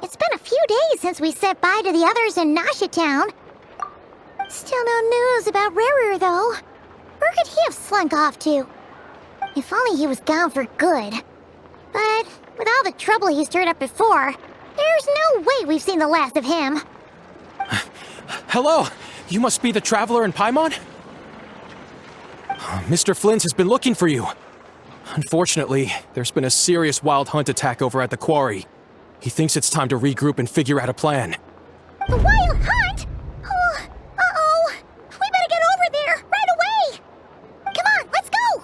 It's been a few days since we said bye to the others in Nasha Town. Still no news about Rarer, though. Where could he have slunk off to? If only he was gone for good. But with all the trouble he stirred up before, there's no way we've seen the last of him. Hello! You must be the traveler in Paimon? Mr. Flynn has been looking for you. Unfortunately, there's been a serious wild hunt attack over at the quarry. He thinks it's time to regroup and figure out a plan. The wild hunt? Oh, uh-oh. We better get over there, right away! Come on, let's go!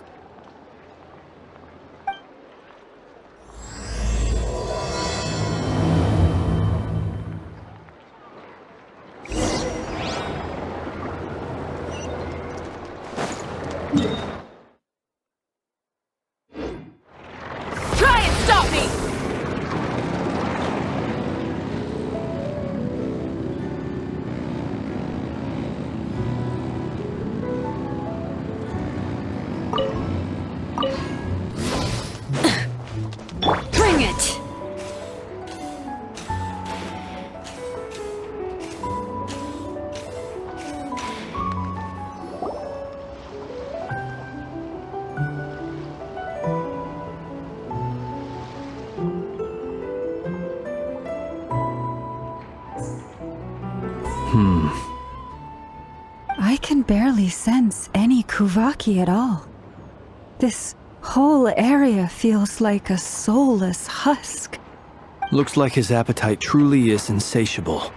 Try and stop me! Bring it! I can barely sense any Kuvaki at all. This whole area feels like a soulless husk. Looks like his appetite truly is insatiable.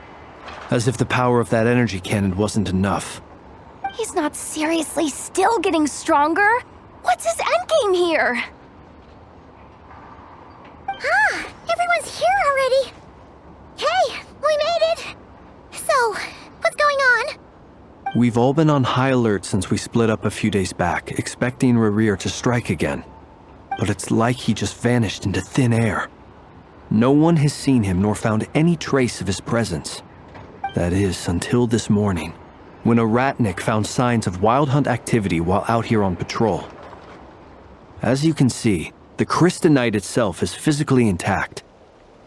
As if the power of that energy cannon wasn't enough. He's not seriously still getting stronger? What's his endgame here? Ah, everyone's here already. Hey, we made it. So, what's going on? We've all been on high alert since we split up a few days back, expecting Rarir to strike again. But it's like he just vanished into thin air. No one has seen him nor found any trace of his presence. That is, until this morning, when a ratnik found signs of wild hunt activity while out here on patrol. As you can see, the crystalite itself is physically intact,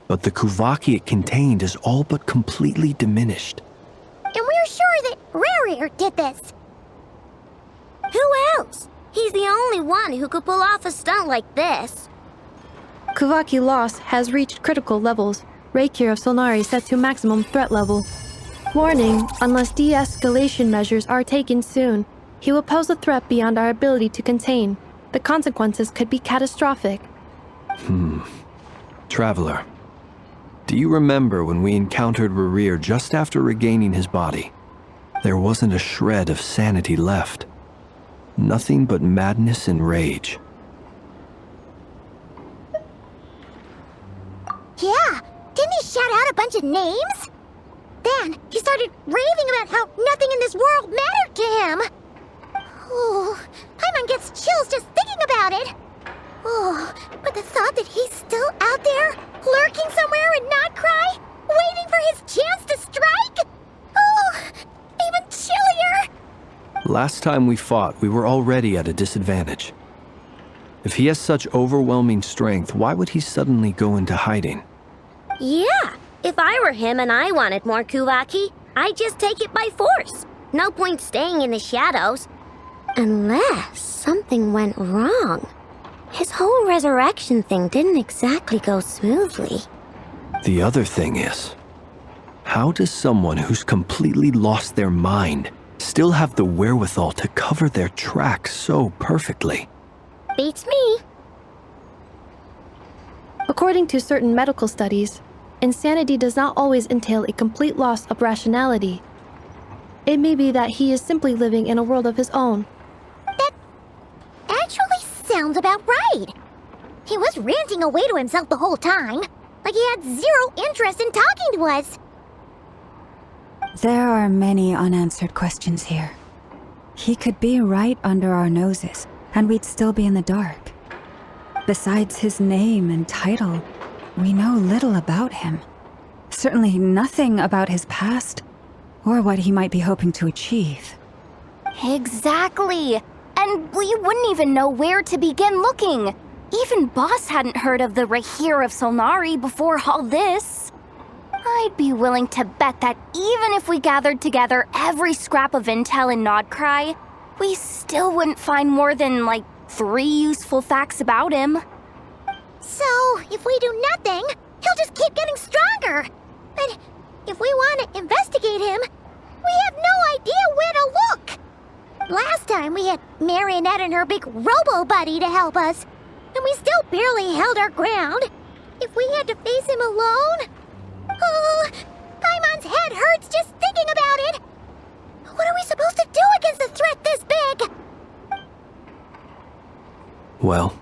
but the Kuvaki it contained is all but completely diminished. And we're sure that Rarir did this. Who else? He's the only one who could pull off a stunt like this. Kuvaki loss has reached critical levels. Reikir of Solnari set to maximum threat level. Warning, unless de-escalation measures are taken soon, he will pose a threat beyond our ability to contain. The consequences could be catastrophic. Traveler, do you remember when we encountered Rarir just after regaining his body? There wasn't a shred of sanity left. Nothing but madness and rage. Yeah, didn't he shout out a bunch of names? Then he started raving about how nothing in this world mattered to him. Oh, Paimon gets chills just thinking about it. Oh, but the thought that he's still out there, lurking somewhere in Nod-Krai, waiting for his chance to strike? Oh, even chillier. Last time we fought, we were already at a disadvantage. If he has such overwhelming strength, why would he suddenly go into hiding? Yeah, if I were him and I wanted more Kuvaki, I'd just take it by force. No point staying in the shadows. Unless something went wrong. His whole resurrection thing didn't exactly go smoothly. The other thing is, how does someone who's completely lost their mind still have the wherewithal to cover their tracks so perfectly? Beats me. According to certain medical studies, insanity does not always entail a complete loss of rationality. It may be that he is simply living in a world of his own. That actually sounds about right. He was ranting away to himself the whole time, like he had zero interest in talking to us. There are many unanswered questions here. He could be right under our noses, and we'd still be in the dark. Besides his name and title, we know little about him. Certainly nothing about his past, or what he might be hoping to achieve. Exactly. And we wouldn't even know where to begin looking. Even Boss hadn't heard of the Rahir of Solnari before all this. I'd be willing to bet that even if we gathered together every scrap of intel in Nod-Krai, we still wouldn't find more than, like, 3 useful facts about him. So, if we do nothing, he'll just keep getting stronger. And if we want to investigate him, we have no idea where to look. Last time we had Marionette and her big robo-buddy to help us, and we still barely held our ground. If we had to face him alone... Oh, Paimon's head hurts just thinking about it. What are we supposed to do against a threat this big? Well,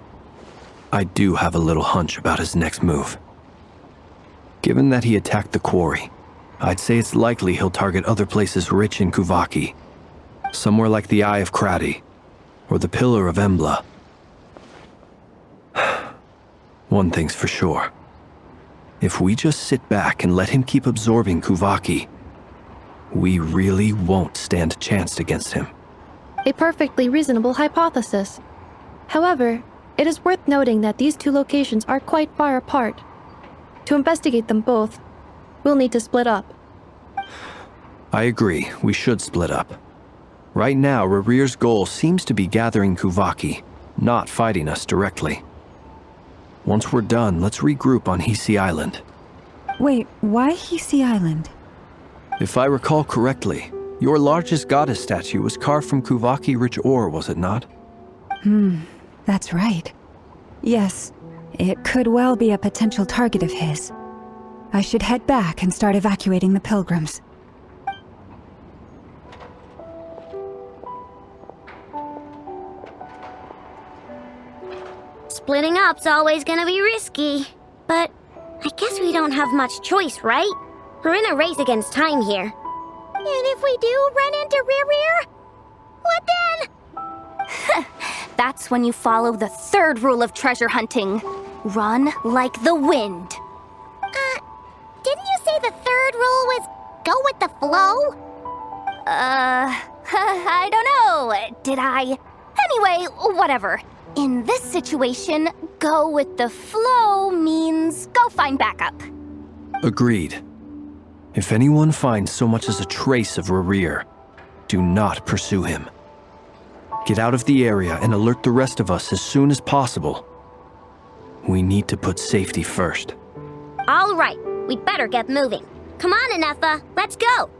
I do have a little hunch about his next move. Given that he attacked the quarry, I'd say it's likely he'll target other places rich in Kuvaki. Somewhere like the Eye of Krati, or the Pillar of Embla. One thing's for sure. If we just sit back and let him keep absorbing Kuvaki, we really won't stand a chance against him. A perfectly reasonable hypothesis. However, it is worth noting that these 2 locations are quite far apart. To investigate them both, we'll need to split up. I agree, we should split up. Right now, Rarir's goal seems to be gathering Kuvaki, not fighting us directly. Once we're done, let's regroup on Hisi Island. Wait, why Hisi Island? If I recall correctly, your largest goddess statue was carved from Kuvaki-rich ore, was it not? That's right. Yes, it could well be a potential target of his. I should head back and start evacuating the pilgrims. Splitting up's always gonna be risky. But I guess we don't have much choice, right? We're in a race against time here. And if we do run into Rarir, what then? That's when you follow the 3rd rule of treasure hunting. Run like the wind. Didn't you say the 3rd rule was go with the flow? I don't know. Did I? Anyway, whatever. In this situation, go with the flow means go find backup. Agreed. If anyone finds so much as a trace of Rarir, do not pursue him. Get out of the area and alert the rest of us as soon as possible. We need to put safety first. All right, we'd better get moving. Come on, Inefa, let's go.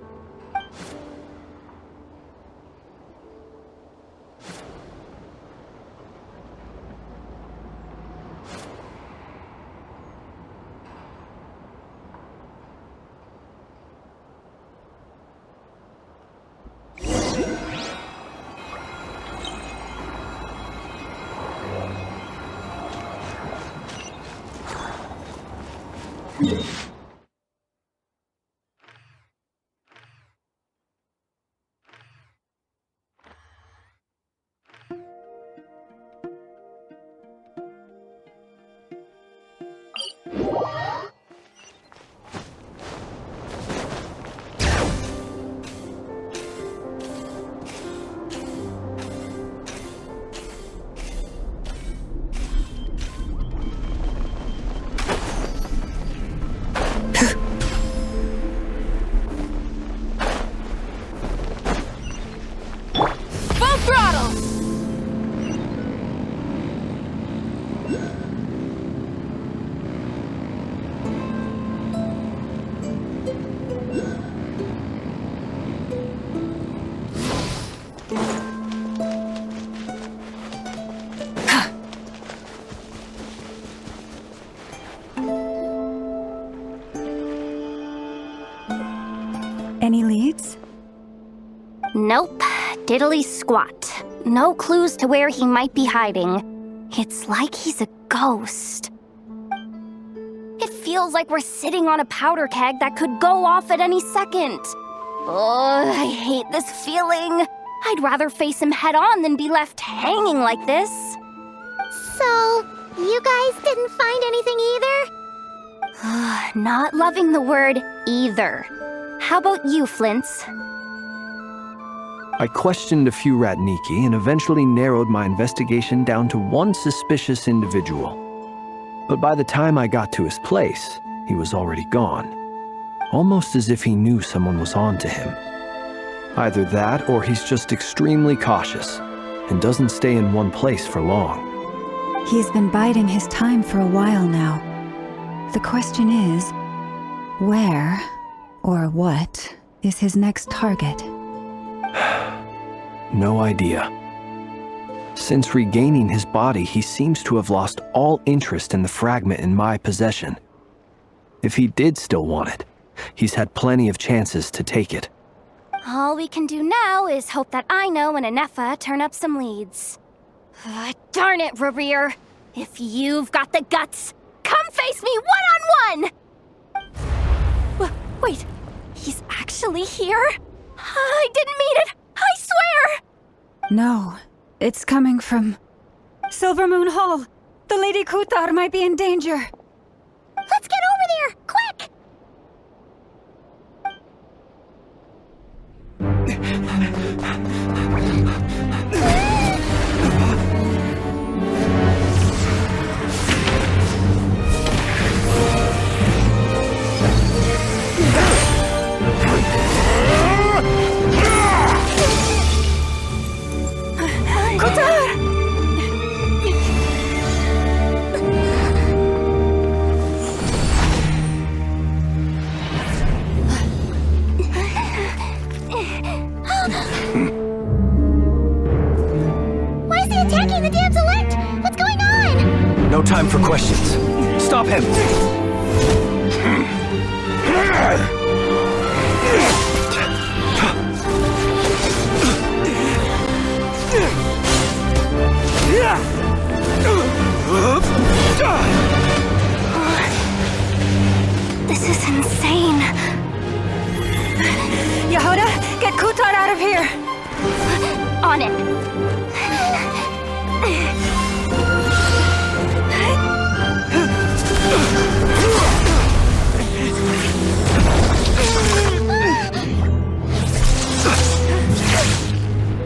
Any leads? Nope. Diddly squat. No clues to where he might be hiding. It's like he's a ghost. It feels like we're sitting on a powder keg that could go off at any second. Oh, I hate this feeling. I'd rather face him head on than be left hanging like this. So, you guys didn't find anything either? Not loving the word either. How about you, Flint's? I questioned a few Ratniki and eventually narrowed my investigation down to one suspicious individual. But by the time I got to his place, he was already gone. Almost as if he knew someone was on to him. Either that, or he's just extremely cautious and doesn't stay in one place for long. He's been biding his time for a while now. The question is, where or what is his next target? No idea. Since regaining his body, he seems to have lost all interest in the fragment in my possession. If he did still want it, he's had plenty of chances to take it. All we can do now is hope that Aino and Anefa turn up some leads. Darn it, Rarir! If you've got the guts, come face me one-on-one! Wait, he's actually here? I didn't mean it! I swear! No, it's coming from Silver Moon Hall. The Lady Kutar might be in danger. Let's get over there, quick! Why is he attacking the damselette? What's going on? No time for questions. Stop him! This is insane. Yahoda, get Kutar out of here! On it.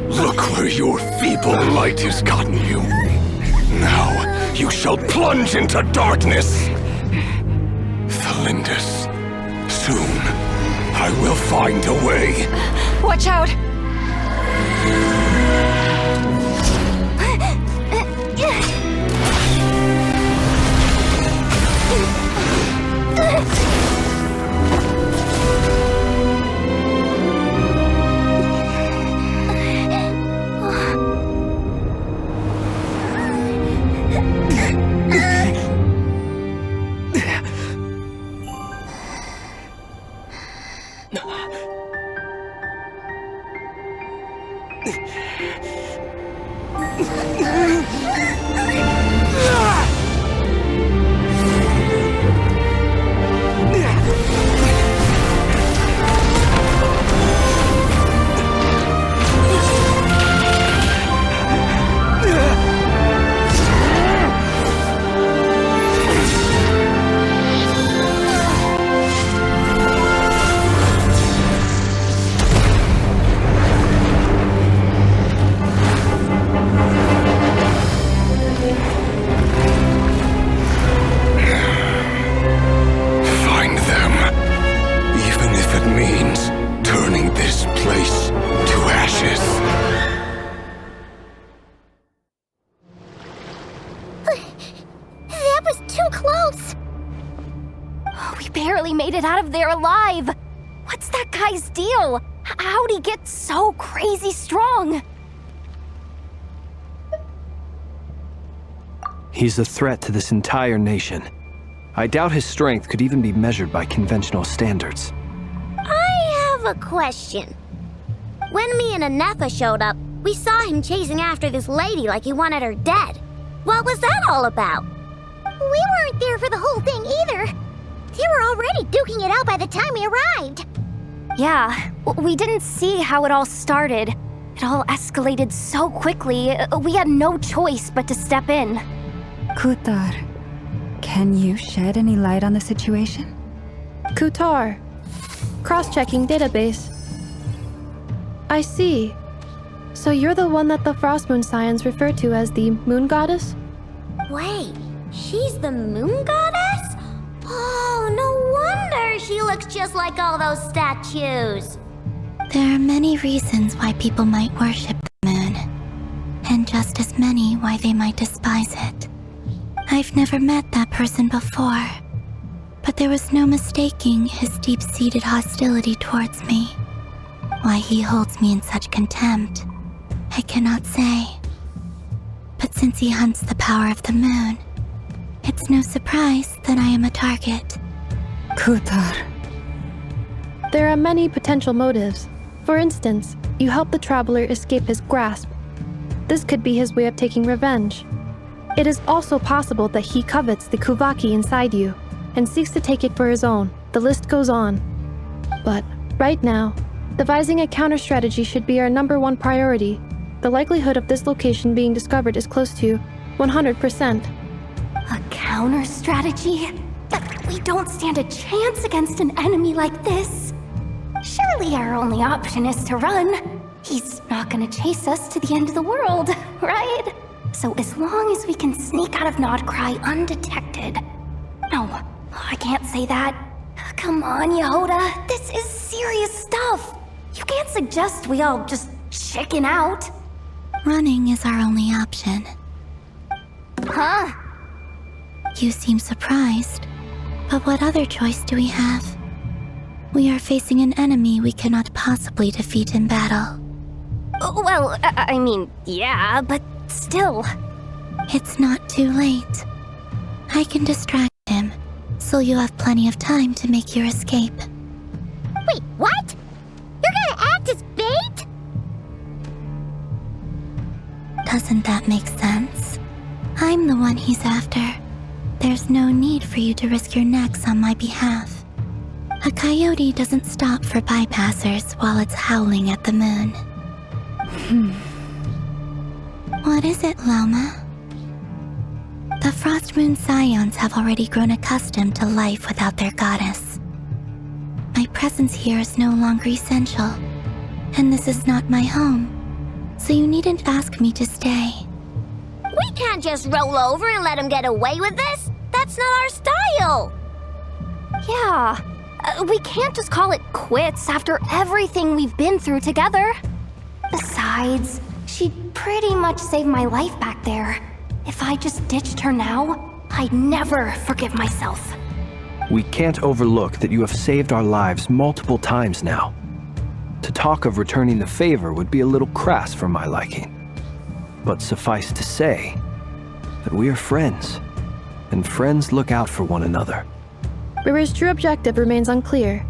Look where your feeble light has gotten you. Now you shall plunge into darkness. Thalindus, soon I will find a way. Watch out! Made it out of there alive. What's that guy's deal? How'd he get so crazy strong? He's a threat to this entire nation. I doubt his strength could even be measured by conventional standards. I have a question. When me and Anefa showed up, we saw him chasing after this lady like he wanted her dead. What was that all about? We weren't there for the whole thing either. They were already duking it out by the time we arrived. Yeah, we didn't see how it all started. It all escalated so quickly, we had no choice but to step in. Kutar, can you shed any light on the situation? Kutar. Cross-checking database. I see. So you're the one that the Frost Moon Scions refer to as the Moon Goddess? Wait, she's the moon goddess? Oh, no wonder she looks just like all those statues. There are many reasons why people might worship the moon, and just as many why they might despise it. I've never met that person before, but there was no mistaking his deep-seated hostility towards me. Why he holds me in such contempt, I cannot say. But since he hunts the power of the moon, it's no surprise that I am a target. Kutar. There are many potential motives. For instance, you help the traveler escape his grasp. This could be his way of taking revenge. It is also possible that he covets the Kuvaki inside you and seeks to take it for his own. The list goes on. But right now, devising a counter-strategy should be our #1 priority. The likelihood of this location being discovered is close to 100%. A counter strategy? But we don't stand a chance against an enemy like this. Surely our only option is to run. He's not gonna chase us to the end of the world, right? So as long as we can sneak out of Nod-Krai undetected. No, I can't say that. Come on, Yehoda, this is serious stuff. You can't suggest we all just chicken out. Running is our only option. Huh? You seem surprised. But what other choice do we have? We are facing an enemy we cannot possibly defeat in battle. Well, I mean, yeah, but still. It's not too late. I can distract him, so you have plenty of time to make your escape. Wait, what? You're gonna act as bait? Doesn't that make sense? I'm the one he's after. There's no need for you to risk your necks on my behalf. A coyote doesn't stop for bypassers while it's howling at the moon. What is it, Loma? The Frost Moon Scions have already grown accustomed to life without their goddess. My presence here is no longer essential, and this is not my home, so you needn't ask me to stay. We can't just roll over and let him get away with this. That's not our style. Yeah, we can't just call it quits after everything we've been through together. Besides, she'd pretty much saved my life back there. If I just ditched her now, I'd never forgive myself. We can't overlook that you have saved our lives multiple times now. To talk of returning the favor would be a little crass for my liking. But suffice to say that we are friends, and friends look out for one another. Riri's true objective remains unclear.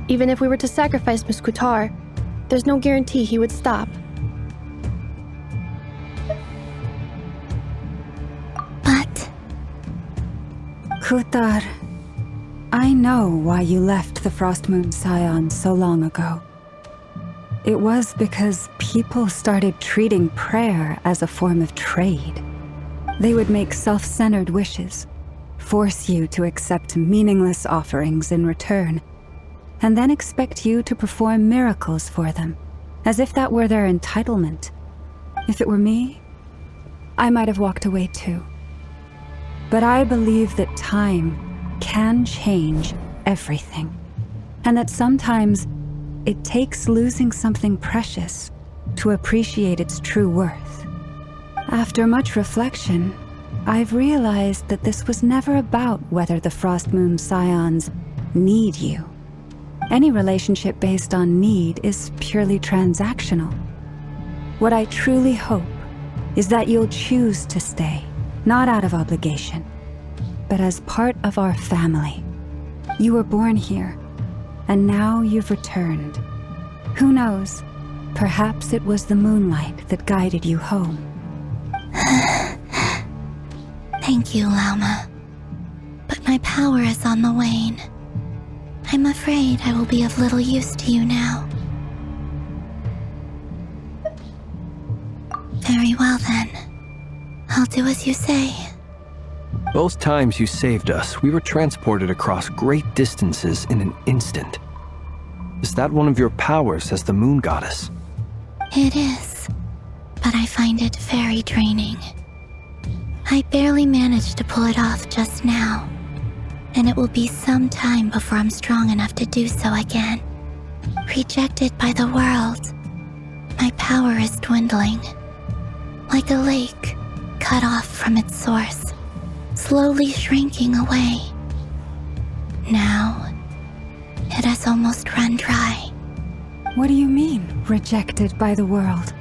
Even if we were to sacrifice Miss Kutar, there's no guarantee he would stop. But... Kutar, I know why you left the Frost Moon Scions so long ago. It was because people started treating prayer as a form of trade. They would make self-centered wishes, force you to accept meaningless offerings in return, and then expect you to perform miracles for them, as if that were their entitlement. If it were me, I might have walked away too. But I believe that time can change everything, and that sometimes it takes losing something precious to appreciate its true worth. After much reflection, I've realized that this was never about whether the Frost Moon Scions need you. Any relationship based on need is purely transactional. What I truly hope is that you'll choose to stay, not out of obligation, but as part of our family. You were born here, and now you've returned. Who knows? Perhaps it was the moonlight that guided you home. Thank you, Lauma. But my power is on the wane. I'm afraid I will be of little use to you now. Very well then. I'll do as you say. Both times you saved us, we were transported across great distances in an instant. Is that one of your powers as the Moon Goddess? It is. but I find it very draining. I barely managed to pull it off just now, and it will be some time before I'm strong enough to do so again. Rejected by the world, my power is dwindling. Like a lake cut off from its source, slowly shrinking away. Now, it has almost run dry. What do you mean, rejected by the world?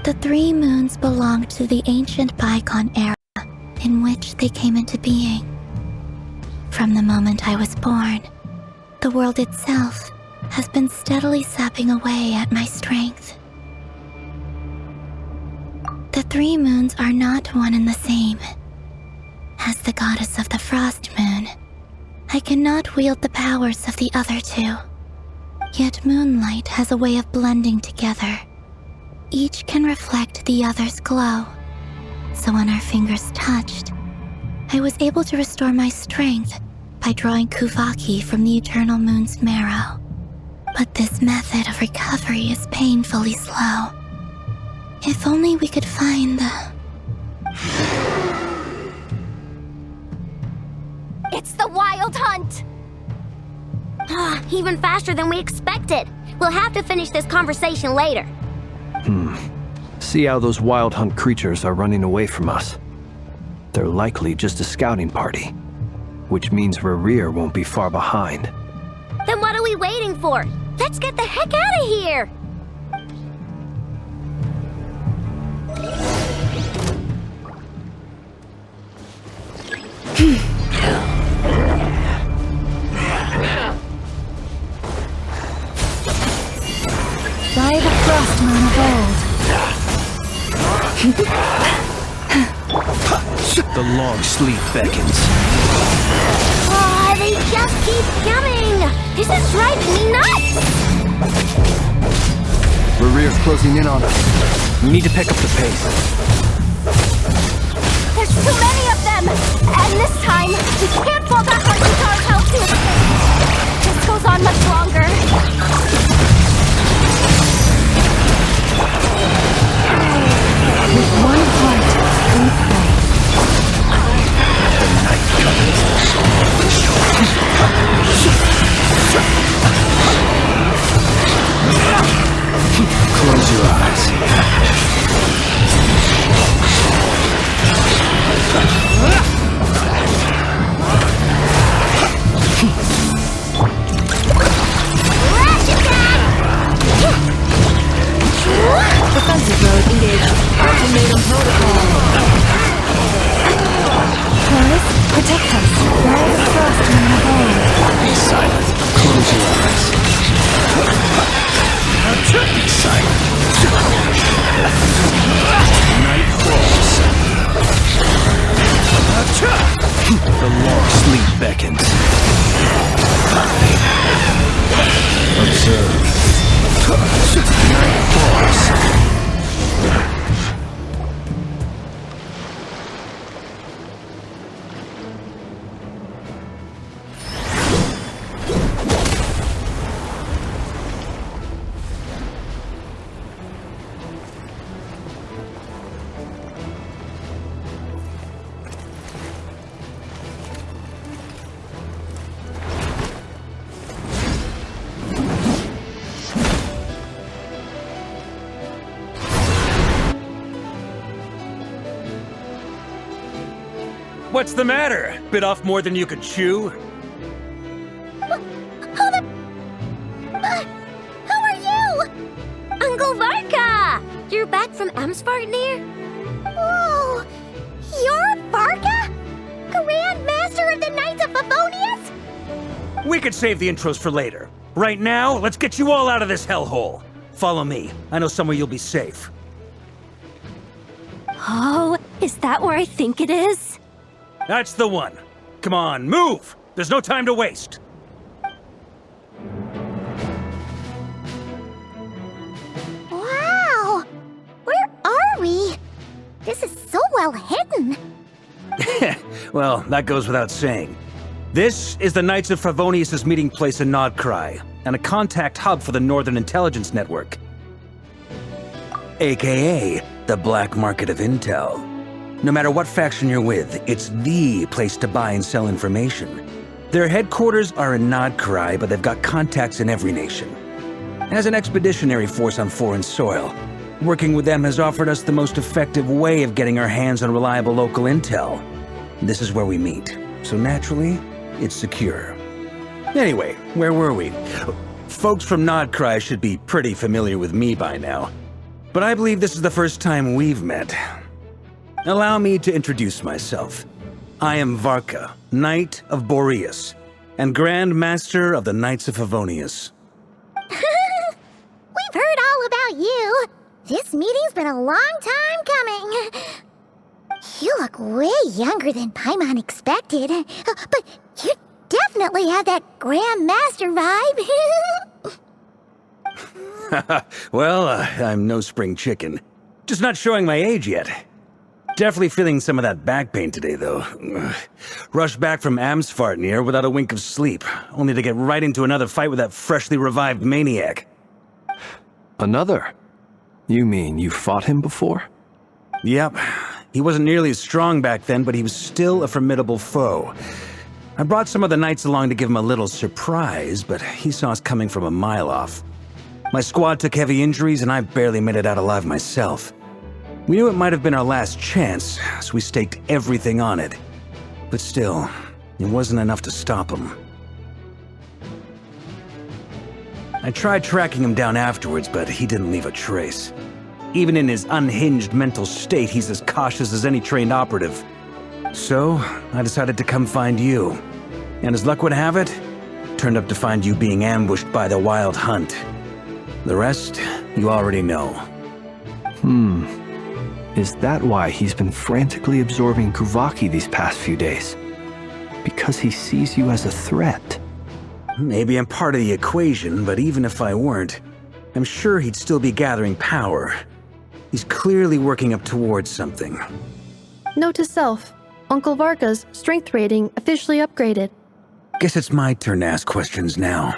The 3 moons belonged to the ancient bygone era in which they came into being. From the moment I was born, the world itself has been steadily sapping away at my strength. The 3 moons are not one and the same. As the goddess of the Frost Moon, I cannot wield the powers of the other 2. Yet Moonlight has a way of blending together. Each can reflect the other's glow. So when our fingers touched, I was able to restore my strength by drawing Kuvaki from the Eternal Moon's marrow. But this method of recovery is painfully slow. If only we could find the... It's the Wild Hunt! Even faster than we expected. We'll have to finish this conversation later. See how those Wild Hunt creatures are running away from us. They're likely just a scouting party, which means Rerir won't be far behind. Then what are we waiting for? Let's get the heck out of here! By the Frost Moon of old. The long sleep beckons. They just keep coming! This is driving me nuts! Rerir's closing in on us. We need to pick up the pace. There's too many of them! And this time, we can't fall back on Guitar's health to escape! This goes on much longer. With one heart, we pray. The night comes. Close your eyes. Defensive mode engaged. Ultimatum protocol. Taurus, protect us. By the Frost Moon of old. Be silent. Close your eyes. Be silent. Night falls. The long sleep beckons. Observe. Night falls. What's the matter? Bit off more than you could chew? Who are you? Uncle Varka! You're back from Amsvartnir? Oh, you're Varka? Grand Master of the Knights of Favonius? We could save the intros for later. Right now, let's get you all out of this hellhole. Follow me. I know somewhere you'll be safe. Oh, is that where I think it is? That's the one. Come on, move! There's no time to waste. Wow! Where are we? This is so well hidden. Well, that goes without saying. This is the Knights of Favonius' meeting place in Nod-Krai, and a contact hub for the Northern Intelligence Network. AKA the black market of intel. No matter what faction you're with, it's the place to buy and sell information. Their headquarters are in Nod-Krai, but they've got contacts in every nation. As an expeditionary force on foreign soil, working with them has offered us the most effective way of getting our hands on reliable local intel. This is where we meet, so naturally, it's secure. Anyway, where were we? Folks from Nod-Krai should be pretty familiar with me by now, but I believe this is the first time we've met. Allow me to introduce myself. I am Varka, Knight of Boreas, and Grand Master of the Knights of Favonius. We've heard all about you. This meeting's been a long time coming. You look way younger than Paimon expected, but you definitely have that Grand Master vibe. Well, I'm no spring chicken. Just not showing my age yet. Definitely feeling some of that back pain today, though. Rushed back from Amsfartnir without a wink of sleep, only to get right into another fight with that freshly revived maniac. Another? You mean you fought him before? Yep. He wasn't nearly as strong back then, but he was still a formidable foe. I brought some of the knights along to give him a little surprise, but he saw us coming from a mile off. My squad took heavy injuries, and I barely made it out alive myself. We knew it might have been our last chance, so we staked everything on it. But still, it wasn't enough to stop him. I tried tracking him down afterwards, but he didn't leave a trace. Even in his unhinged mental state, he's as cautious as any trained operative. So, I decided to come find you. And as luck would have it, turned up to find you being ambushed by the Wild Hunt. The rest, you already know. Is that why he's been frantically absorbing Kuvaki these past few days? Because he sees you as a threat? Maybe I'm part of the equation, but even if I weren't, I'm sure he'd still be gathering power. He's clearly working up towards something. Note to self, Uncle Varka's strength rating officially upgraded. Guess it's my turn to ask questions now.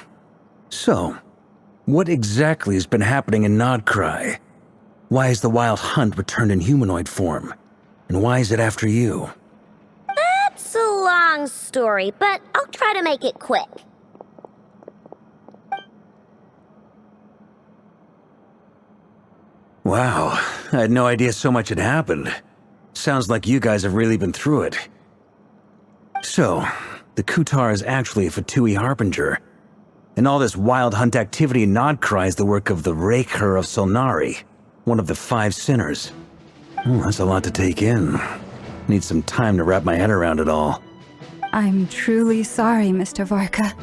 So, what exactly has been happening in Nod-Krai? Why has the Wild Hunt returned in humanoid form? And why is it after you? That's a long story, but I'll try to make it quick. Wow, I had no idea so much had happened. Sounds like you guys have really been through it. So, the Kutar is actually a Fatui Harbinger. And all this Wild Hunt activity in Nod-Krai is the work of the Raker of Solnari, one of the 5 sinners. That's a lot to take in. Need some time to wrap my head around it all. I'm truly sorry, Mr. Varka.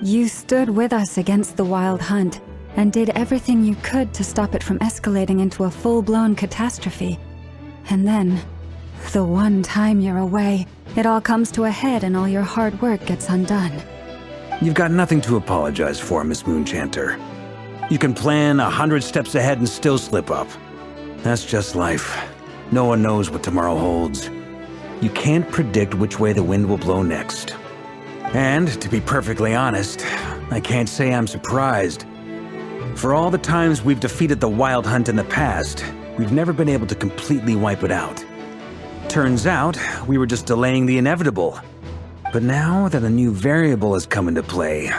You stood with us against the Wild Hunt and did everything you could to stop it from escalating into a full-blown catastrophe. And then, the one time you're away, it all comes to a head and all your hard work gets undone. You've got nothing to apologize for, Miss Moonchanter. You can plan 100 steps ahead and still slip up. That's just life. No one knows what tomorrow holds. You can't predict which way the wind will blow next. And, to be perfectly honest, I can't say I'm surprised. For all the times we've defeated the Wild Hunt in the past, we've never been able to completely wipe it out. Turns out, we were just delaying the inevitable. But now that a new variable has come into play,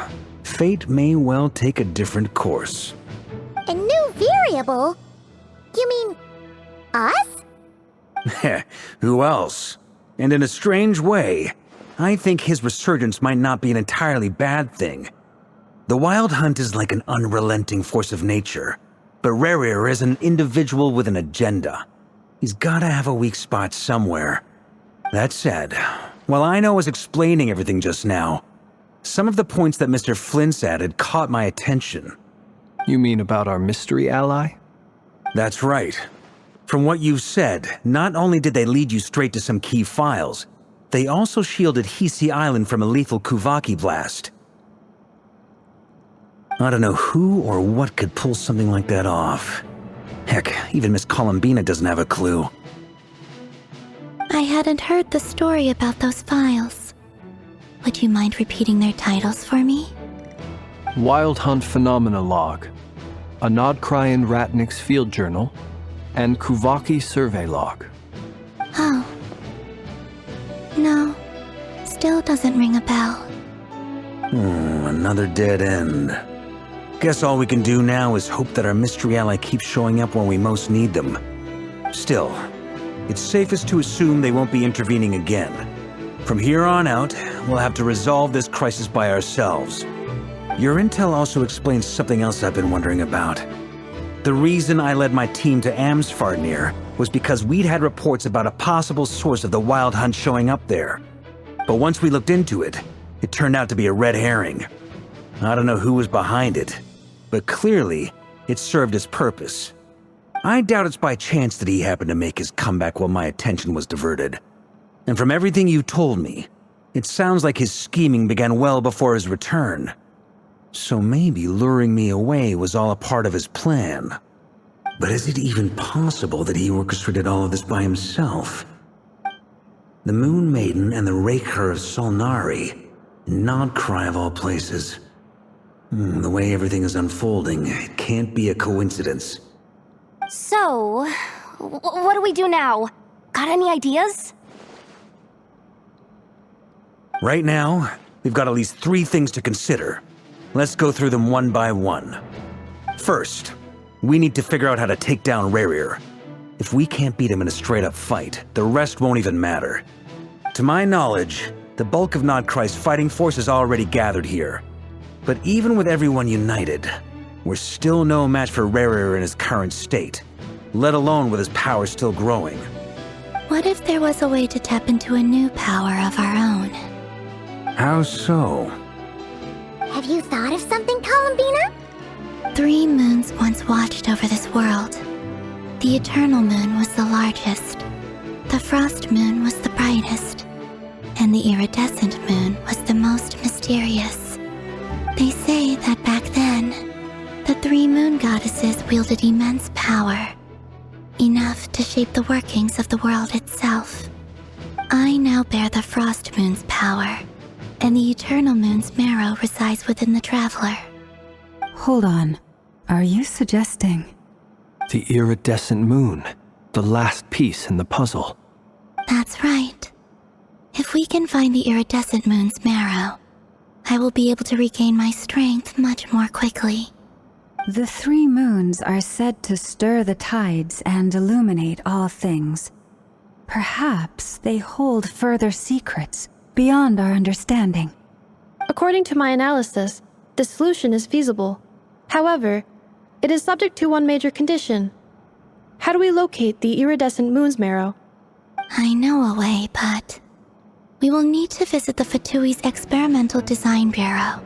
fate may well take a different course. A new variable? You mean us? Who else? And in a strange way, I think his resurgence might not be an entirely bad thing. The Wild Hunt is like an unrelenting force of nature, but Rerir is an individual with an agenda. He's gotta have a weak spot somewhere. That said, while I was explaining everything just now, some of the points that Mr. Flint's added caught my attention. You mean about our mystery ally? That's right. From what you've said, not only did they lead you straight to some key files, they also shielded Hisi Island from a lethal Kuvaki blast. I don't know who or what could pull something like that off. Heck, even Miss Columbina doesn't have a clue. I hadn't heard the story about those files. Would you mind repeating their titles for me? Wild Hunt Phenomena Log. a Nod-Krai and Ratnik's field journal, and Kuvaki survey log. Oh. No. Still doesn't ring a bell. Another dead end. Guess all we can do now is hope that our mystery ally keeps showing up when we most need them. Still, it's safest to assume they won't be intervening again. From here on out, we'll have to resolve this crisis by ourselves. Your intel also explains something else I've been wondering about. The reason I led my team to Amsfarnir was because we'd had reports about a possible source of the Wild Hunt showing up there. But once we looked into it, it turned out to be a red herring. I don't know who was behind it, but clearly, it served its purpose. I doubt it's by chance that he happened to make his comeback while my attention was diverted. And from everything you told me, it sounds like his scheming began well before his return. So maybe luring me away was all a part of his plan. But is it even possible that he orchestrated all of this by himself? The Moon Maiden and the Raker of Solnari, Nod-Krai of all places. The way everything is unfolding, it can't be a coincidence. So, what do we do now? Got any ideas? Right now, we've got at least 3 things to consider. Let's go through them one by one. First, we need to figure out how to take down Rerir. If we can't beat him in a straight-up fight, the rest won't even matter. To my knowledge, the bulk of Nod-Krai's fighting force is already gathered here. But even with everyone united, we're still no match for Rerir in his current state, let alone with his power still growing. What if there was a way to tap into a new power of our own? How so? Have you thought of something, Columbina? 3 moons once watched over this world. The Eternal Moon was the largest. The Frost Moon was the brightest. And the Iridescent Moon was the most mysterious. They say that back then, the 3 moon goddesses wielded immense power. Enough to shape the workings of the world itself. I now bear the Frost Moon's power, and the Eternal Moon's marrow resides within the Traveler. Hold on. Are you suggesting? The iridescent moon, the last piece in the puzzle. That's right. If we can find the Iridescent Moon's marrow, I will be able to regain my strength much more quickly. The 3 moons are said to stir the tides and illuminate all things. Perhaps they hold further secrets beyond our understanding. According to my analysis, the solution is feasible. However, it is subject to one major condition. How do we locate the Iridescent Moon's marrow? I know a way, but we will need to visit the Fatui's Experimental Design Bureau.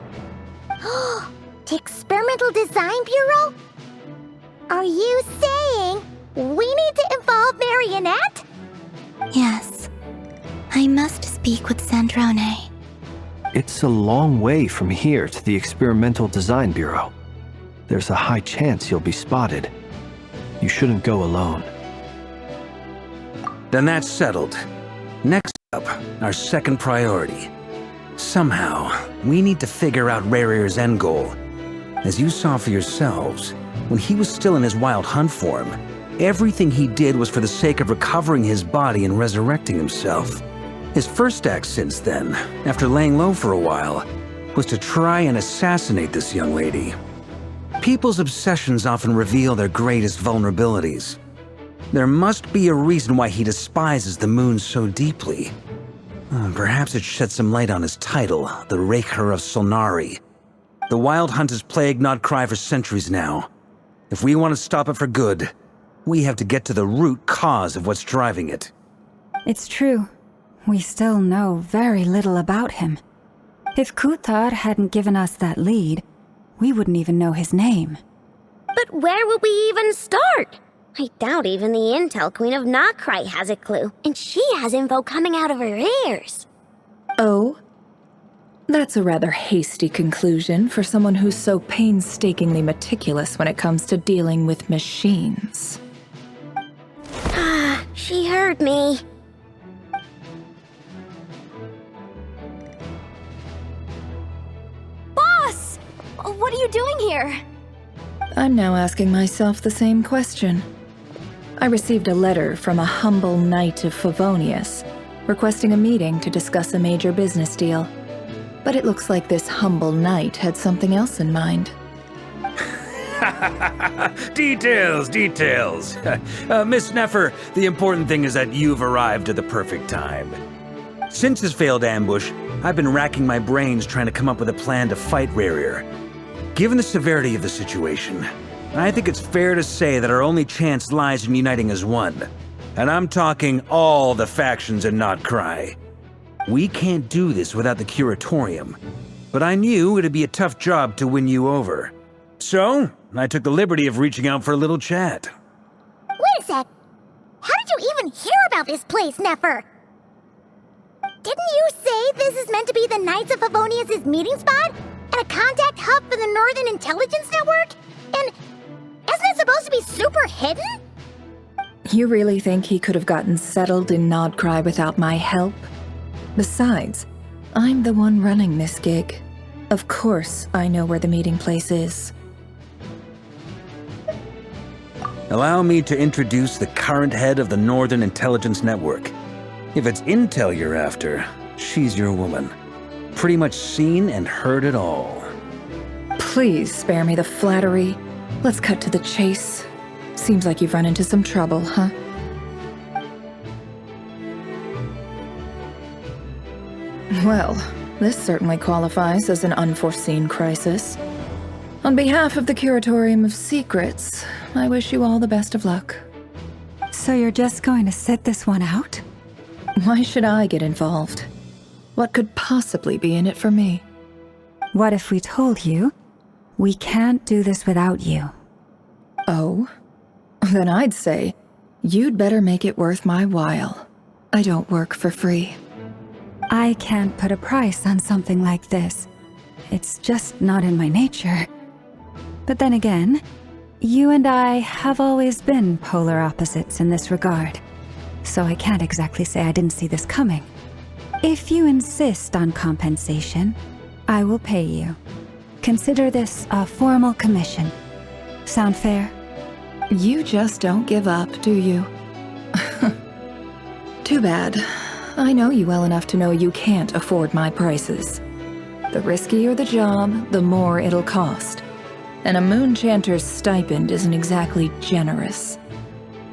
The Experimental Design Bureau? Are you saying we need to involve Marionette? Yes. I must speak with Sandrone. It's a long way from here to the Experimental Design Bureau. There's a high chance you'll be spotted. You shouldn't go alone. Then that's settled. Next up, our second priority. Somehow, we need to figure out Rerir's end goal. As you saw for yourselves, when he was still in his Wild Hunt form, everything he did was for the sake of recovering his body and resurrecting himself. His first act since then, after laying low for a while, was to try and assassinate this young lady. People's obsessions often reveal their greatest vulnerabilities. There must be a reason why he despises the moon so deeply. Perhaps it sheds some light on his title, the Raker of Solnari. The Wild Hunt has plagued Nod-Krai for centuries now. If we want to stop it for good, we have to get to the root cause of what's driving it. It's true. We still know very little about him. If Kuthar hadn't given us that lead, we wouldn't even know his name. But where would we even start? I doubt even the Intel Queen of Nod-Krai has a clue, and she has info coming out of her ears. Oh? That's a rather hasty conclusion for someone who's so painstakingly meticulous when it comes to dealing with machines. Ah, she heard me. Boss! What are you doing here? I'm now asking myself the same question. I received a letter from a humble knight of Favonius, requesting a meeting to discuss a major business deal. But it looks like this humble knight had something else in mind. Details. Miss Neffer, the important thing is that you've arrived at the perfect time. Since his failed ambush, I've been racking my brains trying to come up with a plan to fight Rerir. Given the severity of the situation, I think it's fair to say that our only chance lies in uniting as one. And I'm talking all the factions in Nod-Krai. We can't do this without the Curatorium, but I knew it'd be a tough job to win you over. So, I took the liberty of reaching out for a little chat. Wait a sec. How did you even hear about this place, Neffer? Didn't you say this is meant to be the Knights of Favonius' meeting spot? And a contact hub for the Northern Intelligence Network? And isn't it supposed to be super hidden? You really think he could have gotten settled in Nod-Krai without my help? Besides, I'm the one running this gig. Of course I know where the meeting place is. Allow me to introduce the current head of the Northern Intelligence Network. If it's intel you're after, she's your woman. Pretty much seen and heard it all. Please spare me the flattery. Let's cut to the chase. Seems like you've run into some trouble, huh? Well, this certainly qualifies as an unforeseen crisis. On behalf of the Curatorium of Secrets, I wish you all the best of luck. So you're just going to sit this one out? Why should I get involved? What could possibly be in it for me? What if we told you we can't do this without you? Oh? Then I'd say you'd better make it worth my while. I don't work for free. I can't put a price on something like this. It's just not in my nature. But then again, you and I have always been polar opposites in this regard. So I can't exactly say I didn't see this coming. If you insist on compensation, I will pay you. Consider this a formal commission. Sound fair? You just don't give up, do you? Too bad. I know you well enough to know you can't afford my prices. The riskier the job, the more it'll cost. And a Moonchanter's stipend isn't exactly generous.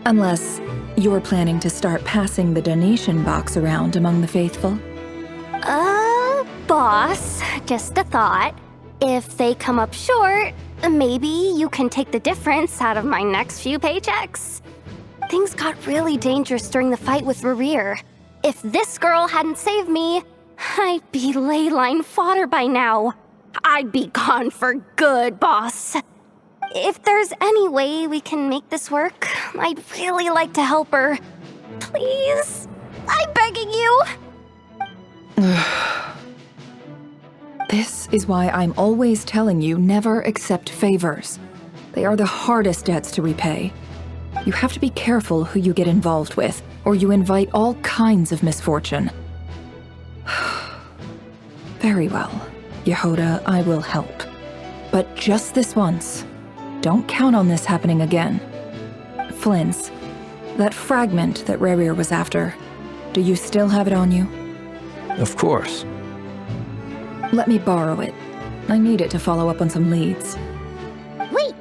Unless you're planning to start passing the donation box around among the faithful. Boss, just a thought. If they come up short, maybe you can take the difference out of my next few paychecks. Things got really dangerous during the fight with Rerir. If this girl hadn't saved me, I'd be ley line fodder by now. I'd be gone for good, boss. If there's any way we can make this work, I'd really like to help her. Please? I'm begging you. This is why I'm always telling you never accept favors. They are the hardest debts to repay. You have to be careful who you get involved with, or you invite all kinds of misfortune. Very well, Yehoda, I will help. But just this once. Don't count on this happening again. Flins, that fragment that Rerir was after, do you still have it on you? Of course. Let me borrow it. I need it to follow up on some leads. Wait,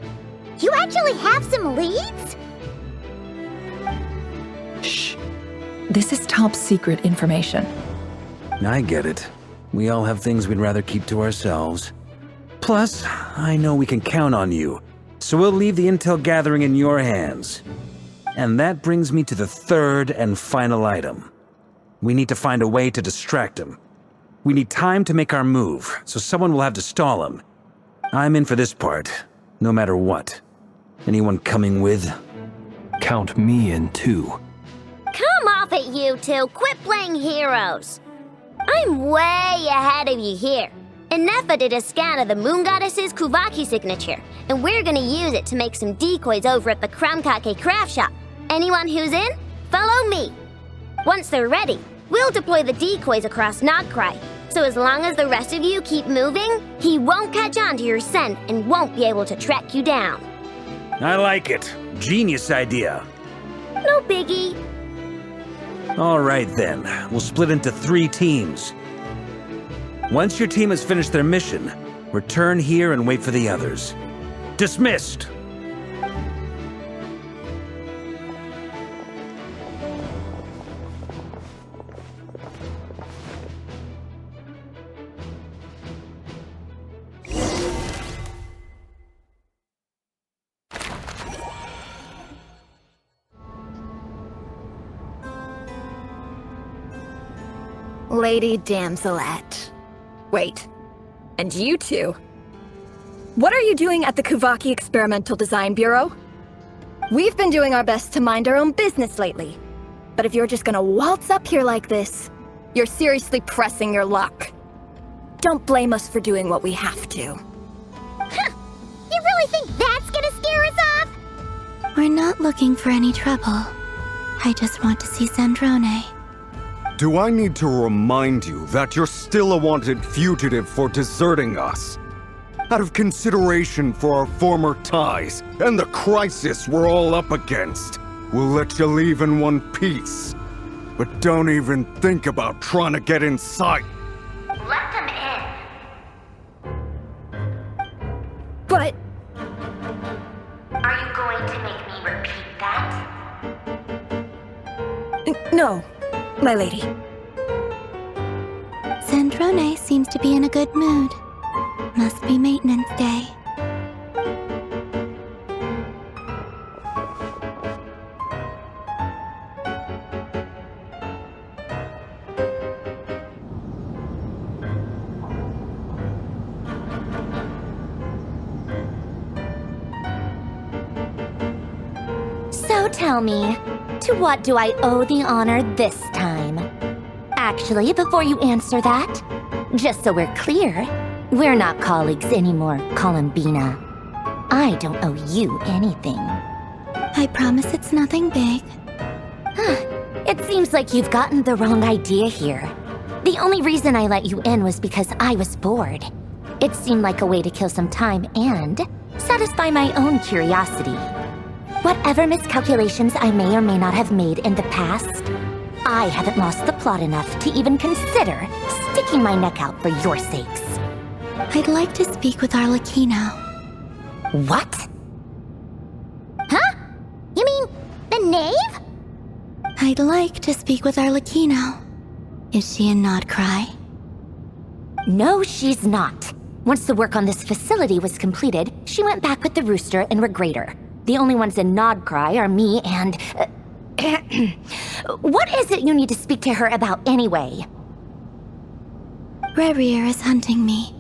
you actually have some leads? Shh. This is top secret information. I get it. We all have things we'd rather keep to ourselves. Plus, I know we can count on you, so we'll leave the intel gathering in your hands. And that brings me to the third and final item. We need to find a way to distract him. We need time to make our move, so someone will have to stall him. I'm in for this part, no matter what. Anyone coming with? Count me in too. Come off it, you two. Quit playing heroes. I'm way ahead of you here. And Neffa did a scan of the Moon Goddess's Kuvaki signature, and we're gonna use it to make some decoys over at the Kramkake craft shop. Anyone who's in, follow me. Once they're ready, we'll deploy the decoys across Nod-Krai. So as long as the rest of you keep moving, he won't catch on to your scent and won't be able to track you down. I like it. Genius idea. No biggie. All right then, we'll split into 3 teams. Once your team has finished their mission, return here and wait for the others. Dismissed! Lady Damselette. Wait, and you two? What are you doing at the Kuvaki Experimental Design Bureau? We've been doing our best to mind our own business lately. But if you're just gonna waltz up here like this, you're seriously pressing your luck. Don't blame us for doing what we have to. Huh! You really think that's gonna scare us off? We're not looking for any trouble. I just want to see Zandrone. Do I need to remind you that you're still a wanted fugitive for deserting us? Out of consideration for our former ties and the crisis we're all up against, we'll let you leave in one piece. But don't even think about trying to get inside. Let them in. But... Are you going to make me repeat that? No, my lady. Zandrone seems to be in a good mood. Must be maintenance day. So tell me, to what do I owe the honor this time? Actually, before you answer that, just so we're clear, we're not colleagues anymore, Columbina. I don't owe you anything. I promise it's nothing big. It seems like you've gotten the wrong idea here. The only reason I let you in was because I was bored. It seemed like a way to kill some time and satisfy my own curiosity. Whatever miscalculations I may or may not have made in the past, I haven't lost the plot enough to even consider sticking my neck out for your sakes. I'd like to speak with Arlecchino. What? Huh? You mean the knave? I'd like to speak with Arlecchino. Is she in Nod-Krai? No, she's not. Once the work on this facility was completed, she went back with the rooster and Regrator. The only ones in Nod-Krai are me and... What is it you need to speak to her about anyway? Rerir is hunting me.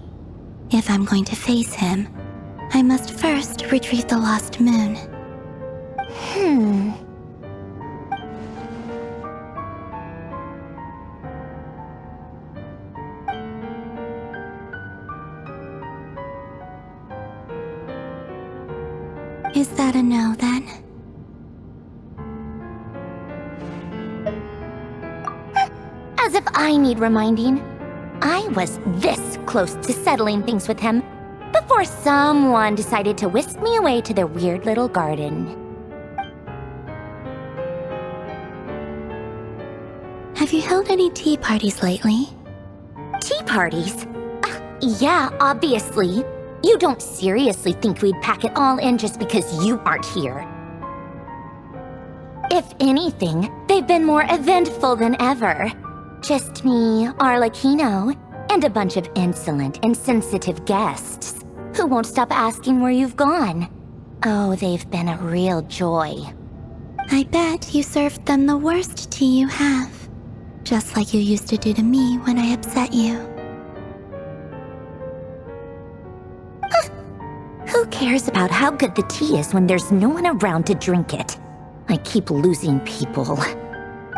If I'm going to face him, I must first retrieve the lost moon. Is that a no, then? As if I need reminding. I was this close to settling things with him before someone decided to whisk me away to their weird little garden. Have you held any tea parties lately? Tea parties? Yeah, obviously. You don't seriously think we'd pack it all in just because you aren't here. If anything, they've been more eventful than ever. Just me, Arlecchino, and a bunch of insolent and sensitive guests who won't stop asking where you've gone. Oh, they've been a real joy. I bet you served them the worst tea you have. Just like you used to do to me when I upset you. Who cares about how good the tea is when there's no one around to drink it? I keep losing people.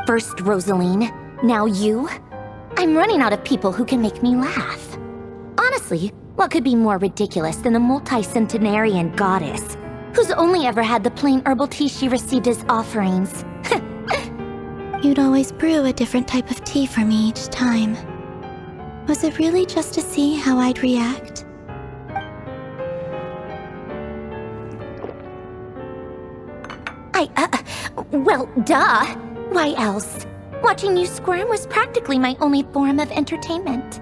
First Rosaline, now you. I'm running out of people who can make me laugh. Honestly, what could be more ridiculous than the multi-centenarian goddess, who's only ever had the plain herbal tea she received as offerings? You'd always brew a different type of tea for me each time. Was it really just to see how I'd react? Well, duh. Why else? Watching you squirm was practically my only form of entertainment.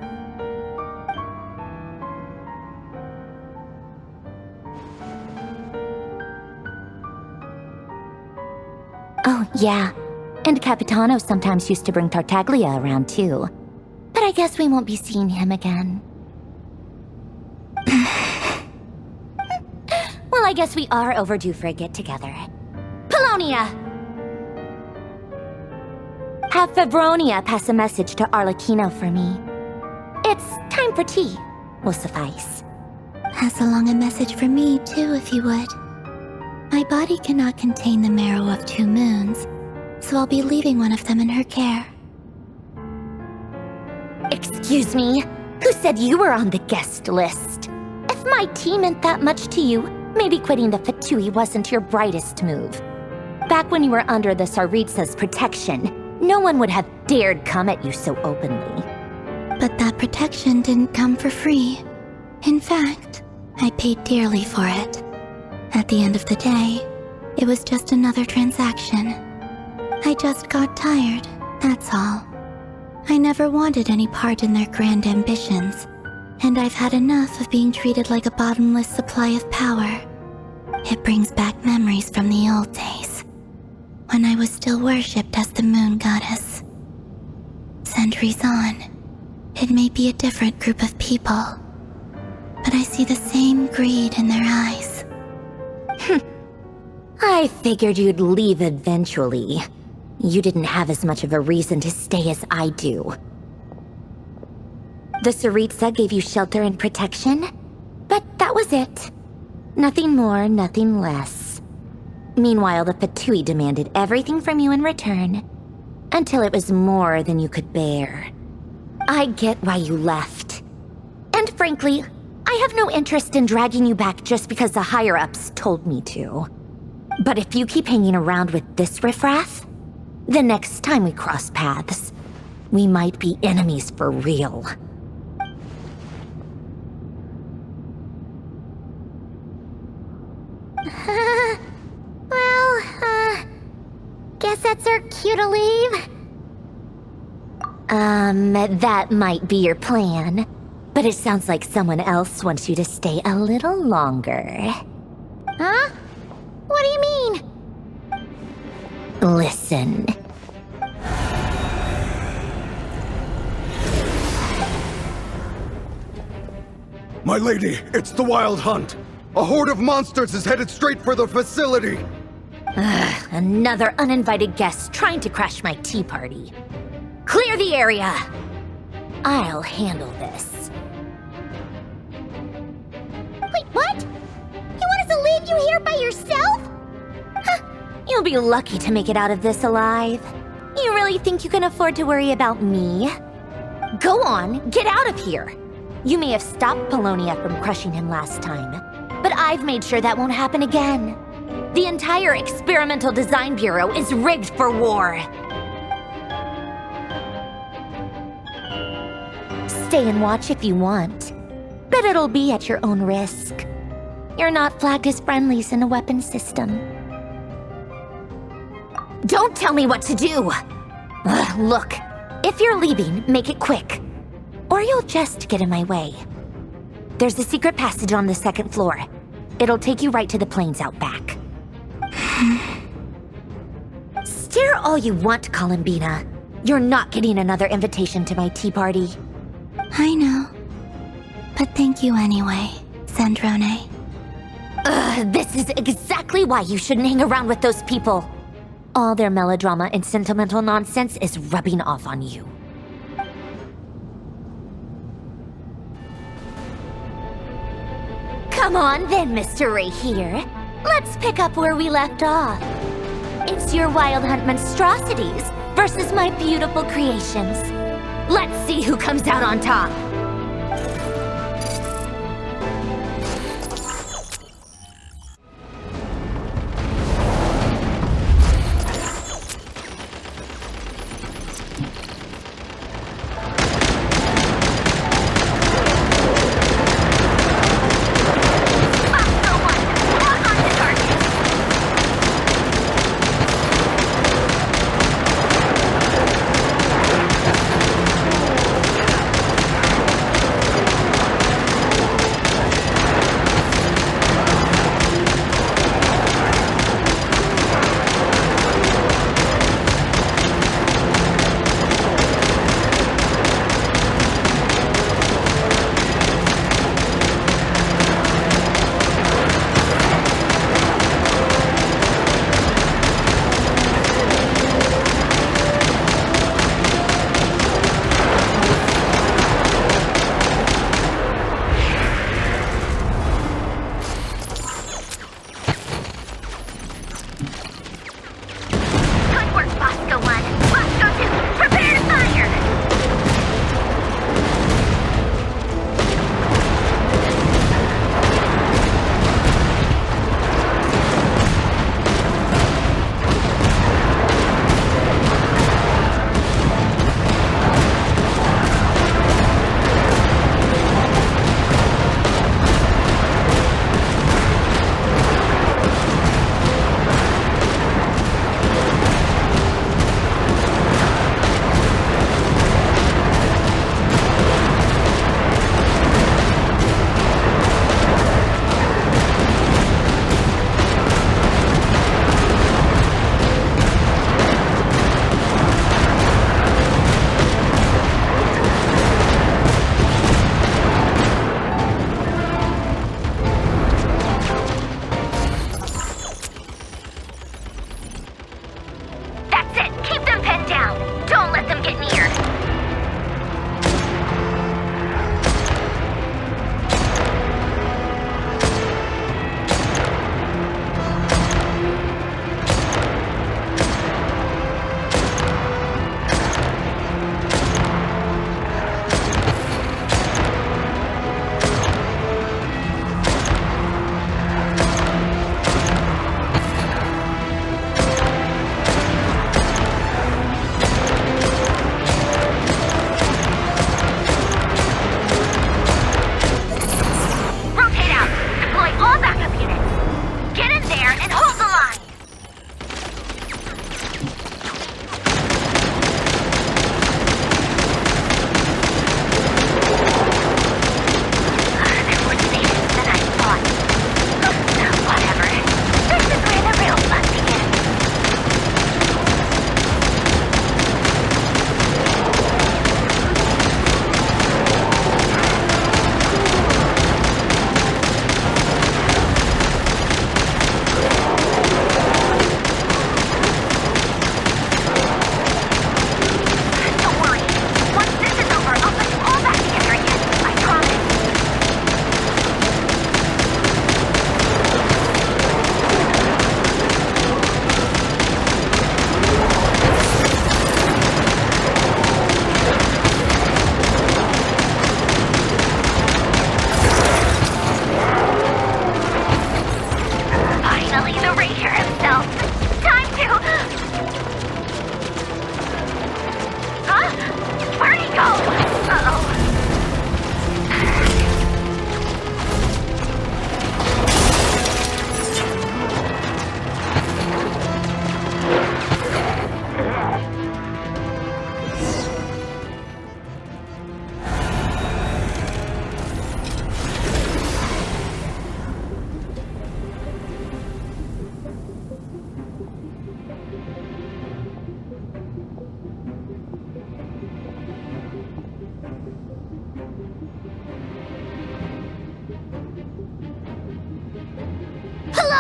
Oh, yeah. And Capitano sometimes used to bring Tartaglia around, too. But I guess we won't be seeing him again. Well, I guess we are overdue for a get-together. Polonia! Have Febronia pass a message to Arlecchino for me. It's time for tea. Will suffice. Pass along a message for me, too, if you would. My body cannot contain the marrow of 2 moons, so I'll be leaving one of them in her care. Excuse me? Who said you were on the guest list? If my tea meant that much to you, maybe quitting the Fatui wasn't your brightest move. Back when you were under the Tsaritsa's protection, no one would have dared come at you so openly. But that protection didn't come for free. In fact, I paid dearly for it. At the end of the day, it was just another transaction. I just got tired, that's all. I never wanted any part in their grand ambitions, and I've had enough of being treated like a bottomless supply of power. It brings back memories from the old days, when I was still worshipped as the moon goddess. Centuries on, it may be a different group of people, but I see the same greed in their eyes. I figured you'd leave eventually. You didn't have as much of a reason to stay as I do. The Tsaritsa gave you shelter and protection, but that was it. Nothing more, nothing less. Meanwhile, the Fatui demanded everything from you in return, until it was more than you could bear. I get why you left. And frankly, I have no interest in dragging you back just because the higher-ups told me to. But if you keep hanging around with this riffraff, the next time we cross paths, we might be enemies for real. Guess that's our cue to leave. That might be your plan. But it sounds like someone else wants you to stay a little longer. Huh? What do you mean? Listen. My lady, it's the Wild Hunt. A horde of monsters is headed straight for the facility. Ugh, another uninvited guest trying to crash my tea party. Clear the area! I'll handle this. Wait, what? You want us to leave you here by yourself? Huh, you'll be lucky to make it out of this alive. You really think you can afford to worry about me? Go on, get out of here. You may have stopped Polonia from crushing him last time, but I've made sure that won't happen again. The entire Experimental Design Bureau is rigged for war. Stay and watch if you want, but it'll be at your own risk. You're not flagged as friendlies in the weapons system. Don't tell me what to do! Ugh, look, if you're leaving, make it quick. Or you'll just get in my way. There's a secret passage on the 2nd floor. It'll take you right to the plains out back. Stare all you want, Columbina. You're not getting another invitation to my tea party. I know. But thank you anyway, Sandrone. Ugh, this is exactly why you shouldn't hang around with those people. All their melodrama and sentimental nonsense is rubbing off on you. Come on then, Mr. Ray here. Let's pick up where we left off. It's your Wild Hunt monstrosities versus my beautiful creations. Let's see who comes out on top.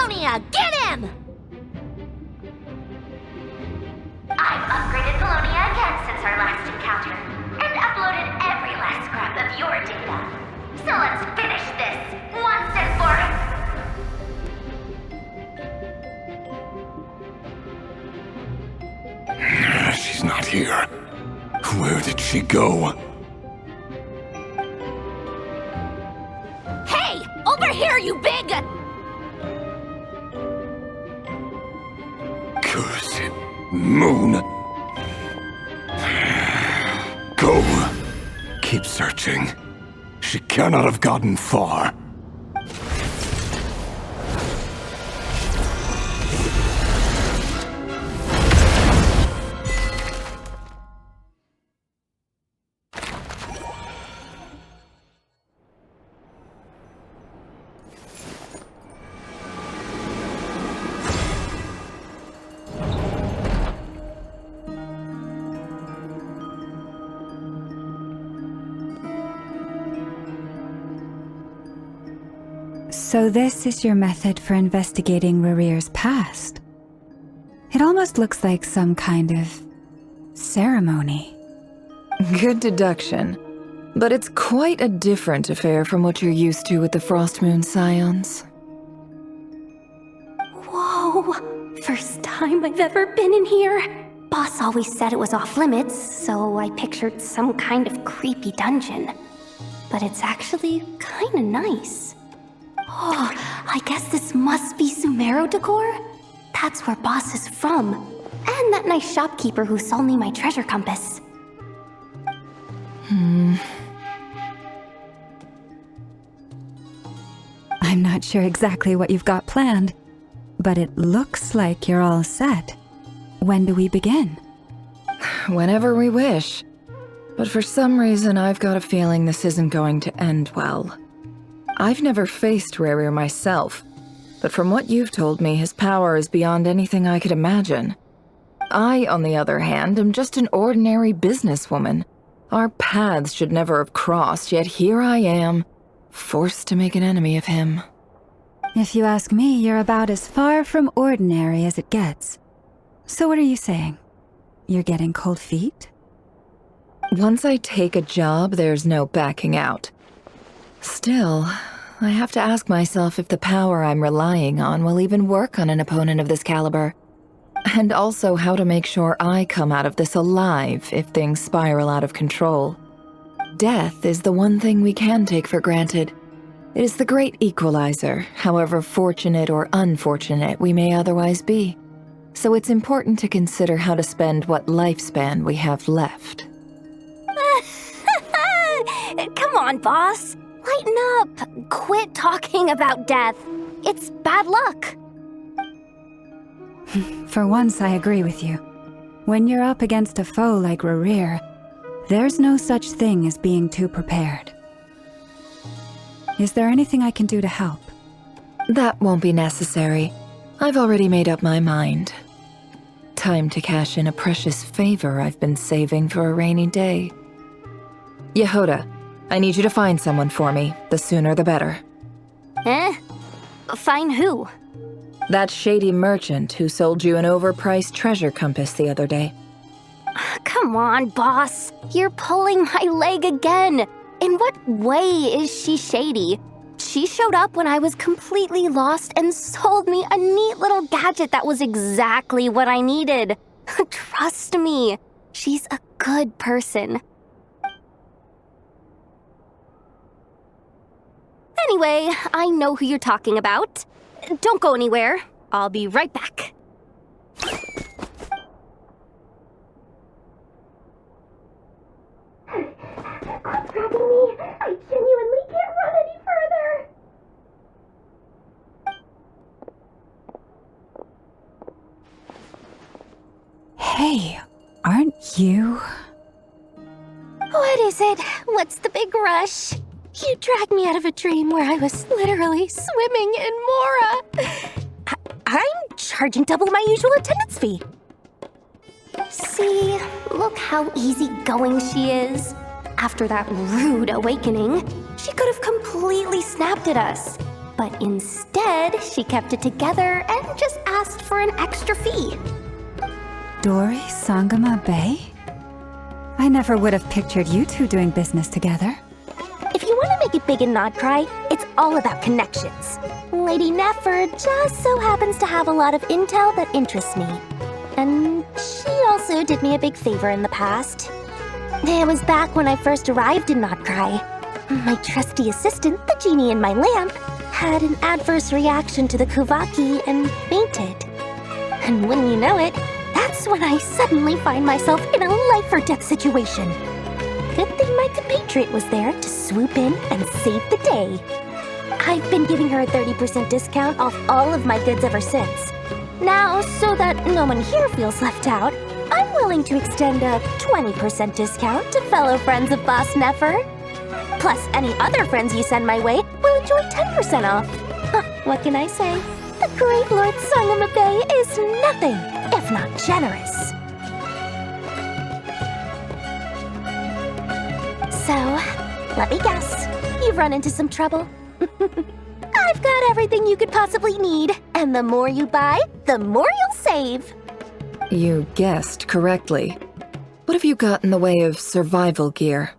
Polonia, get him! I've upgraded Polonia again since our last encounter, and uploaded every last scrap of your data. So let's finish this, once and for... She's not here. Where did she go? Hey! Over here, you big... Curse it. Moon. Go. Keep searching. She cannot have gotten far. So this is your method for investigating Rarir's past? It almost looks like some kind of ceremony. Good deduction. But it's quite a different affair from what you're used to with the Frost Moon Scions. Whoa! First time I've ever been in here. Boss always said it was off limits, so I pictured some kind of creepy dungeon. But it's actually kinda nice. Oh, I guess this must be Sumero decor? That's where Boss is from. And that nice shopkeeper who sold me my treasure compass. I'm not sure exactly what you've got planned, but it looks like you're all set. When do we begin? Whenever we wish. But for some reason, I've got a feeling this isn't going to end well. I've never faced Rarir myself, but from what you've told me, his power is beyond anything I could imagine. I, on the other hand, am just an ordinary businesswoman. Our paths should never have crossed, yet here I am, forced to make an enemy of him. If you ask me, you're about as far from ordinary as it gets. So what are you saying? You're getting cold feet? Once I take a job, there's no backing out. Still, I have to ask myself if the power I'm relying on will even work on an opponent of this caliber. And also how to make sure I come out of this alive if things spiral out of control. Death is the one thing we can take for granted. It is the great equalizer, however fortunate or unfortunate we may otherwise be. So it's important to consider how to spend what lifespan we have left. Come on, boss. Lighten up. Quit talking about death. It's bad luck. For once, I agree with you. When you're up against a foe like Rarir, there's no such thing as being too prepared. Is there anything I can do to help? That won't be necessary. I've already made up my mind. Time to cash in a precious favor I've been saving for a rainy day. Yehoda, I need you to find someone for me. The sooner the better. Find who? That shady merchant who sold you an overpriced treasure compass the other day. Come on, boss. You're pulling my leg again. In what way is she shady? She showed up when I was completely lost and sold me a neat little gadget that was exactly what I needed. Trust me, she's a good person. Anyway, I know who you're talking about. Don't go anywhere. I'll be right back. Quit dragging me. I genuinely can't run any further. Hey, aren't you? What is it? What's the big rush? You dragged me out of a dream where I was literally swimming in Mora. I'm charging double my usual attendance fee. See, look how easygoing she is. After that rude awakening, she could have completely snapped at us. But instead, she kept it together and just asked for an extra fee. Dori Sangama Bay? I never would have pictured you two doing business together. If you want to make it big in Nod-Krai, it's all about connections. Lady Nefer just so happens to have a lot of intel that interests me. And she also did me a big favor in the past. It was back when I first arrived in Nod-Krai. My trusty assistant, the genie in my lamp, had an adverse reaction to the Kuvaki and fainted. And wouldn't you know it, that's when I suddenly find myself in a life-or-death situation. Good thing my compatriot was there to swoop in and save the day. I've been giving her a 30% discount off all of my goods ever since. Now, so that no one here feels left out, I'm willing to extend a 20% discount to fellow friends of Boss Nefer. Plus, any other friends you send my way will enjoy 10% off. What can I say? The great Lord Sangama Bay is nothing if not generous. So, let me guess. You've run into some trouble. I've got everything you could possibly need, and the more you buy, the more you'll save. You guessed correctly. What have you got in the way of survival gear?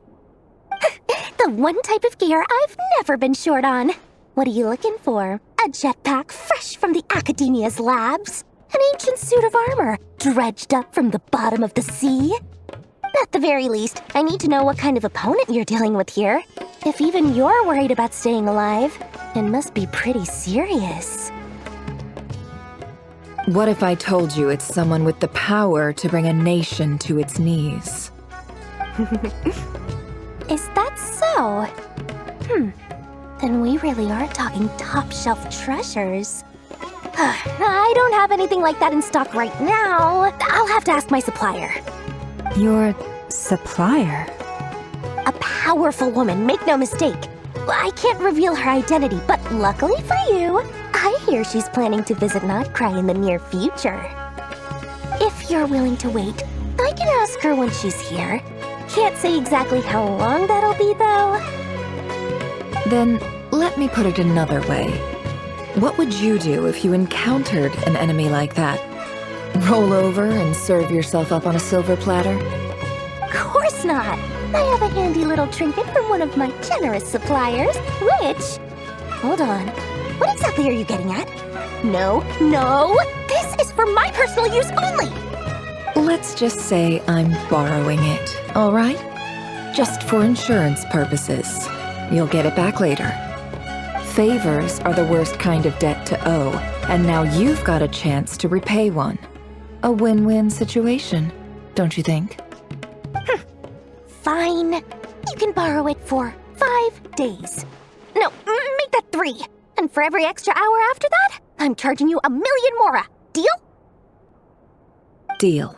The one type of gear I've never been short on. What are you looking for? A jetpack fresh from the Academia's labs? An ancient suit of armor dredged up from the bottom of the sea? At the very least, I need to know what kind of opponent you're dealing with here. If even you're worried about staying alive, it must be pretty serious. What if I told you it's someone with the power to bring a nation to its knees? Is that so? Then we really are talking top-shelf treasures. I don't have anything like that in stock right now. I'll have to ask my supplier. Your supplier? A powerful woman, make no mistake. I can't reveal her identity, but luckily for you, I hear she's planning to visit Nod-Krai in the near future. If you're willing to wait, I can ask her when she's here. Can't say exactly how long that'll be, though. Then, let me put it another way. What would you do if you encountered an enemy like that? Roll over and serve yourself up on a silver platter? Of course not! I have a handy little trinket from one of my generous suppliers, which... Hold on. What exactly are you getting at? No, this is for my personal use only! Let's just say I'm borrowing it, all right? Just for insurance purposes. You'll get it back later. Favors are the worst kind of debt to owe, and now you've got a chance to repay one. A win-win situation, don't you think? Fine. You can borrow it for 5 days. No, make that 3. And for every extra hour after that, I'm charging you 1,000,000 mora. Deal? Deal.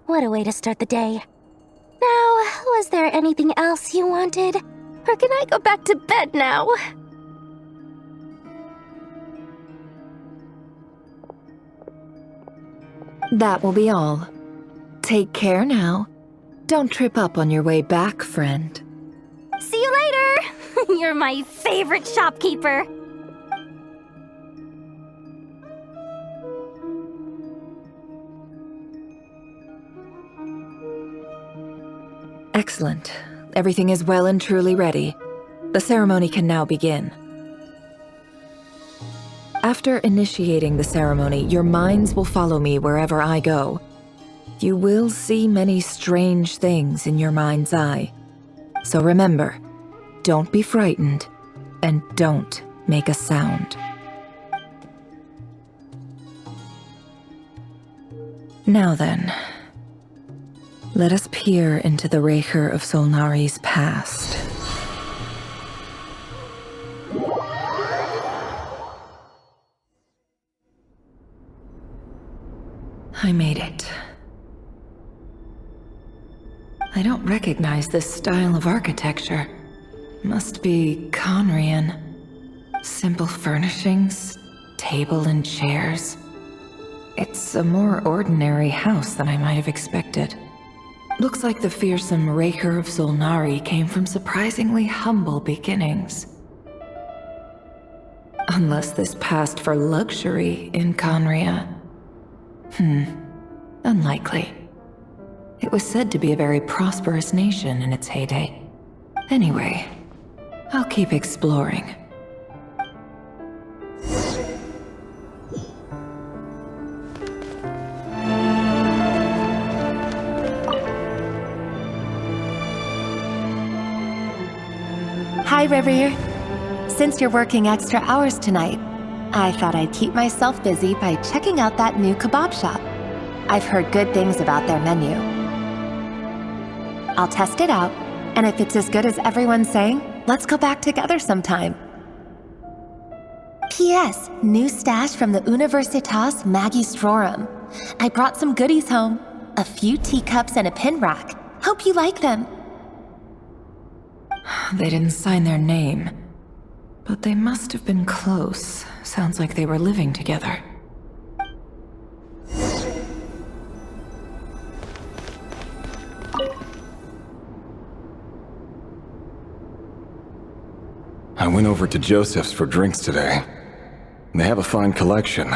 What a way to start the day. Now, was there anything else you wanted? Or can I go back to bed now? That will be all. Take care now. Don't trip up on your way back, friend. See you later! You're my favorite shopkeeper. Excellent. Everything is well and truly ready. The ceremony can now begin. After initiating the ceremony, your minds will follow me wherever I go. You will see many strange things in your mind's eye. So remember, don't be frightened, and don't make a sound. Now then, let us peer into the Raker of Solnari's past. I made it. I don't recognize this style of architecture. Must be Conrian. Simple furnishings, table and chairs. It's a more ordinary house than I might have expected. Looks like the fearsome Raker of Solnari came from surprisingly humble beginnings. Unless this passed for luxury in Conria. Unlikely. It was said to be a very prosperous nation in its heyday. Anyway, I'll keep exploring. Hi, Rivier. Since you're working extra hours tonight, I thought I'd keep myself busy by checking out that new kebab shop. I've heard good things about their menu. I'll test it out, and if it's as good as everyone's saying, let's go back together sometime. P.S. New stash from the Universitas Magistrorum. I brought some goodies home. A few teacups and a pin rack. Hope you like them. They didn't sign their name, but they must have been close. Sounds like they were living together. I went over to Joseph's for drinks today. They have a fine collection,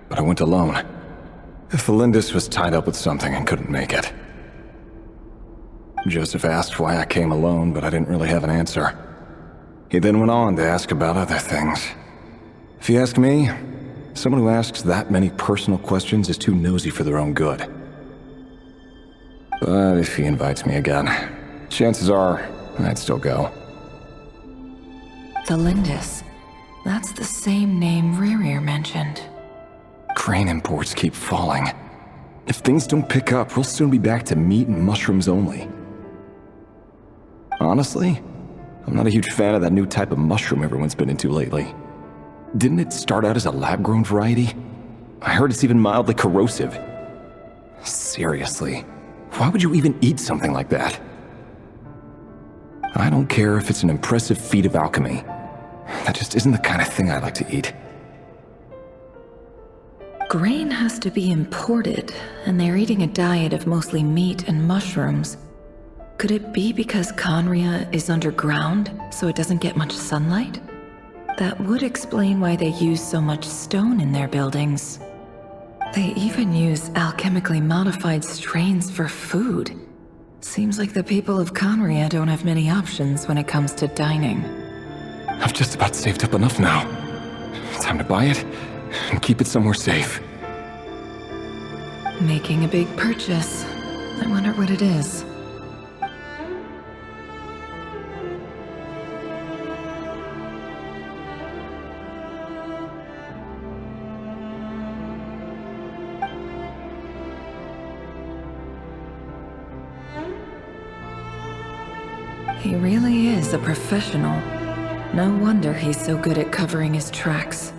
but I went alone. Felindis was tied up with something and couldn't make it. Joseph asked why I came alone, but I didn't really have an answer. He then went on to ask about other things. If you ask me, someone who asks that many personal questions is too nosy for their own good. But if he invites me again, chances are I'd still go. Felindis. That's the same name Ririr mentioned. Crane imports keep falling. If things don't pick up, we'll soon be back to meat and mushrooms only. Honestly, I'm not a huge fan of that new type of mushroom everyone's been into lately. Didn't it start out as a lab-grown variety? I heard it's even mildly corrosive. Seriously, why would you even eat something like that? I don't care if it's an impressive feat of alchemy. That just isn't the kind of thing I like to eat. Grain has to be imported, and they're eating a diet of mostly meat and mushrooms. Could it be because Conria is underground, so it doesn't get much sunlight? That would explain why they use so much stone in their buildings. They even use alchemically modified strains for food. Seems like the people of Conria don't have many options when it comes to dining. I've just about saved up enough now. Time to buy it and keep it somewhere safe. Making a big purchase. I wonder what it is. He really is a professional. No wonder he's so good at covering his tracks.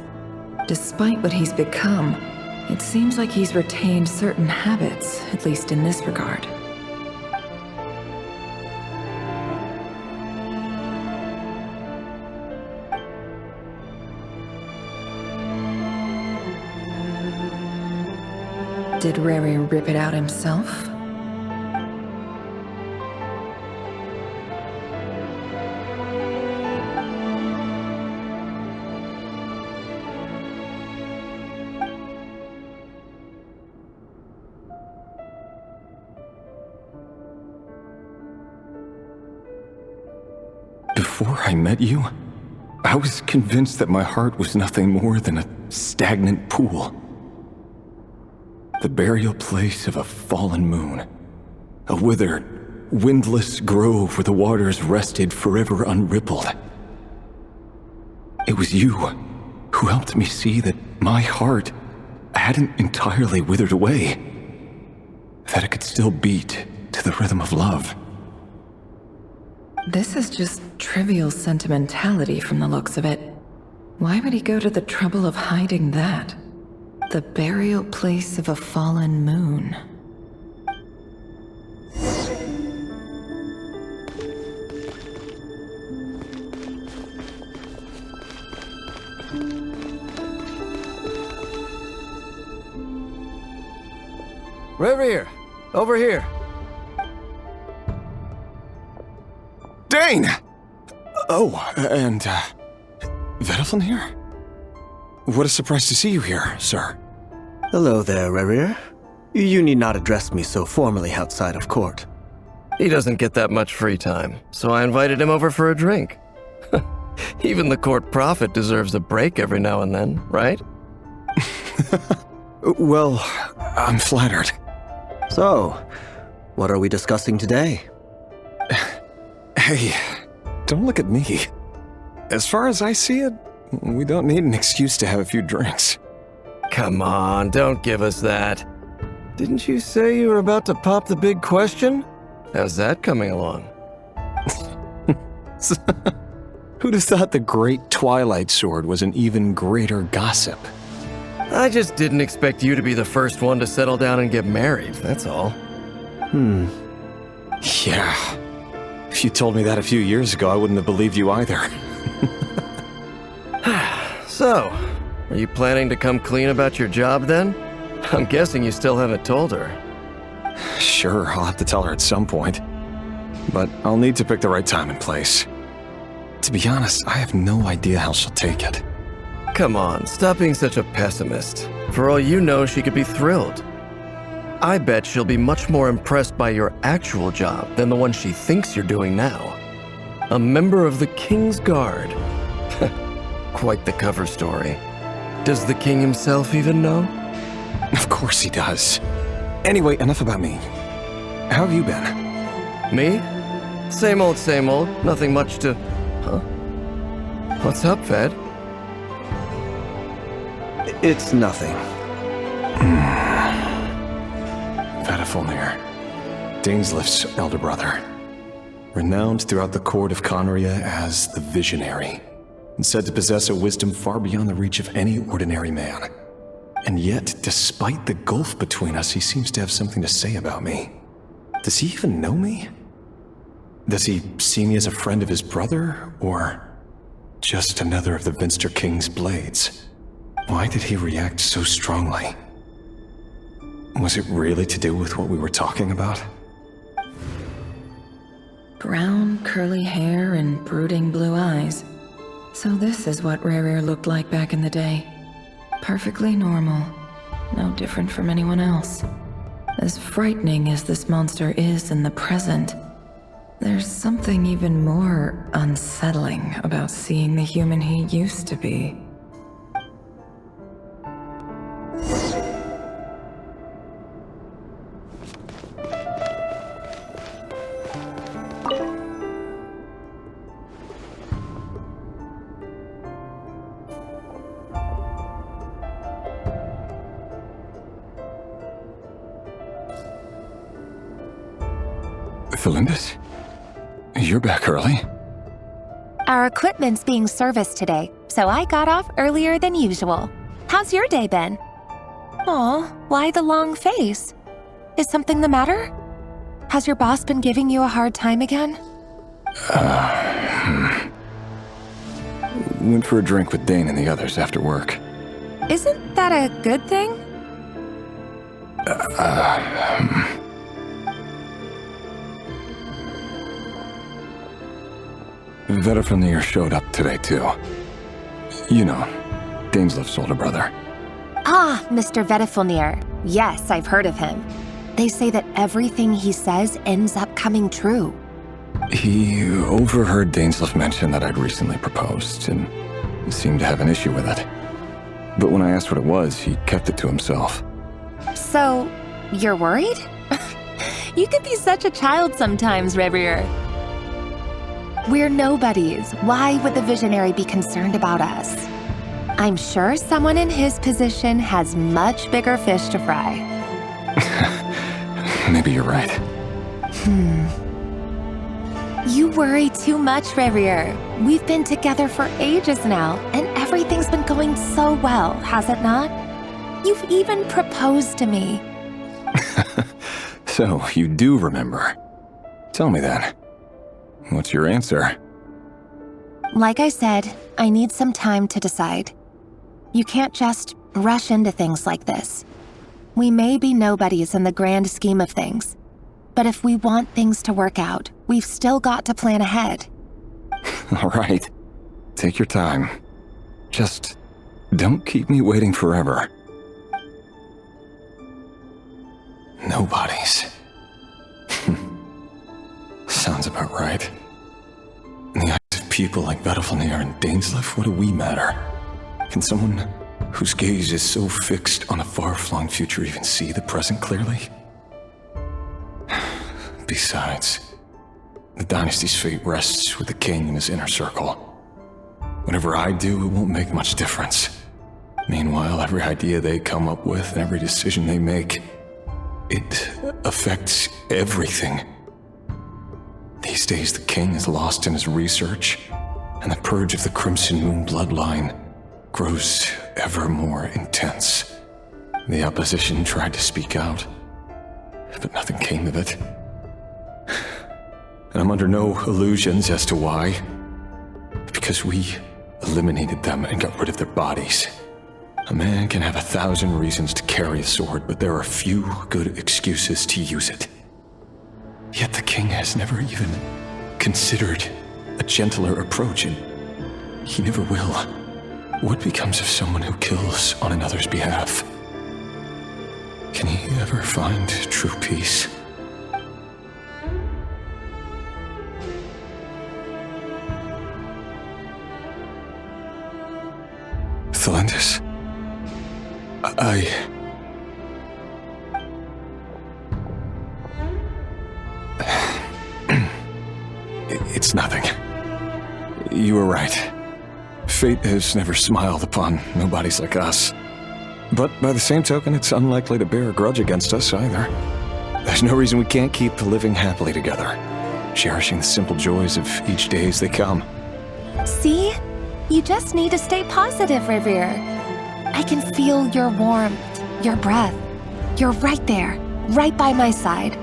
Despite what he's become, it seems like he's retained certain habits, at least in this regard. Did Rary rip it out himself? Before I met you, I was convinced that my heart was nothing more than a stagnant pool. The burial place of a fallen moon. A withered, windless grove where the waters rested forever unrippled. It was you who helped me see that my heart hadn't entirely withered away. That it could still beat to the rhythm of love. This is just trivial sentimentality from the looks of it. Why would he go to the trouble of hiding that? The burial place of a fallen moon. Rivier, over here. Dane! Oh, and, Vediflin here? What a surprise to see you here, sir. Hello there, Rerir. You need not address me so formally outside of court. He doesn't get that much free time, so I invited him over for a drink. Even the court prophet deserves a break every now and then, right? Well, I'm flattered. So, what are we discussing today? Hey, don't look at me. As far as I see it, we don't need an excuse to have a few drinks. Come on, don't give us that. Didn't you say you were about to pop the big question? How's that coming along? Who'd have thought the great Twilight Sword was an even greater gossip? I just didn't expect you to be the first one to settle down and get married, that's all. Yeah. If you told me that a few years ago, I wouldn't have believed you either. So, are you planning to come clean about your job then? I'm guessing you still haven't told her. Sure, I'll have to tell her at some point. But I'll need to pick the right time and place. To be honest, I have no idea how she'll take it. Come on, stop being such a pessimist. For all you know, she could be thrilled. I bet she'll be much more impressed by your actual job than the one she thinks you're doing now. A member of the King's Guard. Quite the cover story. Does the king himself even know? Of course he does. Anyway, enough about me. How have you been? Me? Same old, nothing much to... Huh? What's up, Ved? It's nothing. Vediflin, Daneslif's elder brother. Renowned throughout the court of Conria as the Visionary, and said to possess a wisdom far beyond the reach of any ordinary man. And yet, despite the gulf between us, he seems to have something to say about me. Does he even know me? Does he see me as a friend of his brother, or just another of the Vinster King's blades? Why did he react so strongly? Was it really to do with what we were talking about? Brown, curly hair and brooding blue eyes. So this is what Rerir looked like back in the day. Perfectly normal. No different from anyone else. As frightening as this monster is in the present, there's something even more unsettling about seeing the human he used to be. Felindis? You're back early? Our equipment's being serviced today, so I got off earlier than usual. How's your day been? Aw, why the long face? Is something the matter? Has your boss been giving you a hard time again? Went for a drink with Dane and the others after work. Isn't that a good thing? Vediflin showed up today, too. You know, Daneslif's older brother. Ah, Mr. Vediflin. Yes, I've heard of him. They say that everything he says ends up coming true. He overheard Daneslif mention that I'd recently proposed, and seemed to have an issue with it. But when I asked what it was, he kept it to himself. So, you're worried? You could be such a child sometimes, Rerir. We're nobodies. Why would the Visionary be concerned about us? I'm sure someone in his position has much bigger fish to fry. Maybe you're right. You worry too much, Rerir. We've been together for ages now, and everything's been going so well, has it not? You've even proposed to me. So, you do remember. Tell me then. What's your answer? Like I said, I need some time to decide. You can't just rush into things like this. We may be nobodies in the grand scheme of things, but if we want things to work out, we've still got to plan ahead. All right. Take your time. Just don't keep me waiting forever. Nobody's. Sounds about right. In the eyes of people like Vedalfnir and Dainsleif, what do we matter? Can someone whose gaze is so fixed on a far-flung future even see the present clearly? Besides, the dynasty's fate rests with the king and his inner circle. Whatever I do, it won't make much difference. Meanwhile, every idea they come up with and every decision they make, it affects everything. These days, the king is lost in his research, and the purge of the Crimson Moon bloodline grows ever more intense. The opposition tried to speak out, but nothing came of it. And I'm under no illusions as to why. Because we eliminated them and got rid of their bodies. A man can have 1,000 reasons to carry a sword, but there are few good excuses to use it. Yet the king has never even considered a gentler approach, and he never will. What becomes of someone who kills on another's behalf? Can he ever find true peace? Thelendis, It's nothing. You were right. Fate has never smiled upon nobodies like us. But by the same token, it's unlikely to bear a grudge against us either. There's no reason we can't keep living happily together, cherishing the simple joys of each day as they come. See? You just need to stay positive, Revere. I can feel your warmth, your breath. You're right there, right by my side.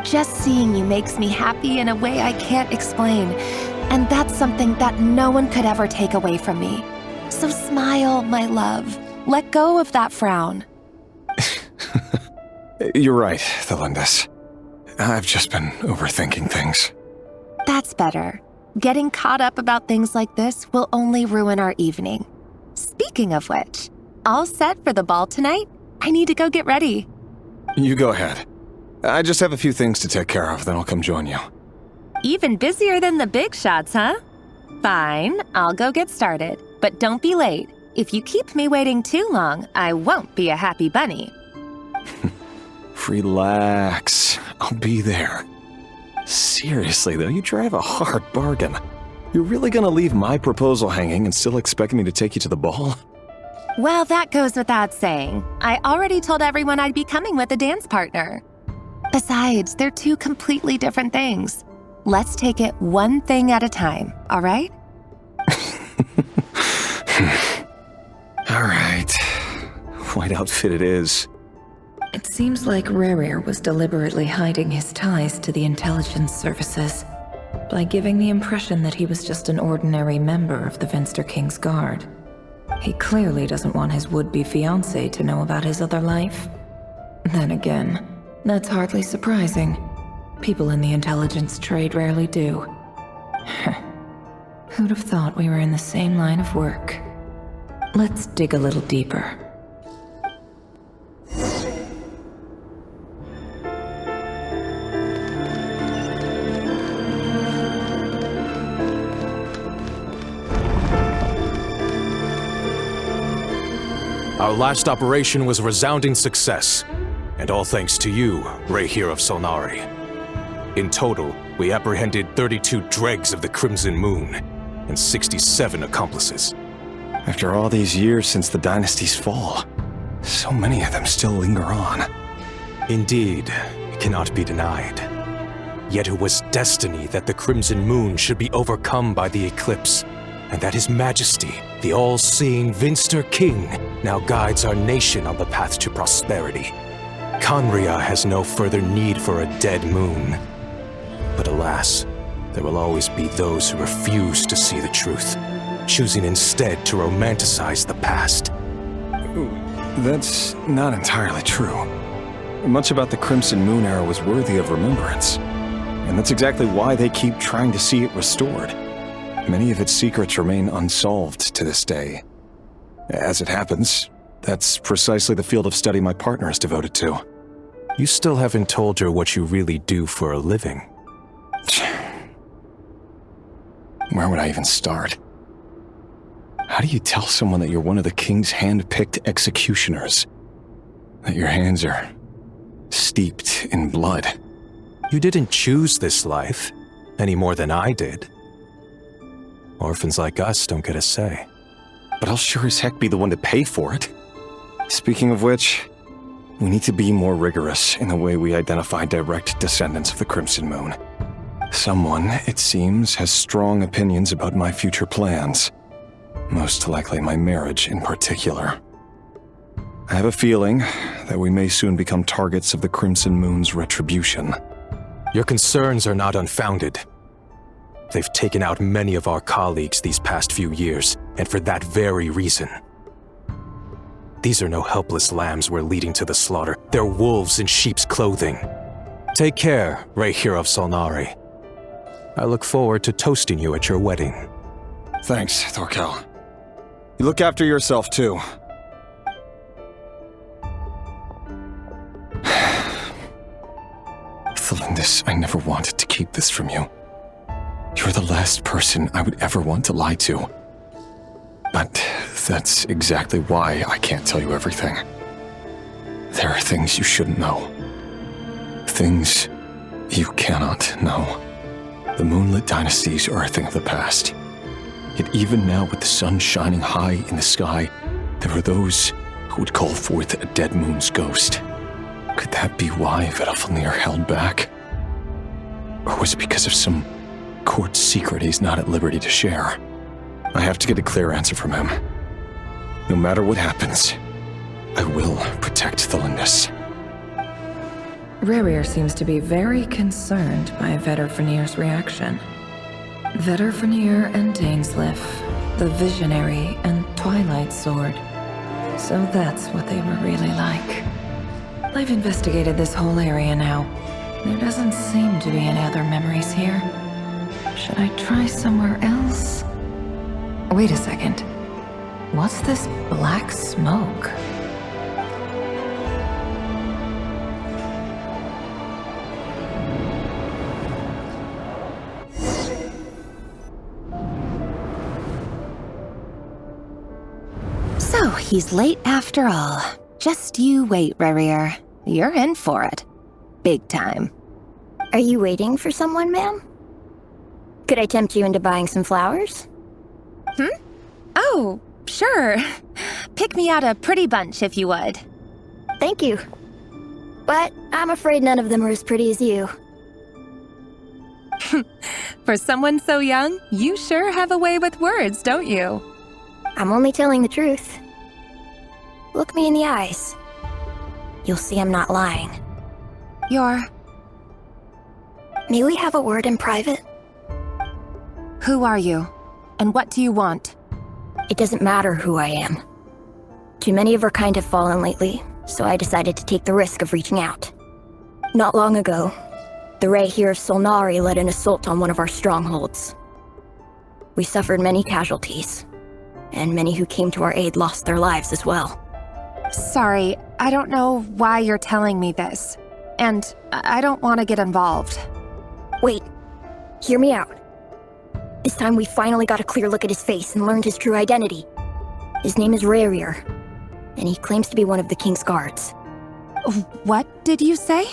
Just seeing you makes me happy in a way I can't explain, and that's something that no one could ever take away from me. So smile, my love. Let go of that frown. You're right, Thelendis. I've just been overthinking things. That's better. Getting caught up about things like this will only ruin our evening. Speaking of which, all set for the ball tonight? I need to go get ready. You go ahead. I just have a few things to take care of, then I'll come join you. Even busier than the big shots, huh? Fine, I'll go get started. But don't be late. If you keep me waiting too long, I won't be a happy bunny. Relax. I'll be there. Seriously, though, you drive a hard bargain. You're really gonna leave my proposal hanging and still expect me to take you to the ball? Well, that goes without saying. I already told everyone I'd be coming with a dance partner. Besides, they're two completely different things. Let's take it one thing at a time, all right? All right. White outfit it is. It seems like Rerir was deliberately hiding his ties to the intelligence services by giving the impression that he was just an ordinary member of the Venster King's Guard. He clearly doesn't want his would-be fiancé to know about his other life. Then again, that's hardly surprising. People in the intelligence trade rarely do. Who'd have thought we were in the same line of work? Let's dig a little deeper. Our last operation was a resounding success, and all thanks to you, Rehir of Solnari. In total, we apprehended 32 dregs of the Crimson Moon, and 67 accomplices. After all these years since the dynasty's fall, so many of them still linger on. Indeed, it cannot be denied. Yet it was destiny that the Crimson Moon should be overcome by the eclipse, and that His Majesty, the all-seeing Venster King, now guides our nation on the path to prosperity. Khaenri'ah has no further need for a dead moon. But alas, there will always be those who refuse to see the truth, choosing instead to romanticize the past. That's not entirely true. Much about the Crimson Moon era was worthy of remembrance, and that's exactly why they keep trying to see it restored. many of its secrets remain unsolved to this day. As it happens, that's precisely the field of study my partner is devoted to. You still haven't told her what you really do for a living. Where would I even start? How do you tell someone that you're one of the king's hand-picked executioners? That your hands are steeped in blood? You didn't choose this life, any more than I did. Orphans like us don't get a say. But I'll sure as heck be the one to pay for it. Speaking of which, we need to be more rigorous in the way we identify direct descendants of the Crimson Moon. Someone, it seems, has strong opinions about my future plans. Most likely my marriage in particular. I have a feeling that we may soon become targets of the Crimson Moon's retribution. Your concerns are not unfounded. They've taken out many of our colleagues these past few years, and for that very reason. These are no helpless lambs we're leading to the slaughter. They're wolves in sheep's clothing. Take care, Rayhir of Solnari. I look forward to toasting you at your wedding. Thanks, Thorkel. You look after yourself, too. Thelindis, I never wanted to keep this from you. You're the last person I would ever want to lie to. But that's exactly why I can't tell you everything. There are things you shouldn't know. Things you cannot know. The Moonlit dynasties are a thing of the past. Yet even now, with the sun shining high in the sky, there are those who would call forth a dead moon's ghost. Could that be why Vedalfnir held back? Or was it because of some court secret he's not at liberty to share? I have to get a clear answer from him. No matter what happens, I will protect Thelindis. Rarier seems to be very concerned by Vedalfnir's reaction. Vedalfnir and Dainsleif, the Visionary and Twilight Sword. So that's what they were really like. I've investigated this whole area now. There doesn't seem to be any other memories here. Should I try somewhere else? Wait a second. What's this black smoke? So, he's late after all. Just you wait, Rarier. You're in for it. Big time. Are you waiting for someone, ma'am? Could I tempt you into buying some flowers? Oh, sure. Pick me out a pretty bunch if you would. Thank you. But I'm afraid none of them are as pretty as you. For someone so young, you sure have a way with words, don't you? I'm only telling the truth. Look me in the eyes. You'll see I'm not lying. May we have a word in private? Who are you? And what do you want? It doesn't matter who I am. Too many of our kind have fallen lately, so I decided to take the risk of reaching out. Not long ago, the Rayhir of Solnari led an assault on one of our strongholds. We suffered many casualties, and many who came to our aid lost their lives as well. Sorry, I don't know why you're telling me this, and I don't want to get involved. Wait, hear me out. This time we finally got a clear look at his face and learned his true identity. His name is Rarier, and he claims to be one of the King's guards. What did you say?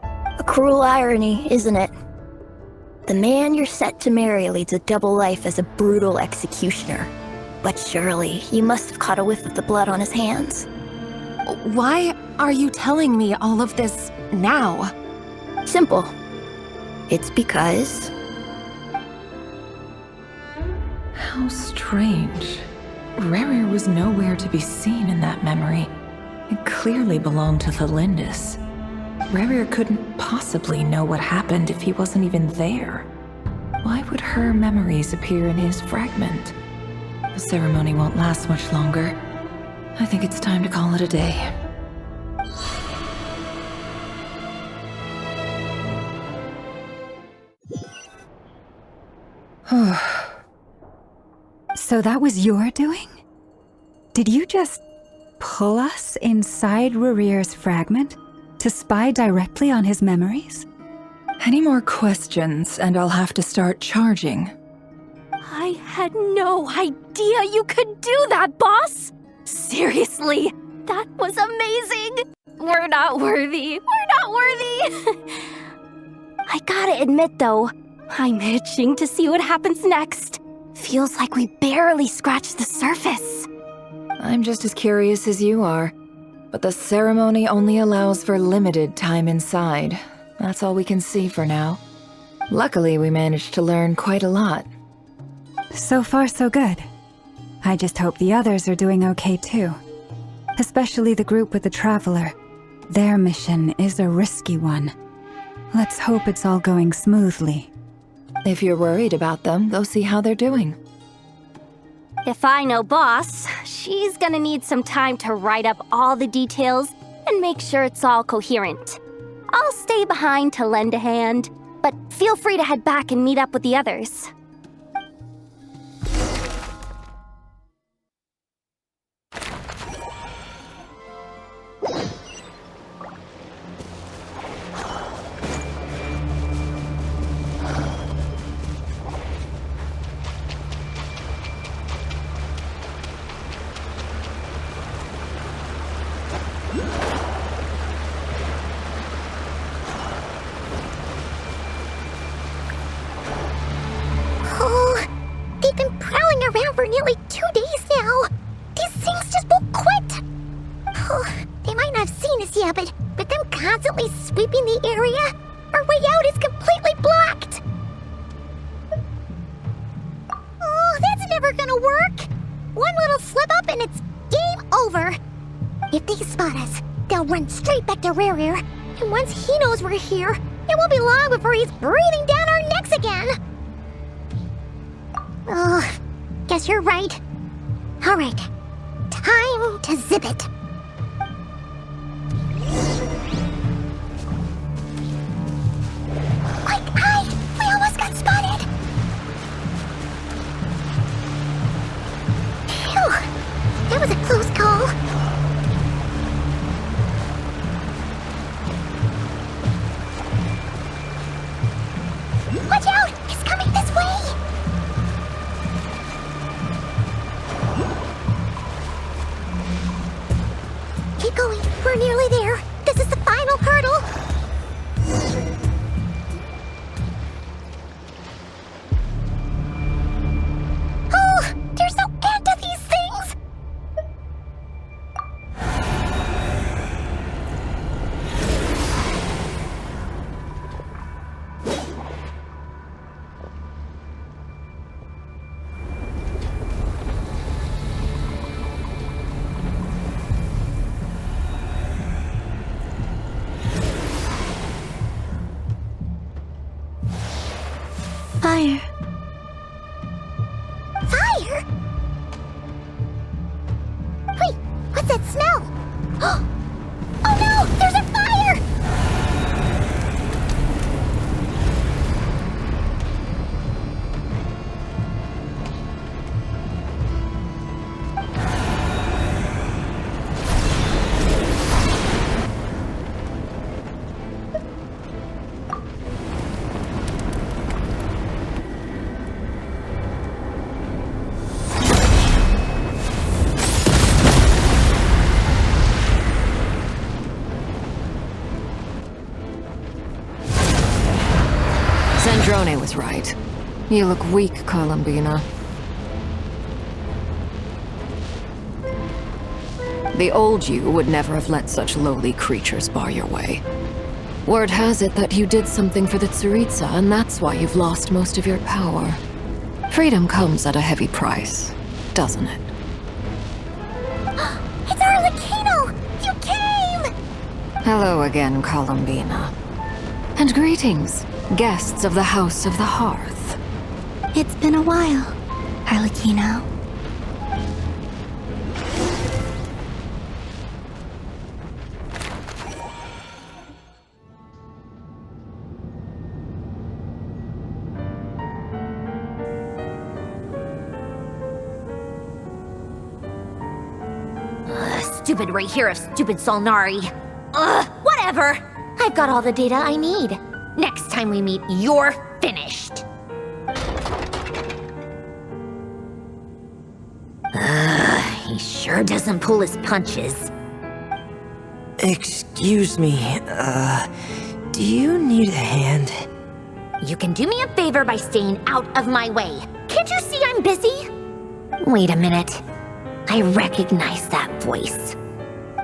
A cruel irony, isn't it? The man you're set to marry leads a double life as a brutal executioner. But surely, you must have caught a whiff of the blood on his hands. Why are you telling me all of this now? Simple. It's because... How strange. Rarier was nowhere to be seen in that memory. It clearly belonged to Thelindis. Rarier couldn't possibly know what happened if he wasn't even there. Why would her memories appear in his fragment? The ceremony won't last much longer. I think it's time to call it a day. So that was your doing? Did you just pull us inside Rarir's fragment to spy directly on his memories? Any more questions, and I'll have to start charging. I had no idea you could do that, boss! Seriously, that was amazing! We're not worthy. We're not worthy! I gotta admit, though, I'm itching to see what happens next. Feels like we barely scratched the surface. I'm just as curious as you are, but the ceremony only allows for limited time inside. That's all we can see for now. Luckily, we managed to learn quite a lot. So far, so good. I just hope the others are doing okay too. Especially the group with the Traveler. Their mission is a risky one. Let's hope it's all going smoothly. If you're worried about them, go see how they're doing. If I know boss, she's gonna need some time to write up all the details and make sure it's all coherent. I'll stay behind to lend a hand, but feel free to head back and meet up with the others. Oh, they've been prowling around for nearly 2 days now. These things just won't quit. Oh, they might not have seen us yet, but with them constantly sweeping the area, our way out is completely blocked. Oh, that's never gonna work. One little slip up and it's game over. If they spot us, they'll run straight back to Rarir. And once he knows we're here, it won't be long before he's breathing down our necks again. Oh, guess you're right. All right, time to zip it. Quick, hide! We almost got spotted! Phew, that was a close call. Watch out! He's coming this way! Keep going. We're nearly there. This is the final hurdle. Oh, there's no end to these things. Fire. Fire? Wait, what's that smell? Oh no, there's a fire! Zandrone was right. You look weak, Columbina. The old you would never have let such lowly creatures bar your way. Word has it that you did something for the Tsaritsa, and that's why you've lost most of your power. Freedom comes at a heavy price, doesn't it? It's Arlecchino! You came! Hello again, Columbina. And greetings, guests of the House of the Hearth. It's been a while, Arlecchino. stupid right here of stupid Solnari. Ugh, whatever. I've got all the data I need. Next time we meet, you're finished. He sure doesn't pull his punches. Excuse me, do you need a hand? You can do me a favor by staying out of my way. Can't you see I'm busy? Wait a minute. I recognize that voice.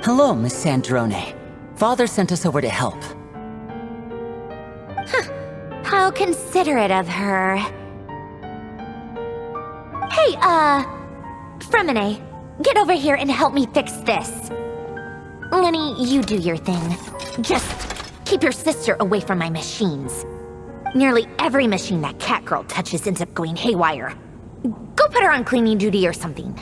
Hello, Miss Sandrone. Father sent us over to help. How considerate of her. Hey, Fremine, get over here and help me fix this. Lenny, you do your thing. Just keep your sister away from my machines. Nearly every machine that cat girl touches ends up going haywire. Go put her on cleaning duty or something.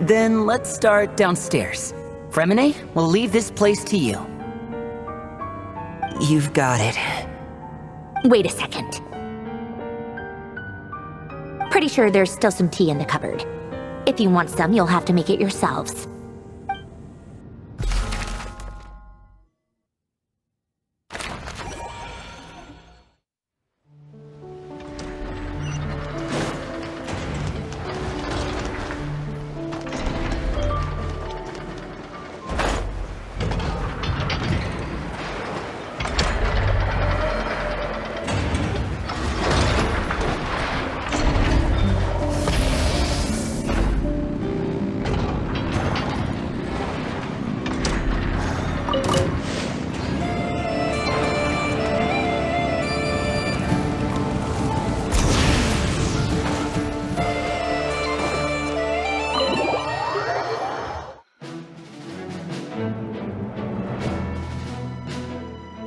Then let's start downstairs. Fremine, we'll leave this place to you. You've got it. Wait a second. Pretty sure there's still some tea in the cupboard. If you want some, you'll have to make it yourselves.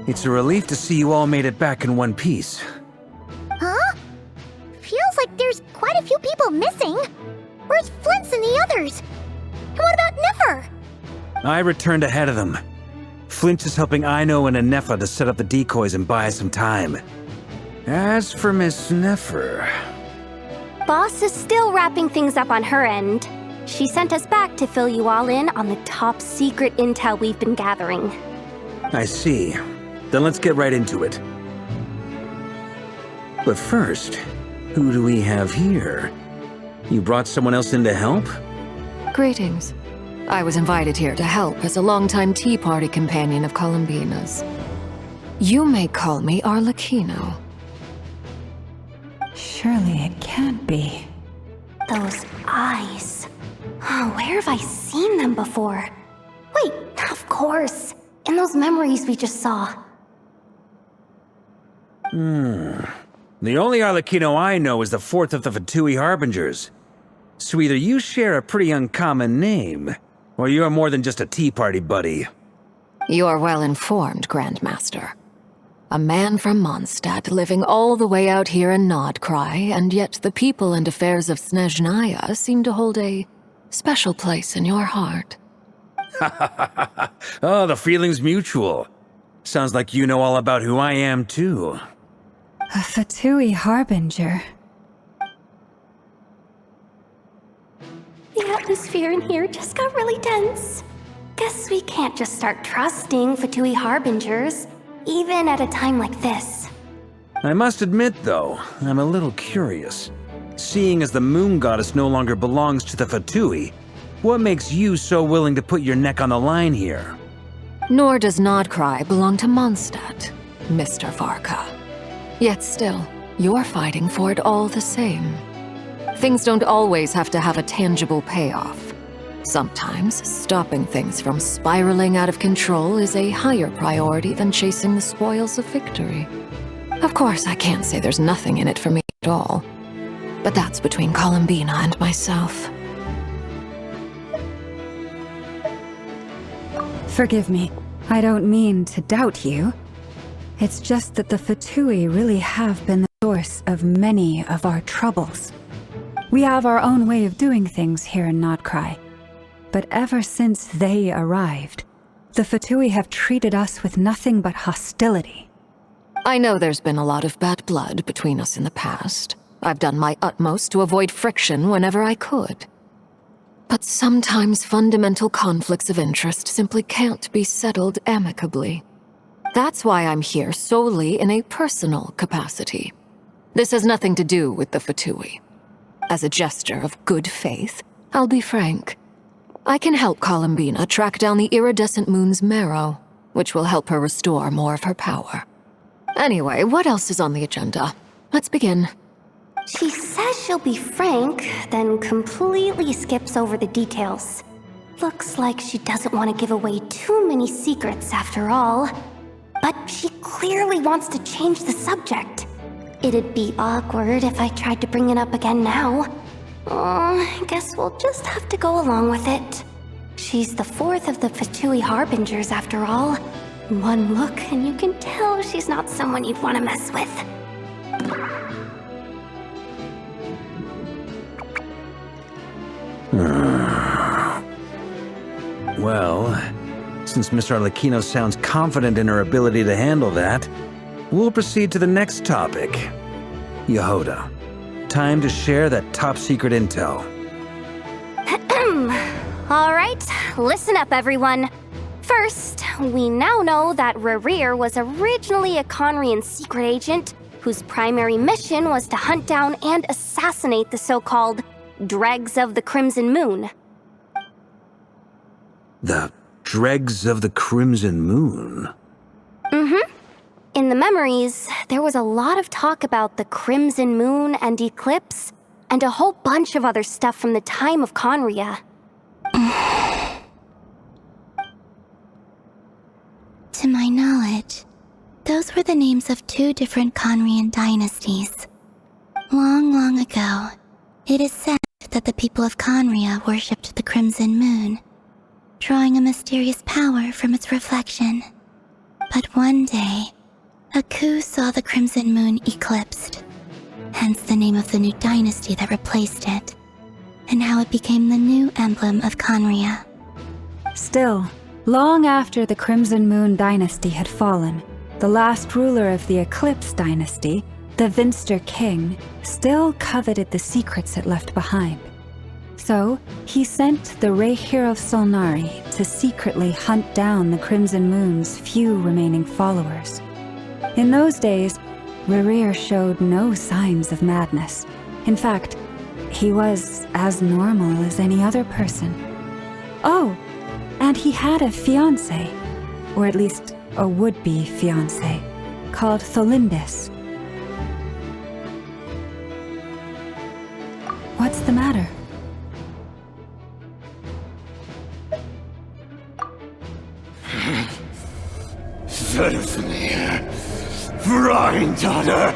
It's a relief to see you all made it back in one piece. Huh? Feels like there's quite a few people missing. Where's Flint's and the others? And what about Nefer? I returned ahead of them. Flint is helping Aino and Anefa to set up the decoys and buy us some time. As for Miss Nefer... Boss is still wrapping things up on her end. She sent us back to fill you all in on the top secret intel we've been gathering. I see. Then let's get right into it. But first, who do we have here? You brought someone else in to help? Greetings. I was invited here to help as a longtime Tea Party companion of Columbina's. You may call me Arlecchino. Surely it can't be. Those eyes. Oh, where have I seen them before? Wait, of course. In those memories we just saw. The only Arlecchino I know is the fourth of the Fatui Harbingers. So either you share a pretty uncommon name, or you're more than just a Tea Party buddy. You're well informed, Grandmaster. A man from Mondstadt living all the way out here in Nod-Krai, and yet the people and affairs of Snezhnaya seem to hold a special place in your heart. Oh, the feeling's mutual. Sounds like you know all about who I am, too. A Fatui Harbinger. The atmosphere in here just got really tense. Guess we can't just start trusting Fatui Harbingers, even at a time like this. I must admit, though, I'm a little curious. Seeing as the Moon Goddess no longer belongs to the Fatui, what makes you so willing to put your neck on the line here? Nor does Nod-Krai belong to Mondstadt, Mr. Varka. Yet still, you're fighting for it all the same. Things don't always have to have a tangible payoff. Sometimes, stopping things from spiraling out of control is a higher priority than chasing the spoils of victory. Of course, I can't say there's nothing in it for me at all. But that's between Columbina and myself. Forgive me. I don't mean to doubt you. It's just that the Fatui really have been the source of many of our troubles. We have our own way of doing things here in Nod-Krai. But ever since they arrived, the Fatui have treated us with nothing but hostility. I know there's been a lot of bad blood between us in the past, I've done my utmost to avoid friction whenever I could. But sometimes fundamental conflicts of interest simply can't be settled amicably. That's why I'm here solely in a personal capacity. This has nothing to do with the Fatui. As a gesture of good faith, I'll be frank. I can help Columbina track down the iridescent moon's marrow, which will help her restore more of her power. Anyway, what else is on the agenda? Let's begin. She says she'll be frank, then completely skips over the details. Looks like she doesn't want to give away too many secrets after all. But she clearly wants to change the subject. It'd be awkward if I tried to bring it up again now. I guess we'll just have to go along with it. She's the fourth of the Fatui Harbingers after all. One look and you can tell she's not someone you'd want to mess with. Well, since Miss Arlecchino sounds confident in her ability to handle that, we'll proceed to the next topic. Yehoda, time to share that top-secret intel. Alright, listen up everyone. First, we now know that Rerir was originally a Conrian secret agent whose primary mission was to hunt down and assassinate the so-called Dregs of the Crimson Moon. The Dregs of the Crimson Moon? Mm-hmm. In the memories, there was a lot of talk about the Crimson Moon and Eclipse, and a whole bunch of other stuff from the time of Conria. To my knowledge, those were the names of two different Conrian dynasties. Long, long ago, it is said that the people of Conria worshipped the Crimson Moon, drawing a mysterious power from its reflection. But one day, a coup saw the Crimson Moon eclipsed, hence the name of the new dynasty that replaced it, and how it became the new emblem of Conria. Still, long after the Crimson Moon dynasty had fallen, the last ruler of the Eclipse dynasty, the Vinster King, still coveted the secrets it left behind. So, he sent the Reir of Solnari to secretly hunt down the Crimson Moon's few remaining followers. In those days, Rerir showed no signs of madness. In fact, he was as normal as any other person. Oh, and he had a fiancé, or at least a would-be fiancé, called Tholindis. What's the matter? Verfnir, Freindaughter,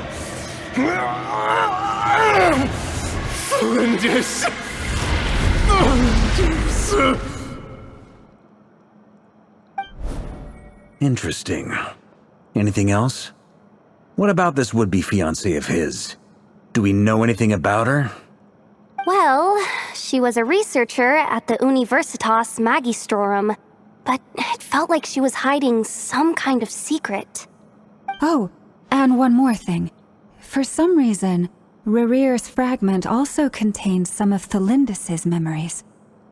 Tholindis. Interesting. Anything else? What about this would-be fiancé of his? Do we know anything about her? Well, she was a researcher at the Universitas Magistrorum, but it felt like she was hiding some kind of secret. Oh, and one more thing. For some reason, Rerir's fragment also contains some of Tholindis' memories,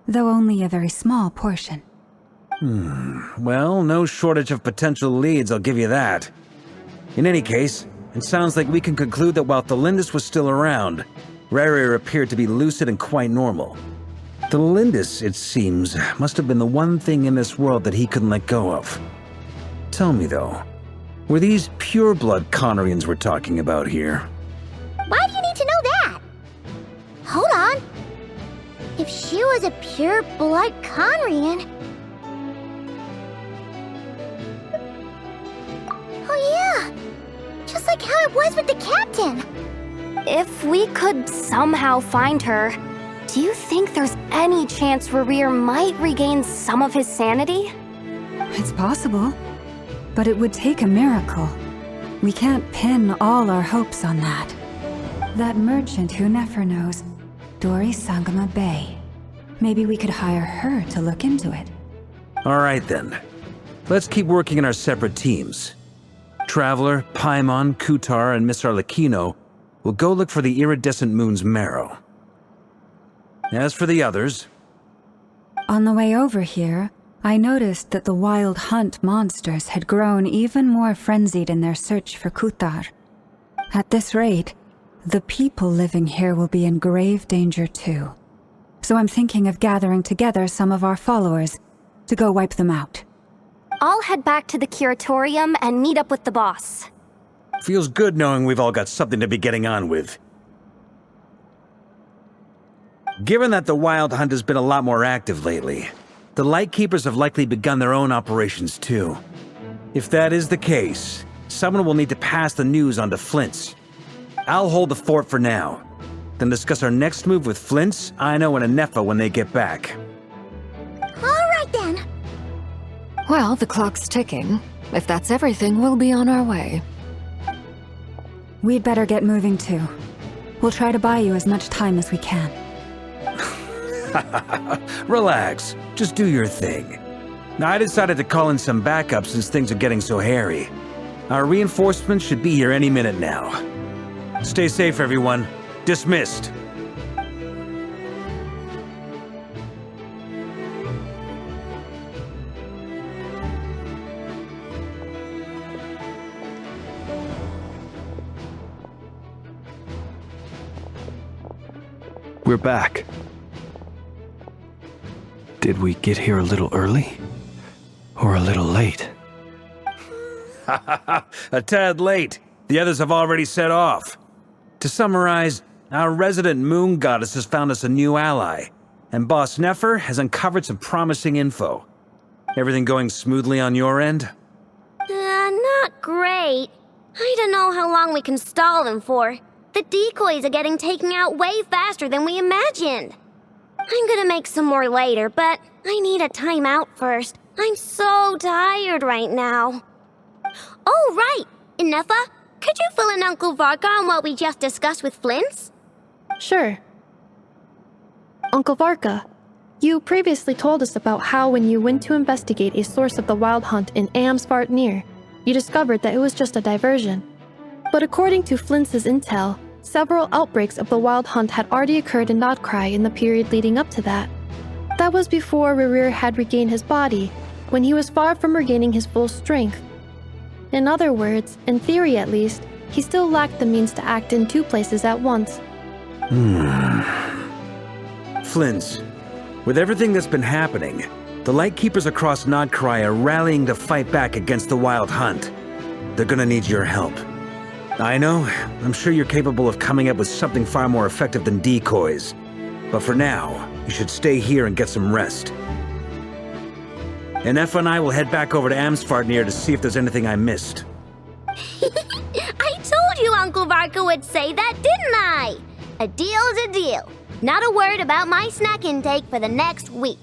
though only a very small portion. Well, no shortage of potential leads, I'll give you that. In any case, it sounds like we can conclude that while Tholindis was still around, Rerir appeared to be lucid and quite normal. Tholindis, it seems, must have been the one thing in this world that he couldn't let go of. Tell me though, were these pure-blood Conrians we're talking about here? Why do you need to know that? Hold on. If she was a pure-blood Conrian... Oh yeah! Just like how it was with the captain! If we could somehow find her, do you think there's any chance Rerir might regain some of his sanity? It's possible, but it would take a miracle. We can't pin all our hopes on that. That merchant who never knows, Dori Sangama Bay. Maybe we could hire her to look into it. Alright then. Let's keep working in our separate teams. Traveler, Paimon, Kutar, and Miss Arlecchino We'll go look for the iridescent moon's marrow. As for the others... On the way over here, I noticed that the Wild Hunt monsters had grown even more frenzied in their search for Kuthar. At this rate, the people living here will be in grave danger too. So I'm thinking of gathering together some of our followers to go wipe them out. I'll head back to the curatorium and meet up with the boss. Feels good knowing we've all got something to be getting on with. Given that the Wild Hunt has been a lot more active lately, the Lightkeepers have likely begun their own operations too. If that is the case, someone will need to pass the news on to Flint's. I'll hold the fort for now, then discuss our next move with Flint's, Aino, and Anefa when they get back. Alright then. Well, the clock's ticking. If that's everything, we'll be on our way. We'd better get moving too. We'll try to buy you as much time as we can. Relax, just do your thing. I decided to call in some backup since things are getting so hairy. Our reinforcements should be here any minute now. Stay safe, everyone. Dismissed. We're back. Did we get here a little early? Or a little late? A tad late. The others have already set off. To summarize, our resident moon goddess has found us a new ally, and Boss Nefer has uncovered some promising info. Everything going smoothly on your end? Not great. I don't know how long we can stall them for. The decoys are getting taken out way faster than we imagined. I'm gonna make some more later, but I need a timeout first. I'm so tired right now. Oh, right! Inefa, could you fill in Uncle Varka on what we just discussed with Flint's? Sure. Uncle Varka, you previously told us about how when you went to investigate a source of the Wild Hunt in Amsvartnir, you discovered that it was just a diversion. But according to Flint's intel, several outbreaks of the Wild Hunt had already occurred in Nod-Krai in the period leading up to that. That was before Rerir had regained his body, when he was far from regaining his full strength. In other words, in theory at least, he still lacked the means to act in two places at once. Flint's, with everything that's been happening, the Lightkeepers across Nod-Krai are rallying to fight back against the Wild Hunt. They're gonna need your help. I know, I'm sure you're capable of coming up with something far more effective than decoys. But for now, you should stay here and get some rest. Anefa and I will head back over to Amsvartnir to see if there's anything I missed. I told you Uncle Varka would say that, didn't I? A deal's a deal. Not a word about my snack intake for the next week.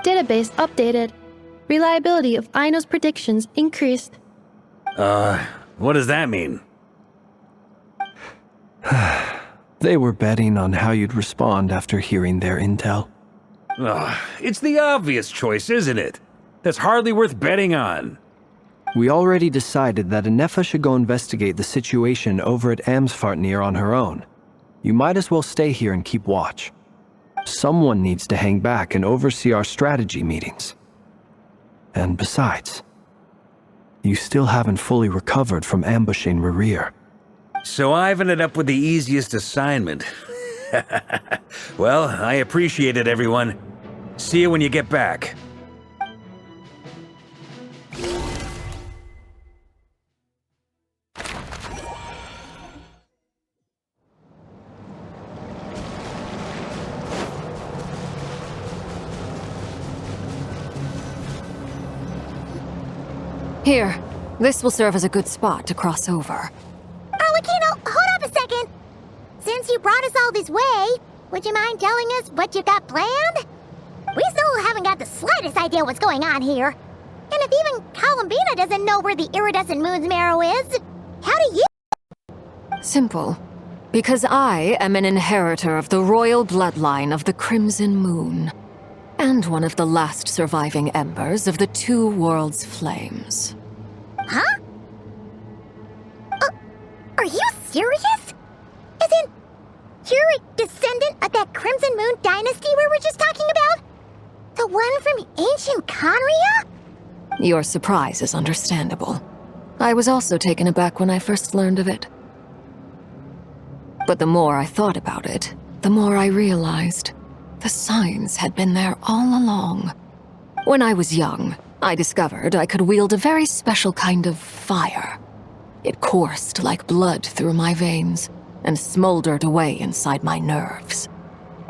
Database updated. Reliability of Aino's predictions increased. What does that mean? They were betting on how you'd respond after hearing their intel. It's the obvious choice, isn't it? That's hardly worth betting on. We already decided that Anefa should go investigate the situation over at Amsvartnir on her own. You might as well stay here and keep watch. Someone needs to hang back and oversee our strategy meetings. And besides, you still haven't fully recovered from ambushing Rerir. So I've ended up with the easiest assignment. Well, I appreciate it, everyone. See you when you get back. Here, this will serve as a good spot to cross over. Arlecchino, hold up a second. Since you brought us all this way, would you mind telling us what you got planned? We still haven't got the slightest idea what's going on here. And if even Columbina doesn't know where the iridescent moon's marrow is, how do you? Simple. Because I am an inheritor of the royal bloodline of the Crimson Moon, and one of the last surviving embers of the Two Worlds' flames. Huh? Are you serious? You're a descendant of that Crimson Moon dynasty we were just talking about? The one from ancient Conria? Your surprise is understandable. I was also taken aback when I first learned of it. But the more I thought about it, the more I realized the signs had been there all along. When I was young, I discovered I could wield a very special kind of fire. It coursed like blood through my veins and smoldered away inside my nerves.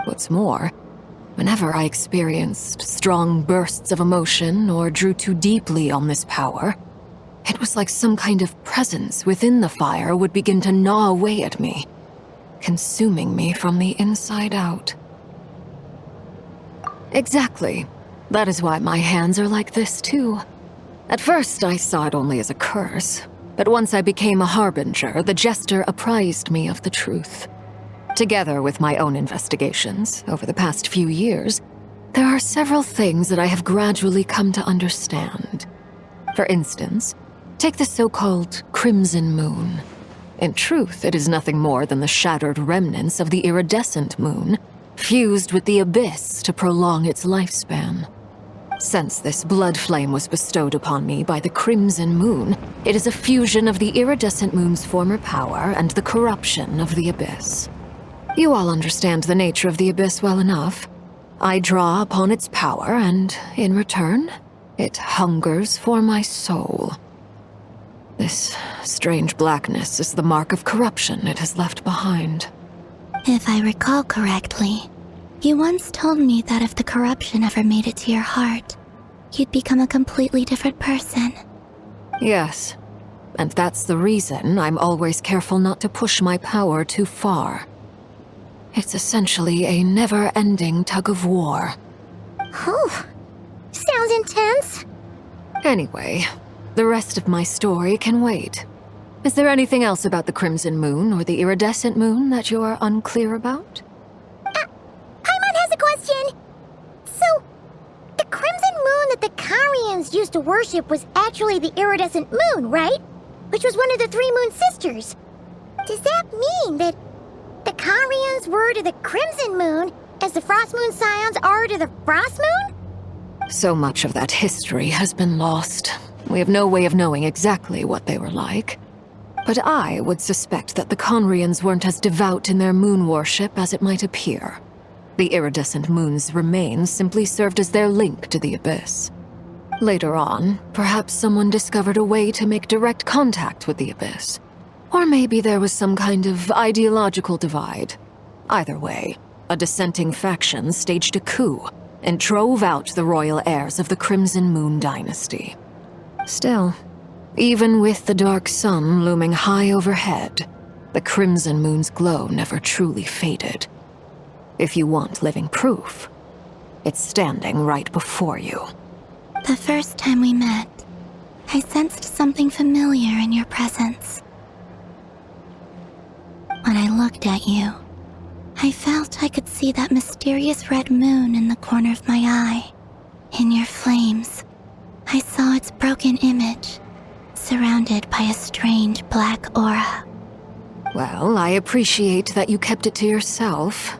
What's more, whenever I experienced strong bursts of emotion or drew too deeply on this power, it was like some kind of presence within the fire would begin to gnaw away at me, consuming me from the inside out. Exactly. That is why my hands are like this too. At first I saw it only as a curse, but once I became a harbinger, the jester apprised me of the truth. Together with my own investigations over the past few years, there are several things that I have gradually come to understand. For instance, take the so-called Crimson Moon. In truth, it is nothing more than the shattered remnants of the iridescent moon, fused with the abyss to prolong its lifespan. Since this blood flame was bestowed upon me by the Crimson Moon, it is a fusion of the iridescent moon's former power and the corruption of the abyss. You all understand the nature of the abyss well enough. I draw upon its power, and in return, it hungers for my soul. This strange blackness is the mark of corruption it has left behind. If I recall correctly, you once told me that if the corruption ever made it to your heart, you'd become a completely different person. Yes, and that's the reason I'm always careful not to push my power too far. It's essentially a never-ending tug-of-war. Oh, sounds intense. Anyway, the rest of my story can wait. Is there anything else about the Crimson Moon or the Iridescent Moon that you're unclear about? Paimon has a question. So, the Crimson Moon that the Karians used to worship was actually the Iridescent Moon, right? Which was one of the three Moon Sisters. Does that mean that the Karians were to the Crimson Moon as the Frost Moon Scions are to the Frost Moon? So much of that history has been lost. We have no way of knowing exactly what they were like. But I would suspect that the Conrians weren't as devout in their moon worship as it might appear. The iridescent moon's remains simply served as their link to the abyss. Later on, perhaps someone discovered a way to make direct contact with the abyss. Or maybe there was some kind of ideological divide. Either way, a dissenting faction staged a coup and drove out the royal heirs of the Crimson Moon dynasty. Still, even with the dark sun looming high overhead, the Crimson Moon's glow never truly faded. If you want living proof, it's standing right before you. The first time we met, I sensed something familiar in your presence. When I looked at you, I felt I could see that mysterious red moon in the corner of my eye. In your flames, I saw its broken image, surrounded by a strange black aura. Well, I appreciate that you kept it to yourself.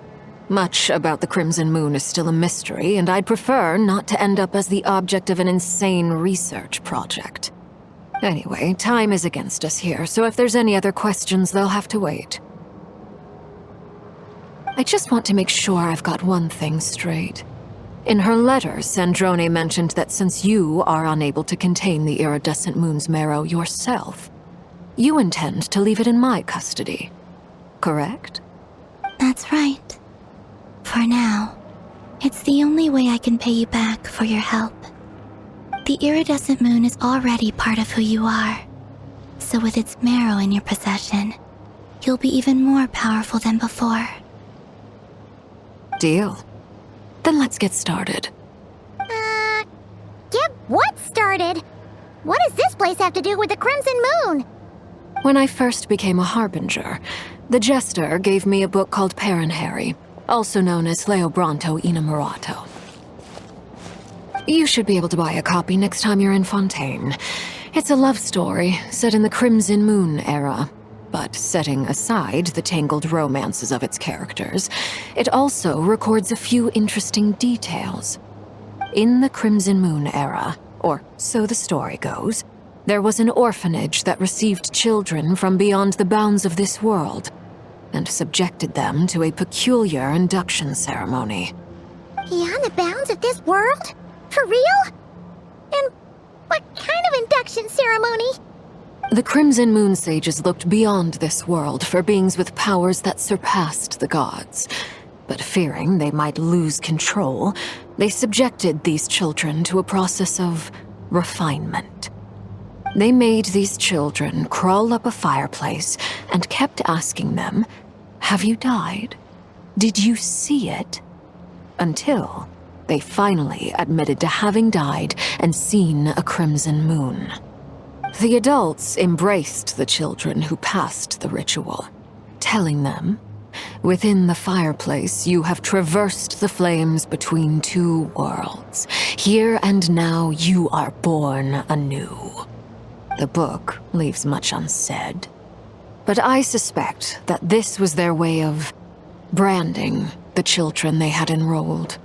Much about the Crimson Moon is still a mystery, and I'd prefer not to end up as the object of an insane research project. Anyway, time is against us here, so if there's any other questions, they'll have to wait. I just want to make sure I've got one thing straight. In her letter, Sandrone mentioned that since you are unable to contain the iridescent moon's marrow yourself, you intend to leave it in my custody. Correct? That's right. For now, it's the only way I can pay you back for your help. The iridescent moon is already part of who you are, so with its marrow in your possession, you'll be even more powerful than before. Deal. Then let's get started. Get what started? What does this place have to do with the Crimson Moon? When I first became a harbinger, the jester gave me a book called Parenheri, also known as Leobranto Inamorato. You should be able to buy a copy next time you're in Fontaine. It's a love story set in the Crimson Moon era, But setting aside the tangled romances of its characters, it also records a few interesting details. In the Crimson Moon era, or so the story goes, there was an orphanage that received children from beyond the bounds of this world, and subjected them to a peculiar induction ceremony. Beyond the bounds of this world? For real? And what kind of induction ceremony? The Crimson Moon sages looked beyond this world for beings with powers that surpassed the gods. But fearing they might lose control, they subjected these children to a process of refinement. They made these children crawl up a fireplace and kept asking them, "Have you died? Did you see it?" Until they finally admitted to having died and seen a crimson moon. The adults embraced the children who passed the ritual, telling them, "Within the fireplace, you have traversed the flames between two worlds. Here and now, you are born anew." The book leaves much unsaid, but I suspect that this was their way of branding the children they had enrolled,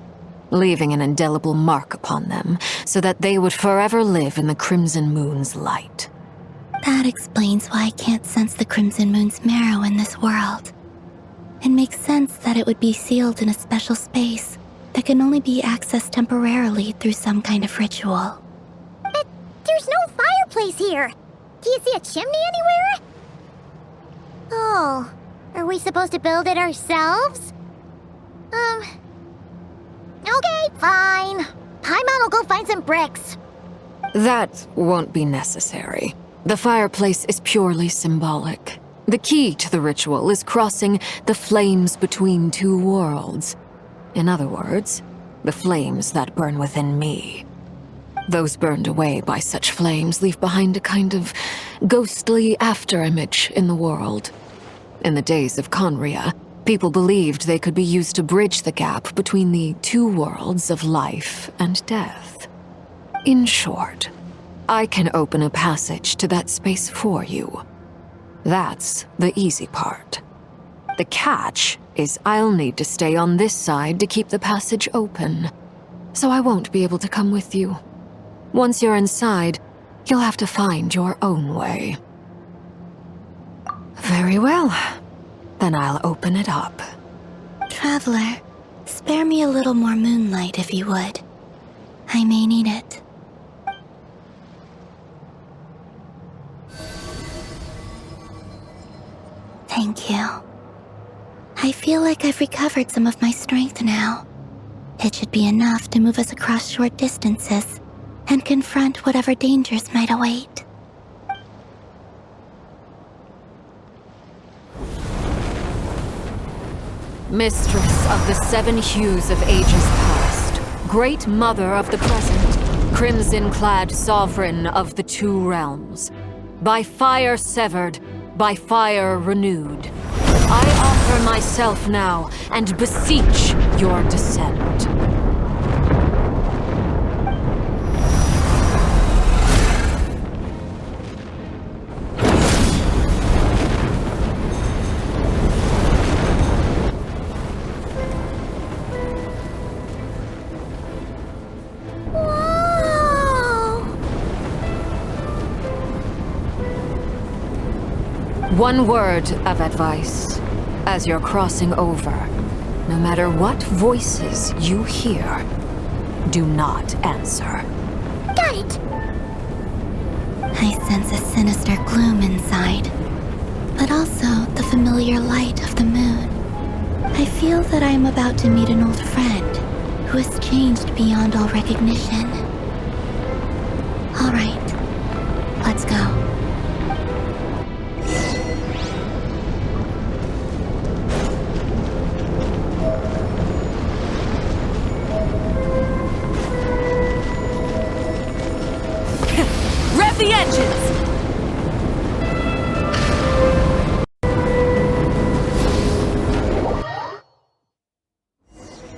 leaving an indelible mark upon them so that they would forever live in the Crimson Moon's light. That explains why I can't sense the Crimson Moon's marrow in this world. It makes sense that it would be sealed in a special space that can only be accessed temporarily through some kind of ritual. But there's no fireplace here. Do you see a chimney anywhere? Oh, are we supposed to build it ourselves? Okay, fine. Paimon will go find some bricks. That won't be necessary. The fireplace is purely symbolic. The key to the ritual is crossing the flames between two worlds. In other words, the flames that burn within me. Those burned away by such flames leave behind a kind of ghostly afterimage in the world. In the days of Conria, people believed they could be used to bridge the gap between the two worlds of life and death. In short, I can open a passage to that space for you. That's the easy part. The catch is I'll need to stay on this side to keep the passage open, so I won't be able to come with you. Once you're inside, you'll have to find your own way. Very well. Then I'll open it up. Traveler, spare me a little more moonlight if you would. I may need it. Thank you. I feel like I've recovered some of my strength now. It should be enough to move us across short distances and confront whatever dangers might await. Mistress of the seven hues of ages past, great mother of the present, crimson-clad sovereign of the two realms, by fire severed, by fire renewed, I offer myself now and beseech your descent. One word of advice. As you're crossing over, no matter what voices you hear, do not answer. Got it! I sense a sinister gloom inside, but also the familiar light of the moon. I feel that I am about to meet an old friend who has changed beyond all recognition. All right, let's go. The engines!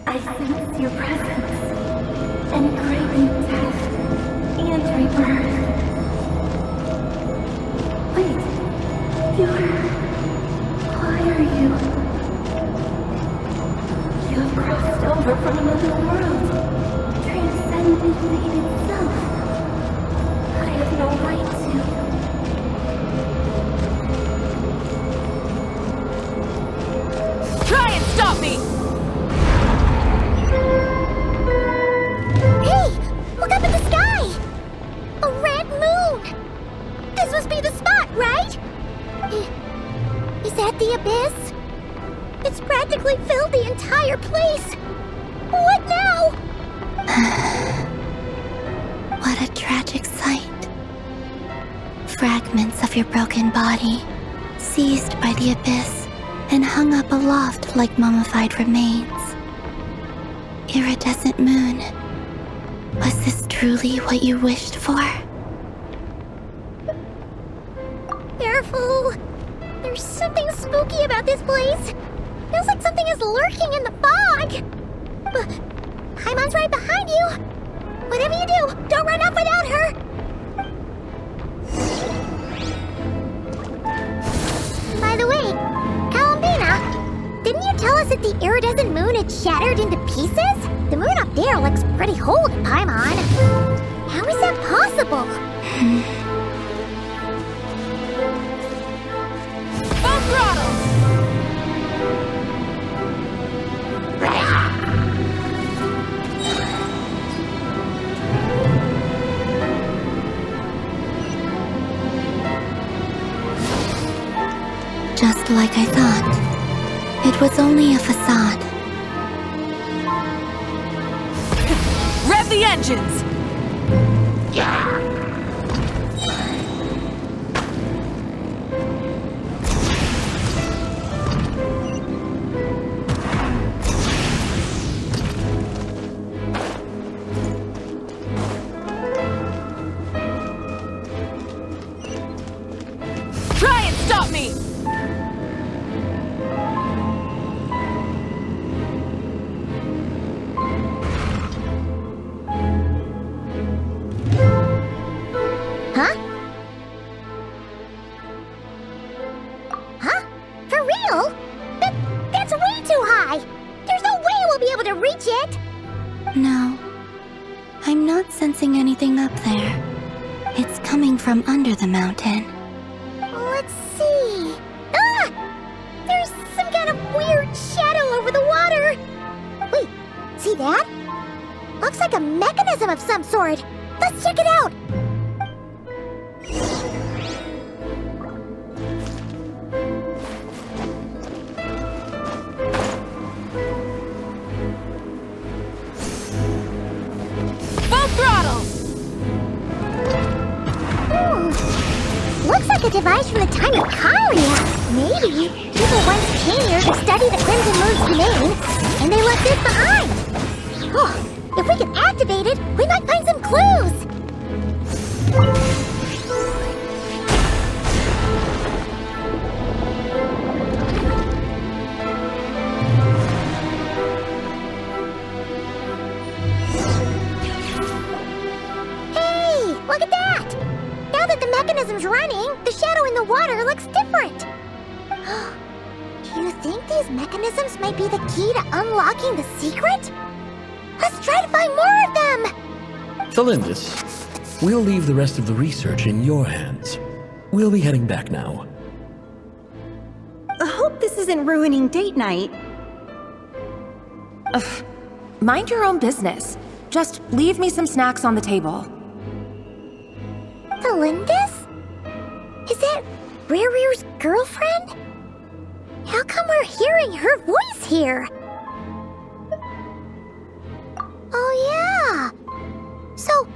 I sense your presence and craving death and rebirth. Wait, you're... over from another world, transcended fate itself. I have no right to. Try and stop me! Hey! Look up at the sky! A red moon! This must be the spot, right? Is that the abyss? It's practically filled the entire place! What now? What a tragic sight. Fragments of your broken body, seized by the abyss and hung up aloft like mummified remains. Iridescent moon, was this truly what you wished for? Careful! There's something spooky about this place. Feels like something is lurking in the fog. Paimon's right behind you. Whatever you do, don't run off without her. By the way, Columbina, didn't you tell us that the iridescent moon had shattered into pieces? The moon up there looks pretty whole to Paimon. How is that possible? Full throttle! Just like I thought. It was only a facade. Rev the engines! Try and stop me! Huh? Huh? For real? That's way too high! There's no way we'll be able to reach it! No. I'm not sensing anything up there. It's coming from under the mountain. Let's see... Ah! There's some kind of weird shadow over the water! Wait, see that? Looks like a mechanism of some sort! Let's check it out! Full throttle! Looks like a device from the time of Kalia. Maybe people once came here to study the Crimson Moon's domain, and they left this behind. Oh, if we can activate it, we might find some clues. Hey, look at that! Now that the mechanism's running, the shadow in the water looks different. Do you think these mechanisms might be the key to unlocking the secret? Let's try to find more of them! Thalindis, we'll leave the rest of the research in your hands. We'll be heading back now. I hope this isn't ruining date night. Ugh. Mind your own business. Just leave me some snacks on the table. Thalindis? Is that Rear's girlfriend? How come we're hearing her voice here? Oh yeah! So,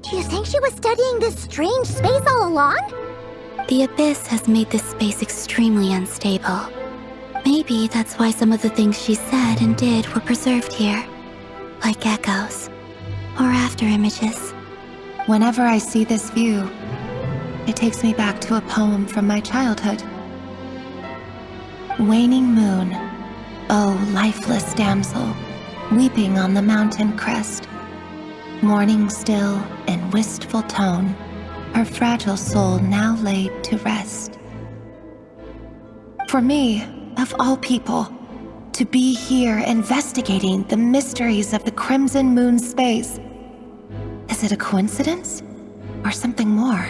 do you think she was studying this strange space all along? The abyss has made this space extremely unstable. Maybe that's why some of the things she said and did were preserved here. Like echoes. Or after images. Whenever I see this view, it takes me back to a poem from my childhood. Waning moon, oh lifeless damsel, weeping on the mountain crest. Mourning still in wistful tone, her fragile soul now laid to rest. For me, of all people, To be here investigating the mysteries of the Crimson Moon space. Is it a coincidence? Or something more?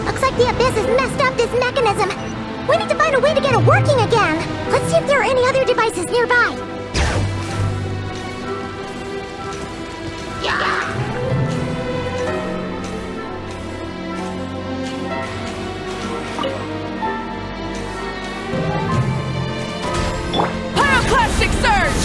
Looks like the Abyss has messed up this mechanism. We need to find a way to get it working again. Let's see if there are any other devices nearby. Pyroclastic surge!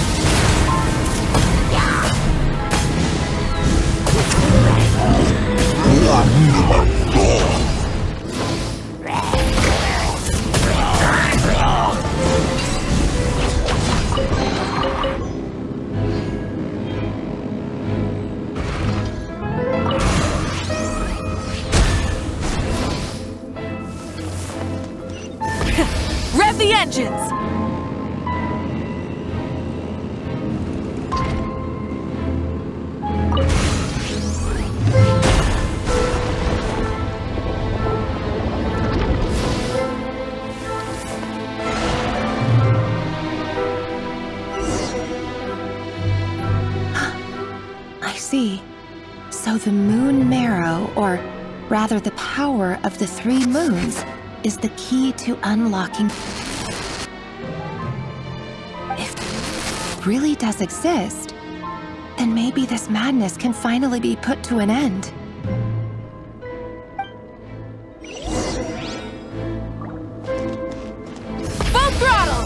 Rev the engines! I see. So the moon marrow, or rather the power of the 3 moons, is the key to unlocking. If it really does exist, then maybe this madness can finally be put to an end. Full throttle!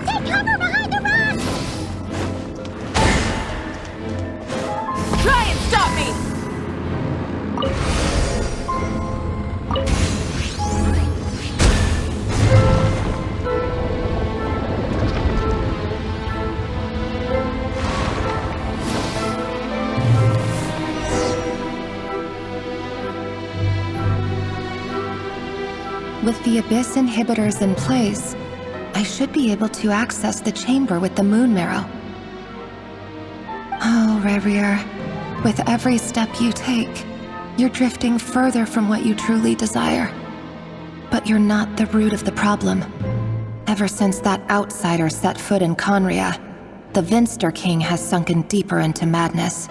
Take cover behind the rock! Try and stop me! With the Abyss inhibitors in place, I should be able to access the chamber with the moon marrow. Oh, Rerir, with every step you take, you're drifting further from what you truly desire. But you're not the root of the problem. Ever since that outsider set foot in Conria, the Vinster King has sunken deeper into madness.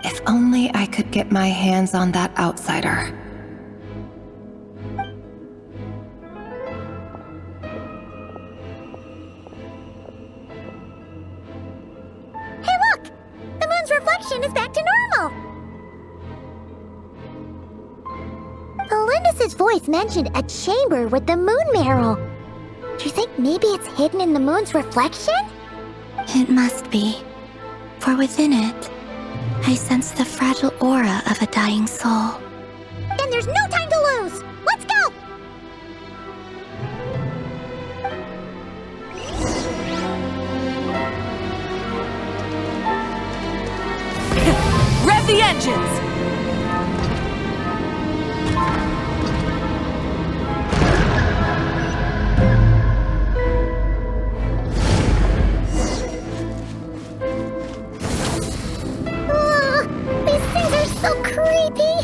If only I could get my hands on that outsider. Hey, look! The moon's reflection is back to normal! Elendis' voice mentioned a chamber with the moon marrow. Do you think maybe it's hidden in the moon's reflection? It must be. For within it, I sense the fragile aura of a dying soul. Then there's no time to lose! Let's go! Rev the engines! These things are so creepy!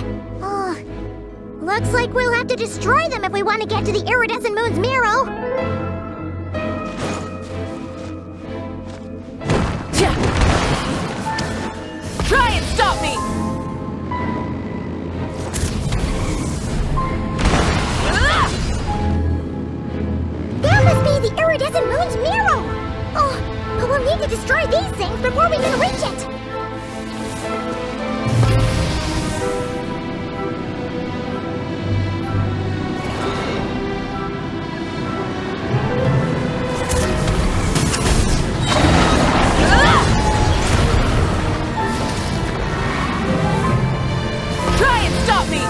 Looks like we'll have to destroy them if we want to get to the iridescent moon's marrow. Try and stop me! That must be the iridescent moon's marrow! Oh, but we'll need to destroy these things before we can reach it! Try and stop me!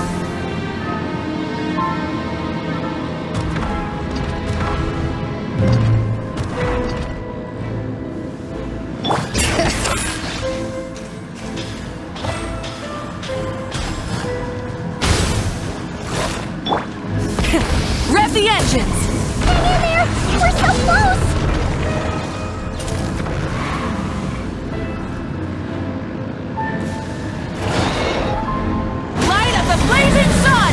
Vengeance! Hang in there! We're so close! Light of the blazing sun!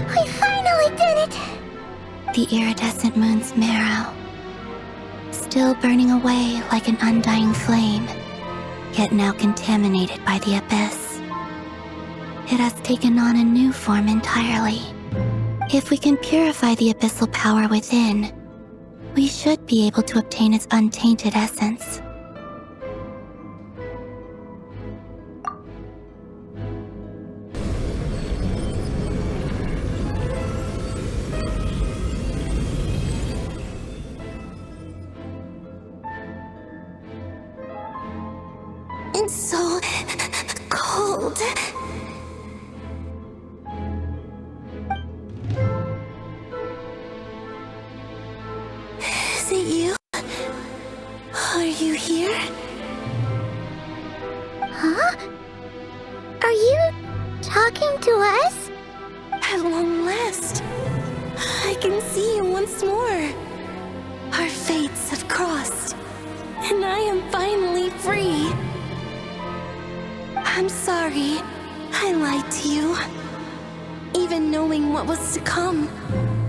We finally did it! The iridescent moon's marrow, still burning away like an undying flame, yet now contaminated by the abyss. It has taken on a new form entirely. If we can purify the abyssal power within, we should be able to obtain its untainted essence. It's so cold. Is it you? Are you here? Huh? Are you talking to us? At long last, I can see you once more. Our fates have crossed, and I am finally free. I'm sorry, I lied to you. Even knowing what was to come,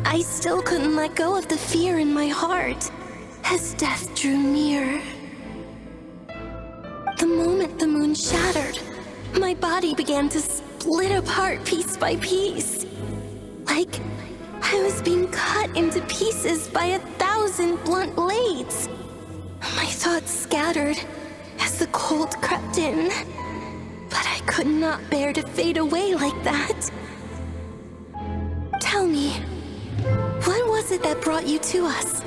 I still couldn't let go of the fear in my heart as death drew near. The moment the moon shattered, my body began to split apart piece by piece. Like I was being cut into pieces by 1,000 blunt blades. My thoughts scattered as the cold crept in. But I could not bear to fade away like that. Tell me, what was it that brought you to us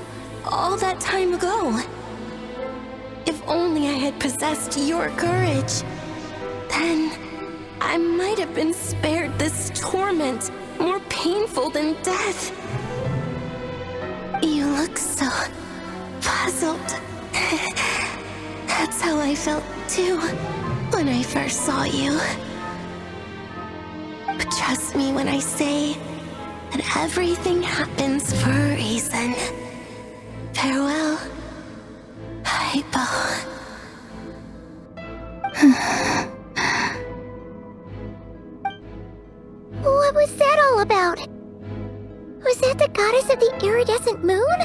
all that time ago? If only I had possessed your courage, then I might have been spared this torment more painful than death. You look so puzzled. That's how I felt too when I first saw you. But trust me when I say that everything happens for a reason. Farewell, Hypo. What was that all about? Was that the goddess of the iridescent moon?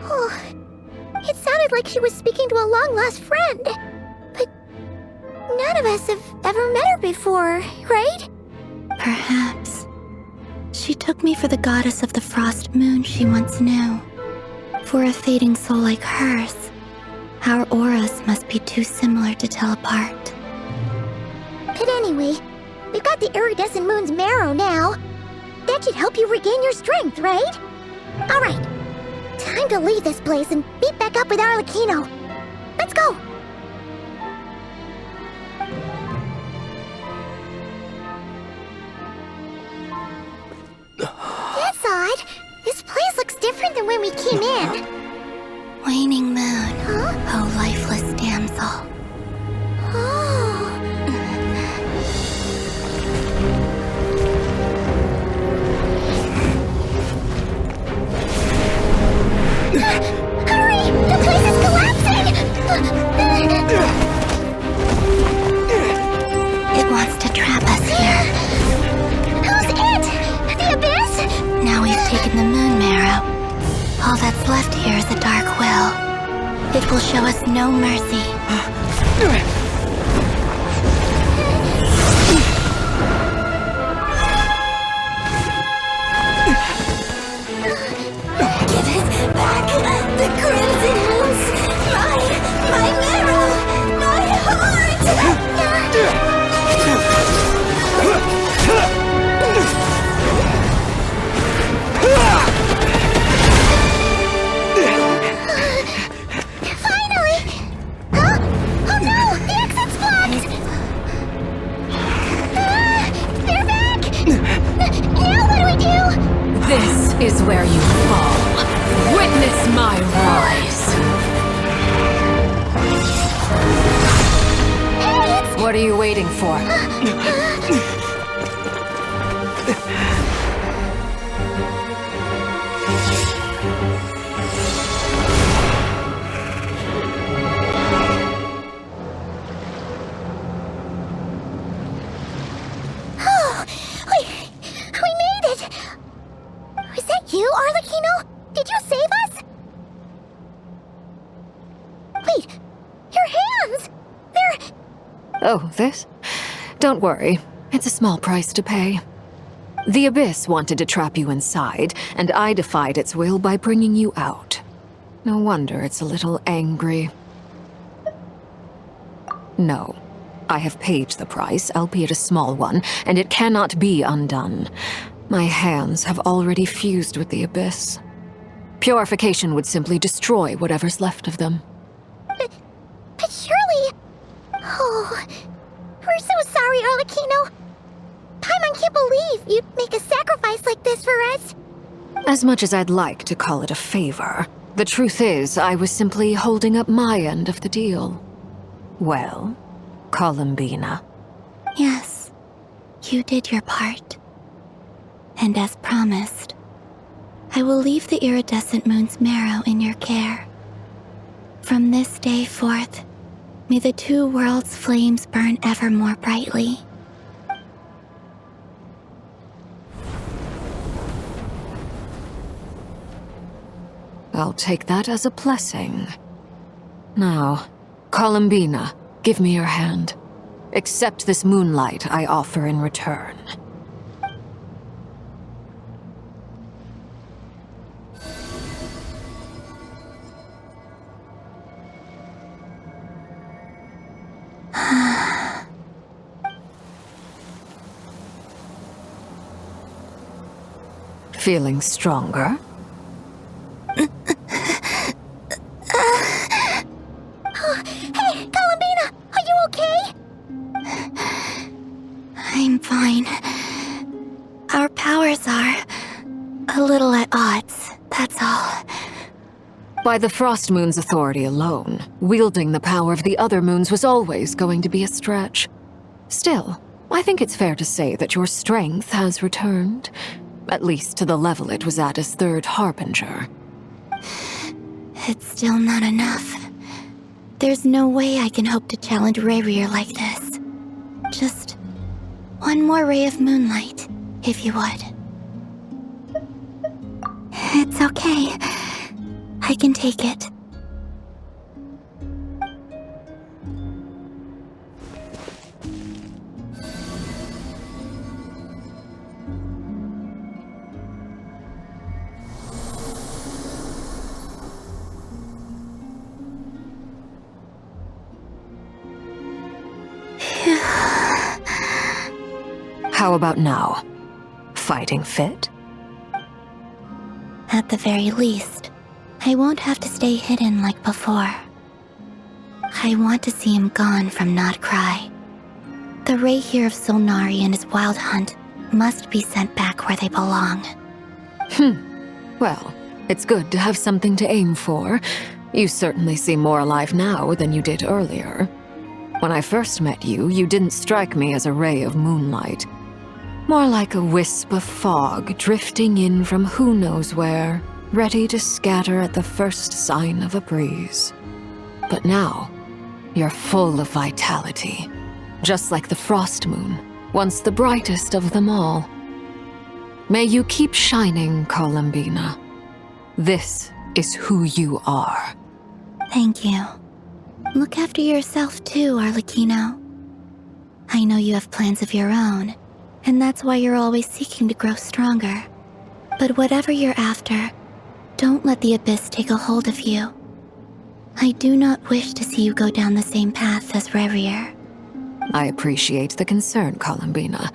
Oh, it sounded like she was speaking to a long-lost friend. But none of us have ever met her before, right? Perhaps. She took me for the goddess of the frost moon she once knew. For a fading soul like hers, our auras must be too similar to tell apart. But anyway, we've got the iridescent moon's marrow now. That should help you regain your strength, right? Alright, time to leave this place and meet back up with Arlecchino. Let's go! That's odd. This place looks different than when we came in. Waning moon, oh lifeless damsel. Hurry! The place is collapsing! It wants to trap us here. Who's it? The abyss? Now we've taken the moon marrow. All that's left here is a dark will. It will show us no mercy. Give it back! The crimson moons! My marrow! My heart! Finally! Huh? Oh no! The for? Oh, we made it! Was that you, Arlecchino? Did you save us? Wait, your hands! They're... Oh, this? Don't worry. It's a small price to pay. The Abyss wanted to trap you inside, and I defied its will by bringing you out. No wonder it's a little angry. No. I have paid the price, albeit a small one, and it cannot be undone. My hands have already fused with the Abyss. Purification would simply destroy whatever's left of them. But surely... Oh, we're so sorry, Arlecchino. Paimon can't believe you'd make a sacrifice like this for us. As much as I'd like to call it a favor, the truth is I was simply holding up my end of the deal. Well, Columbina. Yes, you did your part. And as promised, I will leave the iridescent moon's marrow in your care. From this day forth, may the two worlds' flames burn ever more brightly. I'll take that as a blessing. Now, Columbina, give me your hand. Accept this moonlight I offer in return. Feeling stronger? Hey, Columbina, are you okay? I'm fine. Our powers are a little at odds, that's all. By the Frost Moon's authority alone, wielding the power of the other moons was always going to be a stretch. Still, I think it's fair to say that your strength has returned, at least to the level it was at as Third Harbinger. It's still not enough. There's no way I can hope to challenge Rayrier like this. Just one more ray of moonlight, if you would. It's okay. I can take it. How about now? Fighting fit? At the very least, I won't have to stay hidden like before. I want to see him gone from Nod-Krai. The Rayheer of Solnari and his wild hunt must be sent back where they belong. Well, it's good to have something to aim for. You certainly seem more alive now than you did earlier. When I first met you, you didn't strike me as a ray of moonlight. More like a wisp of fog drifting in from who knows where, ready to scatter at the first sign of a breeze. But now, you're full of vitality, just like the Frost Moon, once the brightest of them all. May you keep shining, Columbina. This is who you are. Thank you. Look after yourself too, Arlecchino. I know you have plans of your own, and that's why you're always seeking to grow stronger. But whatever you're after, don't let the Abyss take a hold of you. I do not wish to see you go down the same path as Rayrier. I appreciate the concern, Columbina.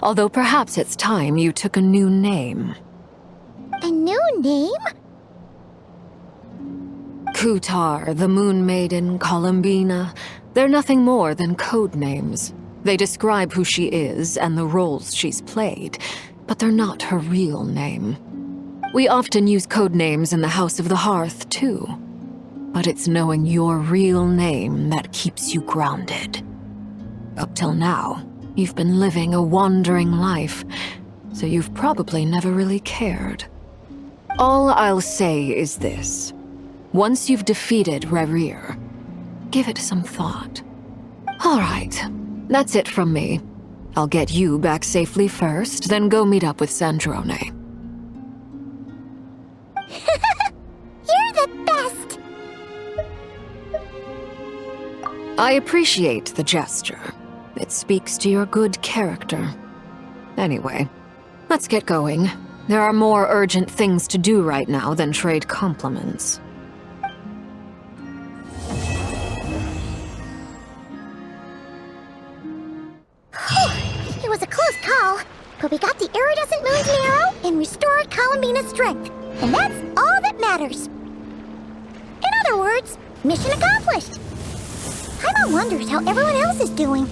Although perhaps it's time you took a new name. A new name? Kutar, the Moon Maiden, Columbina. They're nothing more than code names. They describe who she is and the roles she's played, but they're not her real name. We often use code names in the House of the Hearth, too. But it's knowing your real name that keeps you grounded. Up till now, you've been living a wandering life, so you've probably never really cared. All I'll say is this. Once you've defeated Rerir, give it some thought. All right, that's it from me. I'll get you back safely first, then go meet up with Sandrone. You're the best! I appreciate the gesture. It speaks to your good character. Anyway, let's get going. There are more urgent things to do right now than trade compliments. It was a close call, but we got the iridescent moon's arrow and restored Columbina's strength. And that's all that matters. In other words, mission accomplished. Paimon wonders how everyone else is doing.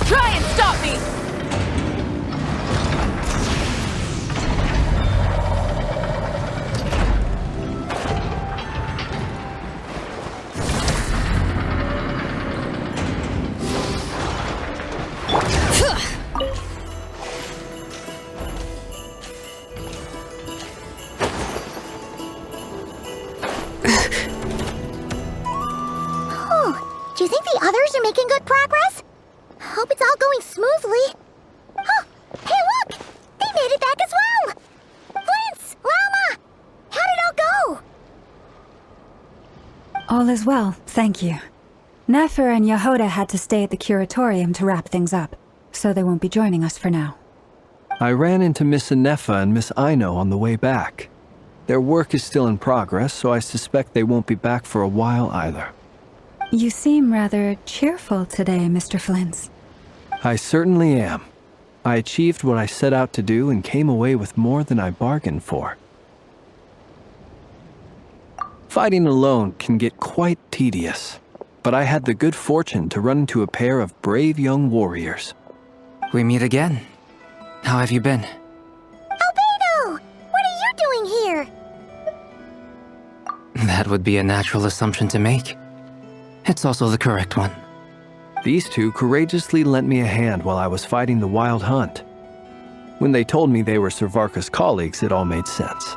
Try and stop me! Do you think the others are making good progress? Hope it's all going smoothly. Oh, hey look! They made it back as well! Flintz! Llama! How did it all go? All is well, thank you. Nefer and Yehoda had to stay at the curatorium to wrap things up, so they won't be joining us for now. I ran into Miss Anefa and Miss Aino on the way back. Their work is still in progress, so I suspect they won't be back for a while either. You seem rather cheerful today, Mr. Flintz. I certainly am. I achieved what I set out to do and came away with more than I bargained for. Fighting alone can get quite tedious, but I had the good fortune to run into a pair of brave young warriors. We meet again. How have you been? Albedo! What are you doing here? That would be a natural assumption to make. It's also the correct one. These two courageously lent me a hand while I was fighting the wild hunt. When they told me they were Servarka's colleagues, it all made sense.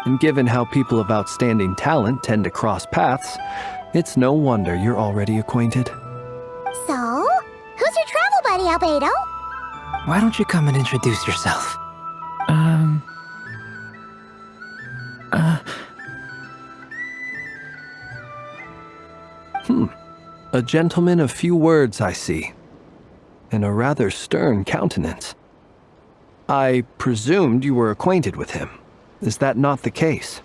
And given how people of outstanding talent tend to cross paths, it's no wonder you're already acquainted. So, who's your travel buddy, Albedo? Why don't you come and introduce yourself? A gentleman of few words, I see. And a rather stern countenance. I presumed you were acquainted with him. Is that not the case?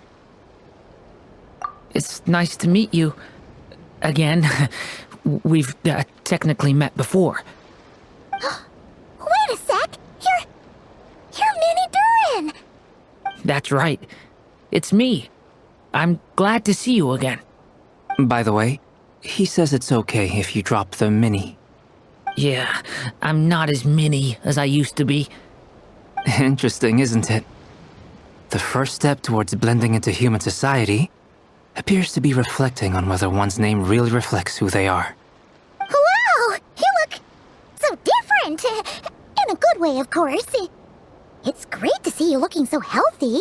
It's nice to meet you. Again. We've technically met before. Wait a sec! You're Minnie Durin! That's right. It's me. I'm glad to see you again. By the way, he says it's okay if you drop the mini. Yeah, I'm not as mini as I used to be. Interesting, isn't it? The first step towards blending into human society appears to be reflecting on whether one's name really reflects who they are. Wow! You look so different! In a good way, of course. It's great to see you looking so healthy.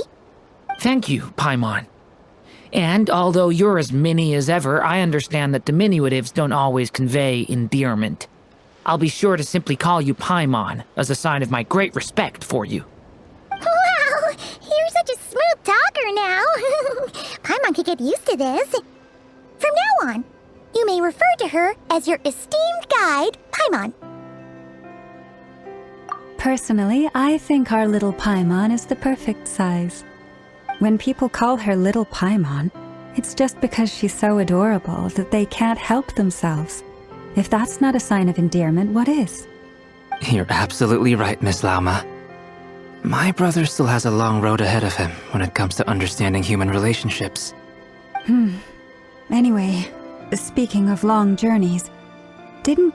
Thank you, Paimon. And although you're as mini as ever, I understand that diminutives don't always convey endearment. I'll be sure to simply call you Paimon, as a sign of my great respect for you. Wow! You're such a smooth talker now. Paimon could get used to this. From now on, you may refer to her as your esteemed guide, Paimon. Personally, I think our little Paimon is the perfect size. When people call her Little Paimon, it's just because she's so adorable that they can't help themselves. If that's not a sign of endearment, what is? You're absolutely right, Miss Lauma. My brother still has a long road ahead of him when it comes to understanding human relationships. Anyway, speaking of long journeys, didn't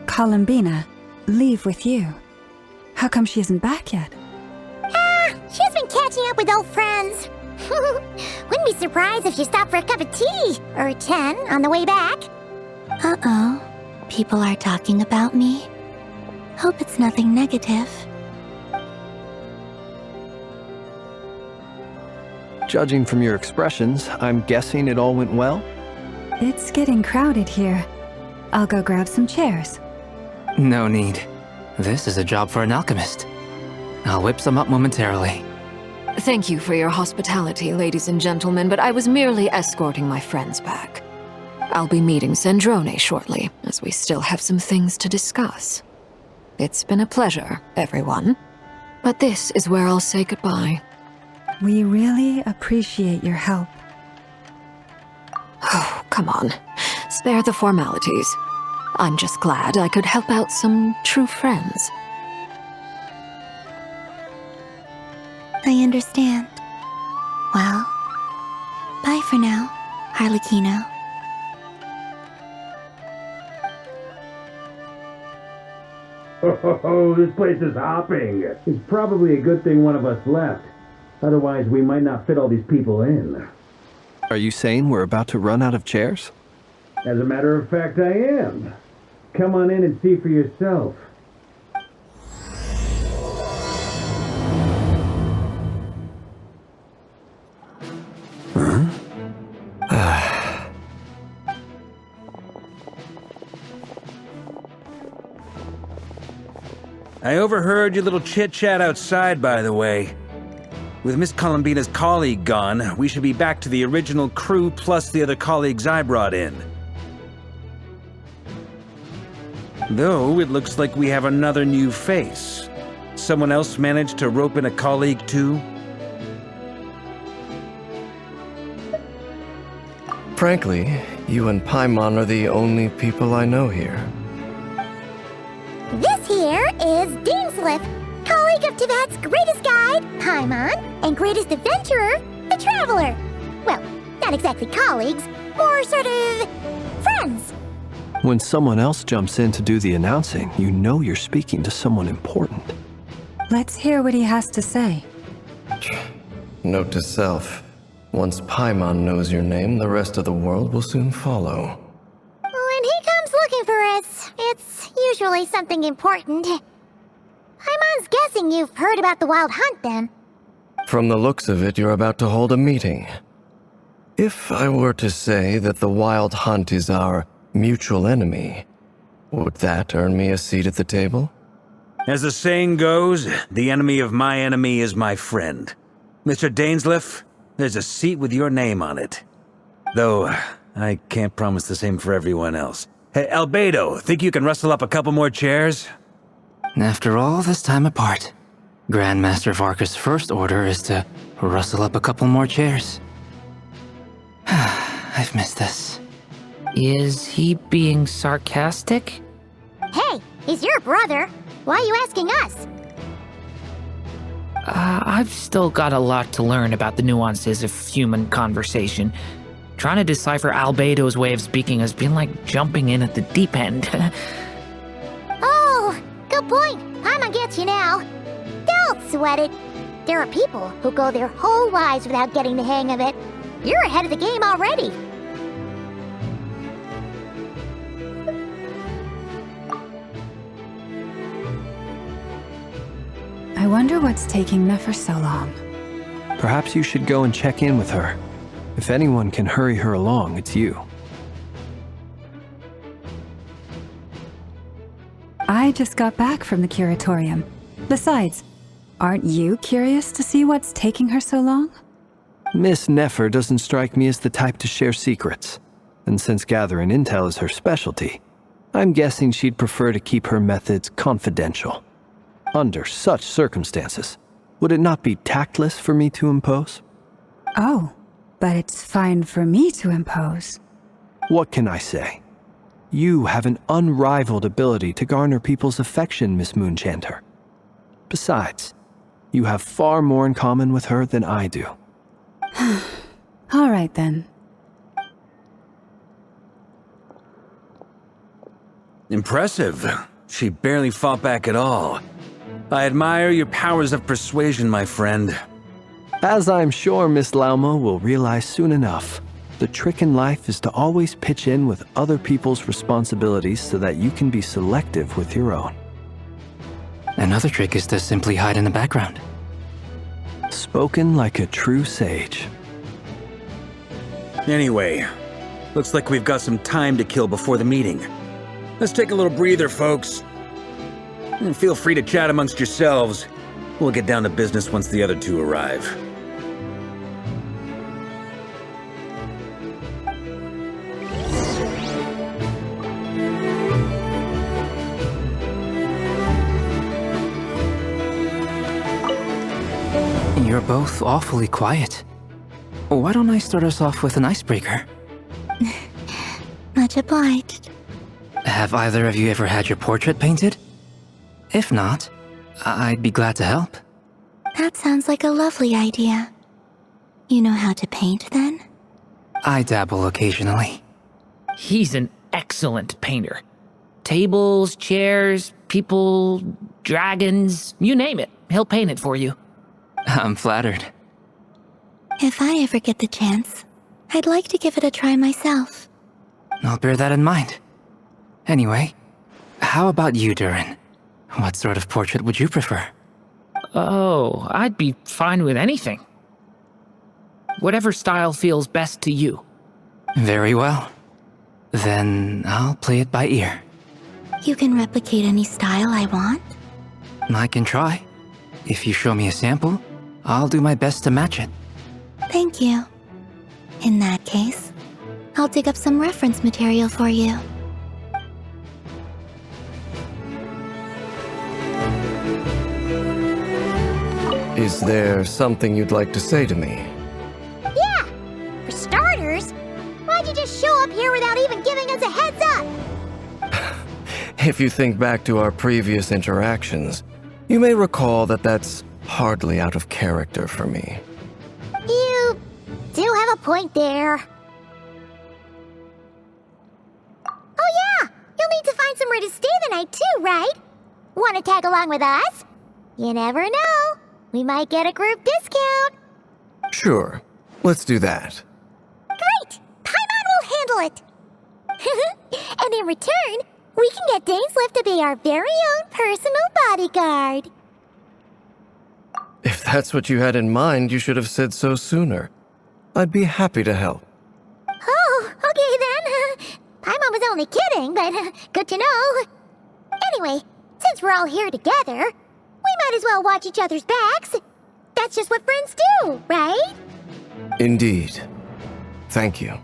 Columbina leave with you? How come she isn't back yet? She's been catching up with old friends. Wouldn't be surprised if she stopped for a cup of tea or 10 on the way back. Uh-oh. People are talking about me. Hope it's nothing negative. Judging from your expressions, I'm guessing it all went well? It's getting crowded here. I'll go grab some chairs. No need. This is a job for an alchemist. I'll whip some up momentarily. Thank you for your hospitality, ladies and gentlemen, but I was merely escorting my friends back. I'll be meeting Sandrone shortly, as we still have some things to discuss. It's been a pleasure, everyone. But this is where I'll say goodbye. We really appreciate your help. Oh, come on. Spare the formalities. I'm just glad I could help out some true friends. I understand. Well, bye for now, Harlequino. Oh, this place is hopping. It's probably a good thing one of us left. Otherwise, we might not fit all these people in. Are you saying we're about to run out of chairs? As a matter of fact, I am. Come on in and see for yourself. I overheard your little chit-chat outside, by the way. With Miss Columbina's colleague gone, we should be back to the original crew plus the other colleagues I brought in. Though, it looks like we have another new face. Someone else managed to rope in a colleague too? Frankly, you and Paimon are the only people I know here. This here is Dainsliff, colleague of Tibet's greatest guide, Paimon, and greatest adventurer, the Traveler. Well, not exactly colleagues, more sort of friends. When someone else jumps in to do the announcing, you know you're speaking to someone important. Let's hear what he has to say. Note to self. Once Paimon knows your name, the rest of the world will soon follow. When he comes looking for us, it's usually something important. Paimon's guessing you've heard about the Wild Hunt, then. From the looks of it, you're about to hold a meeting. If I were to say that the Wild Hunt is our mutual enemy, would that earn me a seat at the table? As the saying goes, the enemy of my enemy is my friend. Mr. Dainsliff, there's a seat with your name on it. Though, I can't promise the same for everyone else. Hey, Albedo, think you can rustle up a couple more chairs? After all this time apart, Grandmaster Varka's first order is to rustle up a couple more chairs. I've missed this. Is he being sarcastic? Hey, he's your brother. Why are you asking us? I've still got a lot to learn about the nuances of human conversation. Trying to decipher Albedo's way of speaking has been like jumping in at the deep end. Oh, good point. Paimon gets you now. Don't sweat it. There are people who go their whole lives without getting the hang of it. You're ahead of the game already. I wonder what's taking Nefer so long. Perhaps you should go and check in with her. If anyone can hurry her along, it's you. I just got back from the curatorium. Besides, aren't you curious to see what's taking her so long? Miss Nefer doesn't strike me as the type to share secrets. And since gathering intel is her specialty, I'm guessing she'd prefer to keep her methods confidential. Under such circumstances, would it not be tactless for me to impose? Oh, but it's fine for me to impose. What can I say? You have an unrivaled ability to garner people's affection, Miss Moonchanter. Besides, you have far more in common with her than I do. All right, then. Impressive. She barely fought back at all. I admire your powers of persuasion, my friend. As I'm sure Miss Lauma will realize soon enough, the trick in life is to always pitch in with other people's responsibilities so that you can be selective with your own. Another trick is to simply hide in the background. Spoken like a true sage. Anyway, looks like we've got some time to kill before the meeting. Let's take a little breather, folks. And feel free to chat amongst yourselves. We'll get down to business once the other two arrive. You're both awfully quiet. Why don't I start us off with an icebreaker? Much obliged. Have either of you ever had your portrait painted? If not, I'd be glad to help. That sounds like a lovely idea. You know how to paint, then? I dabble occasionally. He's an excellent painter. Tables, chairs, people, dragons, you name it. He'll paint it for you. I'm flattered. If I ever get the chance, I'd like to give it a try myself. I'll bear that in mind. Anyway, how about you, Durin? What sort of portrait would you prefer? Oh, I'd be fine with anything. Whatever style feels best to you. Very well. Then I'll play it by ear. You can replicate any style I want? I can try. If you show me a sample, I'll do my best to match it. Thank you. In that case, I'll dig up some reference material for you. Is there something you'd like to say to me? Yeah! For starters, why'd you just show up here without even giving us a heads up? If you think back to our previous interactions, you may recall that that's hardly out of character for me. You do have a point there. Oh yeah! You'll need to find somewhere to stay the night too, right? Want to tag along with us? You never know. We might get a group discount. Sure, let's do that. Great! Paimon will handle it! And in return, we can get Dainslift to be our very own personal bodyguard. If that's what you had in mind, you should have said so sooner. I'd be happy to help. Oh, okay then. Paimon was only kidding, but good to know. Anyway, since we're all here together, we might as well watch each other's backs. That's just what friends do, right? Indeed. Thank you.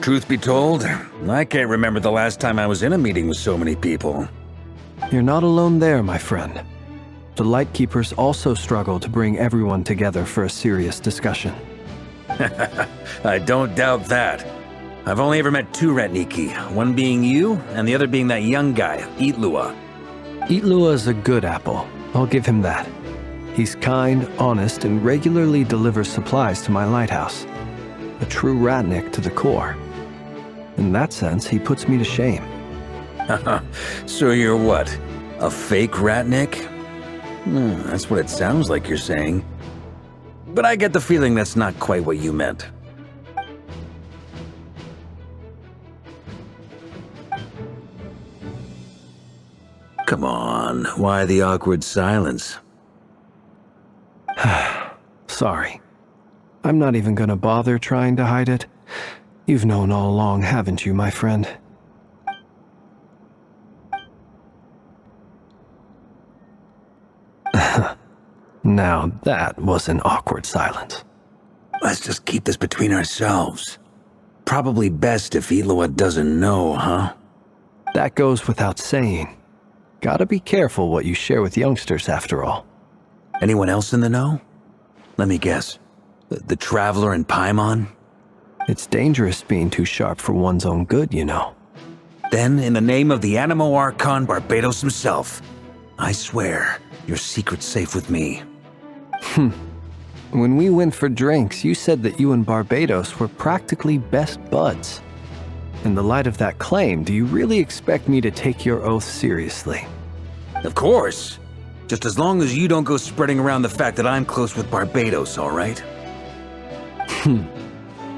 Truth be told, I can't remember the last time I was in a meeting with so many people. You're not alone there, my friend. The Lightkeepers also struggle to bring everyone together for a serious discussion. I don't doubt that. I've only ever met two Ratniki, one being you, and the other being that young guy, Itlua. Itlua is a good apple, I'll give him that. He's kind, honest, and regularly delivers supplies to my lighthouse. A true Ratnik to the core. In that sense, he puts me to shame. So you're what? A fake Ratnik? That's what it sounds like you're saying. But I get the feeling that's not quite what you meant. Come on, why the awkward silence? Sorry. I'm not even gonna bother trying to hide it. You've known all along, haven't you, my friend? Now that was an awkward silence. Let's just keep this between ourselves. Probably best if Itlua doesn't know, huh? That goes without saying. Gotta be careful what you share with youngsters, after all. Anyone else in the know? Let me guess. The Traveler and Paimon? It's dangerous being too sharp for one's own good, you know. Then, in the name of the Animo Archon Barbados himself, I swear your secret's safe with me. When we went for drinks, you said that you and Barbados were practically best buds. In the light of that claim, do you really expect me to take your oath seriously? Of course. Just as long as you don't go spreading around the fact that I'm close with Barbados, all right?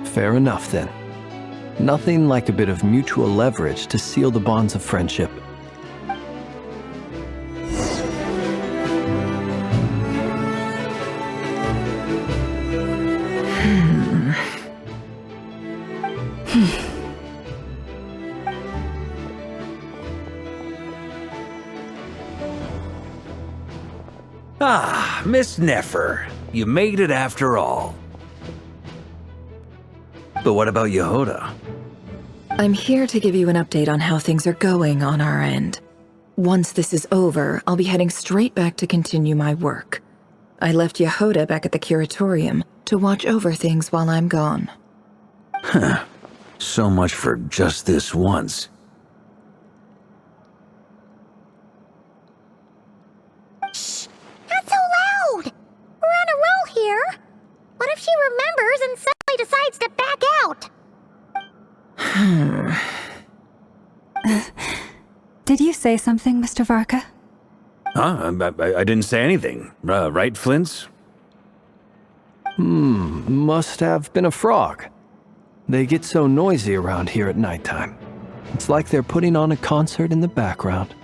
Fair enough then. Nothing like a bit of mutual leverage to seal the bonds of friendship. Ah, Miss Nefer. You made it after all. But what about Yehoda? I'm here to give you an update on how things are going on our end. Once this is over, I'll be heading straight back to continue my work. I left Yehoda back at the curatorium to watch over things while I'm gone. Huh. So much for just this once. Shh! Not so loud! We're on a roll here! What if she remembers and suddenly decides to back out? Did you say something, Mr. Varka? Huh? I didn't say anything. Right, Flint's? Must have been a frog. They get so noisy around here at nighttime. It's like they're putting on a concert in the background.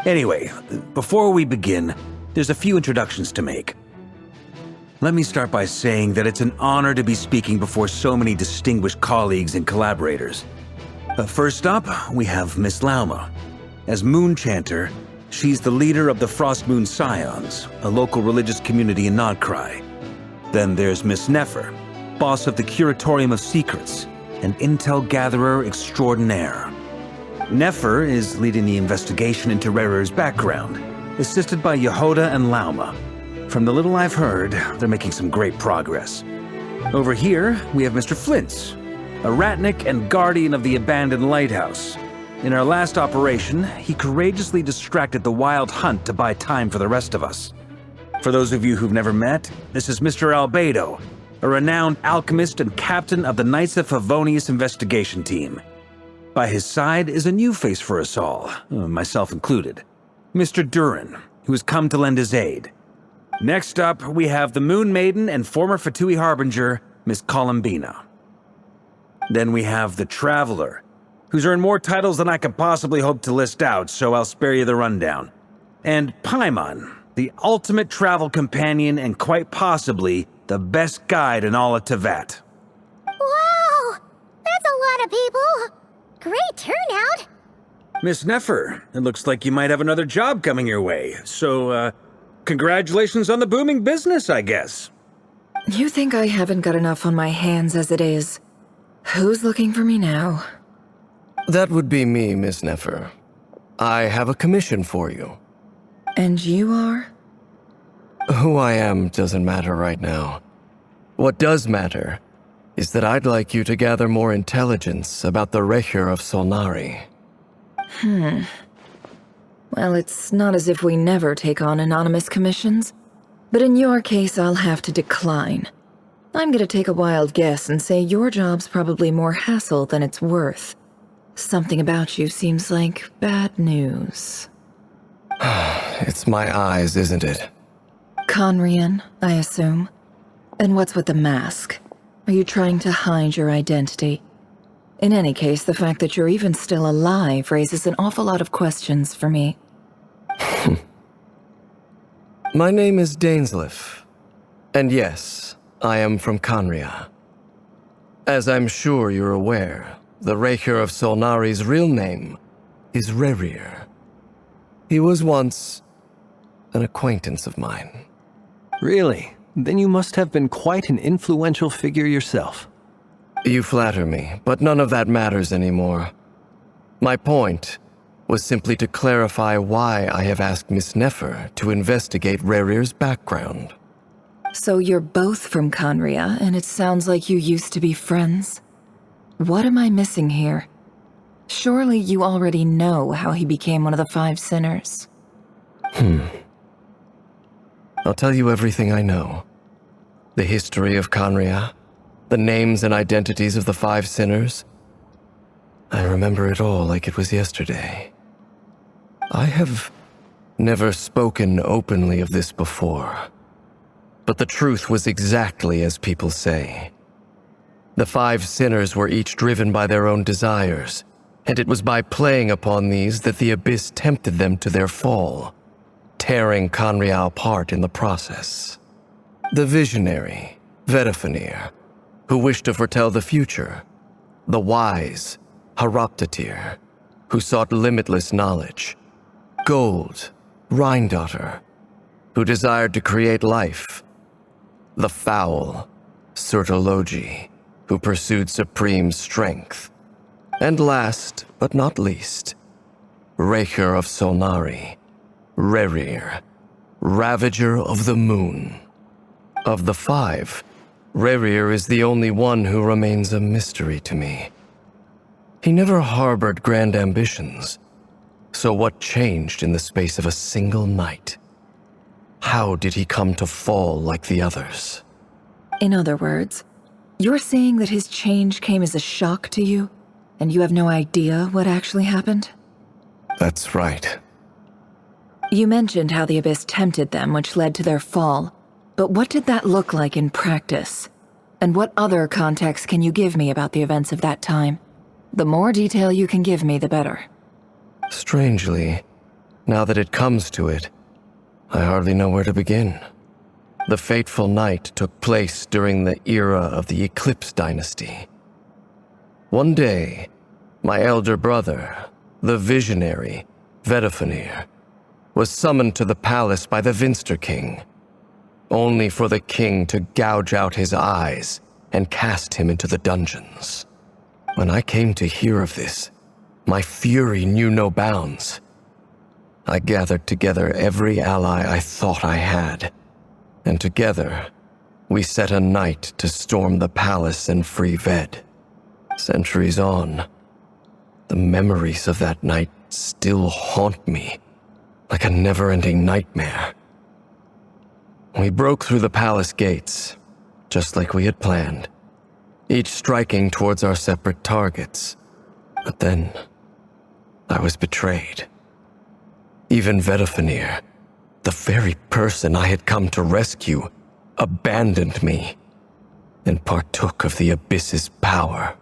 Anyway, before we begin, there's a few introductions to make. Let me start by saying that it's an honor to be speaking before so many distinguished colleagues and collaborators. First up, we have Miss Lauma. As Moon Chanter, she's the leader of the Frost Moon Scions, a local religious community in Nod-Krai. Then there's Miss Nefer, boss of the Curatorium of Secrets, an intel gatherer extraordinaire. Nefer is leading the investigation into Rerer's background, assisted by Yehoda and Lauma. From the little I've heard, they're making some great progress. Over here, we have Mr. Flint's, a ratnik and guardian of the abandoned lighthouse. In our last operation, he courageously distracted the wild hunt to buy time for the rest of us. For those of you who've never met, this is Mr. Albedo, a renowned alchemist and captain of the Knights of Favonius investigation team. By his side is a new face for us all, myself included, Mr. Durin, who has come to lend his aid. Next up, we have the Moon Maiden and former Fatui Harbinger, Miss Columbina. Then we have the Traveler, who's earned more titles than I could possibly hope to list out, so I'll spare you the rundown. And Paimon, the ultimate travel companion and quite possibly the best guide in all of Tevat. Wow! That's a lot of people! Great turnout! Miss Nefer, it looks like you might have another job coming your way, so, congratulations on the booming business, I guess. You think I haven't got enough on my hands as it is? Who's looking for me now? That would be me, Miss Nefer. I have a commission for you. And you are? Who I am doesn't matter right now. What does matter is that I'd like you to gather more intelligence about the Recher of Solnari. Well, it's not as if we never take on anonymous commissions. But in your case, I'll have to decline. I'm gonna take a wild guess and say your job's probably more hassle than it's worth. Something about you seems like bad news. It's my eyes, isn't it? Conrian, I assume. And what's with the mask? Are you trying to hide your identity? In any case, the fact that you're even still alive raises an awful lot of questions for me. My name is Dainsleif. And yes, I am from Conria. As I'm sure you're aware, the Recher of Solnari's real name is Rerir. He was once an acquaintance of mine. Really? Then you must have been quite an influential figure yourself. You flatter me, but none of that matters anymore. My point was simply to clarify why I have asked Miss Nefer to investigate Rerir's background. So you're both from Conria, and it sounds like you used to be friends? What am I missing here? Surely you already know how he became one of the Five Sinners. I'll tell you everything I know. The history of Conria, the names and identities of the Five Sinners. I remember it all like it was yesterday. I have never spoken openly of this before, but the truth was exactly as people say. The 5 sinners were each driven by their own desires, and it was by playing upon these that the Abyss tempted them to their fall, tearing Conrial apart in the process. The visionary, Vedifenir, who wished to foretell the future. The wise, Haroptatir, who sought limitless knowledge. Gold, Rhindaughter, who desired to create life. The foul, Surtologi, who pursued supreme strength. And last, but not least, Raker of Solnari, Rerir, Ravager of the Moon. Of the 5, Rerir is the only one who remains a mystery to me. He never harbored grand ambitions, so what changed in the space of a single night? How did he come to fall like the others? In other words, you're saying that his change came as a shock to you, and you have no idea what actually happened? That's right. You mentioned how the Abyss tempted them, which led to their fall. But what did that look like in practice? And what other context can you give me about the events of that time? The more detail you can give me, the better. Strangely, now that it comes to it, I hardly know where to begin. The fateful night took place during the era of the Eclipse Dynasty. One day, my elder brother, the visionary, Vedifenir, was summoned to the palace by the Vinster King, only for the king to gouge out his eyes and cast him into the dungeons. When I came to hear of this, my fury knew no bounds. I gathered together every ally I thought I had, and together, we set a night to storm the palace and free Ved. Centuries on, the memories of that night still haunt me like a never-ending nightmare. We broke through the palace gates, just like we had planned, each striking towards our separate targets. But then, I was betrayed. Even Vedifenir, the very person I had come to rescue, abandoned me and partook of the Abyss's power.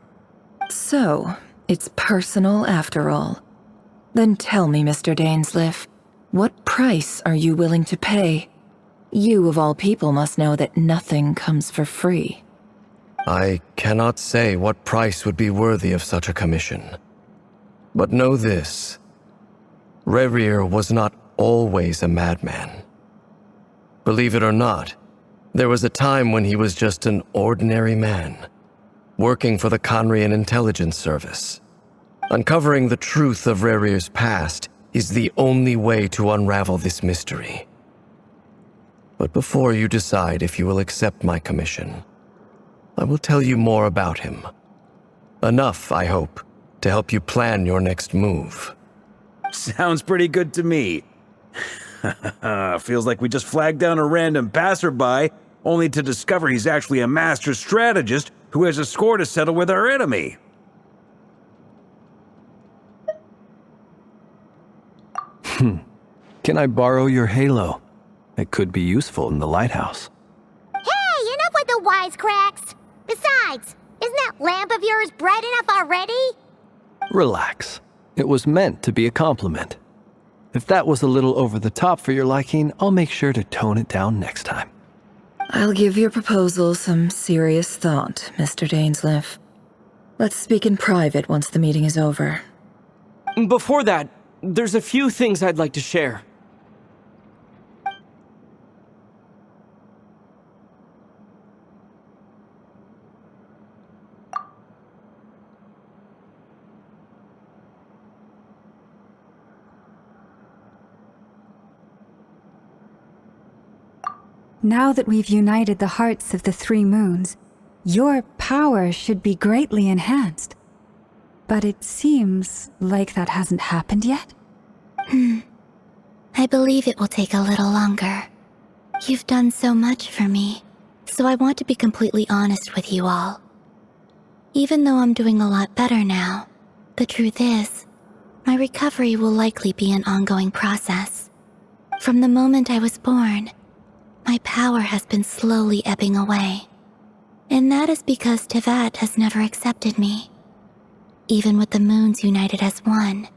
So, it's personal after all. Then tell me, Mr. Dainsleif, what price are you willing to pay? You, of all people, must know that nothing comes for free. I cannot say what price would be worthy of such a commission. But know this. Rerir was not always a madman. Believe it or not, there was a time when he was just an ordinary man, working for the Conrian Intelligence Service. Uncovering the truth of Rerir's past is the only way to unravel this mystery. But before you decide if you will accept my commission, I will tell you more about him. Enough, I hope, to help you plan your next move. Sounds pretty good to me. Feels like we just flagged down a random passerby, only to discover he's actually a master strategist who has a score to settle with our enemy. Can I borrow your halo? It could be useful in the lighthouse. Hey, enough with the wisecracks! Besides, isn't that lamp of yours bright enough already? Relax. It was meant to be a compliment. If that was a little over the top for your liking, I'll make sure to tone it down next time. I'll give your proposal some serious thought, Mr. Dainsleif. Let's speak in private once the meeting is over. Before that, there's a few things I'd like to share. Now that we've united the hearts of the 3 moons, your power should be greatly enhanced. But it seems like that hasn't happened yet? I believe it will take a little longer. You've done so much for me, so I want to be completely honest with you all. Even though I'm doing a lot better now, The truth is, my recovery will likely be an ongoing process. From the moment I was born, my power has been slowly ebbing away. And that is because Tevat has never accepted me. Even with the moons united as one,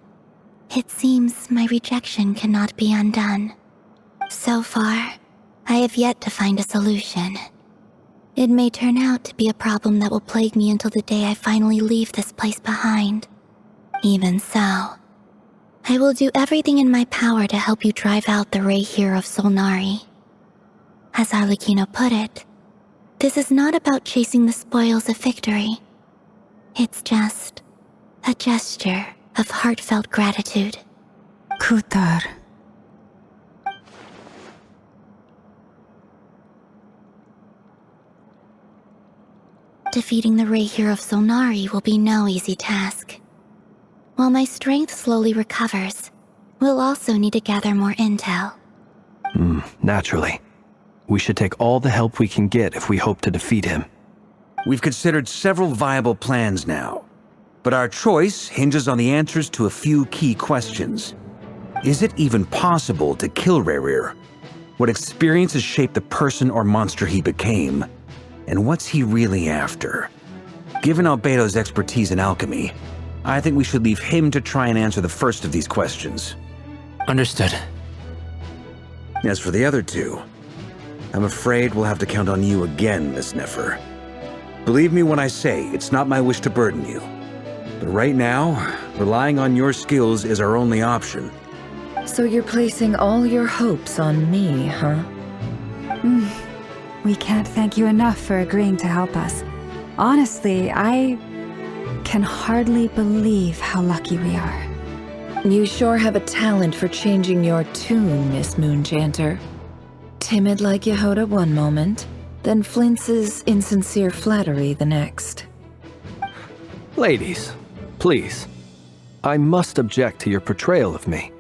it seems my rejection cannot be undone. So far, I have yet to find a solution. It may turn out to be a problem that will plague me until the day I finally leave this place behind. Even so, I will do everything in my power to help you drive out the Rayhir of Solnari. As Arlecchino put it, this is not about chasing the spoils of victory. It's just a gesture of heartfelt gratitude. Kutar. Defeating the Rayhir of Solnari will be no easy task. While my strength slowly recovers, we'll also need to gather more intel. Naturally. We should take all the help we can get if we hope to defeat him. We've considered several viable plans now, but our choice hinges on the answers to a few key questions. Is it even possible to kill Rayhir? What experiences shaped the person or monster he became? And what's he really after? Given Albedo's expertise in alchemy, I think we should leave him to try and answer the first of these questions. Understood. As for the other two, I'm afraid we'll have to count on you again, Miss Nefer. Believe me when I say it's not my wish to burden you. But right now, relying on your skills is our only option. So you're placing all your hopes on me, huh? We can't thank you enough for agreeing to help us. Honestly, I can hardly believe how lucky we are. You sure have a talent for changing your tune, Miss Moonchanter. Timid like Yehoda one moment, then flinches insincere flattery the next. Ladies, please. I must object to your portrayal of me.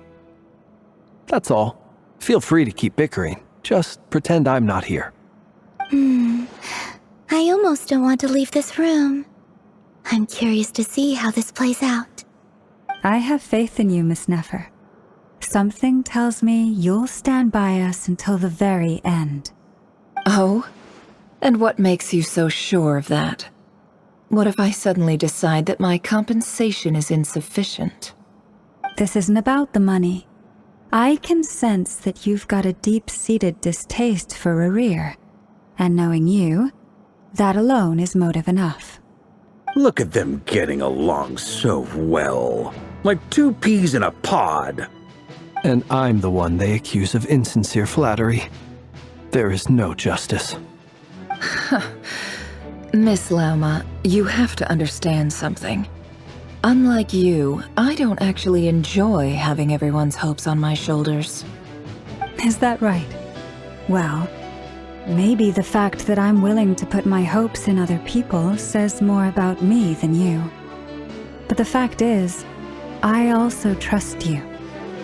That's all. Feel free to keep bickering. Just pretend I'm not here. I almost don't want to leave this room. I'm curious to see how this plays out. I have faith in you, Miss Nefer. Something tells me you'll stand by us until the very end. Oh? And what makes you so sure of that? What if I suddenly decide that my compensation is insufficient? This isn't about the money. I can sense that you've got a deep-seated distaste for Rayhir. And knowing you, that alone is motive enough. Look at them getting along so well. Like two peas in a pod. And I'm the one they accuse of insincere flattery. There is no justice. Miss Lauma, you have to understand something. Unlike you, I don't actually enjoy having everyone's hopes on my shoulders. Is that right? Well, maybe the fact that I'm willing to put my hopes in other people says more about me than you. But the fact is, I also trust you.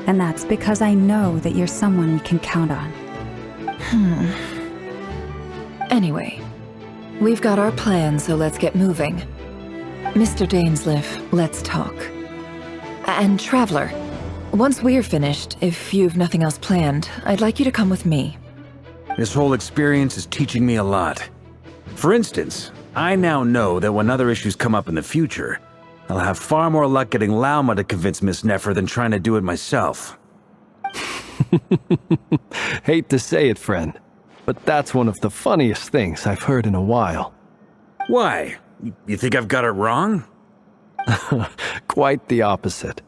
And that's because I know that you're someone we can count on. Anyway, we've got our plan, so let's get moving. Mr. Dainsleif, let's talk. And Traveler, once we're finished, if you've nothing else planned, I'd like you to come with me. This whole experience is teaching me a lot. For instance, I now know that when other issues come up in the future, I'll have far more luck getting Lauma to convince Miss Nefer than trying to do it myself. Hate to say it, friend, but that's one of the funniest things I've heard in a while. Why? You think I've got it wrong? Quite the opposite.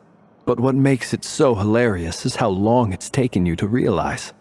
But what makes it so hilarious is how long it's taken you to realize.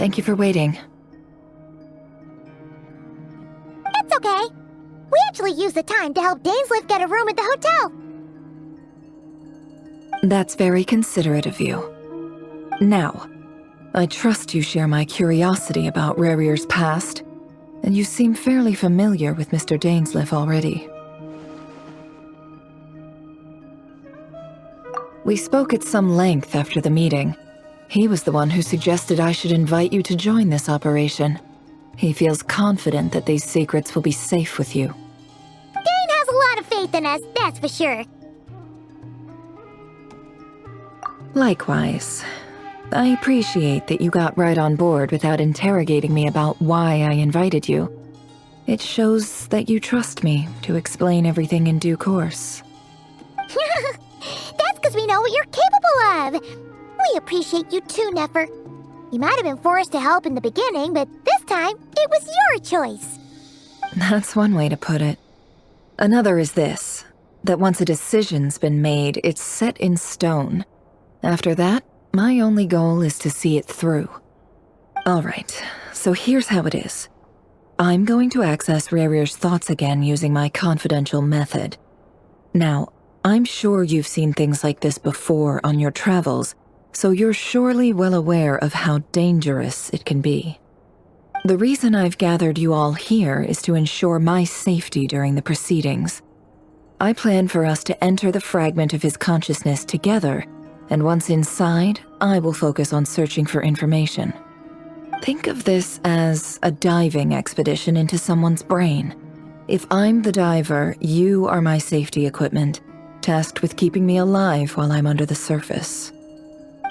Thank you for waiting. It's okay. We actually used the time to help Dainsleif get a room at the hotel. That's very considerate of you. Now, I trust you share my curiosity about Rarir's past, and you seem fairly familiar with Mr. Dainsleif already. We spoke at some length after the meeting. He was the one who suggested I should invite you to join this operation. He feels confident that these secrets will be safe with you. Dane has a lot of faith in us, that's for sure. Likewise. I appreciate that you got right on board without interrogating me about why I invited you. It shows that you trust me to explain everything in due course. That's because we know what you're capable of. We appreciate you too, Nefer. You might have been forced to help in the beginning, but this time, it was your choice. That's one way to put it. Another is this, that once a decision's been made, it's set in stone. After that, my only goal is to see it through. Alright, so here's how it is. I'm going to access Rarir's thoughts again using my confidential method. Now, I'm sure you've seen things like this before on your travels, so you're surely well aware of how dangerous it can be. The reason I've gathered you all here is to ensure my safety during the proceedings. I plan for us to enter the fragment of his consciousness together, and once inside, I will focus on searching for information. Think of this as a diving expedition into someone's brain. If I'm the diver, you are my safety equipment, tasked with keeping me alive while I'm under the surface.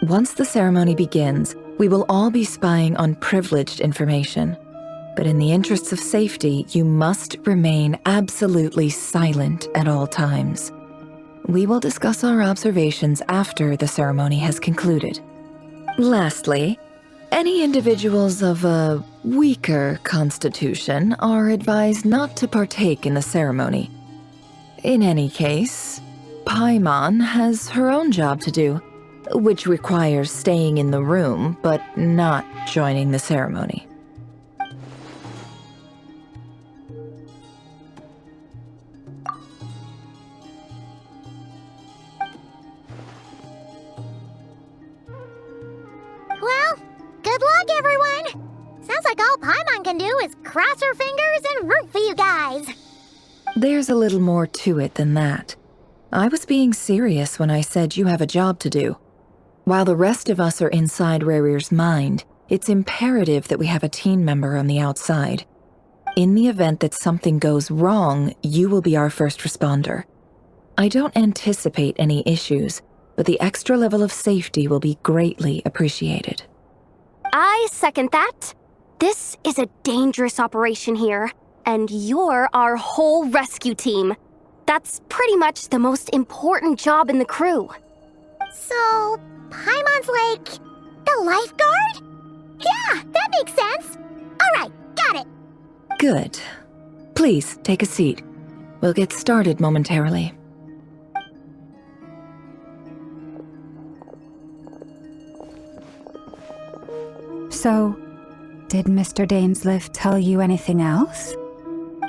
Once the ceremony begins, we will all be spying on privileged information. But in the interests of safety, you must remain absolutely silent at all times. We will discuss our observations after the ceremony has concluded. Lastly, any individuals of a weaker constitution are advised not to partake in the ceremony. In any case, Paimon has her own job to do, which requires staying in the room but not joining the ceremony. Well, good luck, everyone. Sounds like all Paimon can do is cross her fingers and root for you guys. There's a little more to it than that. I was being serious when I said you have a job to do. While the rest of us are inside Rarir's mind, it's imperative that we have a team member on the outside. In the event that something goes wrong, you will be our first responder. I don't anticipate any issues, but the extra level of safety will be greatly appreciated. I second that. This is a dangerous operation here, and you're our whole rescue team. That's pretty much the most important job in the crew. So, Paimon's like the lifeguard? Yeah, that makes sense. All right, got it. Good. Please, take a seat. We'll get started momentarily. So, did Mr. Dainsleif tell you anything else?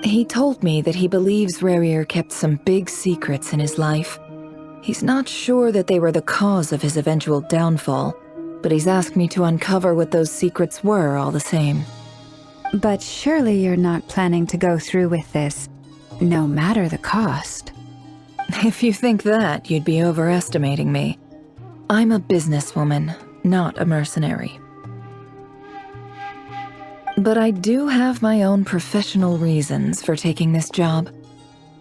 He told me that he believes Rarir kept some big secrets in his life. He's not sure that they were the cause of his eventual downfall, but he's asked me to uncover what those secrets were all the same. But surely you're not planning to go through with this, no matter the cost. If you think that, you'd be overestimating me. I'm a businesswoman, not a mercenary. But I do have my own professional reasons for taking this job.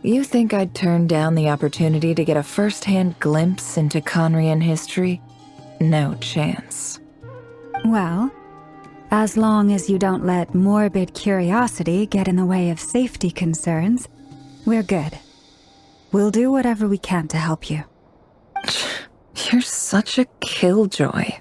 You think I'd turn down the opportunity to get a first-hand glimpse into Conrian history? No chance. Well, as long as you don't let morbid curiosity get in the way of safety concerns, we're good. We'll do whatever we can to help you. You're such a killjoy.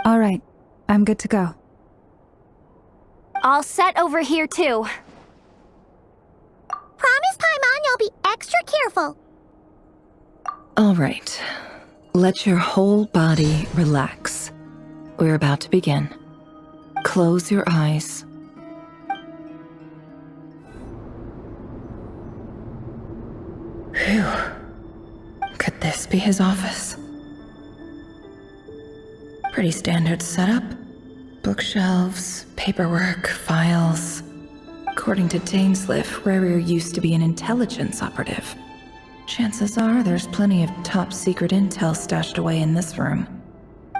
All right, I'm good to go. All set over here, too. Promise, Paimon, you'll be extra careful. All right. Let your whole body relax. We're about to begin. Close your eyes. Phew. Could this be his office? Pretty standard setup. Bookshelves, paperwork, files. According to Dainsliff, Rarier used to be an intelligence operative. Chances are there's plenty of top secret intel stashed away in this room.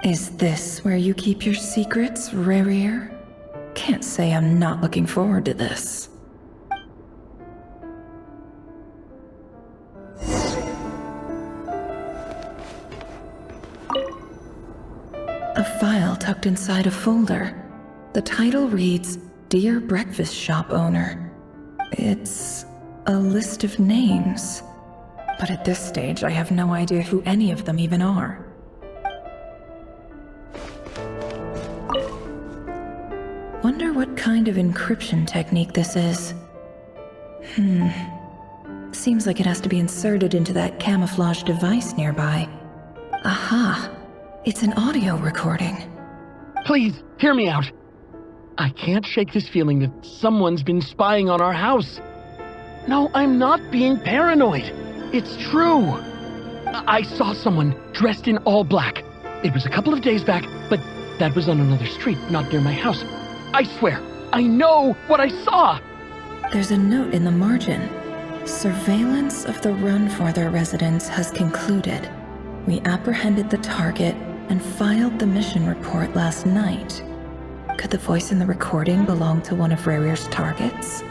Is this where you keep your secrets, Rarier? Can't say I'm not looking forward to this. A file tucked inside a folder. The title reads, Dear Breakfast Shop Owner. It's a list of names. But at this stage, I have no idea who any of them even are. Wonder what kind of encryption technique this is. Seems like it has to be inserted into that camouflage device nearby. Aha! It's an audio recording. Please, hear me out. I can't shake this feeling that someone's been spying on our house. No, I'm not being paranoid. It's true. I saw someone dressed in all black. It was a couple of days back, but that was on another street, not near my house. I swear, I know what I saw. There's a note in the margin. Surveillance of the Run-for-Their residence has concluded. We apprehended the target and filed the mission report last night. Could the voice in the recording belong to one of Rarier's targets?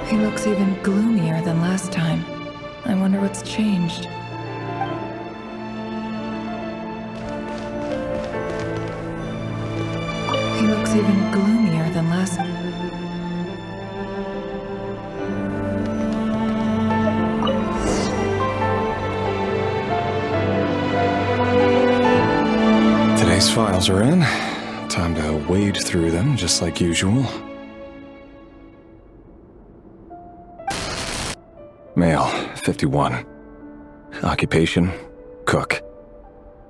He looks even gloomier than last time. I wonder what's changed. He looks even gloomier than last... Today's files are in. Time to wade through them, just like usual. Male, 51. Occupation, cook.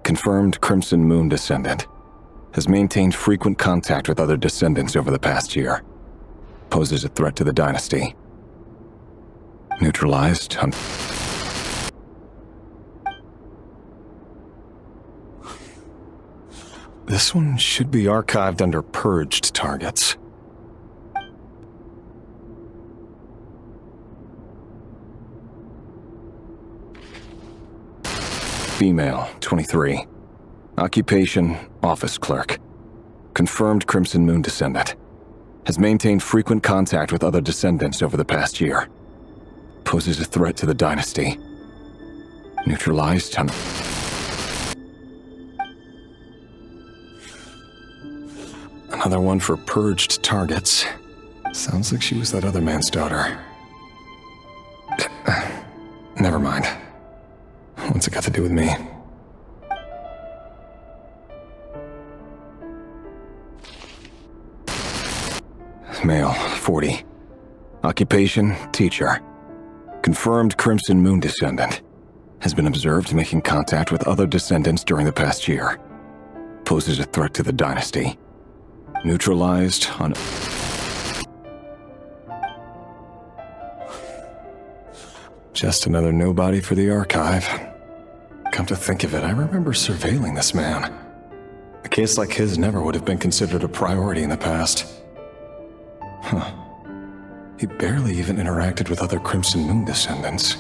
Confirmed Crimson Moon descendant. Has maintained frequent contact with other descendants over the past year. Poses a threat to the dynasty. Neutralized on... This one should be archived under purged targets. Female, 23. Occupation, office clerk. Confirmed Crimson Moon descendant. Has maintained frequent contact with other descendants over the past year. Poses a threat to the dynasty. Neutralized on... Another one for purged targets. Sounds like she was that other man's daughter. Never mind. What's it got to do with me? Male, 40. Occupation, teacher. Confirmed Crimson Moon descendant. Has been observed making contact with other descendants during the past year. Poses a threat to the dynasty. Neutralized on... Just another nobody for the archive. Come to think of it, I remember surveilling this man. A case like his never would have been considered a priority in the past. Huh. He barely even interacted with other Crimson Moon descendants.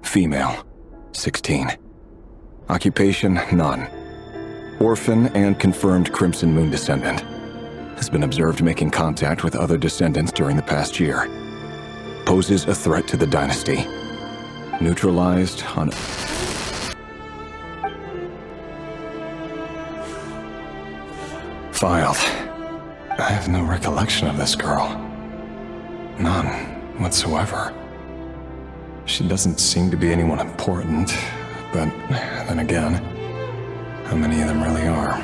Female, 16. Occupation, none. Orphan and confirmed Crimson Moon descendant. Has been observed making contact with other descendants during the past year. Poses a threat to the dynasty. Neutralized on... Filed. I have no recollection of this girl. None whatsoever. She doesn't seem to be anyone important, but then again, how many of them really are?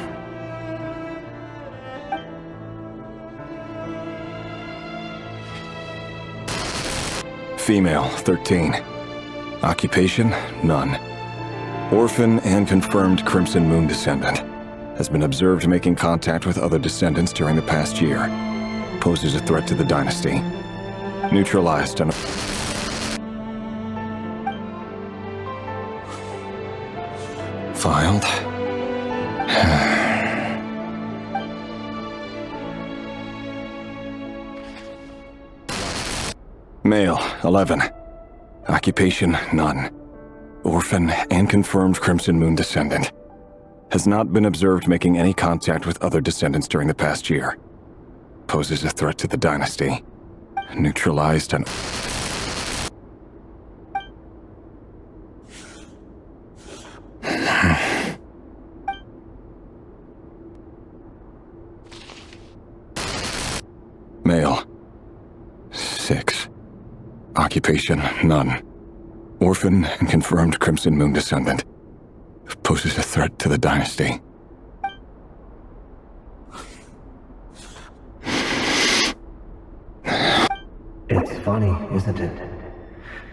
Female, 13. Occupation, none. Orphan and confirmed Crimson Moon descendant. Has been observed making contact with other descendants during the past year. Poses a threat to the dynasty. Neutralized and... Filed. Male, 11. Occupation, none. Orphan and confirmed Crimson Moon descendant. Has not been observed making any contact with other descendants during the past year. Poses a threat to the dynasty. Neutralized and... Male. 6. Occupation, none. Orphan and confirmed Crimson Moon descendant. Poses a threat to the dynasty. It's funny, isn't it?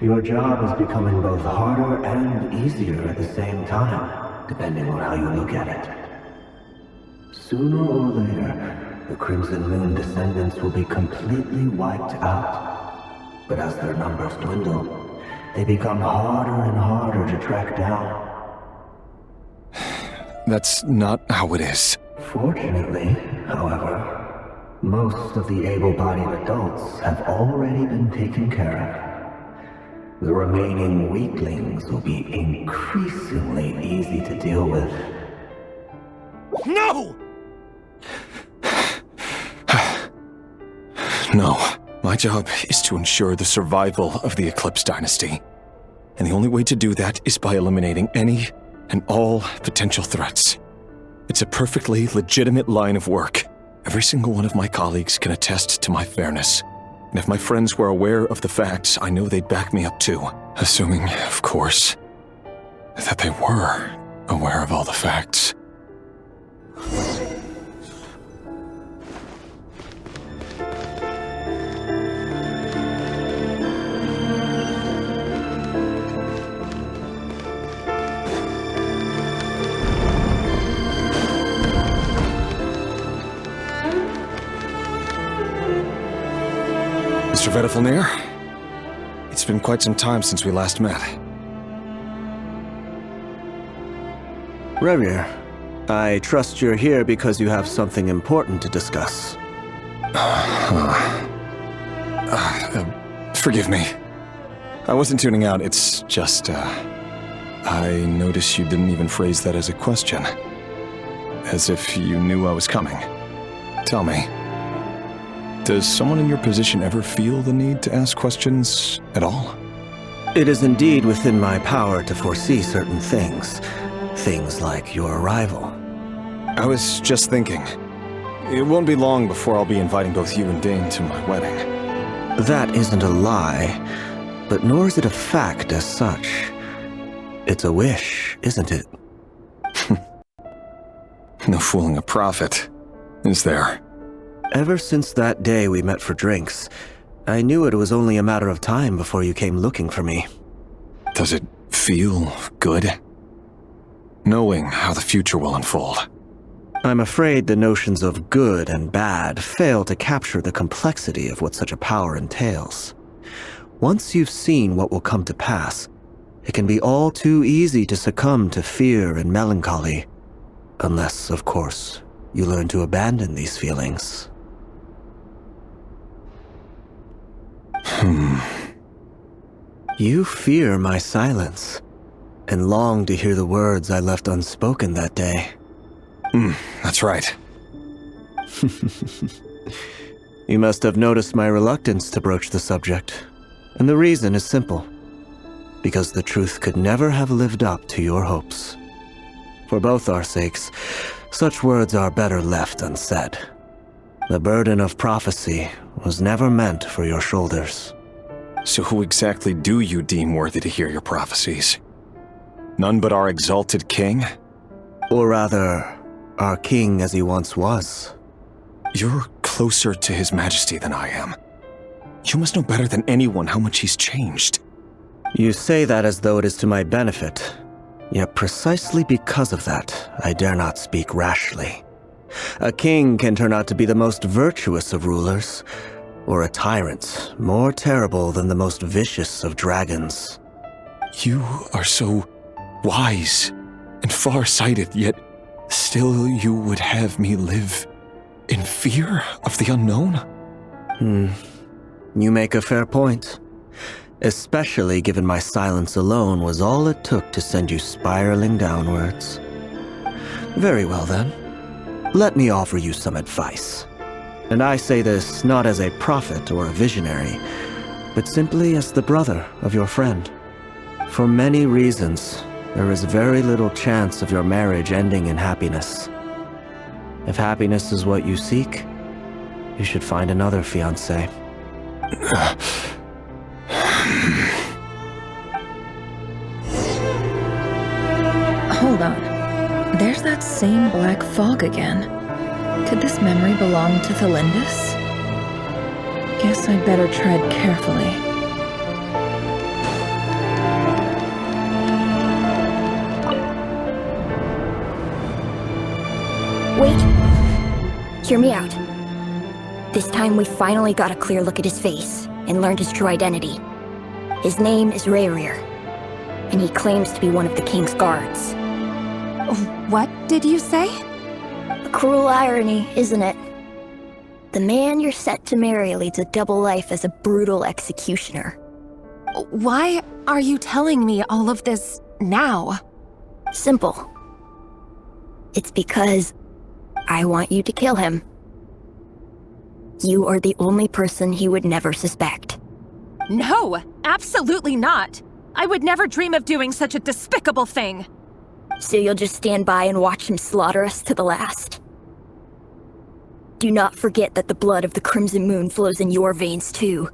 Your job is becoming both harder and easier at the same time, depending on how you look at it. Sooner or later, the Crimson Moon descendants will be completely wiped out. But as their numbers dwindle, they become harder and harder to track down. That's not how it is. Fortunately, however, most of the able-bodied adults have already been taken care of. The remaining weaklings will be increasingly easy to deal with. No! No. My job is to ensure the survival of the Eclipse Dynasty. And the only way to do that is by eliminating any and all potential threats. It's a perfectly legitimate line of work. Every single one of my colleagues can attest to my fairness. And if my friends were aware of the facts, I know they'd back me up too. Assuming, of course, that they were aware of all the facts. Mr. Vedifalnir? It's been quite some time since we last met. Revier, I trust you're here because you have something important to discuss. Forgive me. I wasn't tuning out, it's just, I noticed you didn't even phrase that as a question. As if you knew I was coming. Tell me. Does someone in your position ever feel the need to ask questions at all? It is indeed within my power to foresee certain things. Things like your arrival. I was just thinking. It won't be long before I'll be inviting both you and Dane to my wedding. That isn't a lie, but nor is it a fact as such. It's a wish, isn't it? No fooling a prophet, is there? Ever since that day we met for drinks, I knew it was only a matter of time before you came looking for me. Does it feel good? Knowing how the future will unfold. I'm afraid the notions of good and bad fail to capture the complexity of what such a power entails. Once you've seen what will come to pass, it can be all too easy to succumb to fear and melancholy. Unless, of course, you learn to abandon these feelings. You fear my silence, and long to hear the words I left unspoken that day. That's right. You must have noticed my reluctance to broach the subject, and the reason is simple. Because the truth could never have lived up to your hopes. For both our sakes, such words are better left unsaid. The burden of prophecy was never meant for your shoulders. So who exactly do you deem worthy to hear your prophecies? None but our exalted king? Or rather, our king as he once was. You're closer to his majesty than I am. You must know better than anyone how much he's changed. You say that as though it is to my benefit. Yet precisely because of that, I dare not speak rashly. A king can turn out to be the most virtuous of rulers, or a tyrant more terrible than the most vicious of dragons. You are so wise and far-sighted, yet still you would have me live in fear of the unknown? You make a fair point. Especially given my silence alone was all it took to send you spiraling downwards. Very well then. Let me offer you some advice. And I say this not as a prophet or a visionary, but simply as the brother of your friend. For many reasons, there is very little chance of your marriage ending in happiness. If happiness is what you seek, you should find another fiancé. Hold on. There's that same black fog again. Could this memory belong to Thelindis? Guess I'd better tread carefully. Wait. Hear me out. This time we finally got a clear look at his face and learned his true identity. His name is Rayrir, and he claims to be one of the king's guards. What did you say? A cruel irony, isn't it? The man you're set to marry leads a double life as a brutal executioner. Why are you telling me all of this now? Simple. It's because I want you to kill him. You are the only person he would never suspect. No, absolutely not. I would never dream of doing such a despicable thing. So you'll just stand by and watch him slaughter us to the last? Do not forget that the blood of the Crimson Moon flows in your veins too.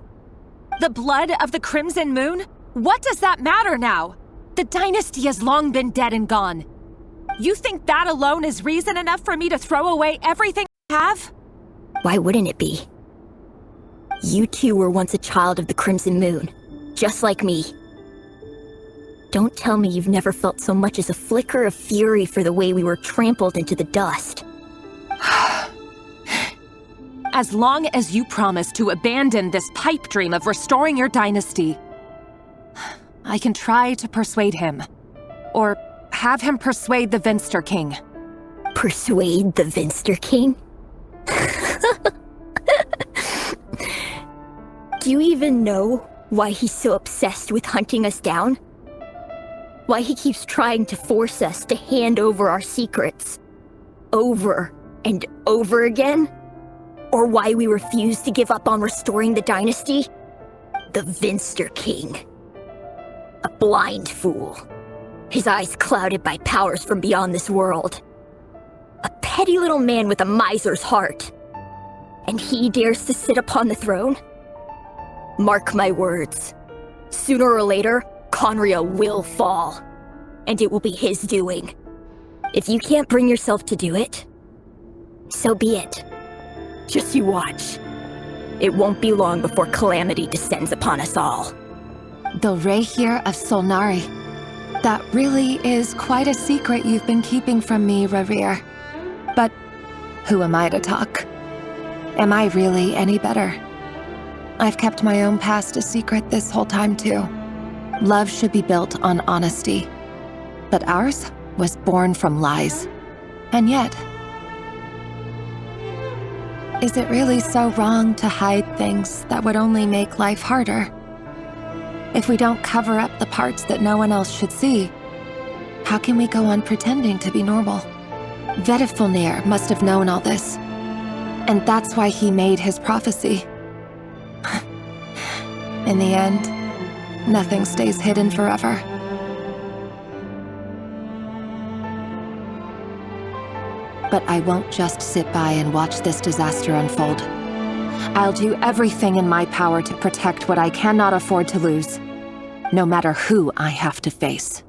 The blood of the Crimson Moon? What does that matter now? The dynasty has long been dead and gone. You think that alone is reason enough for me to throw away everything I have? Why wouldn't it be? You too were once a child of the Crimson Moon, just like me. Don't tell me you've never felt so much as a flicker of fury for the way we were trampled into the dust. As long as you promise to abandon this pipe dream of restoring your dynasty, I can try to persuade him. Or have him persuade the Vinster King. Persuade the Vinster King? Do you even know why he's so obsessed with hunting us down? Why he keeps trying to force us to hand over our secrets over and over again? Or why we refuse to give up on restoring the dynasty? The Vinster King. A blind fool. His eyes clouded by powers from beyond this world. A petty little man with a miser's heart. And he dares to sit upon the throne? Mark my words. Sooner or later, Conria will fall. And it will be his doing. If you can't bring yourself to do it, so be it. Just you watch. It won't be long before calamity descends upon us all. The Rayrir of Solnari. That really is quite a secret you've been keeping from me, Rayrir. But who am I to talk? Am I really any better? I've kept my own past a secret this whole time too. Love should be built on honesty. But ours was born from lies. And yet, is it really so wrong to hide things that would only make life harder? If we don't cover up the parts that no one else should see, how can we go on pretending to be normal? Vedifulnir must have known all this. And that's why he made his prophecy. In the end, nothing stays hidden forever. But I won't just sit by and watch this disaster unfold. I'll do everything in my power to protect what I cannot afford to lose, no matter who I have to face.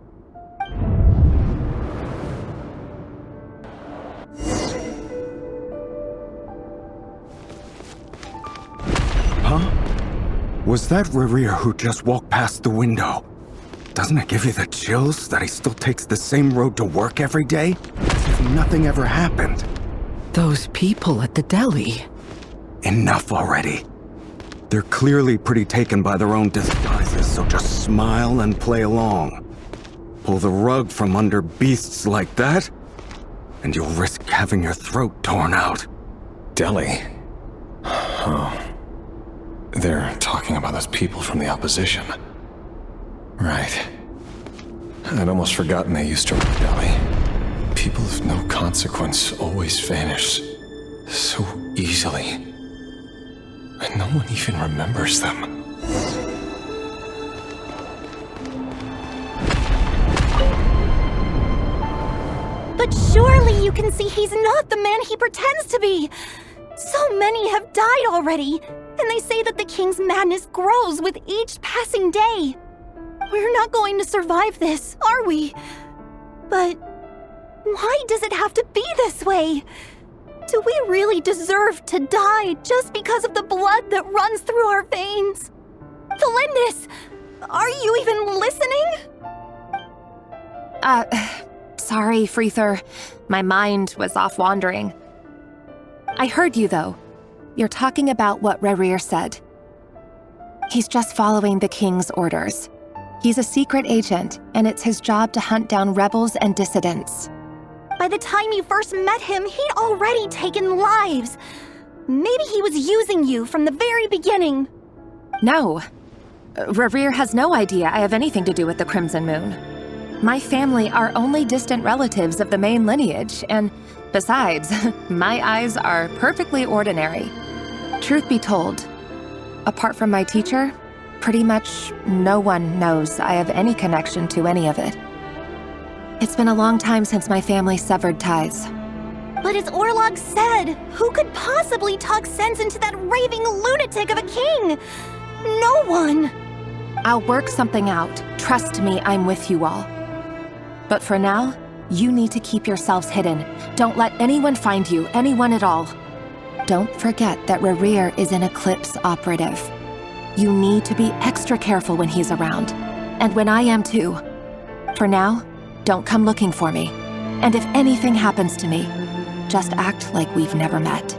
Huh? Was that Rerir who just walked past the window? Doesn't it give you the chills that he still takes the same road to work every day? As if nothing ever happened. Those people at the deli. Enough already. They're clearly pretty taken by their own disguises, so just smile and play along. Pull the rug from under beasts like that, and you'll risk having your throat torn out. Deli? Oh. They're talking about those people from the opposition. Right. I'd almost forgotten they used to run a deli. People of no consequence always vanish so easily. And no one even remembers them. But surely you can see he's not the man he pretends to be! So many have died already, and they say that the king's madness grows with each passing day. We're not going to survive this, are we? But why does it have to be this way? Do we really deserve to die just because of the blood that runs through our veins? Felindis, are you even listening? Sorry, Freether. My mind was off wandering. I heard you, though. You're talking about what Rerir said. He's just following the king's orders. He's a secret agent, and it's his job to hunt down rebels and dissidents. By the time you first met him, he'd already taken lives. Maybe he was using you from the very beginning. No. Rerir has no idea I have anything to do with the Crimson Moon. My family are only distant relatives of the main lineage, and besides, my eyes are perfectly ordinary. Truth be told, apart from my teacher, pretty much no one knows I have any connection to any of it. It's been a long time since my family severed ties. But as Orlog said, who could possibly talk sense into that raving lunatic of a king? No one! I'll work something out. Trust me, I'm with you all. But for now, you need to keep yourselves hidden. Don't let anyone find you, anyone at all. Don't forget that Rerir is an Eclipse operative. You need to be extra careful when he's around. And when I am too. For now, don't come looking for me. And if anything happens to me, just act like we've never met.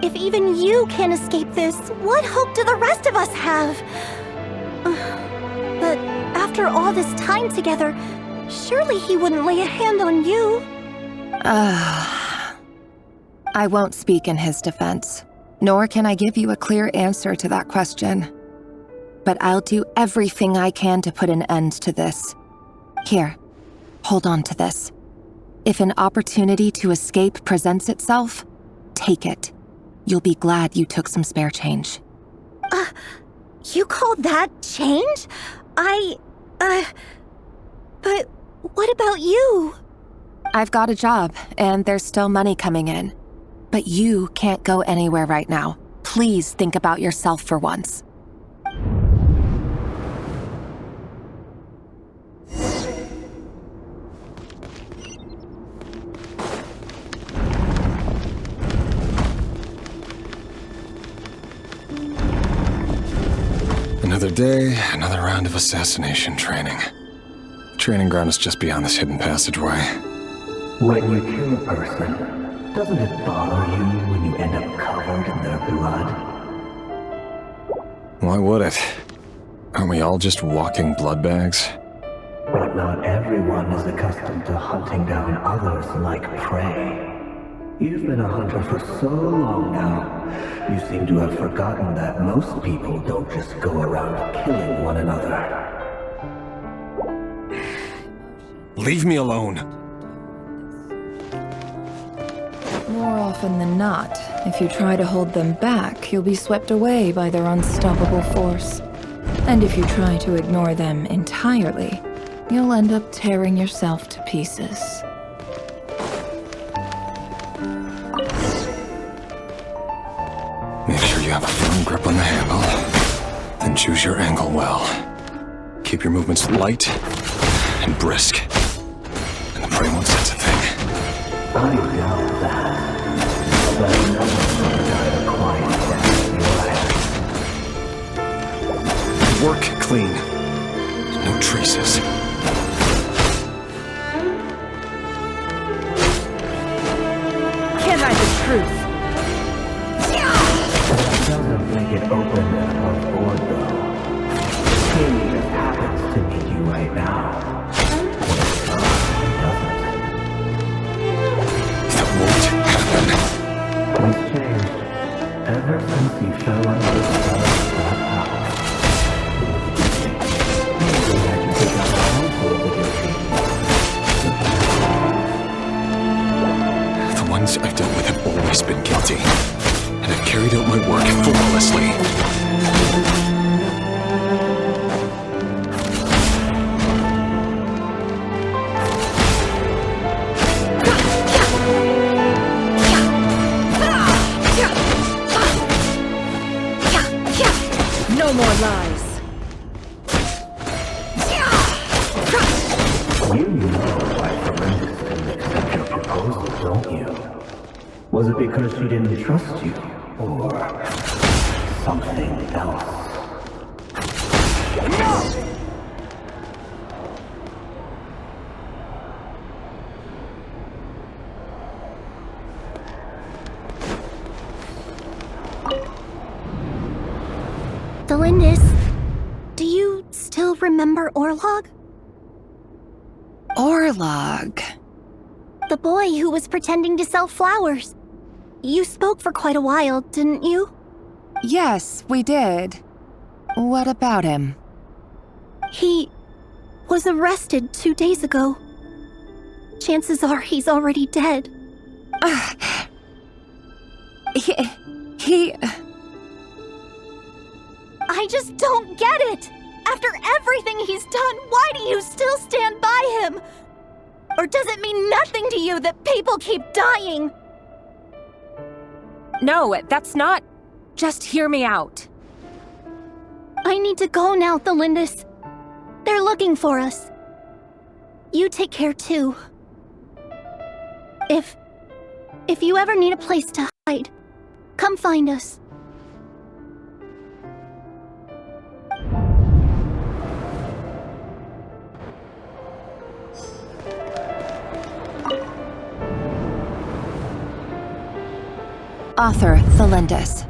If even you can't escape this, what hope do the rest of us have? But after all this time together, surely he wouldn't lay a hand on you. I won't speak in his defense, nor can I give you a clear answer to that question. But I'll do everything I can to put an end to this. Here, hold on to this. If an opportunity to escape presents itself, take it. You'll be glad you took some spare change. You call that change? But what about you? I've got a job, and there's still money coming in. But you can't go anywhere right now. Please think about yourself for once. Another day, another round of assassination training. The training ground is just beyond this hidden passageway. When you kill a person, doesn't it bother you when you end up covered in their blood? Why would it? Aren't we all just walking blood bags? But not everyone is accustomed to hunting down others like prey. You've been a hunter for so long now, you seem to have forgotten that most people don't just go around killing one another. Leave me alone. More often than not, if you try to hold them back, you'll be swept away by their unstoppable force. And if you try to ignore them entirely, you'll end up tearing yourself to pieces. you have a firm grip on the handle, then choose your angle well. Keep your movements light and brisk, and the prey won't sense a thing. I doubt that. But another prototype of quiet death in your Work clean. No traces. Can't hide the truth. doesn't make it open and above board, though. He just happens to need you right now. That won't happen. He's changed ever since he fell under the spell of that power. Maybe I should take out a handful of the guilty. The ones I've dealt with have always been guilty, and I've carried out my work flawlessly. No more lies. You know why Forensics didn't accept your proposal, don't you? Was it because she didn't trust you? Or something else? Delindis, do you still remember Orlog? Orlog. The boy who was pretending to sell flowers. You spoke for quite a while, didn't you? Yes, we did. What about him? He was arrested 2 days ago. Chances are he's already dead. He... I just don't get it! After everything he's done, why do you still stand by him? Or does it mean nothing to you that people keep dying? No, that's not... Just hear me out. I need to go now, Delindis. They're looking for us. You take care too. If you ever need a place to hide, come find us. Author Thelindis.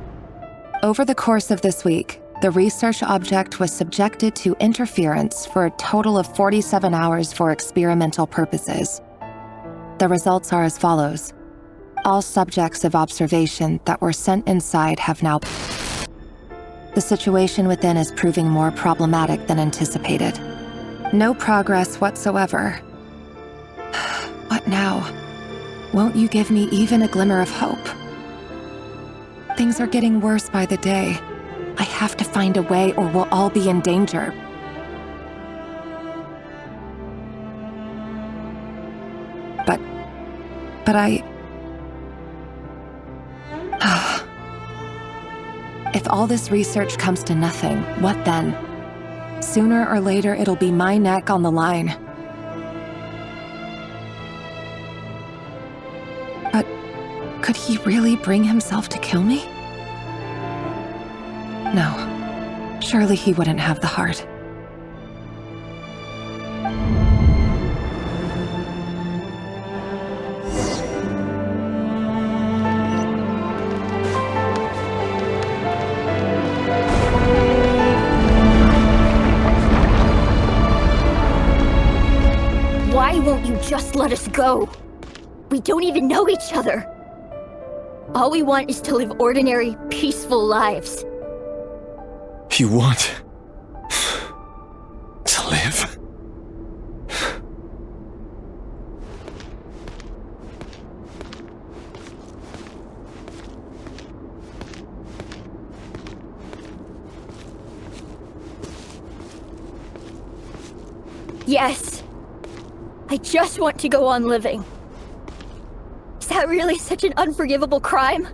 Over the course of this week, the research object was subjected to interference for a total of 47 hours for experimental purposes. The results are as follows. All subjects of observation that were sent inside have now... The situation within is proving more problematic than anticipated. No progress whatsoever. What now? Won't you give me even a glimmer of hope? Things are getting worse by the day. I have to find a way or we'll all be in danger. But I... If all this research comes to nothing, what then? Sooner or later, it'll be my neck on the line. But could he really bring himself to kill me? No. Surely he wouldn't have the heart. Why won't you just let us go? We don't even know each other. All we want is to live ordinary, peaceful lives. You want to live? Yes. I just want to go on living. Is that really such an unforgivable crime?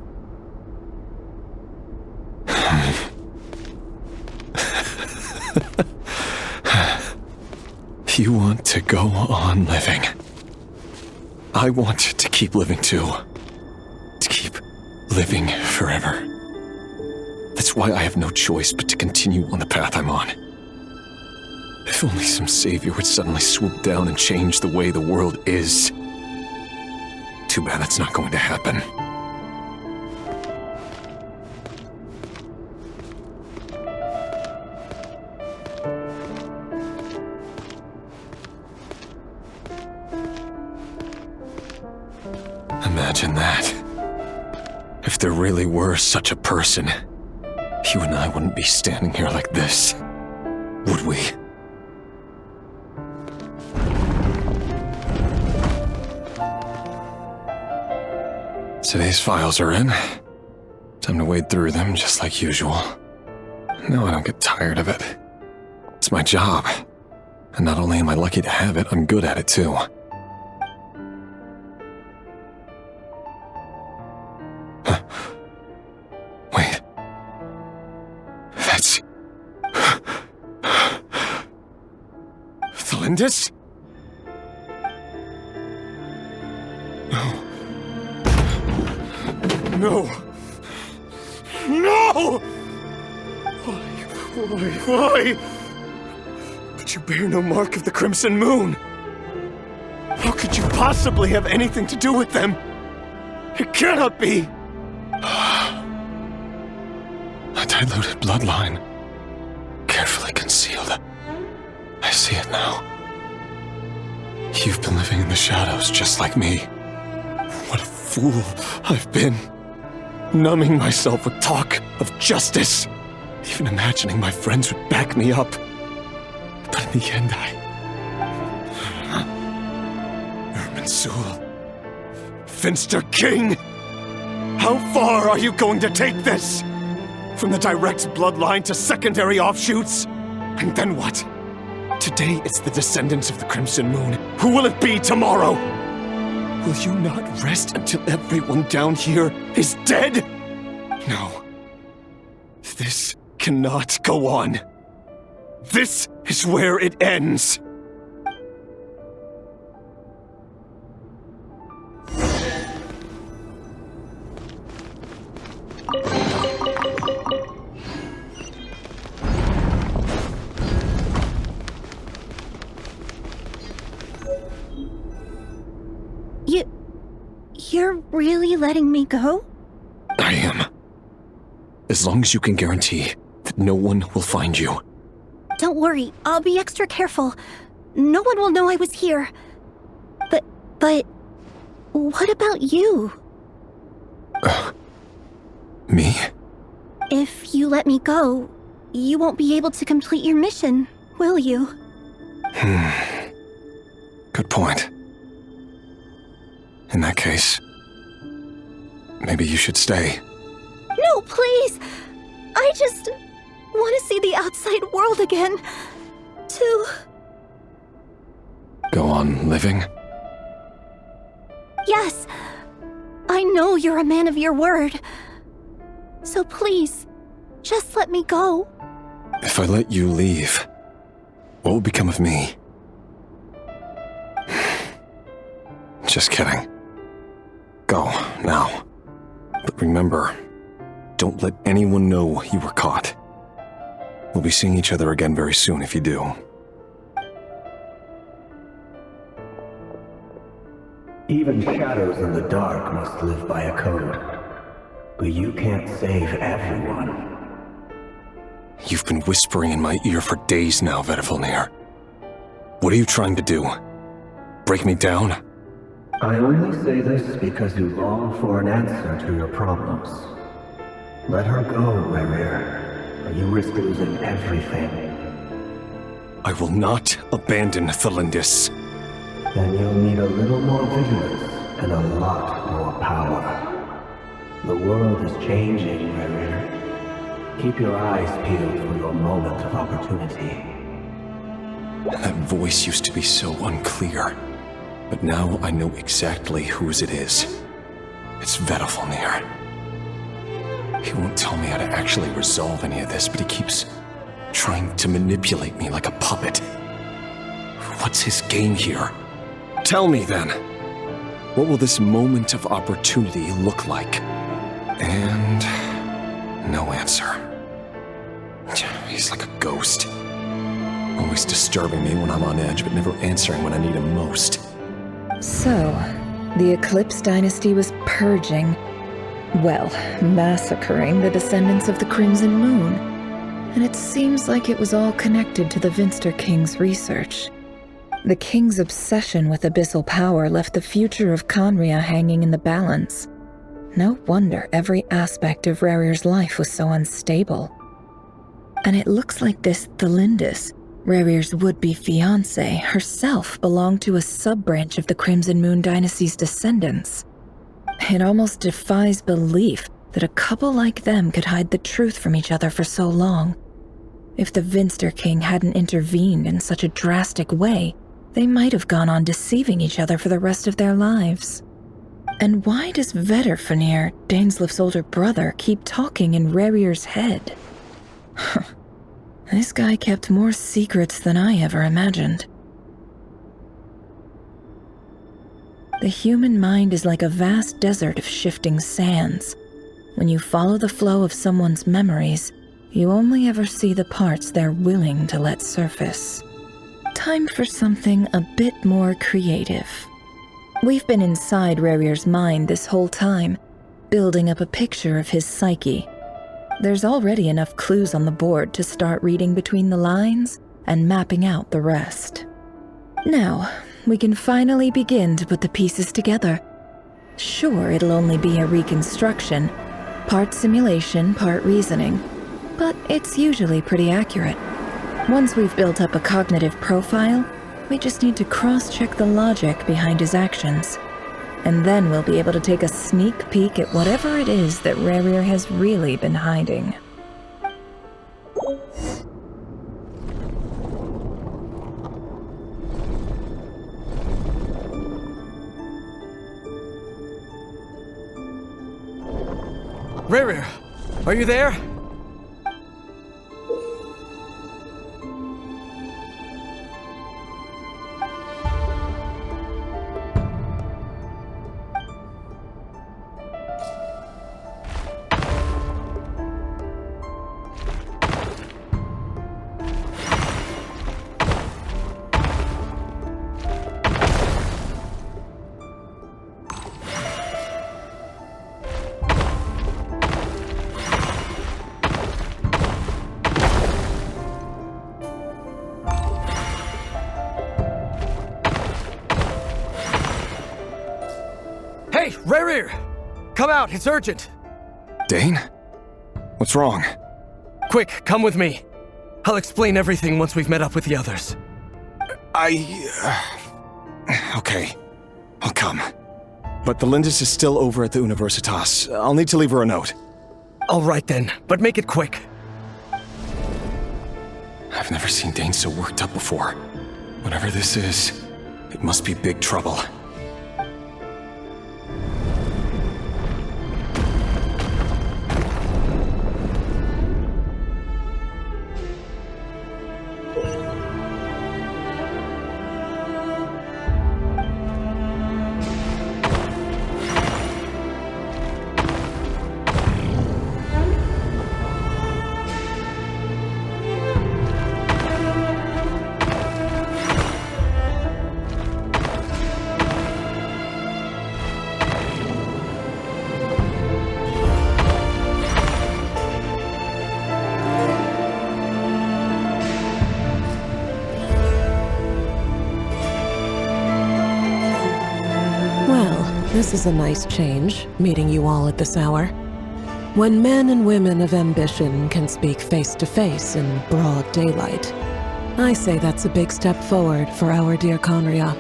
You want to go on living. I want to keep living too. To keep living forever. That's why I have no choice but to continue on the path I'm on. If only some savior would suddenly swoop down and change the way the world is. Too bad that's not going to happen. Imagine that. If there really were such a person, you and I wouldn't be standing here like this, would we? Today's files are in. Time to wade through them just like usual. No, I don't get tired of it. It's my job. And not only am I lucky to have it, I'm good at it too. Wait. That's... Thalindis? No! No! Why? But you bear no mark of the Crimson Moon. How could you possibly have anything to do with them? It cannot be! A diluted bloodline. Carefully concealed. I see it now. You've been living in the shadows just like me. What a fool I've been. Numbing myself with talk of justice. Even imagining my friends would back me up. But in the end, Irminsul. Finster King! How far are you going to take this? From the direct bloodline to secondary offshoots? And then what? Today it's the descendants of the Crimson Moon. Who will it be tomorrow? Will you not rest until everyone down here is dead? No. This cannot go on. This is where it ends. You're really letting me go? I am. As long as you can guarantee that no one will find you. Don't worry, I'll be extra careful. No one will know I was here. But... what about you? Me? If you let me go, you won't be able to complete your mission, will you? Good point. In that case, maybe you should stay. No, please! I just want to see the outside world again. To... Go on living? Yes. I know you're a man of your word. So please, just let me go. If I let you leave, what will become of me? Just kidding. Go, now. But remember, don't let anyone know you were caught. We'll be seeing each other again very soon if you do. Even shadows in the dark must live by a code. But you can't save everyone. You've been whispering in my ear for days now, Vedifilnir. What are you trying to do? Break me down? I only say this because you long for an answer to your problems. Let her go, Rerir, or you risk losing everything. I will not abandon Thalindis. Then you'll need a little more vigilance and a lot more power. The world is changing, Rerir. Keep your eyes peeled for your moment of opportunity. That voice used to be so unclear. But now I know exactly whose it is. It's Vedifilnir. He won't tell me how to actually resolve any of this, but he keeps trying to manipulate me like a puppet. What's his game here? Tell me then. What will this moment of opportunity look like? And no answer. He's like a ghost. Always disturbing me when I'm on edge, but never answering when I need him most. So, the Eclipse Dynasty was purging, well, massacring the descendants of the Crimson Moon. And it seems like it was all connected to the Vinster King's research. The King's obsession with abyssal power left the future of Conria hanging in the balance. No wonder every aspect of Rarir's life was so unstable. And it looks like this Thelindis, Rarir's would-be fiancé, herself belonged to a sub-branch of the Crimson Moon Dynasty's descendants. It almost defies belief that a couple like them could hide the truth from each other for so long. If the Vinster King hadn't intervened in such a drastic way, they might have gone on deceiving each other for the rest of their lives. And why does Vedderfanir, Daneslif's older brother, keep talking in Rarir's head? This guy kept more secrets than I ever imagined. The human mind is like a vast desert of shifting sands. When you follow the flow of someone's memories, you only ever see the parts they're willing to let surface. Time for something a bit more creative. We've been inside Rarir's mind this whole time, building up a picture of his psyche. There's already enough clues on the board to start reading between the lines and mapping out the rest. Now, we can finally begin to put the pieces together. Sure, it'll only be a reconstruction, part simulation, part reasoning, but it's usually pretty accurate. Once we've built up a cognitive profile, we just need to cross-check the logic behind his actions. And then we'll be able to take a sneak peek at whatever it is that Rarir has really been hiding. Rarir, are you there? Hey, Rarir! Come out, it's urgent! Dane? What's wrong? Quick, come with me. I'll explain everything once we've met up with the others. Okay. I'll come. But the Lindis is still over at the Universitas. I'll need to leave her a note. All right then, but make it quick. I've never seen Dane so worked up before. Whatever this is, it must be big trouble. This is a nice change, meeting you all at this hour. When men and women of ambition can speak face to face in broad daylight, I say that's a big step forward for our dear Conria.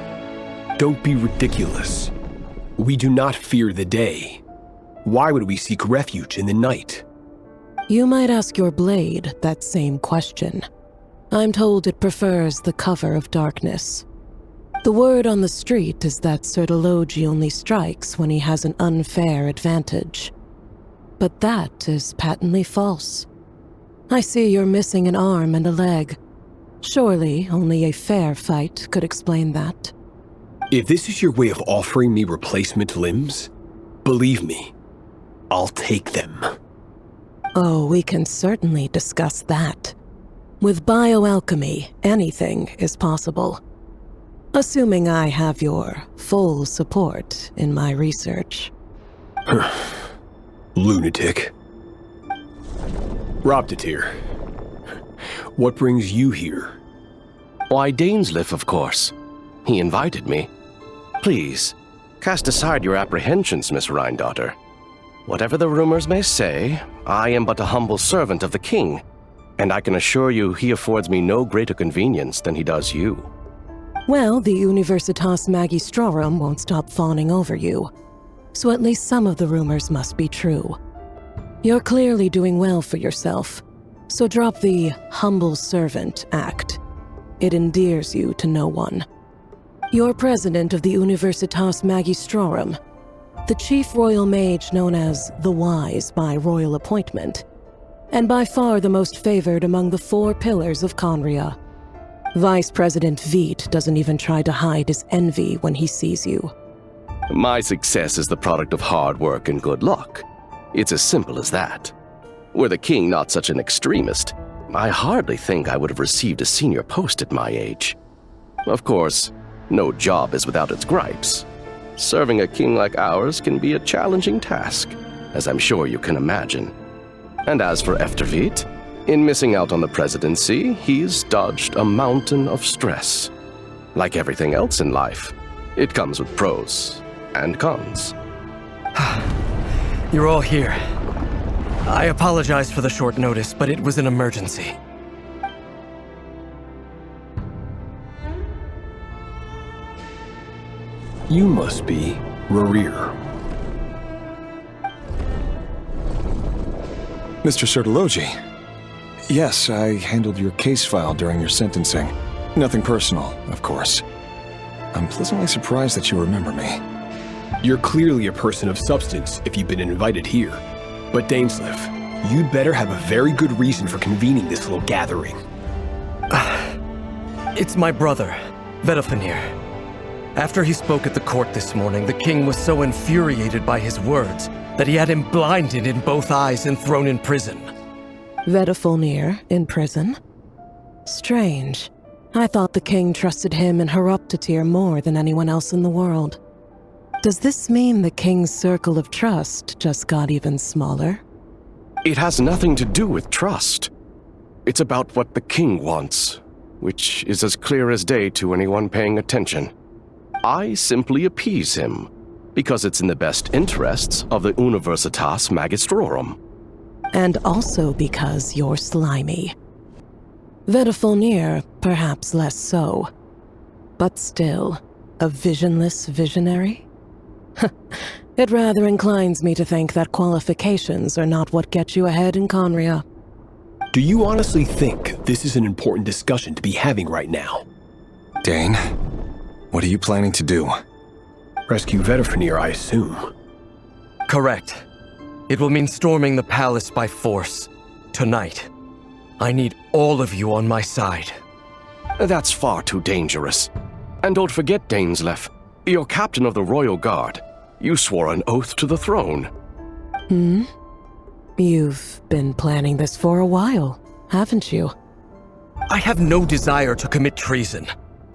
Don't be ridiculous. We do not fear the day. Why would we seek refuge in the night? You might ask your blade that same question. I'm told it prefers the cover of darkness. The word on the street is that Sir Elegy only strikes when he has an unfair advantage. But that is patently false. I see you're missing an arm and a leg. Surely only a fair fight could explain that. If this is your way of offering me replacement limbs, believe me, I'll take them. Oh, we can certainly discuss that. With bioalchemy, anything is possible. Assuming I have your full support in my research. Lunatic. Robtatir, what brings you here? Why, Dainsleif, of course. He invited me. Please, cast aside your apprehensions, Miss Rhindaughter. Whatever the rumors may say, I am but a humble servant of the king, and I can assure you he affords me no greater convenience than he does you. Well, the Universitas Magistrorum won't stop fawning over you, so at least some of the rumors must be true. You're clearly doing well for yourself, so drop the humble servant act. It endears you to no one. You're president of the Universitas Magistrorum, the chief royal mage known as the Wise by royal appointment, and by far the most favored among the 4 pillars of Conria. Vice President Veit doesn't even try to hide his envy when he sees you. My success is the product of hard work and good luck. It's as simple as that. Were the king not such an extremist, I hardly think I would have received a senior post at my age. Of course, no job is without its gripes. Serving a king like ours can be a challenging task, as I'm sure you can imagine. And as for Efterveit, in missing out on the presidency, he's dodged a mountain of stress. Like everything else in life, it comes with pros and cons. You're all here. I apologize for the short notice, but it was an emergency. You must be Rerir. Mr. Sertologi. Yes, I handled your case file during your sentencing. Nothing personal, of course. I'm pleasantly surprised that you remember me. You're clearly a person of substance if you've been invited here. But Dainsleif, you'd better have a very good reason for convening this little gathering. It's my brother, Vedalfenir. After he spoke at the court this morning, the king was so infuriated by his words that he had him blinded in both eyes and thrown in prison. Vedalfenir in prison? Strange. I thought the king trusted him and Horoptatir more than anyone else in the world. Does this mean the king's circle of trust just got even smaller? It has nothing to do with trust. It's about what the king wants, which is as clear as day to anyone paying attention. I simply appease him, because it's in the best interests of the Universitas Magistrorum. And also because you're slimy. Vedalfenir, perhaps less so. But still, a visionless visionary? It rather inclines me to think that qualifications are not what get you ahead in Conria. Do you honestly think this is an important discussion to be having right now? Dane, what are you planning to do? Rescue Vedalfenir, I assume. Correct. It will mean storming the palace by force. Tonight. I need all of you on my side. That's far too dangerous. And don't forget, Dainsleif, you're captain of the Royal Guard. You swore an oath to the throne. You've been planning this for a while, haven't you? I have no desire to commit treason.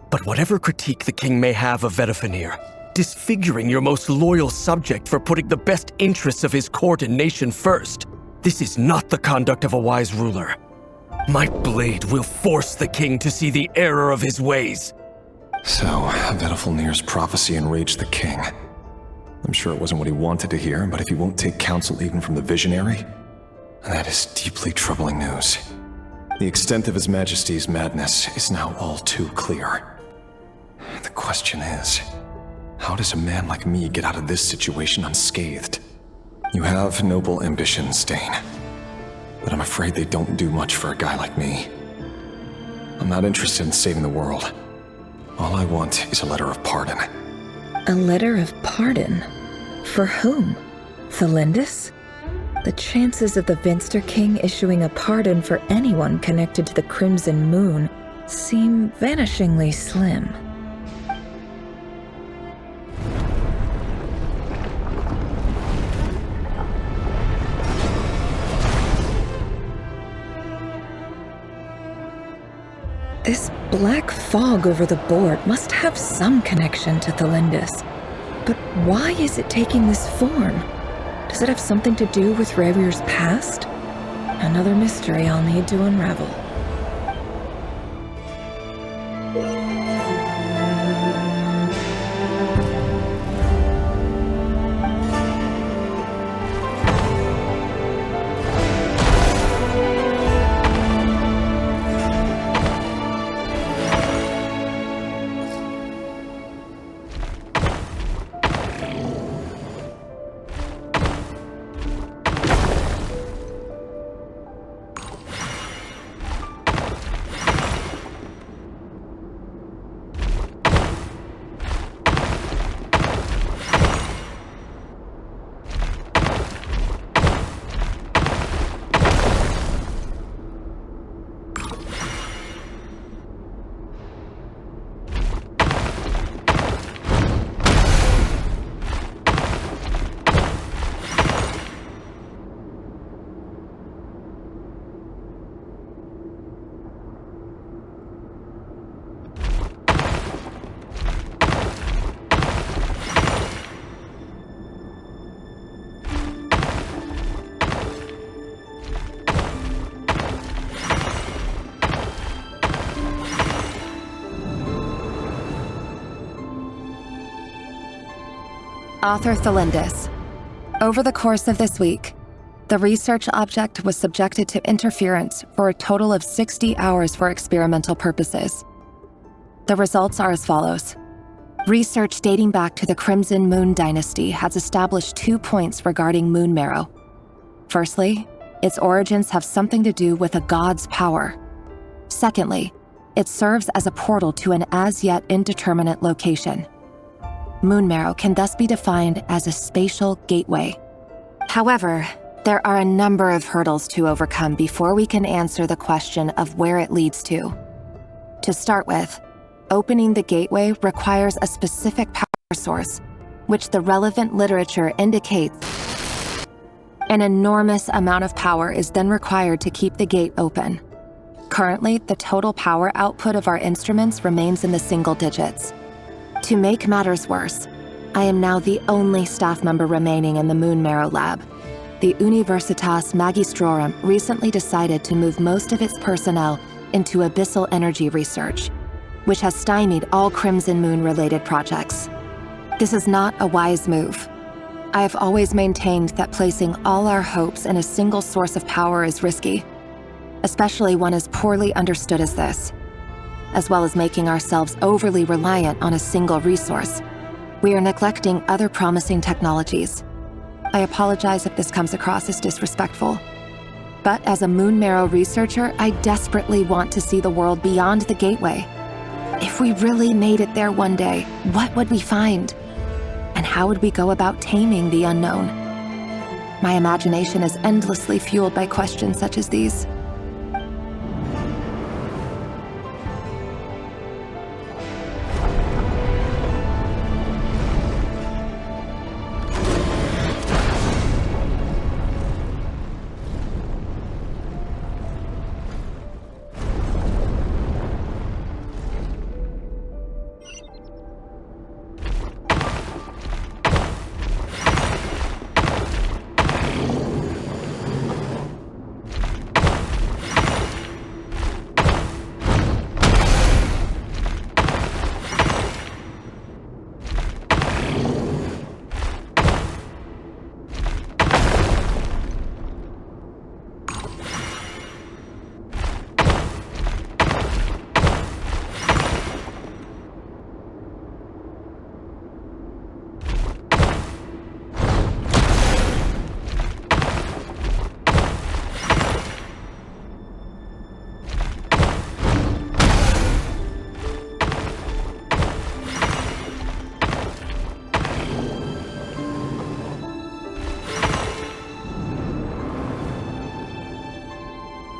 But whatever critique the king may have of Vedalfenir, disfiguring your most loyal subject for putting the best interests of his court and nation first, this is not the conduct of a wise ruler. My blade will force the king to see the error of his ways. So, Vedalfenir's prophecy enraged the king. I'm sure it wasn't what he wanted to hear, but if he won't take counsel even from the visionary, that is deeply troubling news. The extent of His Majesty's madness is now all too clear. The question is, how does a man like me get out of this situation unscathed? You have noble ambitions, Dane, but I'm afraid they don't do much for a guy like me. I'm not interested in saving the world. All I want is a letter of pardon. A letter of pardon? For whom? Thalindus? The chances of the Venster King issuing a pardon for anyone connected to the Crimson Moon seem vanishingly slim. This black fog over the board must have some connection to Thelindis. But why is it taking this form? Does it have something to do with Revir's past? Another mystery I'll need to unravel. Author Thelindis. Over the course of this week, the research object was subjected to interference for a total of 60 hours for experimental purposes. The results are as follows. Research dating back to the Crimson Moon Dynasty has established 2 points regarding moon marrow. Firstly, its origins have something to do with a god's power. Secondly, it serves as a portal to an as-yet indeterminate location. Moon marrow can thus be defined as a spatial gateway. However, there are a number of hurdles to overcome before we can answer the question of where it leads to. To start with, opening the gateway requires a specific power source, which the relevant literature indicates. An enormous amount of power is then required to keep the gate open. Currently, the total power output of our instruments remains in the single digits. To make matters worse, I am now the only staff member remaining in the Moon Marrow lab. The Universitas Magistrorum recently decided to move most of its personnel into abyssal energy research, which has stymied all Crimson Moon-related projects. This is not a wise move. I have always maintained that placing all our hopes in a single source of power is risky, especially one as poorly understood as this. As well as making ourselves overly reliant on a single resource, we are neglecting other promising technologies. I apologize if this comes across as disrespectful. But as a Moon Marrow researcher, I desperately want to see the world beyond the gateway. If we really made it there one day, what would we find? And how would we go about taming the unknown? My imagination is endlessly fueled by questions such as these.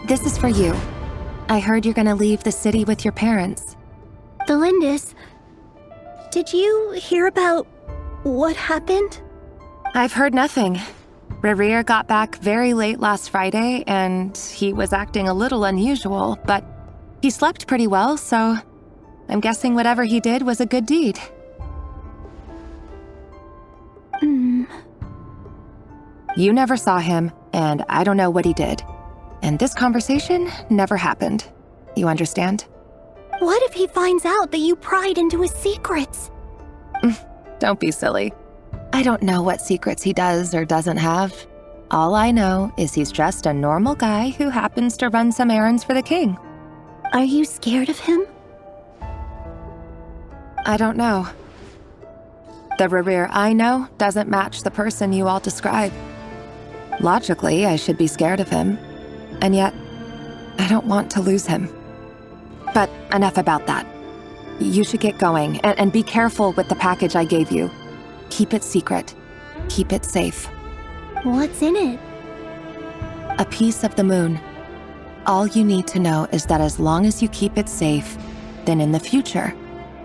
This is for you. I heard you're gonna leave the city with your parents. The Lindis. Did you hear about what happened? I've heard nothing. Rerir got back very late last Friday, and he was acting a little unusual, but he slept pretty well, so I'm guessing whatever he did was a good deed. You never saw him, and I don't know what he did. And this conversation never happened. You understand? What if he finds out that you pried into his secrets? Don't be silly. I don't know what secrets he does or doesn't have. All I know is he's just a normal guy who happens to run some errands for the king. Are you scared of him? I don't know. The Rerir I know doesn't match the person you all describe. Logically, I should be scared of him. And yet, I don't want to lose him. But enough about that. You should get going, and be careful with the package I gave you. Keep it secret. Keep it safe. What's in it? A piece of the moon. All you need to know is that as long as you keep it safe, then in the future,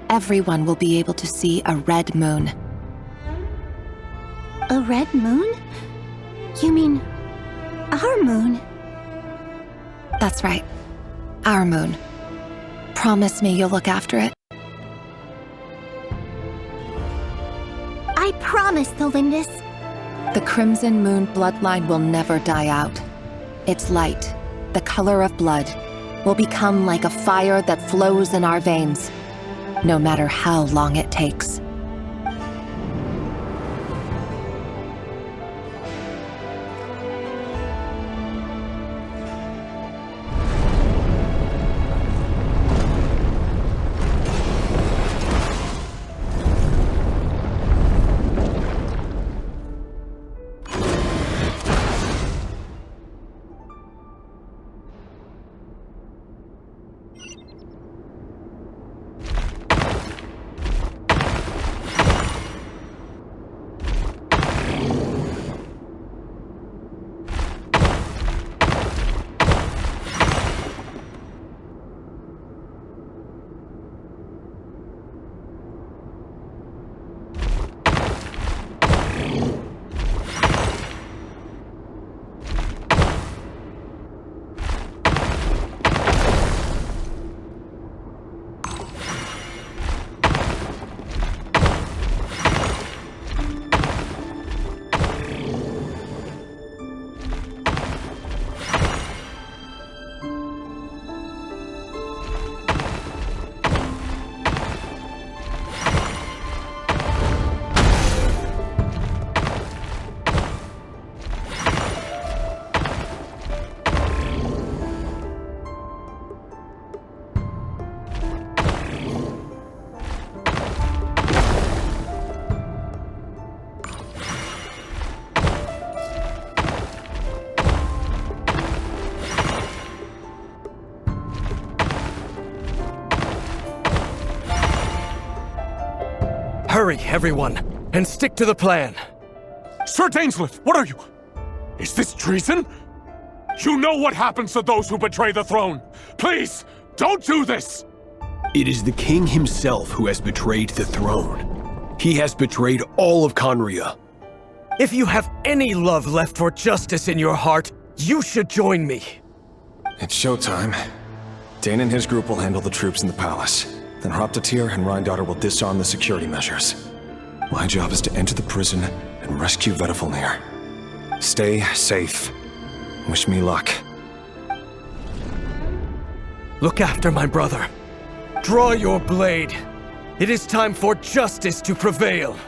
everyone will be able to see a red moon. A red moon? You mean our moon? That's right. Our moon. Promise me you'll look after it. I promise, the Lindis. The Crimson Moon bloodline will never die out. Its light, the color of blood, will become like a fire that flows in our veins, no matter how long it takes. Hurry, everyone, and stick to the plan. Sir Dainsleif, what are you? Is this treason? You know what happens to those who betray the throne. Please, don't do this! It is the king himself who has betrayed the throne. He has betrayed all of Conria. If you have any love left for justice in your heart, you should join me. It's showtime. Dane and his group will handle the troops in the palace. Then Hroptatyr and Rhindaughter will disarm the security measures. My job is to enter the prison and rescue Vedifalnir. Stay safe. Wish me luck. Look after my brother. Draw your blade. It is time for justice to prevail.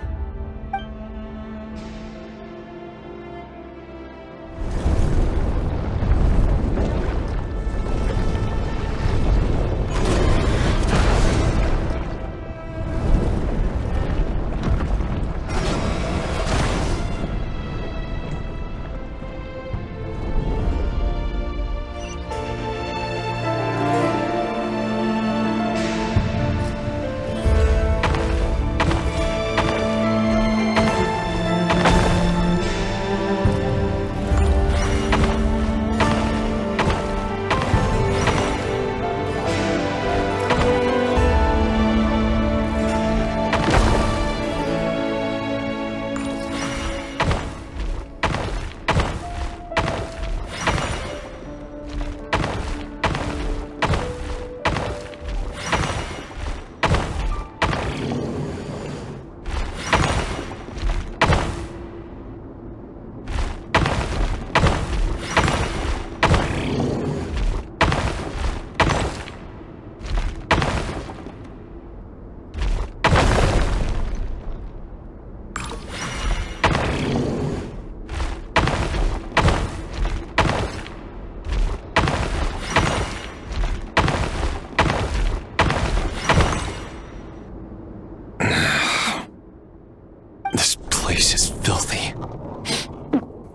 This place is filthy.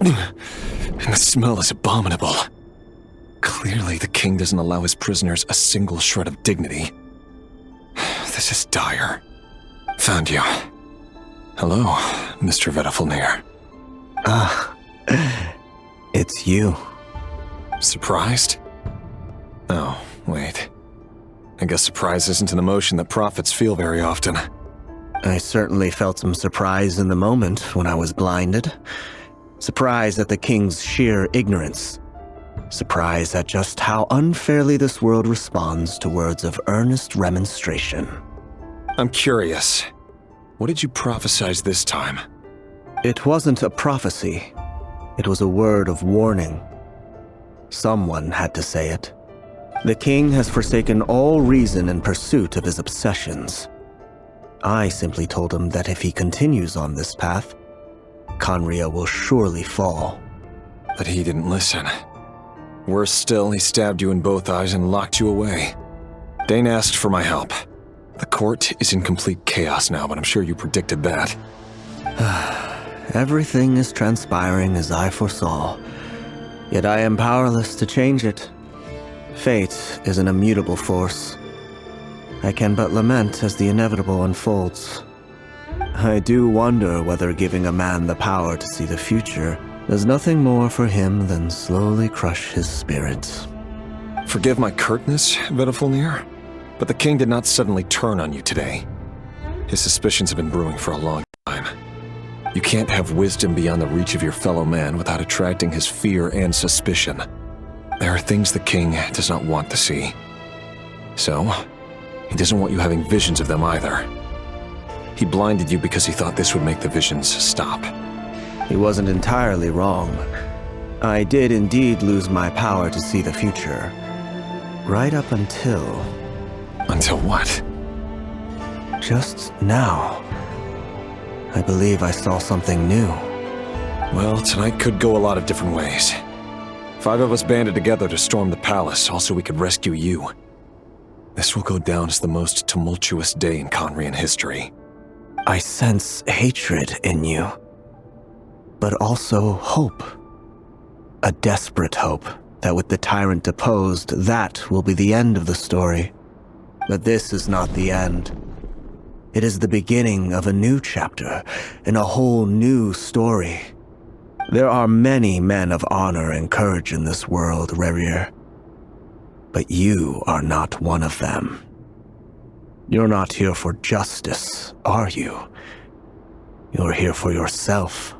And the smell is abominable. Clearly, the king doesn't allow his prisoners a single shred of dignity. This is dire. Found you. Hello, Mr. Vedafilnir. Ah, it's you. Surprised? Oh, wait. I guess surprise isn't an emotion that prophets feel very often. I certainly felt some surprise in the moment when I was blinded. Surprise at the king's sheer ignorance. Surprise at just how unfairly this world responds to words of earnest remonstration. I'm curious. What did you prophesize this time? It wasn't a prophecy. It was a word of warning. Someone had to say it. The king has forsaken all reason in pursuit of his obsessions. I simply told him that if he continues on this path, Khaenri'ah will surely fall. But he didn't listen. Worse still, he stabbed you in both eyes and locked you away. Dane asked for my help. The court is in complete chaos now, but I'm sure you predicted that. Everything is transpiring as I foresaw, yet I am powerless to change it. Fate is an immutable force. I can but lament as the inevitable unfolds. I do wonder whether giving a man the power to see the future does nothing more for him than slowly crush his spirit. Forgive my curtness, Vedafilnir, but the king did not suddenly turn on you today. His suspicions have been brewing for a long time. You can't have wisdom beyond the reach of your fellow man without attracting his fear and suspicion. There are things the king does not want to see. So, he doesn't want you having visions of them either. He blinded you because he thought this would make the visions stop. He wasn't entirely wrong. I did indeed lose my power to see the future. Right up until... Until what? Just now. I believe I saw something new. Well, tonight could go a lot of different ways. 5 of us banded together to storm the palace, also we could rescue you. This will go down as the most tumultuous day in Khaenri'ah history. I sense hatred in you, but also hope. A desperate hope that with the tyrant deposed, that will be the end of the story. But this is not the end. It is the beginning of a new chapter in a whole new story. There are many men of honor and courage in this world, Rerir. But you are not one of them. You're not here for justice, are you? You're here for yourself.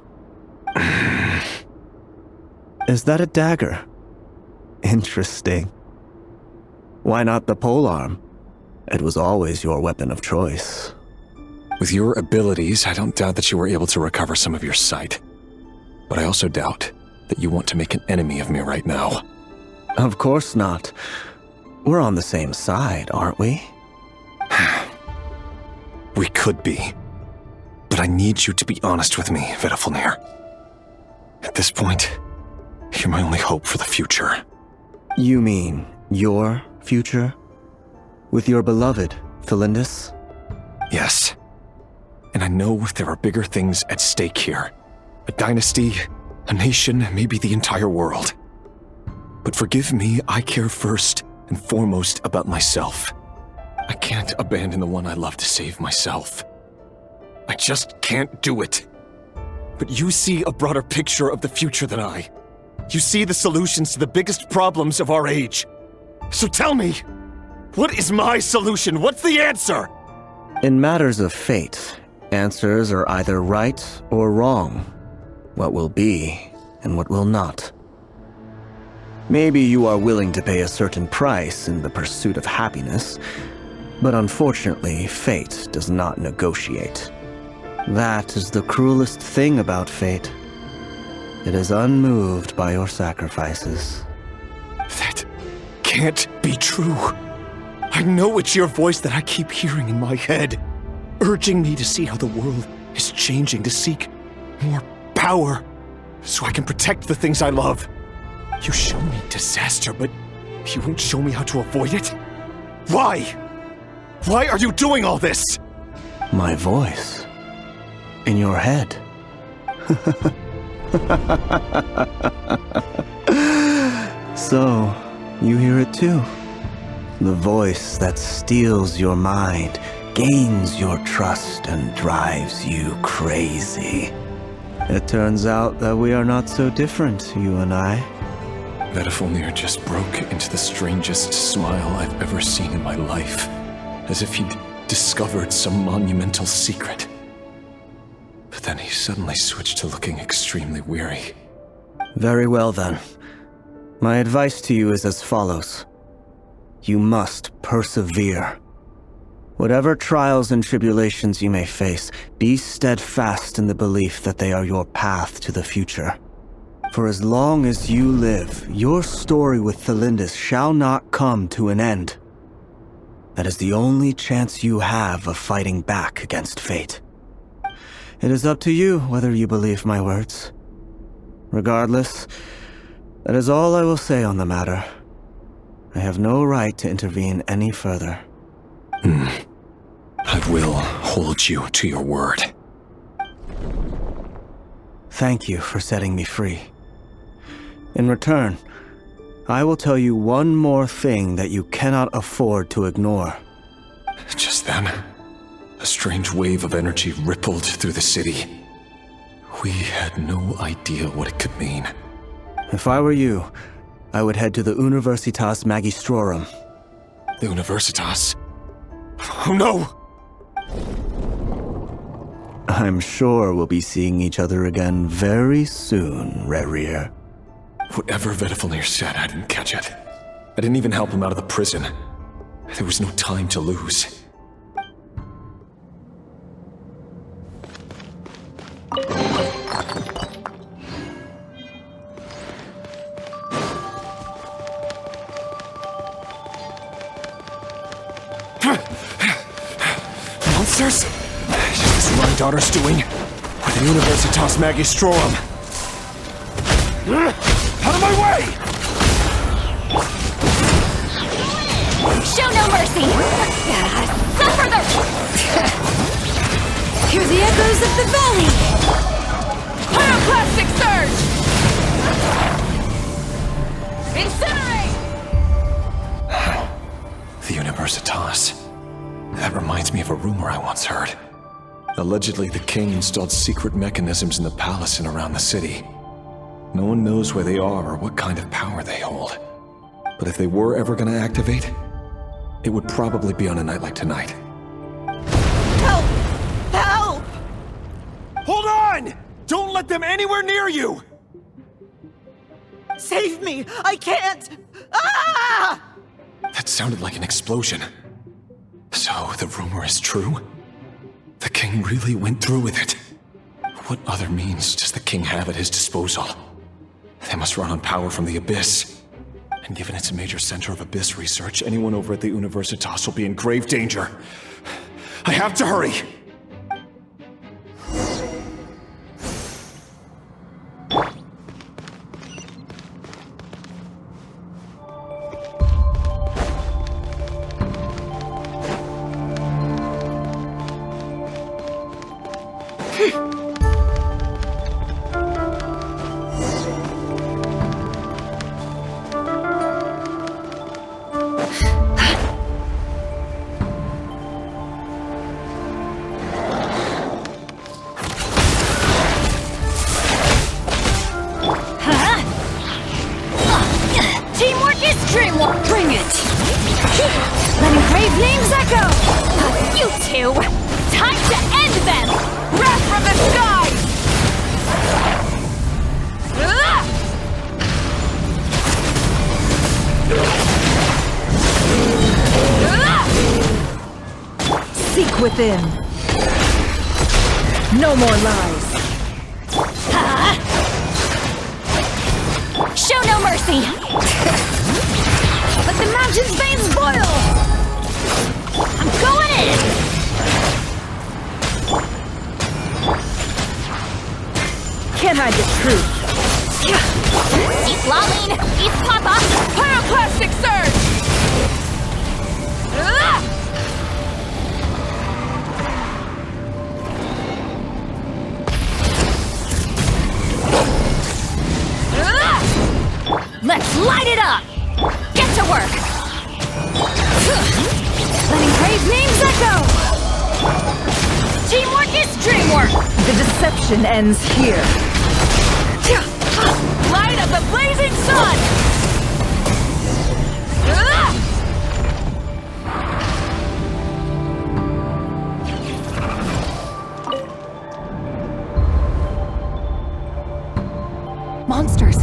Is that a dagger? Interesting. Why not the polearm? It was always your weapon of choice. With your abilities, I don't doubt that you were able to recover some of your sight. But I also doubt that you want to make an enemy of me right now. Of course not. We're on the same side, aren't we? We could be. But I need you to be honest with me, Vedafilnir. At this point, you're my only hope for the future. You mean your future? With your beloved, Felindis? Yes. And I know there are bigger things at stake here. A dynasty, a nation, maybe the entire world. But forgive me, I care first and foremost about myself. I can't abandon the one I love to save myself. I just can't do it. But you see a broader picture of the future than I. You see the solutions to the biggest problems of our age. So tell me, what is my solution? What's the answer? In matters of fate, answers are either right or wrong. What will be and what will not. Maybe you are willing to pay a certain price in the pursuit of happiness, but unfortunately, fate does not negotiate. That is the cruelest thing about fate. It is unmoved by your sacrifices. That can't be true. I know it's your voice that I keep hearing in my head, urging me to see how the world is changing, to seek more power, so I can protect the things I love. You show me disaster, but you won't show me how to avoid it? Why? Why are you doing all this? My voice. in your head. So, you hear it too. The voice that steals your mind, gains your trust, and drives you crazy. It turns out that we are not so different, you and I. Vedifilnir just broke into the strangest smile I've ever seen in my life, as if he'd discovered some monumental secret. But then he suddenly switched to looking extremely weary. Very well then. My advice to you is as follows. You must persevere. Whatever trials and tribulations you may face, be steadfast in the belief that they are your path to the future. For as long as you live, your story with Thelindis shall not come to an end. That is the only chance you have of fighting back against fate. It is up to you whether you believe my words. Regardless, that is all I will say on the matter. I have no right to intervene any further. I will hold you to your word. Thank you for setting me free. In return, I will tell you one more thing that you cannot afford to ignore. Just then, a strange wave of energy rippled through the city. We had no idea what it could mean. If I were you, I would head to the Universitas Magistrorum. The Universitas? Oh no! I'm sure we'll be seeing each other again very soon, Rerir. Whatever Vedifilnir said, I didn't catch it. I didn't even help him out of the prison. There was no time to lose. Monsters? Is this what my daughter's doing? With the Universitas Magistrorum? Out of my way! Show no mercy! Suffer the... Hear the echoes of the valley! Pyroclastic surge! Incinerate! The Universitas. That reminds me of a rumor I once heard. Allegedly, the king installed secret mechanisms in the palace and around the city. No one knows where they are or what kind of power they hold. But if they were ever going to activate, it would probably be on a night like tonight. Help! Help! Hold on! Don't let them anywhere near you! Save me! I can't! Ah! That sounded like an explosion. So, the rumor is true? The king really went through with it? What other means does the king have at his disposal? They must run on power from the Abyss. And given it's a major center of Abyss research, anyone over at the Universitas will be in grave danger. I have to hurry! Teamwork is dreamwork! Bring it! Let engraved names echo! You two! Time to end them! Wrath from the skies! Seek within. No more lies. Show no mercy! Let the mountain's veins boil! I'm going in! Can't hide the truth. Eat Laline! Eat Papa! Pyroclastic surge! deception ends here. Light of the blazing sun! Monsters!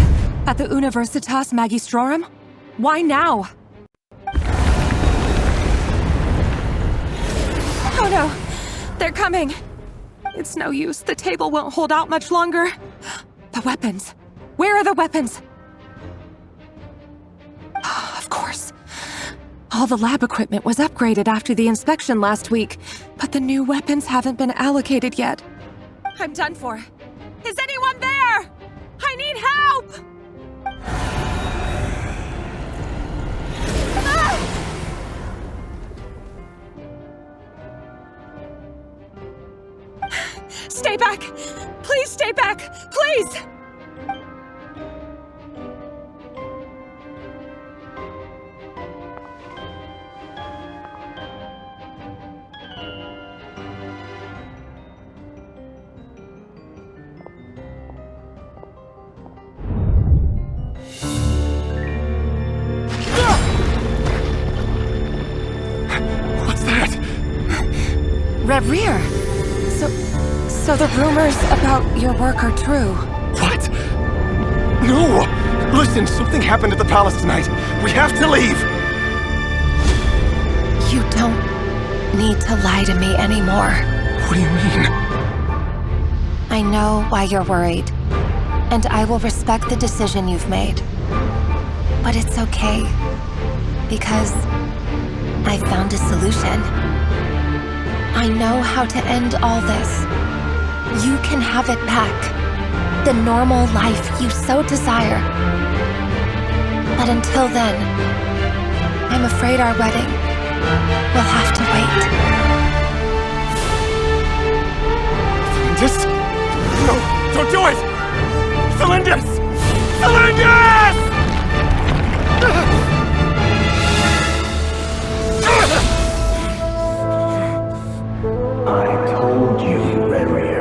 At the Universitas Magistrorum? Why now? Oh no! They're coming! It's no use. The table won't hold out much longer. The weapons. Where are the weapons? Of course. All the lab equipment was upgraded after the inspection last week, but the new weapons haven't been allocated yet. I'm done for. Is anyone there? I need help! Stay back! Please stay back! Please! What's that? Reverie! So the rumors about your work are true. What? No! Listen, something happened at the palace tonight. We have to leave! You don't need to lie to me anymore. What do you mean? I know why you're worried, and I will respect the decision you've made. But it's okay, because I found a solution. I know how to end all this. You can have it back. The normal life you so desire. But until then, I'm afraid our wedding will have to wait. Celindus? No, don't do it! Celindus! Celindus! I told you, Reverie.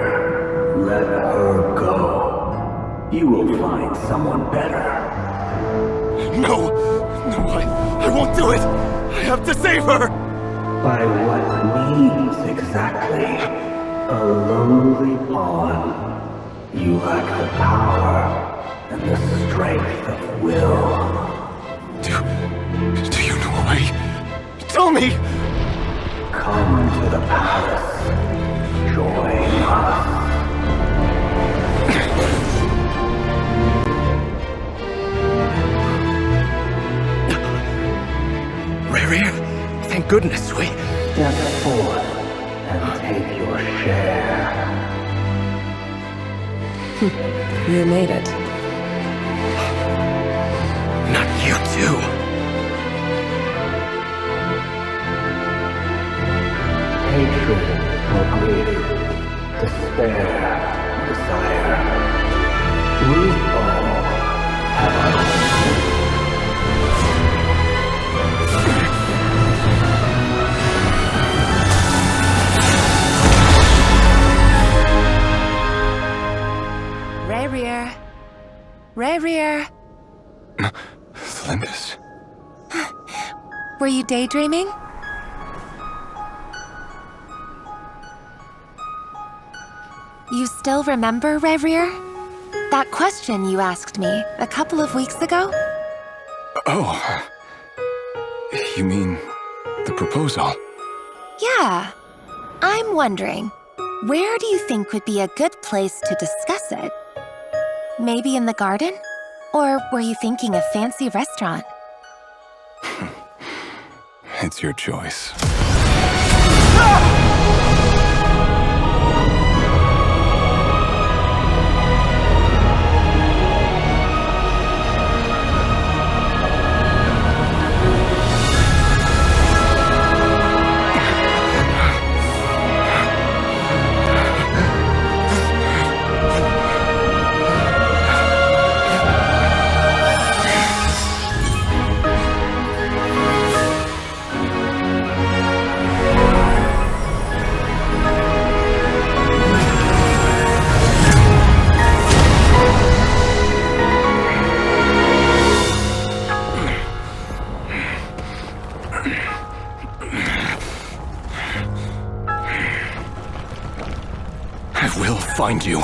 Let her go. You will find someone better. No! No, I won't do it! I have to save her! By what means exactly? A lowly pawn. You lack the power and the strength of will. Do you know a way? Tell me! Come to the palace. Join us. Reverie, thank goodness we... Step forth and take your share. You made it. Not you too. Hatred or grief, despair or desire. We all have our Reverie. Celindus. Were you daydreaming? You still remember, Reverie? That question you asked me a couple of weeks ago? Oh. You mean the proposal? Yeah. I'm wondering, where do you think would be a good place to discuss it? Maybe in the garden? Or were you thinking a fancy restaurant? It's your choice. I will find you.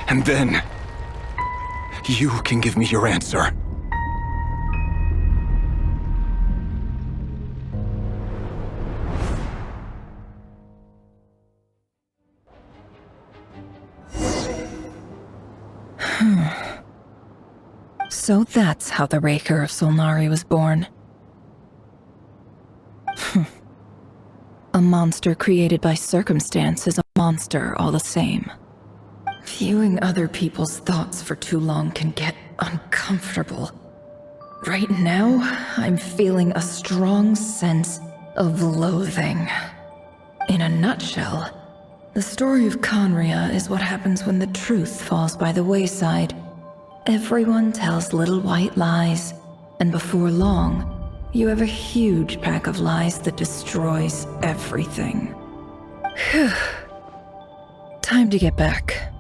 And then, you can give me your answer. So that's how the Raker of Solnari was born. A monster created by circumstance is a monster all the same. Viewing other people's thoughts for too long can get uncomfortable. Right now, I'm feeling a strong sense of loathing. In a nutshell, the story of Conria is what happens when the truth falls by the wayside. Everyone tells little white lies, and before long, you have a huge pack of lies that destroys everything. Whew. Time to get back.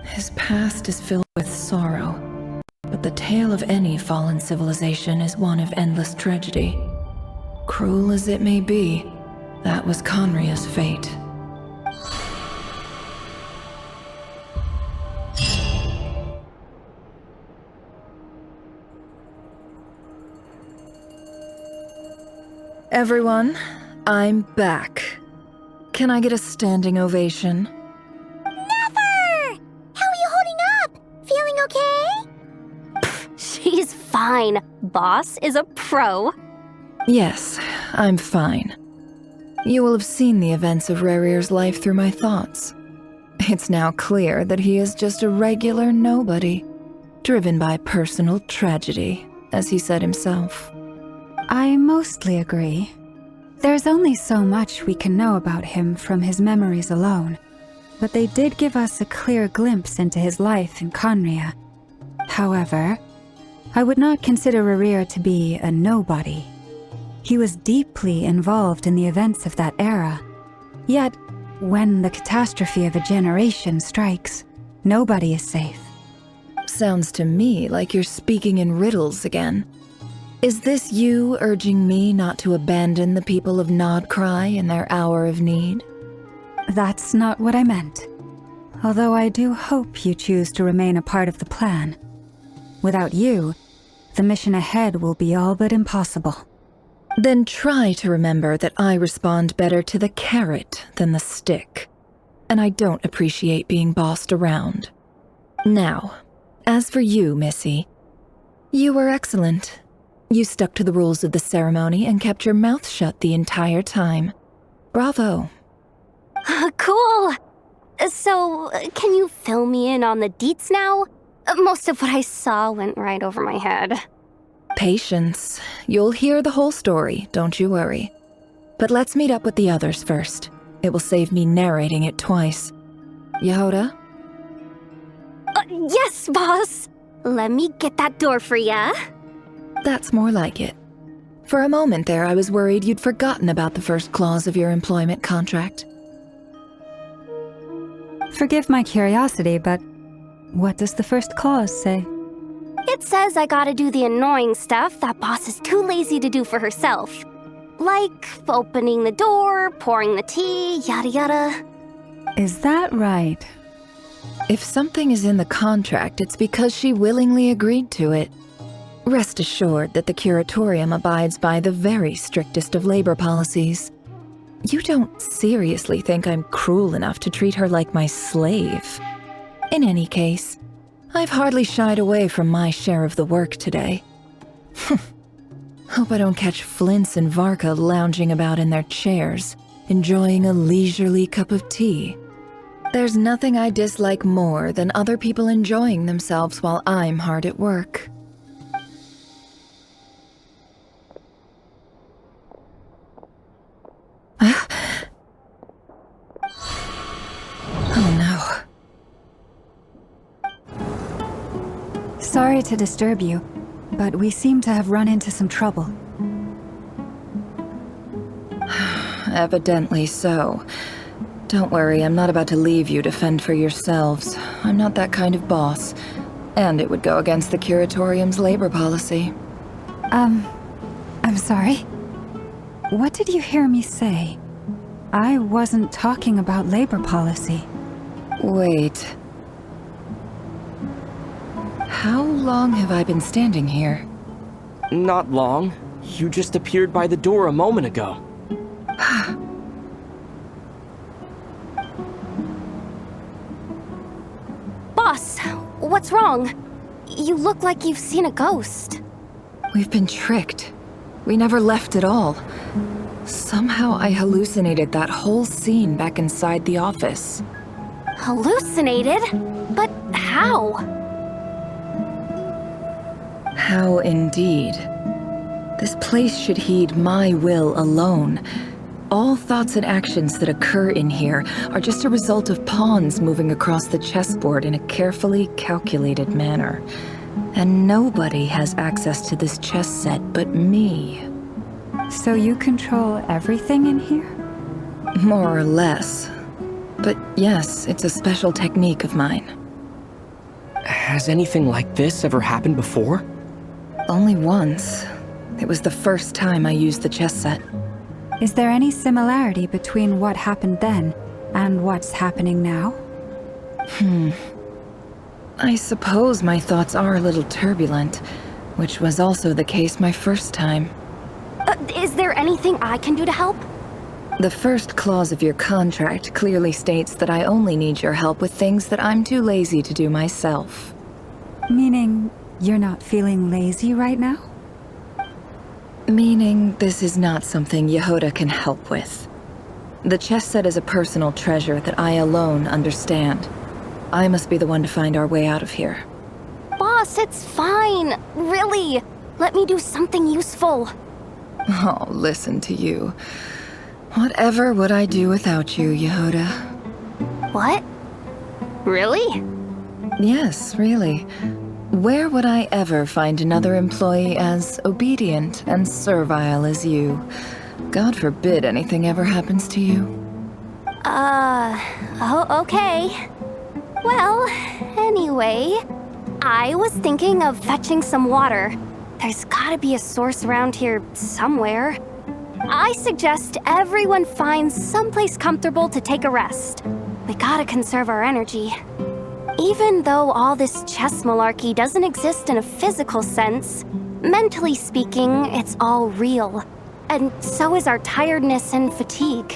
His past is filled with sorrow, but the tale of any fallen civilization is one of endless tragedy. Cruel as it may be, that was Conria's fate. Everyone, I'm back. Can I get a standing ovation? Never! How are you holding up? Feeling okay? She's fine. Boss is a pro. Yes, I'm fine. You will have seen the events of Rerir's life through my thoughts. It's now clear that he is just a regular nobody, driven by personal tragedy, as he said himself. I mostly agree. There's only so much we can know about him from his memories alone, but they did give us a clear glimpse into his life in Conria. However, I would not consider Rerir to be a nobody. He was deeply involved in the events of that era. Yet, when the catastrophe of a generation strikes, nobody is safe. Sounds to me like you're speaking in riddles again. Is this you urging me not to abandon the people of Nod-Krai in their hour of need? That's not what I meant. Although I do hope you choose to remain a part of the plan. Without you, the mission ahead will be all but impossible. Then try to remember that I respond better to the carrot than the stick. And I don't appreciate being bossed around. Now, as for you, Missy, you were excellent. You stuck to the rules of the ceremony and kept your mouth shut the entire time. Bravo. Cool. So, can you fill me in on the deets now? Most of what I saw went right over my head. Patience. You'll hear the whole story, don't you worry. But let's meet up with the others first. It will save me narrating it twice. Yehoda? Yes, boss. Let me get that door for ya. That's more like it. For a moment there, I was worried you'd forgotten about the first clause of your employment contract. Forgive my curiosity, but what does the first clause say? It says I gotta do the annoying stuff that boss is too lazy to do for herself. Like opening the door, pouring the tea, yada yada. Is that right? If something is in the contract, it's because she willingly agreed to it. Rest assured that the Curatorium abides by the very strictest of labor policies. You don't seriously think I'm cruel enough to treat her like my slave. In any case, I've hardly shied away from my share of the work today. Hope I don't catch Flintz and Varka lounging about in their chairs, enjoying a leisurely cup of tea. There's nothing I dislike more than other people enjoying themselves while I'm hard at work. Oh no. Sorry to disturb you, but we seem to have run into some trouble. Evidently so. Don't worry, I'm not about to leave you to fend for yourselves. I'm not that kind of boss. And it would go against the Curatorium's labor policy. I'm sorry? What did you hear me say? I wasn't talking about labor policy. Wait. How long have I been standing here? Not long. You just appeared by the door a moment ago. Boss, what's wrong? You look like you've seen a ghost. We've been tricked. We never left at all. Somehow I hallucinated that whole scene back inside the office. Hallucinated? But how? How indeed. This place should heed my will alone. All thoughts and actions that occur in here are just a result of pawns moving across the chessboard in a carefully calculated manner. And nobody has access to this chess set but me. So you control everything in here? More or less. But yes, it's a special technique of mine. Has anything like this ever happened before? Only once. It was the first time I used the chess set. Is there any similarity between what happened then and what's happening now? I suppose my thoughts are a little turbulent, which was also the case my first time. Is there anything I can do to help? The first clause of your contract clearly states that I only need your help with things that I'm too lazy to do myself. Meaning you're not feeling lazy right now? Meaning this is not something Yehoda can help with. The chess set is a personal treasure that I alone understand. I must be the one to find our way out of here. Boss, it's fine. Really. Let me do something useful. Oh, listen to you. Whatever would I do without you, Yehoda? What? Really? Yes, really. Where would I ever find another employee as obedient and servile as you? God forbid anything ever happens to you. Oh, okay. Well, anyway, I was thinking of fetching some water. There's gotta be a source around here somewhere. I suggest everyone finds someplace comfortable to take a rest. We gotta conserve our energy. Even though all this chess malarkey doesn't exist in a physical sense, mentally speaking, it's all real. And so is our tiredness and fatigue.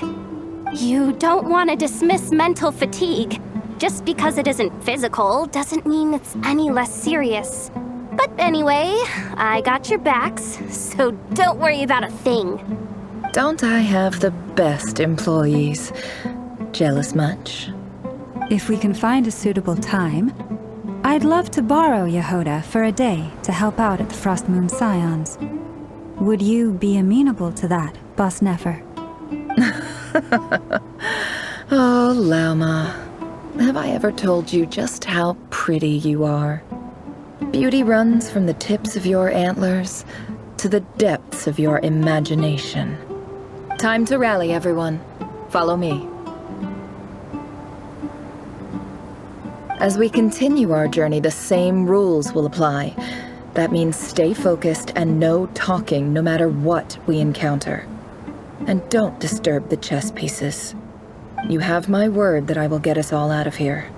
You don't want to dismiss mental fatigue. Just because it isn't physical doesn't mean it's any less serious. But anyway, I got your backs, so don't worry about a thing. Don't I have the best employees? Jealous much? If we can find a suitable time, I'd love to borrow Yehoda for a day to help out at the Frost Moon Scions. Would you be amenable to that, Boss Nefer? Oh, Lauma. Have I ever told you just how pretty you are? Beauty runs from the tips of your antlers to the depths of your imagination. Time to rally, everyone. Follow me. As we continue our journey, the same rules will apply. That means stay focused and no talking no matter what we encounter. And don't disturb the chess pieces. You have my word that I will get us all out of here.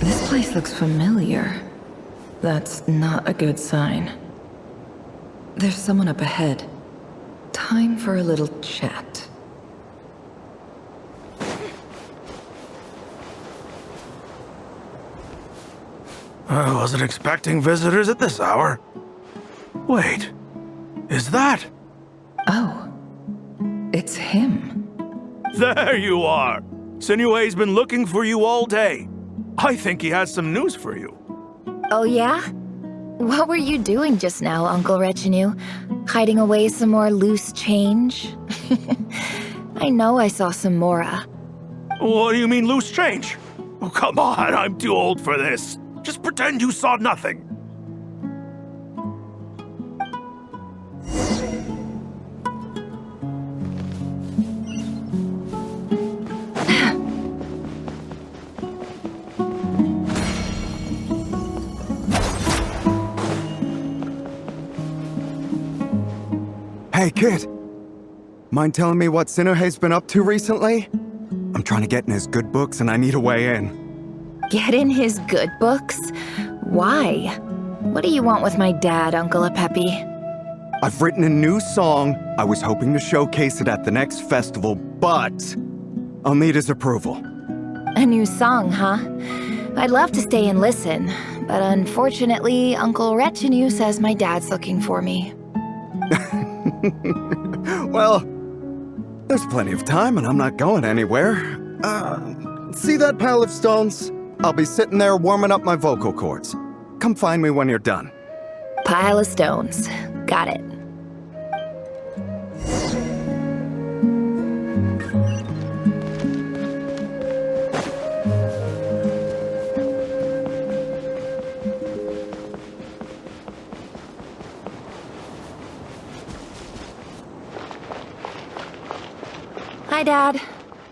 This place looks familiar. That's not a good sign. There's someone up ahead. Time for a little chat. I wasn't expecting visitors at this hour. Wait, is that? Oh, it's him. There you are! Sinue's been looking for you all day. I think he has some news for you. Oh yeah? What were you doing just now, Uncle Retinue? Hiding away some more loose change? I know I saw some Mora. What do you mean loose change? Oh, come on, I'm too old for this. Just pretend you saw nothing. Hey, kid. Mind telling me what Sinuhe's been up to recently? I'm trying to get in his good books and I need a way in. Get in his good books? Why? What do you want with my dad, Uncle Apepi? I've written a new song. I was hoping to showcase it at the next festival, but I'll need his approval. A new song, huh? I'd love to stay and listen, but unfortunately, Uncle Retinue says my dad's looking for me. Well, there's plenty of time and I'm not going anywhere. See that pile of stones? I'll be sitting there warming up my vocal cords. Come find me when you're done. Pile of stones. Got it. Hi, Dad.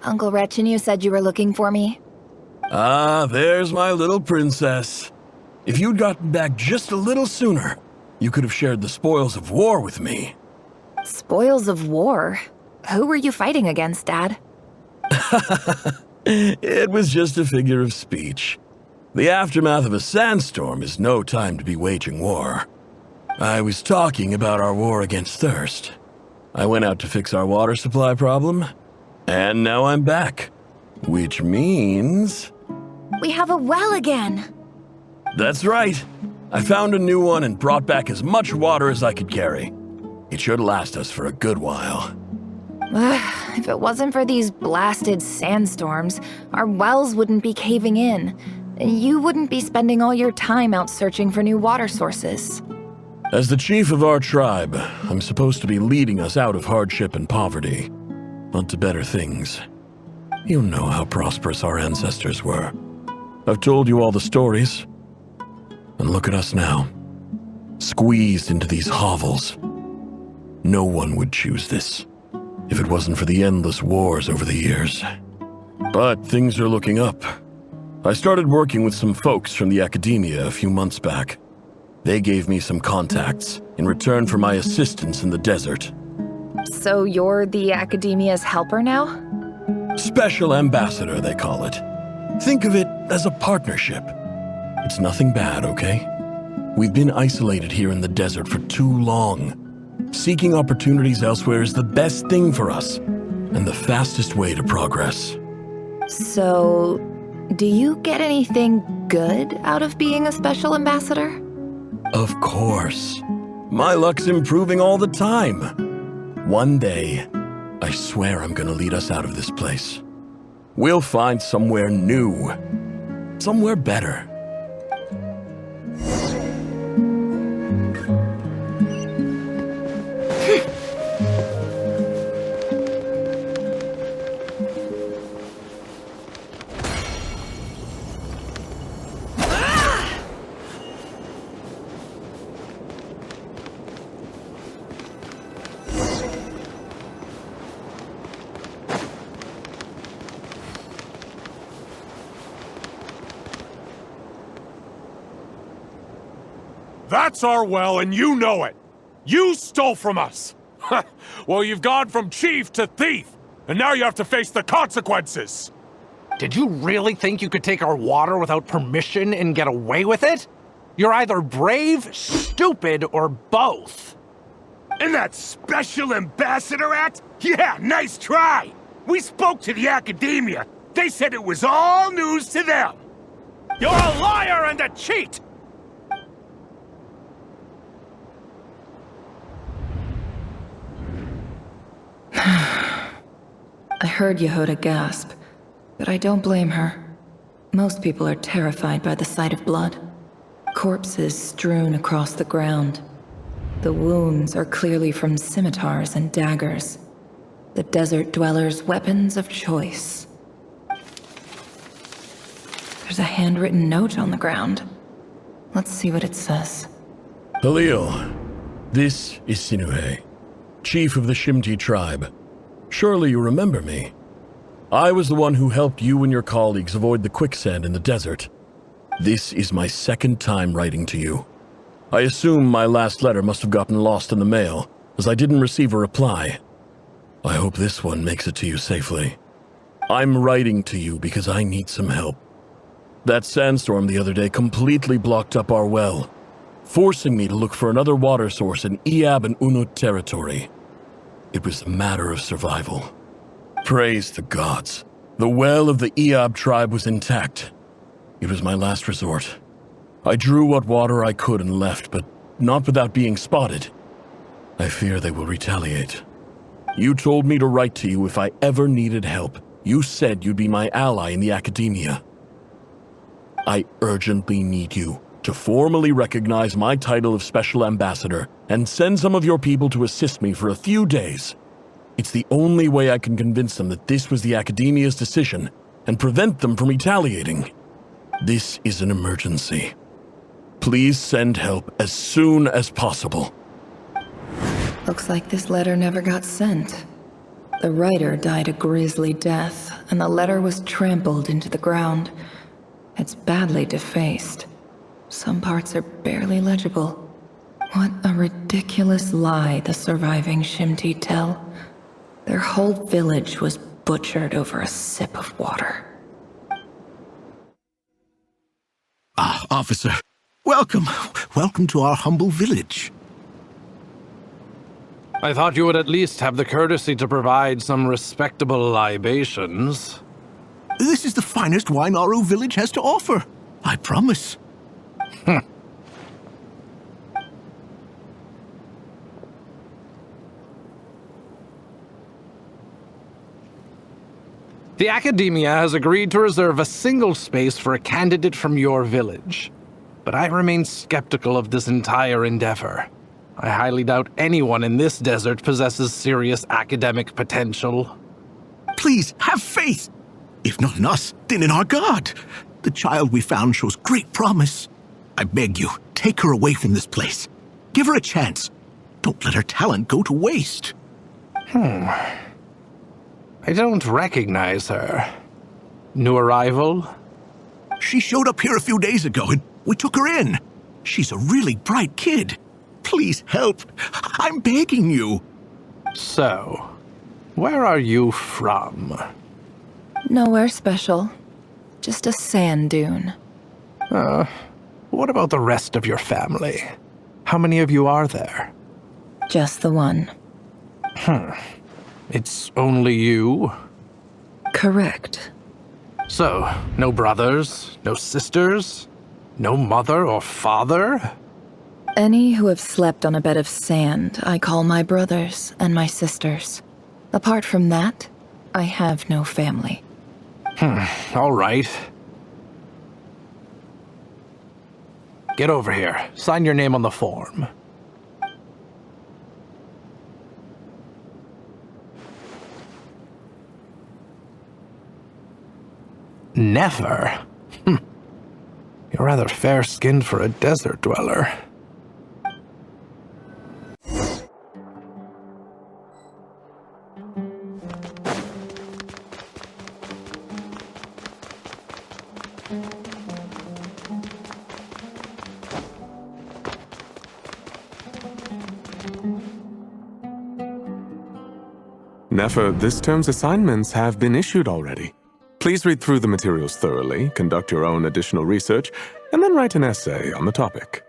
Uncle Retinue said you were looking for me. Ah, there's my little princess. If you'd gotten back just a little sooner, you could have shared the spoils of war with me. Spoils of war? Who were you fighting against, Dad? It was just a figure of speech. The aftermath of a sandstorm is no time to be waging war. I was talking about our war against thirst. I went out to fix our water supply problem, and now I'm back. Which means... We have a well again! That's right. I found a new one and brought back as much water as I could carry. It should last us for a good while. If it wasn't for these blasted sandstorms, our wells wouldn't be caving in. And you wouldn't be spending all your time out searching for new water sources. As the chief of our tribe, I'm supposed to be leading us out of hardship and poverty, onto better things. You know how prosperous our ancestors were. I've told you all the stories. And look at us now, squeezed into these hovels. No one would choose this, if it wasn't for the endless wars over the years. But things are looking up. I started working with some folks from the academia a few months back. They gave me some contacts in return for my assistance in the desert. So you're the academia's helper now? Special ambassador, they call it. Think of it as a partnership. It's nothing bad, okay? We've been isolated here in the desert for too long. Seeking opportunities elsewhere is the best thing for us, and the fastest way to progress. So, do you get anything good out of being a special ambassador? Of course. My luck's improving all the time. One day, I swear I'm gonna lead us out of this place. We'll find somewhere new. Somewhere better. That's our well, and you know it! You stole from us! Well, you've gone from chief to thief, and now you have to face the consequences! Did you really think you could take our water without permission and get away with it? You're either brave, stupid, or both. And that special ambassador act? Yeah, nice try! We spoke to the academia. They said it was all news to them. You're a liar and a cheat! I heard Yehuda gasp, but I don't blame her. Most people are terrified by the sight of blood. Corpses strewn across the ground. The wounds are clearly from scimitars and daggers. The desert dwellers' weapons of choice. There's a handwritten note on the ground. Let's see what it says. Halil, this is Sinuhe, chief of the Shimti tribe. Surely you remember me. I was the one who helped you and your colleagues avoid the quicksand in the desert. This is my second time writing to you. I assume my last letter must have gotten lost in the mail, as I didn't receive a reply. I hope this one makes it to you safely. I'm writing to you because I need some help. That sandstorm the other day completely blocked up our well, forcing me to look for another water source in Iab and Unut territory. It was a matter of survival. Praise the gods. The well of the Iab tribe was intact. It was my last resort. I drew what water I could and left, but not without being spotted. I fear they will retaliate. You told me to write to you if I ever needed help. You said you'd be my ally in the academia. I urgently need you to formally recognize my title of Special Ambassador and send some of your people to assist me for a few days. It's the only way I can convince them that this was the academia's decision and prevent them from retaliating. This is an emergency. Please send help as soon as possible. Looks like this letter never got sent. The writer died a grisly death, and the letter was trampled into the ground. It's badly defaced. Some parts are barely legible. What a ridiculous lie the surviving Shimti tell. Their whole village was butchered over a sip of water. Ah, officer. Welcome. Welcome to our humble village. I thought you would at least have the courtesy to provide some respectable libations. This is the finest wine Aru village has to offer. I promise. The Academia has agreed to reserve a single space for a candidate from your village. But I remain skeptical of this entire endeavor. I highly doubt anyone in this desert possesses serious academic potential. Please, have faith. If not in us, then in our god. The child we found shows great promise. I beg you, take her away from this place. Give her a chance. Don't let her talent go to waste. I don't recognize her. New arrival? She showed up here a few days ago and we took her in. She's a really bright kid. Please help. I'm begging you. So, where are you from? Nowhere special. Just a sand dune. What about the rest of your family? How many of you are there? Just the one. It's only you? Correct. So, no brothers, no sisters, no mother or father? Any who have slept on a bed of sand, I call my brothers and my sisters. Apart from that, I have no family. All right. Get over here. Sign your name on the form. Never? You're rather fair-skinned for a desert dweller. Nefer, this term's assignments have been issued already. Please read through the materials thoroughly, conduct your own additional research, and then write an essay on the topic.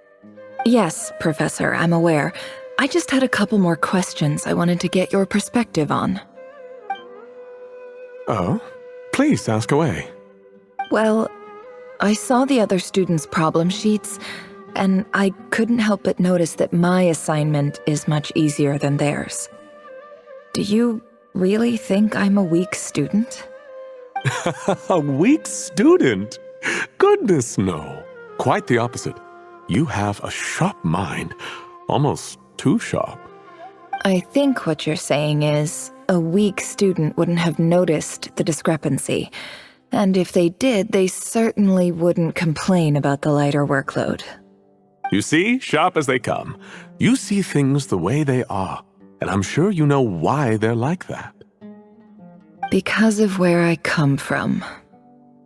Yes, Professor, I'm aware. I just had a couple more questions I wanted to get your perspective on. Oh? Please ask away. Well, I saw the other students' problem sheets, and I couldn't help but notice that my assignment is much easier than theirs. Do you really think I'm a weak student? A weak student? Goodness, no. Quite the opposite. You have a sharp mind. Almost too sharp. I think what you're saying is, a weak student wouldn't have noticed the discrepancy. And if they did, they certainly wouldn't complain about the lighter workload. You see, sharp as they come. You see things the way they are. And I'm sure you know why they're like that. Because of where I come from.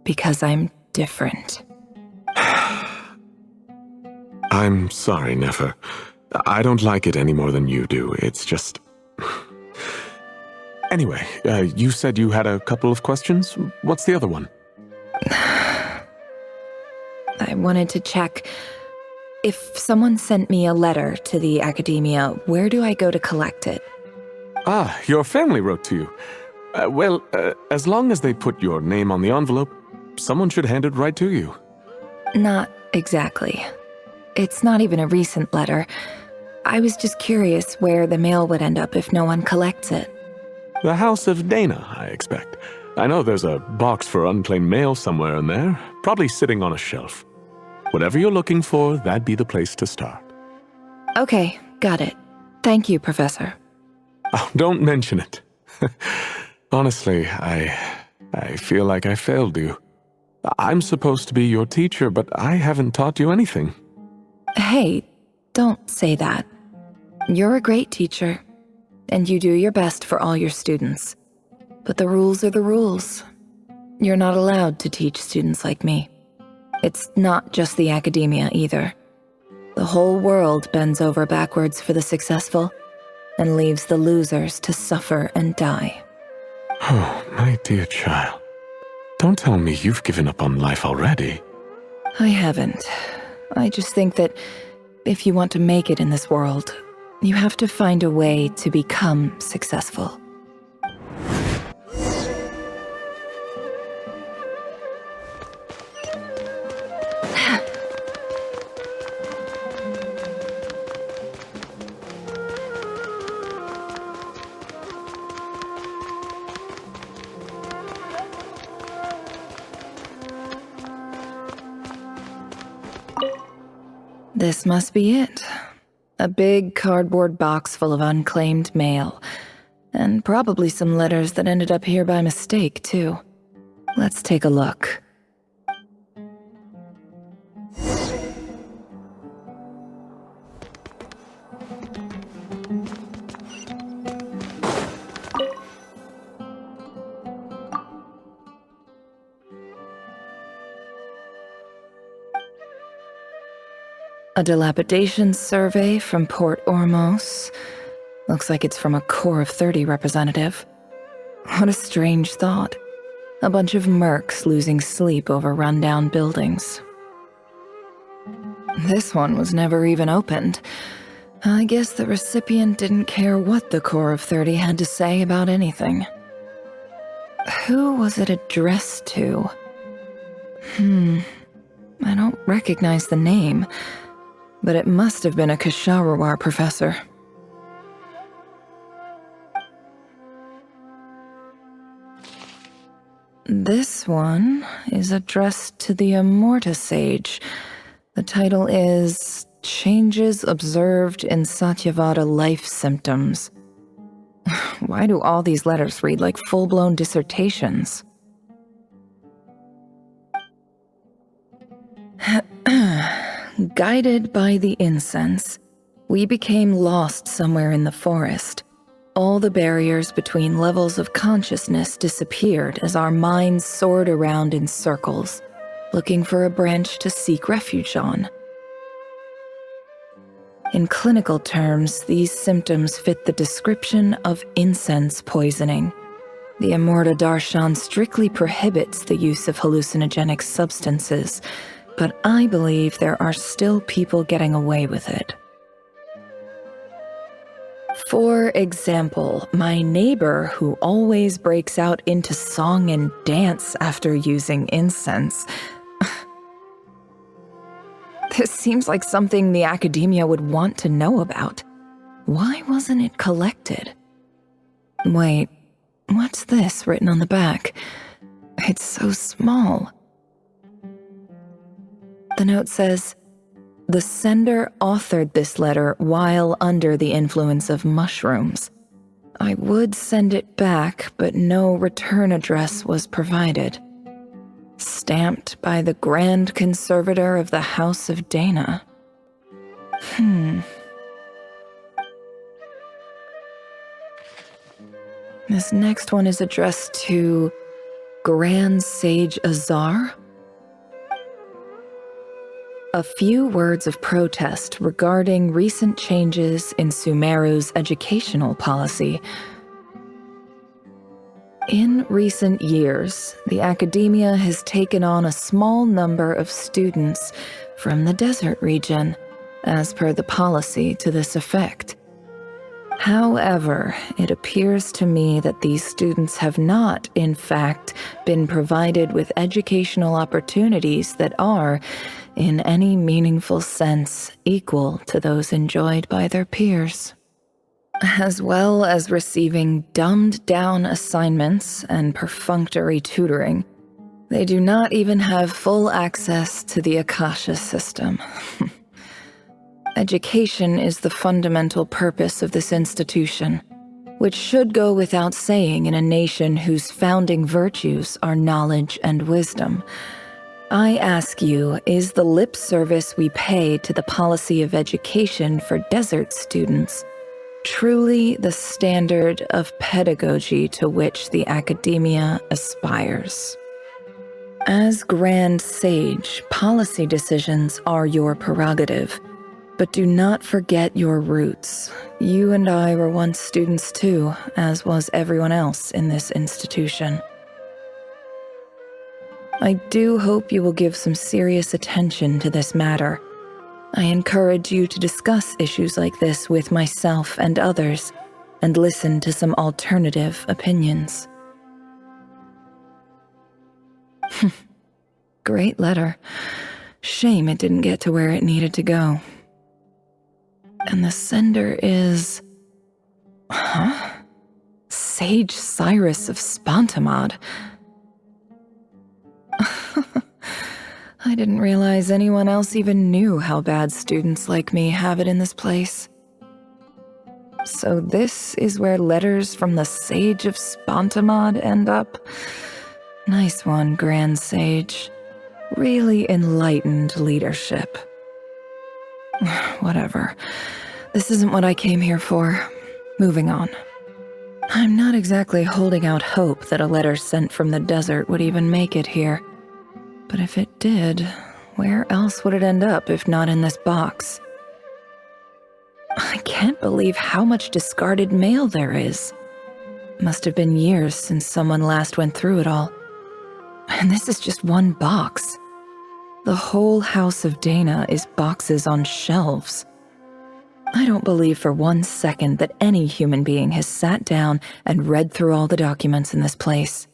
Because I'm different. I'm sorry, Nefer. I don't like it any more than you do. It's just... Anyway, you said you had a couple of questions. What's the other one? I wanted to check. If someone sent me a letter to the academia, where do I go to collect it? Ah, your family wrote to you. Well, as long as they put your name on the envelope, someone should hand it right to you. Not exactly. It's not even a recent letter. I was just curious where the mail would end up if no one collects it. The House of Dana, I expect. I know there's a box for unclaimed mail somewhere in there, probably sitting on a shelf. Whatever you're looking for, that'd be the place to start. Okay, got it. Thank you, Professor. Oh, don't mention it. Honestly, I feel like I failed you. I'm supposed to be your teacher, but I haven't taught you anything. Hey, don't say that. You're a great teacher, and you do your best for all your students. But the rules are the rules. You're not allowed to teach students like me. It's not just the academia either. The whole world bends over backwards for the successful and leaves the losers to suffer and die. Oh, my dear child. Don't tell me you've given up on life already. I haven't. I just think that if you want to make it in this world, you have to find a way to become successful. This must be it. A big cardboard box full of unclaimed mail. And probably some letters that ended up here by mistake, too. Let's take a look. A dilapidation survey from Port Ormos. Looks like it's from a Core of 30 representative. What a strange thought. A bunch of mercs losing sleep over rundown buildings. This one was never even opened. I guess the recipient didn't care what the Core of 30 had to say about anything. Who was it addressed to? I don't recognize the name. But it must have been a Ksharawar professor. This one is addressed to the Immorta Sage. The title is Changes Observed in Satyavada Life Symptoms. Why do all these letters read like full-blown dissertations? Guided by the incense, we became lost somewhere in the forest. All the barriers between levels of consciousness disappeared as our minds soared around in circles, looking for a branch to seek refuge on. In clinical terms, these symptoms fit the description of incense poisoning. The Immorta Darshan strictly prohibits the use of hallucinogenic substances, but I believe there are still people getting away with it. For example, my neighbor who always breaks out into song and dance after using incense. This seems like something the academia would want to know about. Why wasn't it collected? Wait, what's this written on the back? It's so small. The note says, the sender authored this letter while under the influence of mushrooms. I would send it back, but no return address was provided. Stamped by the Grand Conservator of the House of Dana. This next one is addressed to Grand Sage Azar? a few words of protest regarding recent changes in Sumeru's educational policy. In recent years, the academia has taken on a small number of students from the desert region, as per the policy to this effect. However, it appears to me that these students have not, in fact, been provided with educational opportunities that are, in any meaningful sense, equal to those enjoyed by their peers. As well as receiving dumbed-down assignments and perfunctory tutoring, they do not even have full access to the Akasha system. Education is the fundamental purpose of this institution, which should go without saying in a nation whose founding virtues are knowledge and wisdom. I ask you, is the lip service we pay to the policy of education for desert students truly the standard of pedagogy to which the academia aspires? As Grand Sage, policy decisions are your prerogative. But do not forget your roots. You and I were once students too, as was everyone else in this institution. I do hope you will give some serious attention to this matter. I encourage you to discuss issues like this with myself and others, and listen to some alternative opinions. Great letter. Shame it didn't get to where it needed to go. And the sender is... Huh? Sage Cyrus of Spontamod. I didn't realize anyone else even knew how bad students like me have it in this place. So this is where letters from the Sage of Spontamod end up? Nice one, Grand Sage. Really enlightened leadership. Whatever. This isn't what I came here for. Moving on. I'm not exactly holding out hope that a letter sent from the desert would even make it here. But if it did, where else would it end up if not in this box? I can't believe how much discarded mail there is. Must have been years since someone last went through it all. And this is just one box. The whole house of Dana is boxes on shelves. I don't believe for 1 second that any human being has sat down and read through all the documents in this place.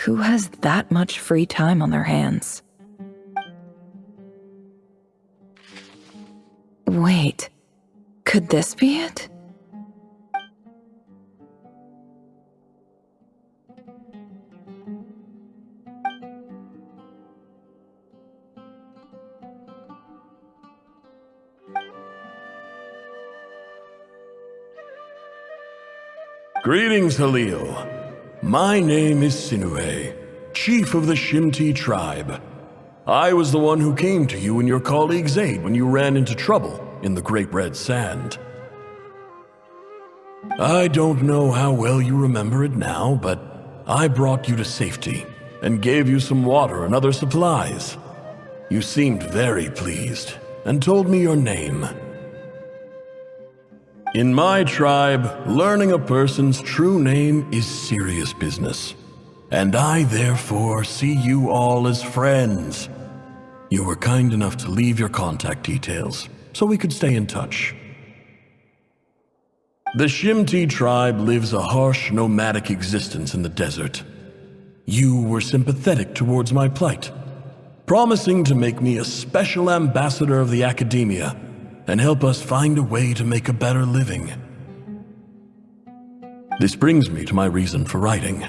Who has that much free time on their hands? Wait, could this be it? Greetings, Halil. My name is Sinue, chief of the Shimti tribe. I was the one who came to you and your colleague's aid when you ran into trouble in the Great Red Sand. I don't know how well you remember it now, but I brought you to safety and gave you some water and other supplies. You seemed very pleased and told me your name. In my tribe, learning a person's true name is serious business, and I therefore see you all as friends. You were kind enough to leave your contact details, so we could stay in touch. The Shimti tribe lives a harsh, nomadic existence in the desert. You were sympathetic towards my plight, promising to make me a special ambassador of the academia and help us find a way to make a better living. This brings me to my reason for writing.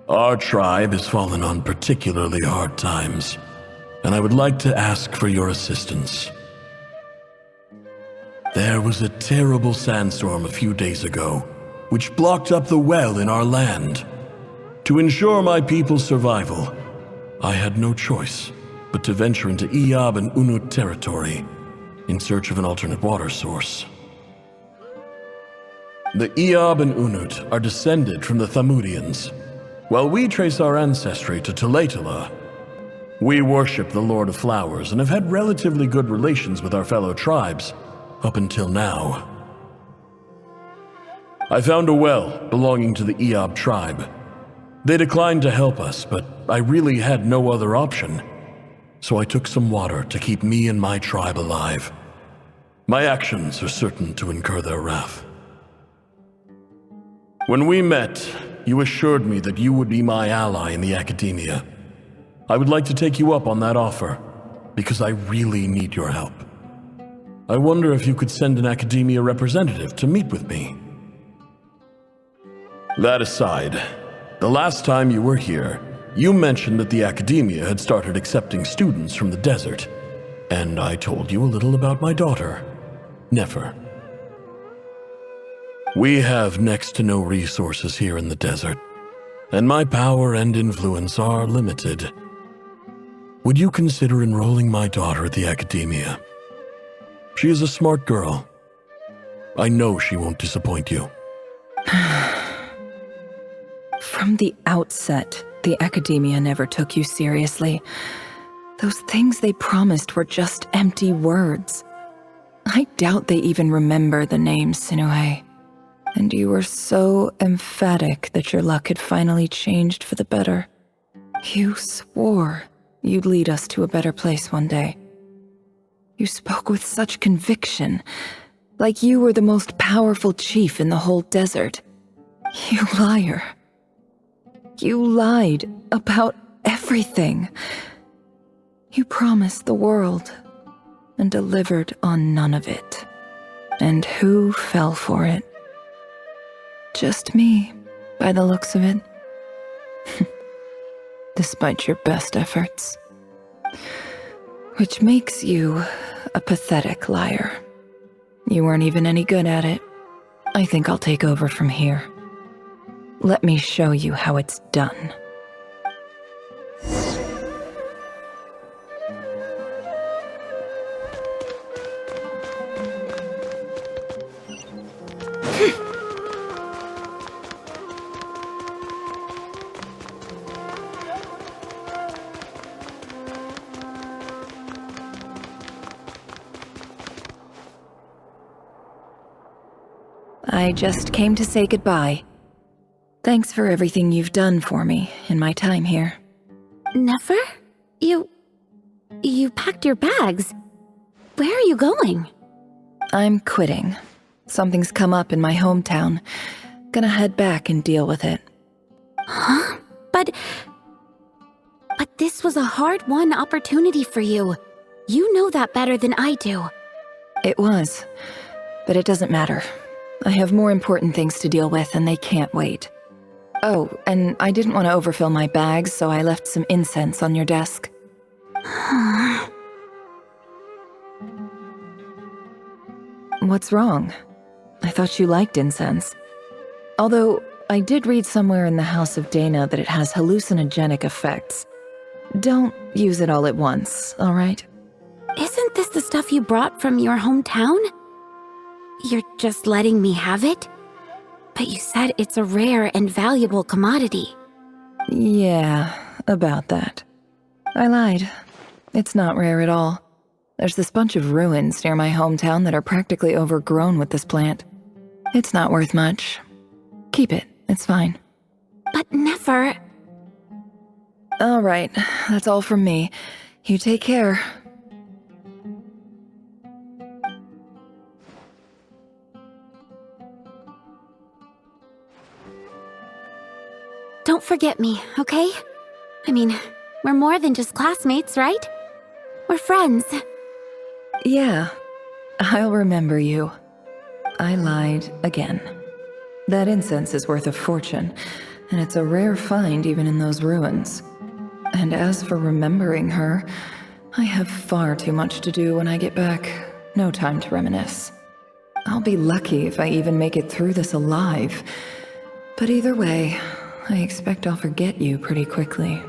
Our tribe has fallen on particularly hard times, and I would like to ask for your assistance. There was a terrible sandstorm a few days ago, which blocked up the well in our land. To ensure my people's survival, I had no choice but to venture into Iyab and Unut territory in search of an alternate water source. The Iyab and Unut are descended from the Thamudians, while we trace our ancestry to Tulatala. We worship the Lord of Flowers and have had relatively good relations with our fellow tribes up until now. I found a well belonging to the Eob tribe. They declined to help us, but I really had no other option, so I took some water to keep me and my tribe alive. My actions are certain to incur their wrath. When we met, you assured me that you would be my ally in the academia. I would like to take you up on that offer, because I really need your help. I wonder if you could send an academia representative to meet with me. That aside, the last time you were here, you mentioned that the academia had started accepting students from the desert, and I told you a little about my daughter, Nefer. We have next to no resources here in the desert, and my power and influence are limited. Would you consider enrolling my daughter at the academia? She is a smart girl. I know she won't disappoint you. From the outset, the academia never took you seriously. Those things they promised were just empty words. I doubt they even remember the name Sinuhe. And you were so emphatic that your luck had finally changed for the better. You swore you'd lead us to a better place one day. You spoke with such conviction, like you were the most powerful chief in the whole desert. You liar. You lied about everything. You promised the world and delivered on none of it. And who fell for it? Just me, by the looks of it. Despite your best efforts. Which makes you a pathetic liar. You weren't even any good at it. I think I'll take over from here. Let me show you how it's done. I just came to say goodbye. Thanks for everything you've done for me in my time here. Nefer? You packed your bags. Where are you going? I'm quitting. Something's come up in my hometown. Gonna head back and deal with it. Huh? But this was a hard-won opportunity for you. You know that better than I do. It was, but it doesn't matter. I have more important things to deal with and they can't wait. Oh, and I didn't want to overfill my bags, so I left some incense on your desk. What's wrong? I thought you liked incense. Although, I did read somewhere in the House of Dana that it has hallucinogenic effects. Don't use it all at once, alright? Isn't this the stuff you brought from your hometown? You're just letting me have it? But you said it's a rare and valuable commodity. Yeah, about that. I lied. It's not rare at all. There's this bunch of ruins near my hometown that are practically overgrown with this plant. It's not worth much. Keep it, it's fine. But Nefer... Alright, that's all from me. You take care. Don't forget me, okay? I mean, we're more than just classmates, right? We're friends. Yeah, I'll remember you. I lied again. That incense is worth a fortune, and it's a rare find even in those ruins. And as for remembering her, I have far too much to do when I get back. No time to reminisce. I'll be lucky if I even make it through this alive. But either way, I expect I'll forget you pretty quickly.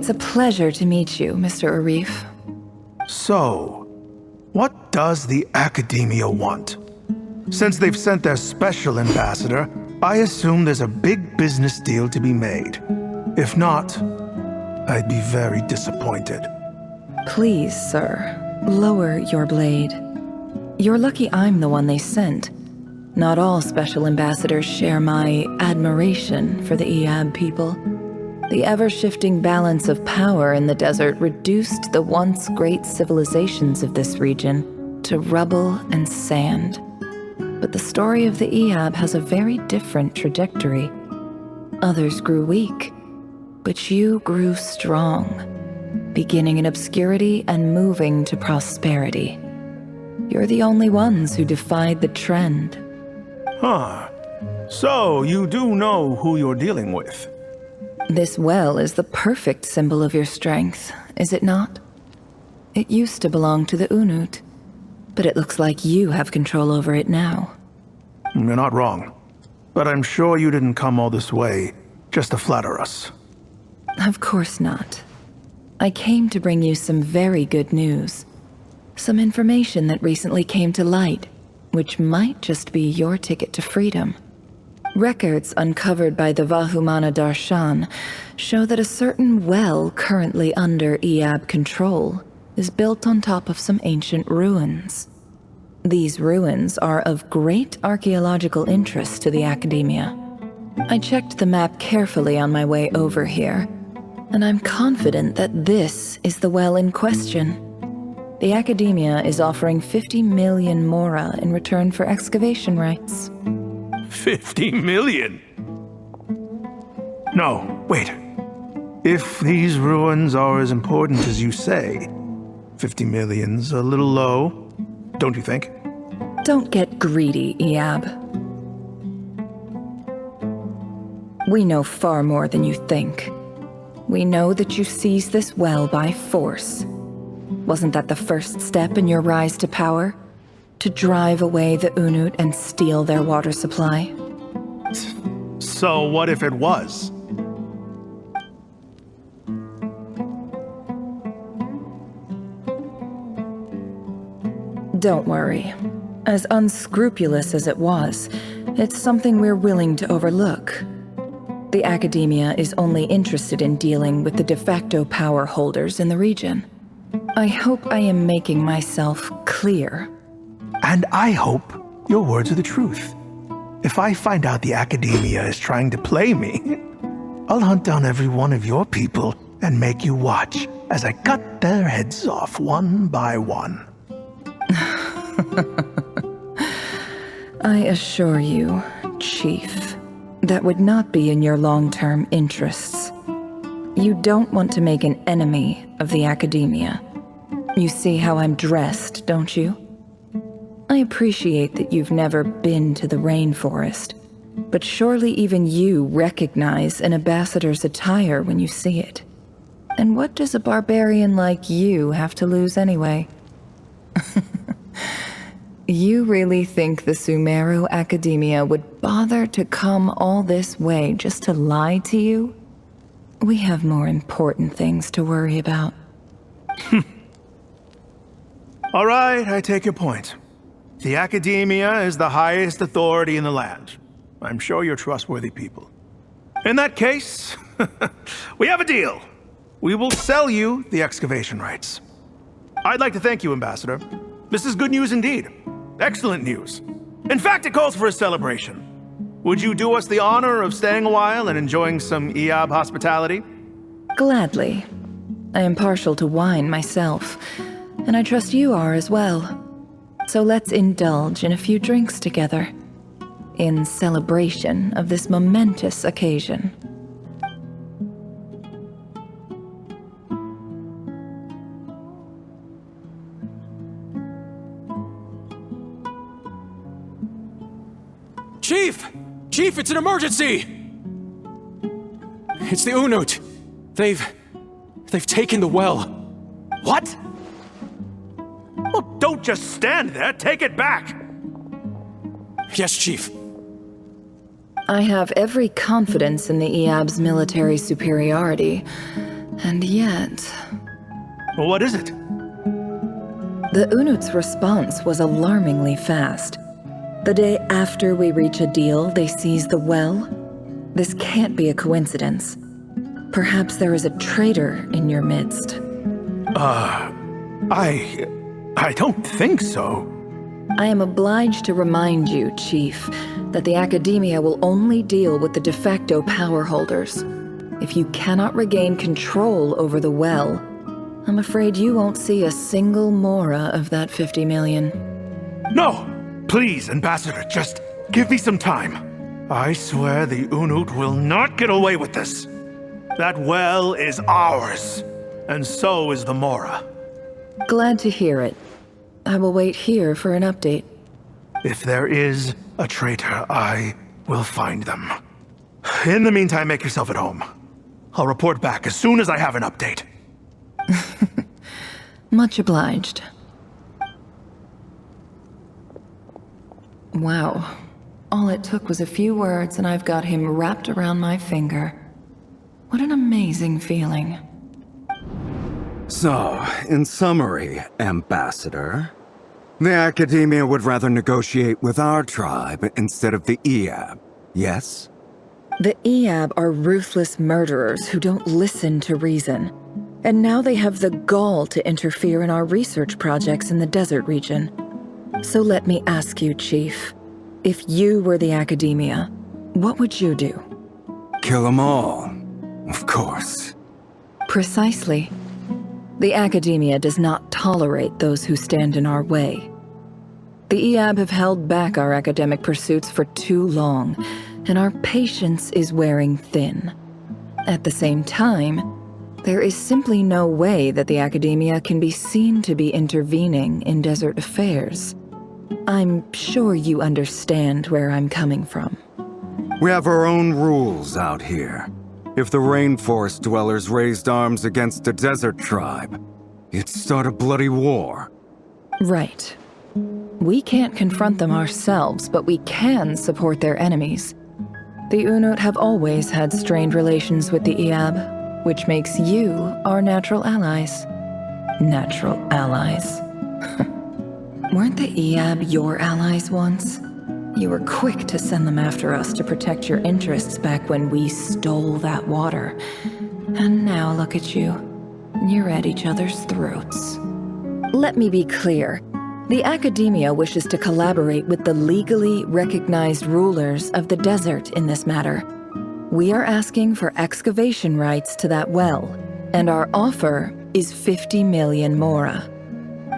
It's a pleasure to meet you, Mr. Arif. So, what does the Academia want? Since they've sent their special ambassador, I assume there's a big business deal to be made. If not, I'd be very disappointed. Please, sir, lower your blade. You're lucky I'm the one they sent. Not all special ambassadors share my admiration for the Eab people. The ever-shifting balance of power in the desert reduced the once great civilizations of this region to rubble and sand. But the story of the Eab has a very different trajectory. Others grew weak, but you grew strong, beginning in obscurity and moving to prosperity. You're the only ones who defied the trend. Huh. So, you do know who you're dealing with? This well is the perfect symbol of your strength, is it not? It used to belong to the Unut, but it looks like you have control over it now. You're not wrong. But I'm sure you didn't come all this way just to flatter us. Of course not. I came to bring you some very good news. Some information that recently came to light, which might just be your ticket to freedom. Records uncovered by the Vahumana Darshan show that a certain well currently under Eab control is built on top of some ancient ruins. These ruins are of great archaeological interest to the Academia. I checked the map carefully on my way over here, and I'm confident that this is the well in question. The Academia is offering 50 million mora in return for excavation rights. 50 million? No, wait. If these ruins are as important as you say, 50 million's a little low, don't you think? Don't get greedy, Eab. We know far more than you think. We know that you seized this well by force. Wasn't that the first step in your rise to power? To drive away the Unut and steal their water supply? So what if it was? Don't worry. As unscrupulous as it was, it's something we're willing to overlook. The Academia is only interested in dealing with the de facto power holders in the region. I hope I am making myself clear. And I hope your words are the truth. If I find out the Academia is trying to play me, I'll hunt down every one of your people and make you watch as I cut their heads off one by one. I assure you, Chief, that would not be in your long-term interests. You don't want to make an enemy of the Academia. You see how I'm dressed, don't you? I appreciate that you've never been to the rainforest, but surely even you recognize an ambassador's attire when you see it. And what does a barbarian like you have to lose anyway? You really think the Sumeru Academia would bother to come all this way just to lie to you? We have more important things to worry about. All right, I take your point. The Academia is the highest authority in the land. I'm sure you're trustworthy people. In that case, we have a deal. We will sell you the excavation rights. I'd like to thank you, Ambassador. This is good news indeed. Excellent news. In fact, it calls for a celebration. Would you do us the honor of staying a while and enjoying some Eab hospitality? Gladly. I am partial to wine myself, and I trust you are as well. So let's indulge in a few drinks together, in celebration of this momentous occasion. Chief! Chief, it's an emergency! It's the Unut. They've taken the well. What? Well, don't just stand there. Take it back. Yes, Chief. I have every confidence in the Eab's military superiority, And yet... Well, what is it? The Unut's response was alarmingly fast. The day after we reach a deal, they seize the well. This can't be a coincidence. Perhaps there is a traitor in your midst. I don't think so. I am obliged to remind you, Chief, that the Academia will only deal with the de facto power holders. If you cannot regain control over the well, I'm afraid you won't see a single mora of that 50 million. No! Please, Ambassador, just give me some time. I swear the Unut will not get away with this. That well is ours, and so is the mora. Glad to hear it. I will wait here for an update. If there is a traitor, I will find them. In the meantime, make yourself at home. I'll report back as soon as I have an update. Much obliged. Wow. All it took was a few words and I've got him wrapped around my finger. What an amazing feeling. So, in summary, Ambassador, the Academia would rather negotiate with our tribe instead of the Eab, yes? The Eab are ruthless murderers who don't listen to reason. And now they have the gall to interfere in our research projects in the desert region. So let me ask you, Chief, if you were the Academia, what would you do? Kill them all, of course. Precisely. The Academia does not tolerate those who stand in our way. The Eab have held back our academic pursuits for too long, and our patience is wearing thin. At the same time, there is simply no way that the Academia can be seen to be intervening in desert affairs. I'm sure you understand where I'm coming from. We have our own rules out here. If the rainforest dwellers raised arms against a desert tribe, it'd start a bloody war. Right. We can't confront them ourselves, but we can support their enemies. The Unut have always had strained relations with the Eab, which makes you our natural allies. Natural allies. Weren't the Eab your allies once? You were quick to send them after us to protect your interests back when we stole that water. And now look at you. You're at each other's throats. Let me be clear. The Academia wishes to collaborate with the legally recognized rulers of the desert in this matter. We are asking for excavation rights to that well, and our offer is 50 million mora.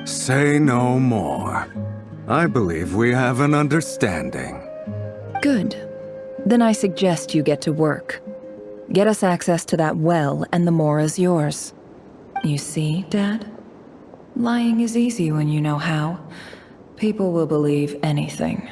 Say no more. I believe we have an understanding. Good. Then I suggest you get to work. Get us access to that well, and the mora's yours. You see, Dad? Lying is easy when you know how. People will believe anything.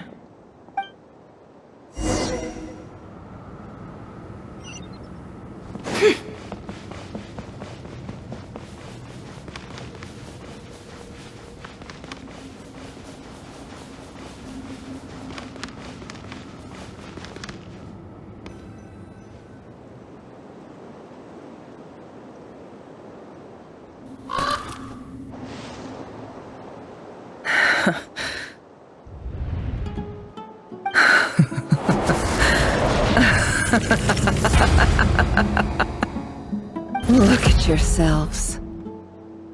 Look at yourselves.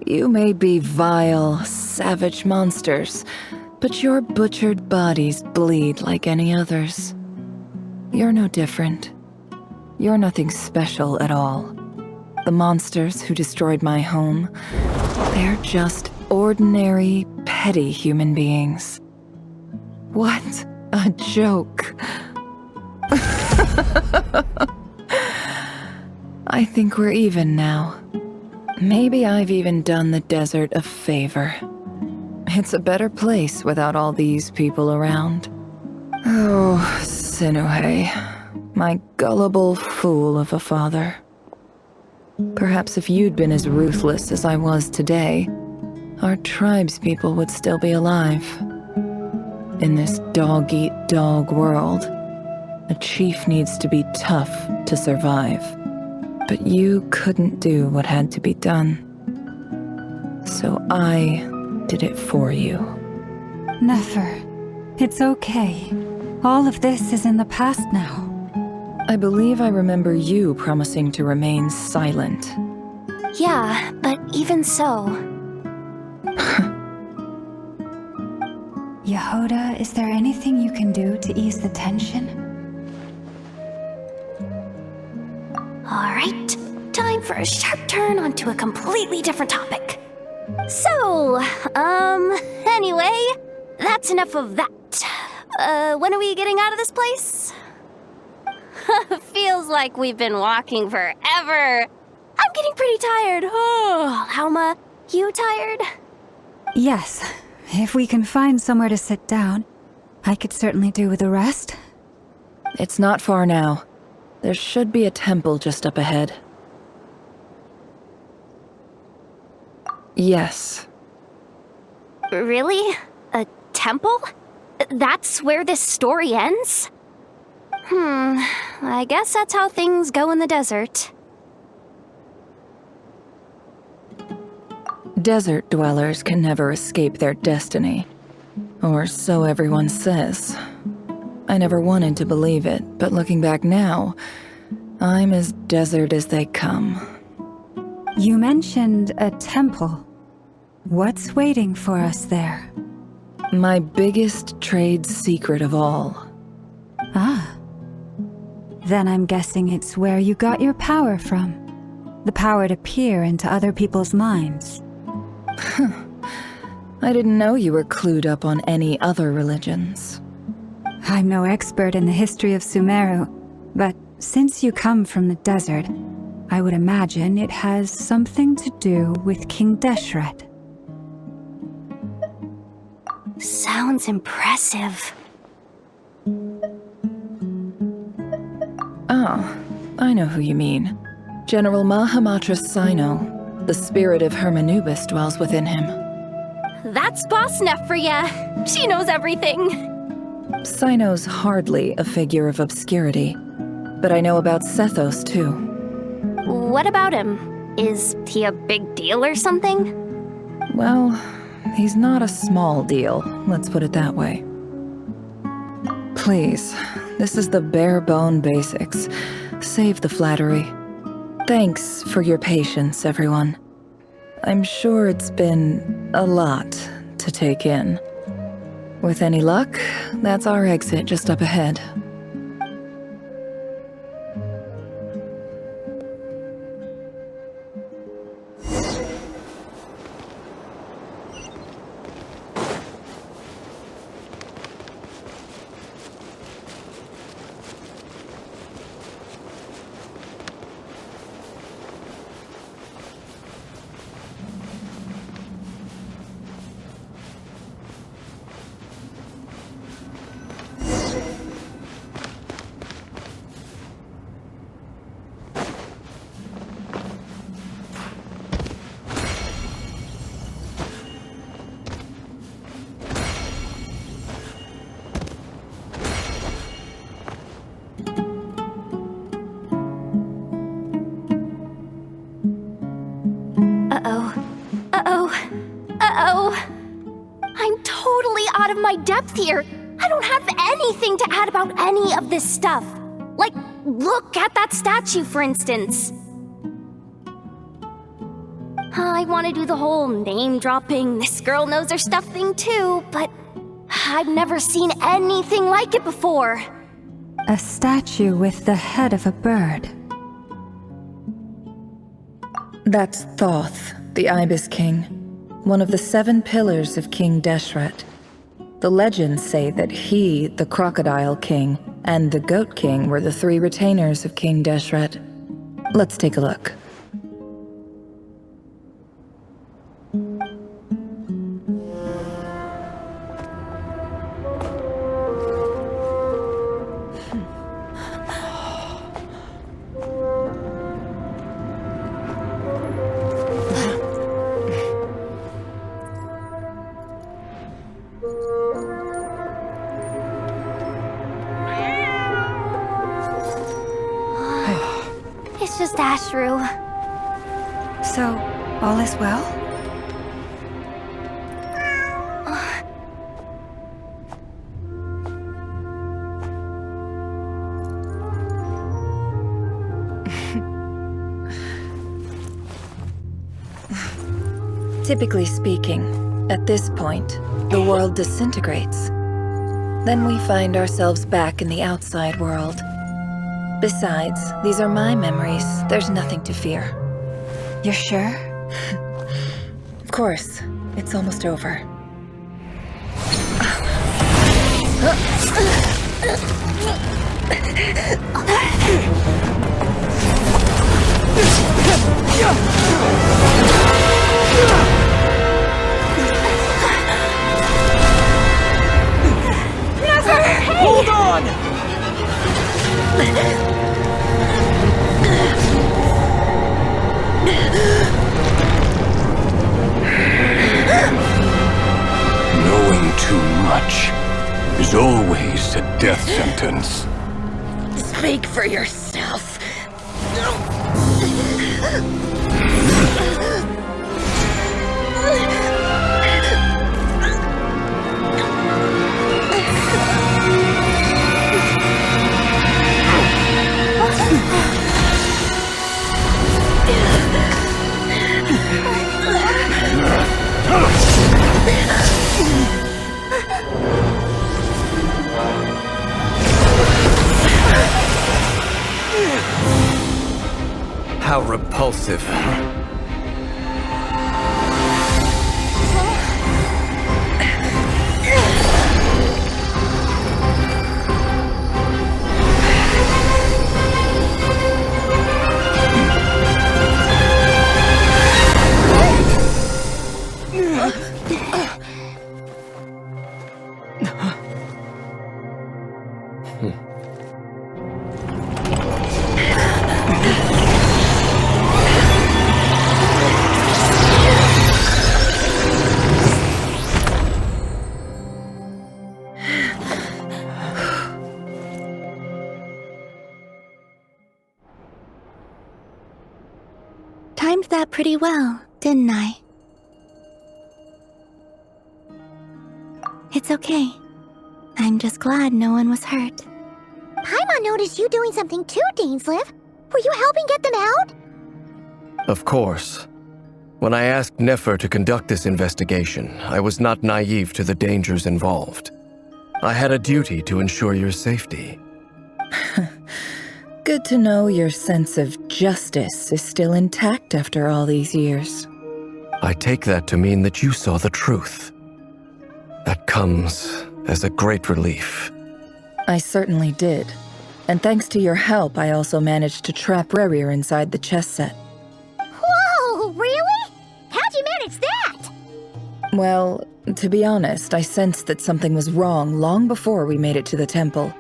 You may be vile, savage monsters, but your butchered bodies bleed like any others. You're no different. You're nothing special at all. The monsters who destroyed my home, they're just ordinary, petty human beings. What a joke. I think we're even now. Maybe I've even done the desert a favor. It's a better place without all these people around. Oh, Sinuhe, my gullible fool of a father. Perhaps if you'd been as ruthless as I was today, our tribespeople would still be alive. In this dog-eat-dog world, a chief needs to be tough to survive. but you couldn't do what had to be done. So I did it for you. Nefer, it's okay. All of this is in the past now. I believe I remember you promising to remain silent. Yeah, but even so... Yehoda, is there anything you can do to ease the tension? Alright, time for a sharp turn onto a completely different topic. So, anyway, that's enough of that. When are we getting out of this place? Feels like we've been walking forever. I'm getting pretty tired. Oh, Alma, you tired? Yes. If we can find somewhere to sit down, I could certainly do with a rest. It's not far now. There should be a temple just up ahead. Yes. Really? A temple? That's where this story ends? I guess that's how things go in the desert. Desert dwellers can never escape their destiny. Or so everyone says. I never wanted to believe it, but looking back now, I'm as desert as they come. You mentioned a temple. What's waiting for us there? My biggest trade secret of all. Ah. Then I'm guessing it's where you got your power from. The power to peer into other people's minds. I didn't know you were clued up on any other religions. I'm no expert in the history of Sumeru, but since you come from the desert, I would imagine it has something to do with King Deshret. Sounds impressive. Ah, I know who you mean. General Mahamatra Sino. The spirit of Hermanubis dwells within him. That's Boss Neff for ya. She knows everything. Sino's hardly a figure of obscurity, but I know about Sethos too. What about him? Is he a big deal or something? Well, he's not a small deal, let's put it that way. Please, this is the bare-bone basics. Save the flattery. Thanks for your patience, everyone. I'm sure it's been a lot to take in. With any luck, that's our exit just up ahead. I'm totally out of my depth here. I don't have anything to add about any of this stuff. Like, look at that statue, for instance. I want to do the whole name-dropping, this girl knows her stuff thing too, but I've never seen anything like it before. A statue with the head of a bird. That's Thoth, the Ibis King, one of the 7 pillars of King Deshret. The legends say that he, the Crocodile King, and the Goat King were the 3 retainers of King Deshret. Let's take a look. It's It's just Ashru. So, all is well? Typically speaking, at this point, the world disintegrates. Then we find ourselves back in the outside world. Besides, these are my memories. There's nothing to fear. You're sure? Of course. It's almost over. Never! Hold on! Knowing too much is always a death sentence. Speak for yourself. How repulsive. Timed that pretty well, didn't I? It's okay. I'm just glad no one was hurt. Paimon noticed you doing something too, Dainsleif. Were you helping get them out? Of course. When I asked Nefer to conduct this investigation, I was not naive to the dangers involved. I had a duty to ensure your safety. Good to know your sense of justice is still intact after all these years. I take that to mean that you saw the truth. That comes as a great relief. I certainly did. And thanks to your help, I also managed to trap Rerir inside the chess set. Whoa, really? How'd you manage that? Well, to be honest, I sensed that something was wrong long before we made it to the temple.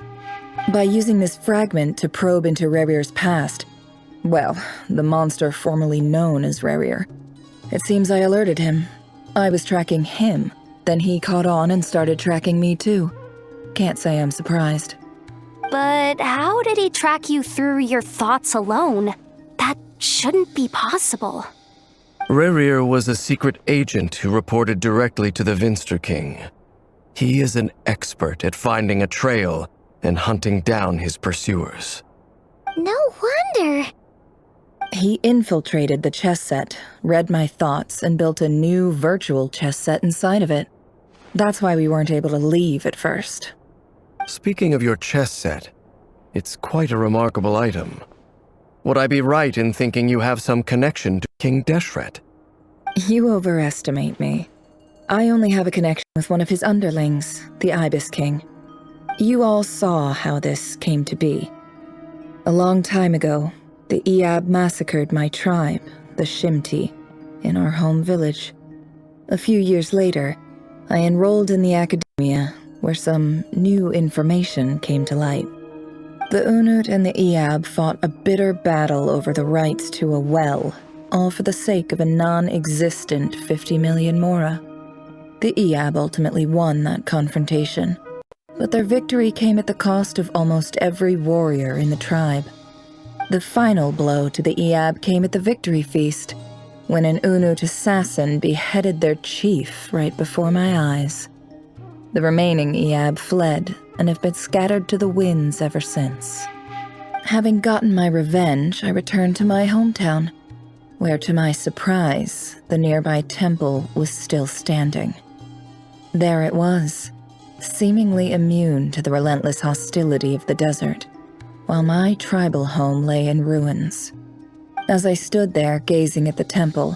By using this fragment to probe into Rerir's past, well, the monster formerly known as Rerir, it seems I alerted him. I was tracking him, then he caught on and started tracking me too. Can't say I'm surprised. But how did he track you through your thoughts alone? That shouldn't be possible. Rerir was a secret agent who reported directly to the Vinster King. He is an expert at finding a trail and hunting down his pursuers. No wonder. He infiltrated the chess set, read my thoughts, and built a new virtual chess set inside of it. That's why we weren't able to leave at first. Speaking of your chess set, it's quite a remarkable item. Would I be right in thinking you have some connection to King Deshret? You overestimate me. I only have a connection with one of his underlings, the Ibis King. You all saw how this came to be. A long time ago, the Eab massacred my tribe, the Shimti, in our home village. A few years later, I enrolled in the academia, where some new information came to light. The Unut and the Eab fought a bitter battle over the rights to a well, all for the sake of a non-existent 50 million Mora. The Eab ultimately won that confrontation, but their victory came at the cost of almost every warrior in the tribe. The final blow to the Eab came at the victory feast, when an Unut assassin beheaded their chief right before my eyes. The remaining Eab fled and have been scattered to the winds ever since. Having gotten my revenge, I returned to my hometown, where to my surprise, the nearby temple was still standing. There it was, seemingly immune to the relentless hostility of the desert, while my tribal home lay in ruins. As I stood there gazing at the temple,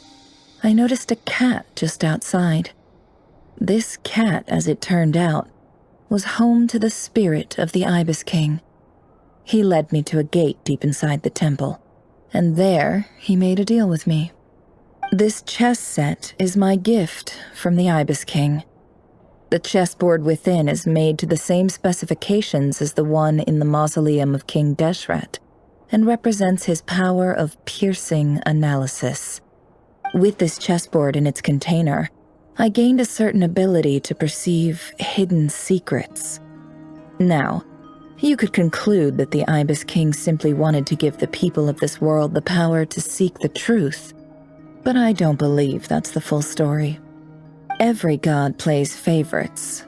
I noticed a cat just outside. This cat, as it turned out, was home to the spirit of the Ibis King. He led me to a gate deep inside the temple, and there he made a deal with me. This chess set is my gift from the Ibis King. The chessboard within is made to the same specifications as the one in the mausoleum of King Deshret, and represents his power of piercing analysis. With this chessboard in its container, I gained a certain ability to perceive hidden secrets. Now, you could conclude that the Ibis King simply wanted to give the people of this world the power to seek the truth, but I don't believe that's the full story. Every god plays favorites.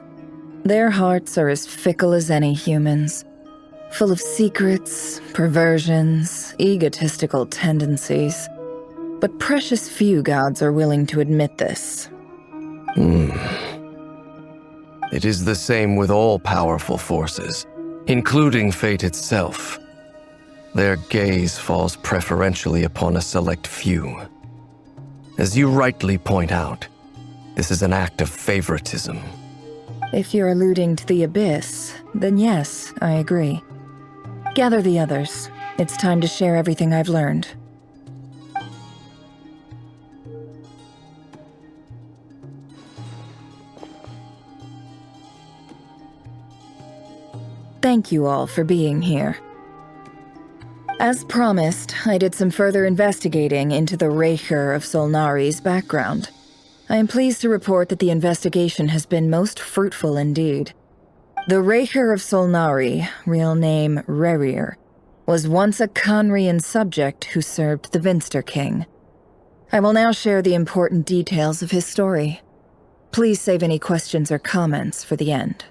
Their hearts are as fickle as any human's, full of secrets, perversions, egotistical tendencies. But precious few gods are willing to admit this. It is the same with all powerful forces, including fate itself. Their gaze falls preferentially upon a select few. As you rightly point out, this is an act of favoritism. If you're alluding to the Abyss, then yes, I agree. Gather the others. It's time to share everything I've learned. Thank you all for being here. As promised, I did some further investigating into the Reicher of Solnari's background. I am pleased to report that the investigation has been most fruitful indeed. The Reicher of Solnari, real name Rerir, was once a Khanrian subject who served the Vinster King. I will now share the important details of his story. Please save any questions or comments for the end.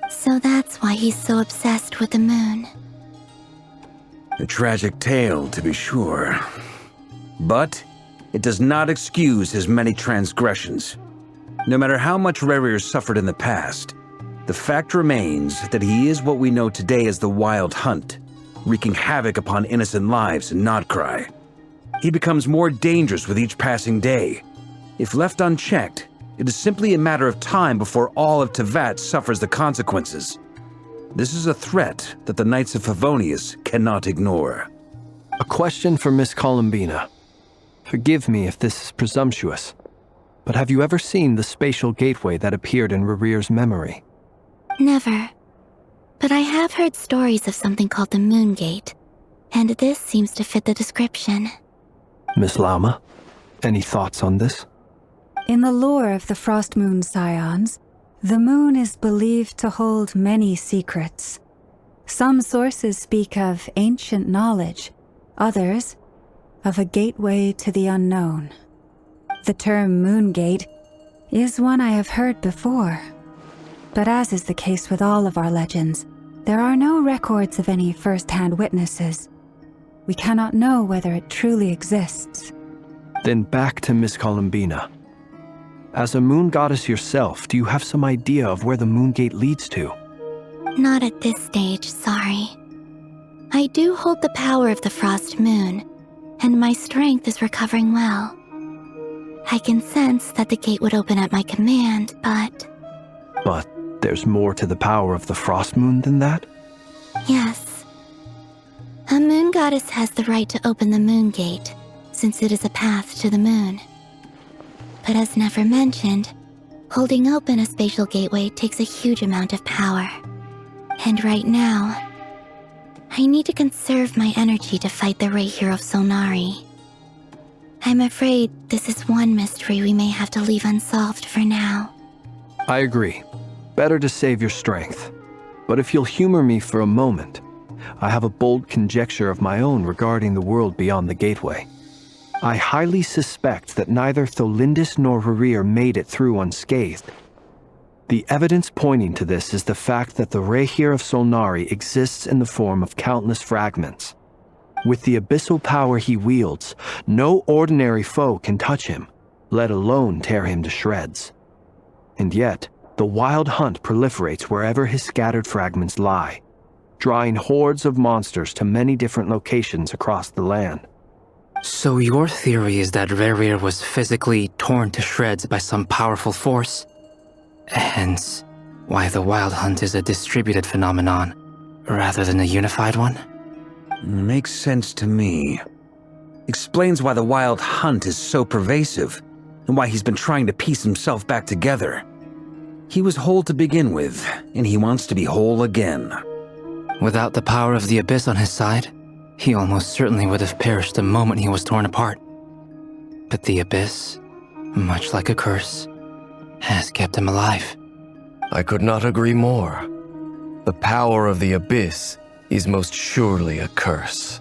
So that's why he's so obsessed with the moon. A tragic tale, to be sure. But it does not excuse his many transgressions. No matter how much Rerir suffered in the past, the fact remains that he is what we know today as the Wild Hunt, wreaking havoc upon innocent lives in Nod-Krai. He becomes more dangerous with each passing day. If left unchecked, it is simply a matter of time before all of Tevat suffers the consequences. This is a threat that the Knights of Favonius cannot ignore. A question for Miss Columbina. Forgive me if this is presumptuous, but have you ever seen the spatial gateway that appeared in Rerir's memory? Never. But I have heard stories of something called the Moon Gate, and this seems to fit the description. Miss Lama, any thoughts on this? In the lore of the Frost Moon Scions, the moon is believed to hold many secrets. Some sources speak of ancient knowledge, others of a gateway to the unknown. The term Moon Gate is one I have heard before, but as is the case with all of our legends, there are no records of any first-hand witnesses. We cannot know whether it truly exists. Then back to Miss Columbina. As a moon goddess yourself, do you have some idea of where the Moon Gate leads to? Not at this stage, sorry. I do hold the power of the Frost Moon, and my strength is recovering well. I can sense that the gate would open at my command, but... But there's more to the power of the Frost Moon than that? Yes. A moon goddess has the right to open the moon gate, since it is a path to the moon. But as Nefer mentioned, holding open a spatial gateway takes a huge amount of power. And right now, I need to conserve my energy to fight the Rahier of Solnari. I'm afraid this is one mystery we may have to leave unsolved for now. I agree. Better to save your strength. But if you'll humor me for a moment, I have a bold conjecture of my own regarding the world beyond the gateway. I highly suspect that neither Tholindis nor Rarir made it through unscathed. The evidence pointing to this is the fact that the Rahier of Solnari exists in the form of countless fragments. With the abyssal power he wields, no ordinary foe can touch him, let alone tear him to shreds. And yet, the Wild Hunt proliferates wherever his scattered fragments lie, drawing hordes of monsters to many different locations across the land. So your theory is that Rarir was physically torn to shreds by some powerful force? Hence, why the Wild Hunt is a distributed phenomenon, rather than a unified one? Makes sense to me. Explains why the Wild Hunt is so pervasive, and why he's been trying to piece himself back together. He was whole to begin with, and he wants to be whole again. Without the power of the Abyss on his side, he almost certainly would have perished the moment he was torn apart. But the Abyss, much like a curse, has kept him alive. I could not agree more. The power of the Abyss is most surely a curse.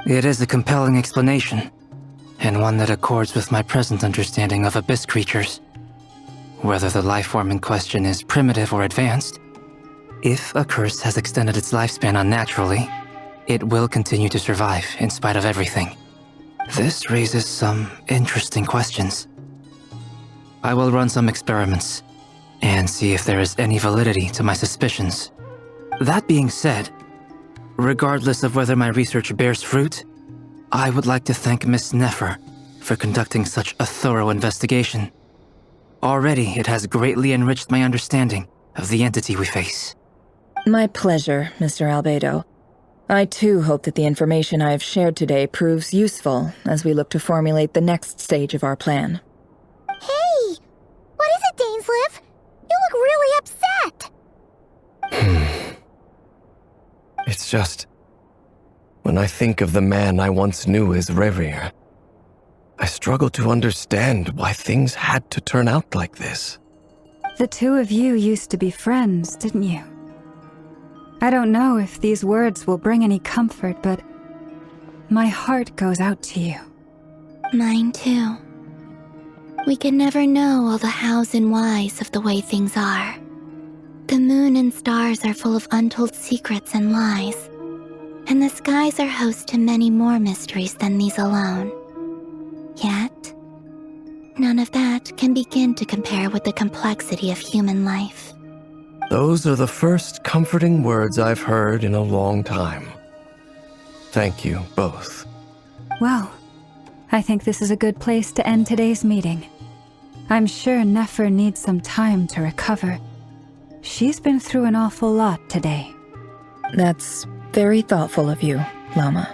It is a compelling explanation, and one that accords with my present understanding of Abyss creatures. Whether the life form in question is primitive or advanced, if a curse has extended its lifespan unnaturally, it will continue to survive in spite of everything. This raises some interesting questions. I will run some experiments and see if there is any validity to my suspicions. That being said, regardless of whether my research bears fruit, I would like to thank Miss Nefer for conducting such a thorough investigation. Already, it has greatly enriched my understanding of the entity we face. My pleasure, Mr. Albedo. I too hope that the information I have shared today proves useful as we look to formulate the next stage of our plan. Hey! What is it, Dainsleif? You look really upset! It's just... when I think of the man I once knew as Rarir, I struggle to understand why things had to turn out like this. The two of you used to be friends, didn't you? I don't know if these words will bring any comfort, but my heart goes out to you. Mine too. We can never know all the hows and whys of the way things are. The moon and stars are full of untold secrets and lies, and the skies are host to many more mysteries than these alone. Yet, none of that can begin to compare with the complexity of human life. Those are the first comforting words I've heard in a long time. Thank you, both. Well, I think this is a good place to end today's meeting. I'm sure Nefer needs some time to recover. She's been through an awful lot today. That's very thoughtful of you, Lama.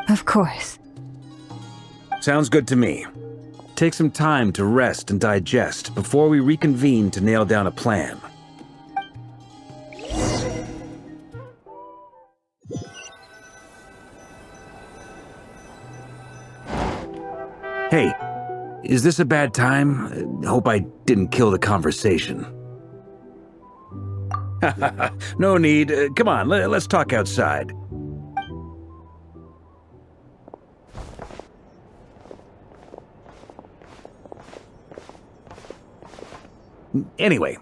Of course. Sounds good to me. Take some time to rest and digest before we reconvene to nail down a plan. Hey, is this a bad time? Hope I didn't kill the conversation. No need. Come on, let's talk outside. Anyway,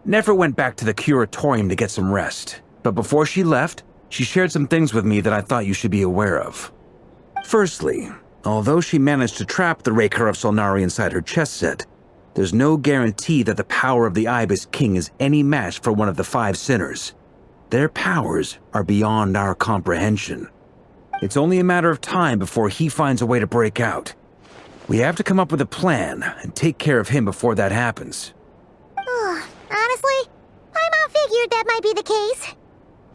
Nefer went back to the curatorium to get some rest, but before she left, she shared some things with me that I thought you should be aware of. Firstly, although she managed to trap the Raker of Solnari inside her chess set, there's no guarantee that the power of the Ibis King is any match for one of the 5 sinners. Their powers are beyond our comprehension. It's only a matter of time before he finds a way to break out. We have to come up with a plan and take care of him before that happens. Honestly, my mom figured that might be the case.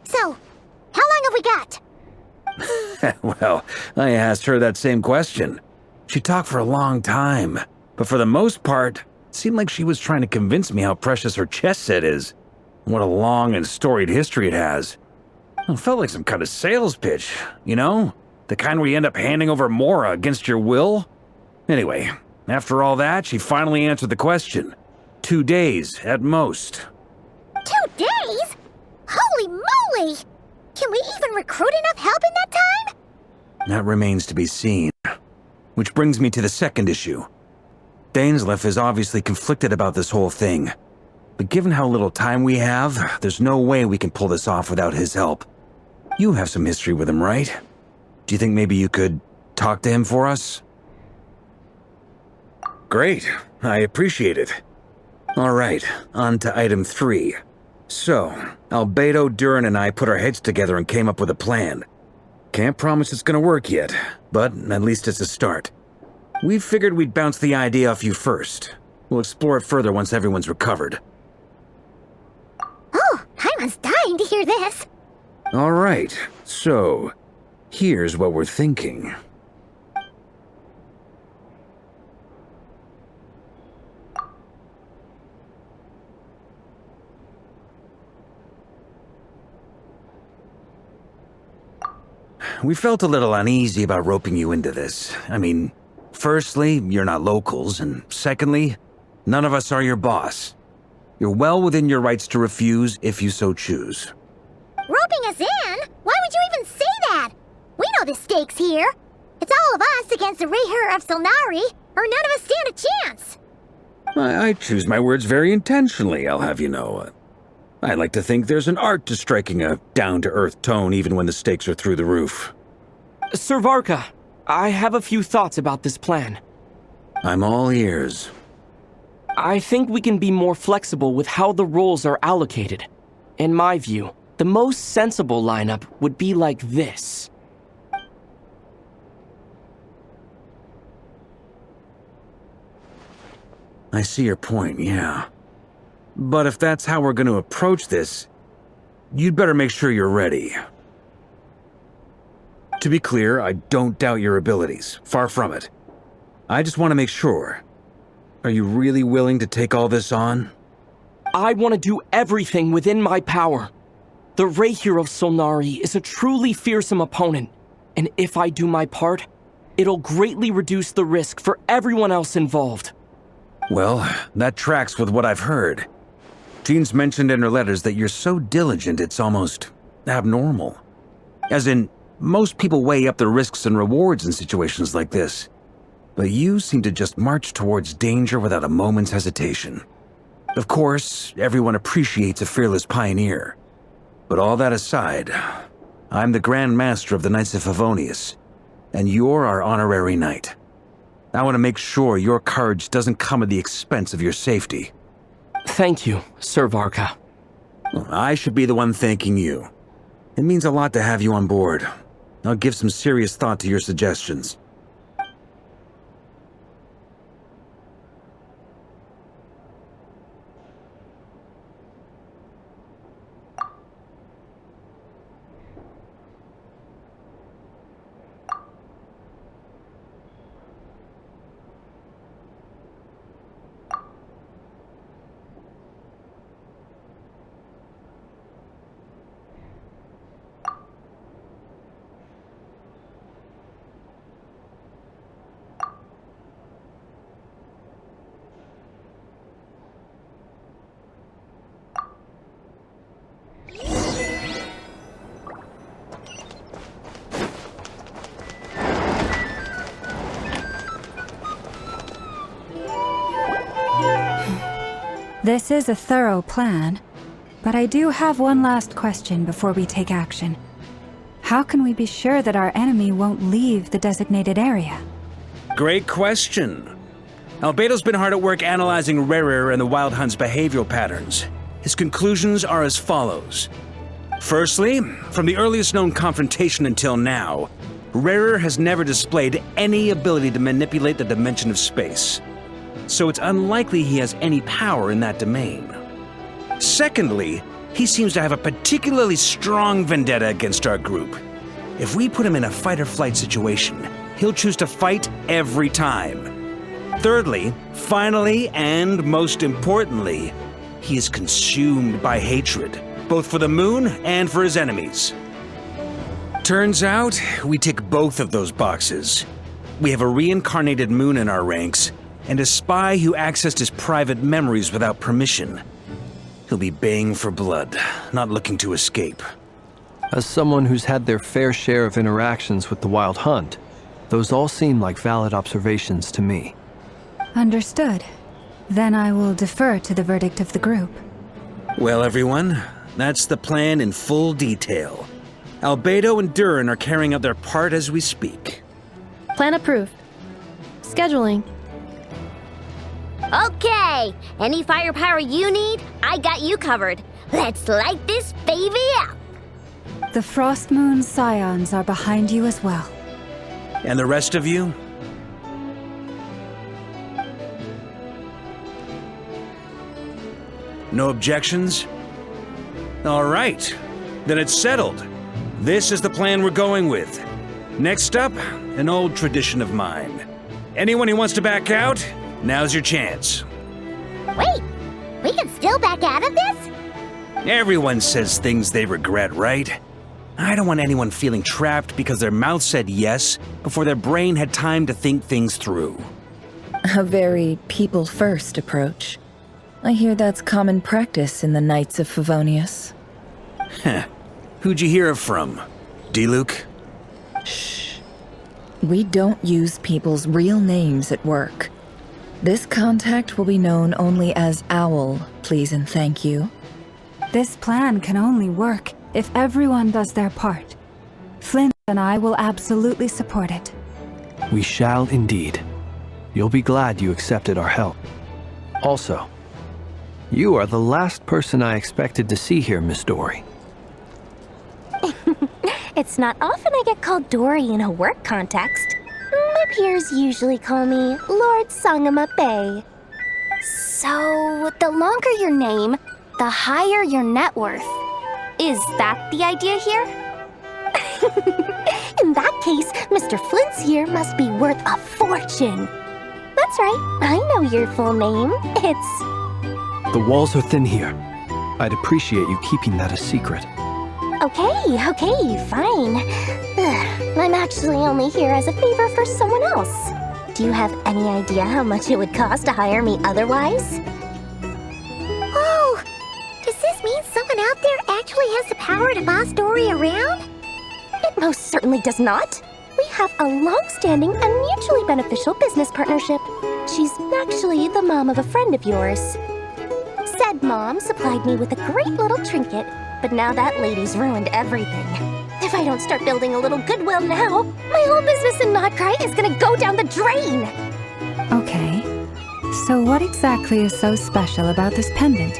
So, how long have we got? Well, I asked her that same question. She talked for a long time, but for the most part, it seemed like she was trying to convince me how precious her chess set is. What a long and storied history it has. It felt like some kind of sales pitch, you know? The kind where you end up handing over Mora against your will? Anyway, after all that, she finally answered the question. 2 days, at most. 2 days? Holy moly! Can we even recruit enough help in that time? That remains to be seen. Which brings me to the second issue. Dainsleif is obviously conflicted about this whole thing. But given how little time we have, there's no way we can pull this off without his help. You have some history with him, right? Do you think maybe you could talk to him for us? Great. I appreciate it. All right, on to item 3. So, Albedo, Durin, and I put our heads together and came up with a plan. Can't promise it's gonna work yet, but at least it's a start. We figured we'd bounce the idea off you first. We'll explore it further once everyone's recovered. Oh, Hyman's dying to hear this. All right, so here's what we're thinking. We felt a little uneasy about roping you into this. I mean, firstly, you're not locals, and secondly, none of us are your boss. You're well within your rights to refuse if you so choose. Roping us in? Why would you even say that? We know the stakes here. It's all of us against the Rayher of Solnari, or none of us stand a chance. I choose my words very intentionally, I'll have you know. I like to think there's an art to striking a down-to-earth tone even when the stakes are through the roof. Sir Varka, I have a few thoughts about this plan. I'm all ears. I think we can be more flexible with how the roles are allocated. In my view, the most sensible lineup would be like this. I see your point, yeah. But if that's how we're going to approach this, you'd better make sure you're ready. To be clear, I don't doubt your abilities. Far from it. I just want to make sure. Are you really willing to take all this on? I want to do everything within my power. The Rayher of Solnari is a truly fearsome opponent, and if I do my part, it'll greatly reduce the risk for everyone else involved. Well, that tracks with what I've heard. Jean's mentioned in her letters that you're so diligent it's almost abnormal. As in, most people weigh up the risks and rewards in situations like this. But you seem to just march towards danger without a moment's hesitation. Of course, everyone appreciates a fearless pioneer. But all that aside, I'm the Grand Master of the Knights of Favonius, and you're our honorary knight. I want to make sure your courage doesn't come at the expense of your safety. Thank you, Sir Varka. I should be the one thanking you. It means a lot to have you on board. I'll give some serious thought to your suggestions. This is a thorough plan, but I do have one last question before we take action. How can we be sure that our enemy won't leave the designated area? Great question. Albedo's been hard at work analyzing Rayher and the Wild Hunt's behavioral patterns. His conclusions are as follows. Firstly, from the earliest known confrontation until now, Rarer has never displayed any ability to manipulate the dimension of space. So it's unlikely he has any power in that domain. Secondly, he seems to have a particularly strong vendetta against our group. If we put him in a fight-or-flight situation, he'll choose to fight every time. Thirdly, finally, and most importantly, he is consumed by hatred, both for the moon and for his enemies. Turns out, we tick both of those boxes. We have a reincarnated moon in our ranks, and a spy who accessed his private memories without permission. He'll be baying for blood, not looking to escape. As someone who's had their fair share of interactions with the Wild Hunt, those all seem like valid observations to me. Understood. Then I will defer to the verdict of the group. Well, everyone, that's the plan in full detail. Albedo and Durin are carrying out their part as we speak. Plan approved. Scheduling. Okay, any firepower you need, I got you covered. Let's light this baby up. The Frost Moon Scions are behind you as well. And the rest of you? No objections? All right, then it's settled. This is the plan we're going with. Next up, an old tradition of mine. Anyone who wants to back out, now's your chance. Wait, we can still back out of this? Everyone says things they regret, right? I don't want anyone feeling trapped because their mouth said yes before their brain had time to think things through. A very people-first approach. I hear that's common practice in the Knights of Favonius. Heh. Who'd you hear it from? D-Luke? Shh. We don't use people's real names at work. This contact will be known only as Owl, please and thank you. This plan can only work if everyone does their part. Flint and I will absolutely support it. We shall indeed. You'll be glad you accepted our help. Also, you are the last person I expected to see here, Miss Dory. It's not often I get called Dory in a work context. My peers usually call me Lord Sangama Bay. So, the longer your name, the higher your net worth. Is that the idea here? In that case, Mr. Flint's here must be worth a fortune. That's right, I know your full name. It's... The walls are thin here. I'd appreciate you keeping that a secret. Okay, fine. I'm actually only here as a favor for someone else. Do you have any idea how much it would cost to hire me otherwise? Oh, does this mean someone out there actually has the power to boss Dory around? It most certainly does not. We have a long-standing and mutually beneficial business partnership. She's actually the mom of a friend of yours. Said mom supplied me with a great little trinket, but now that lady's ruined everything. If I don't start building a little goodwill now, my whole business in Nod-Krai is gonna go down the drain! Okay. So what exactly is so special about this pendant?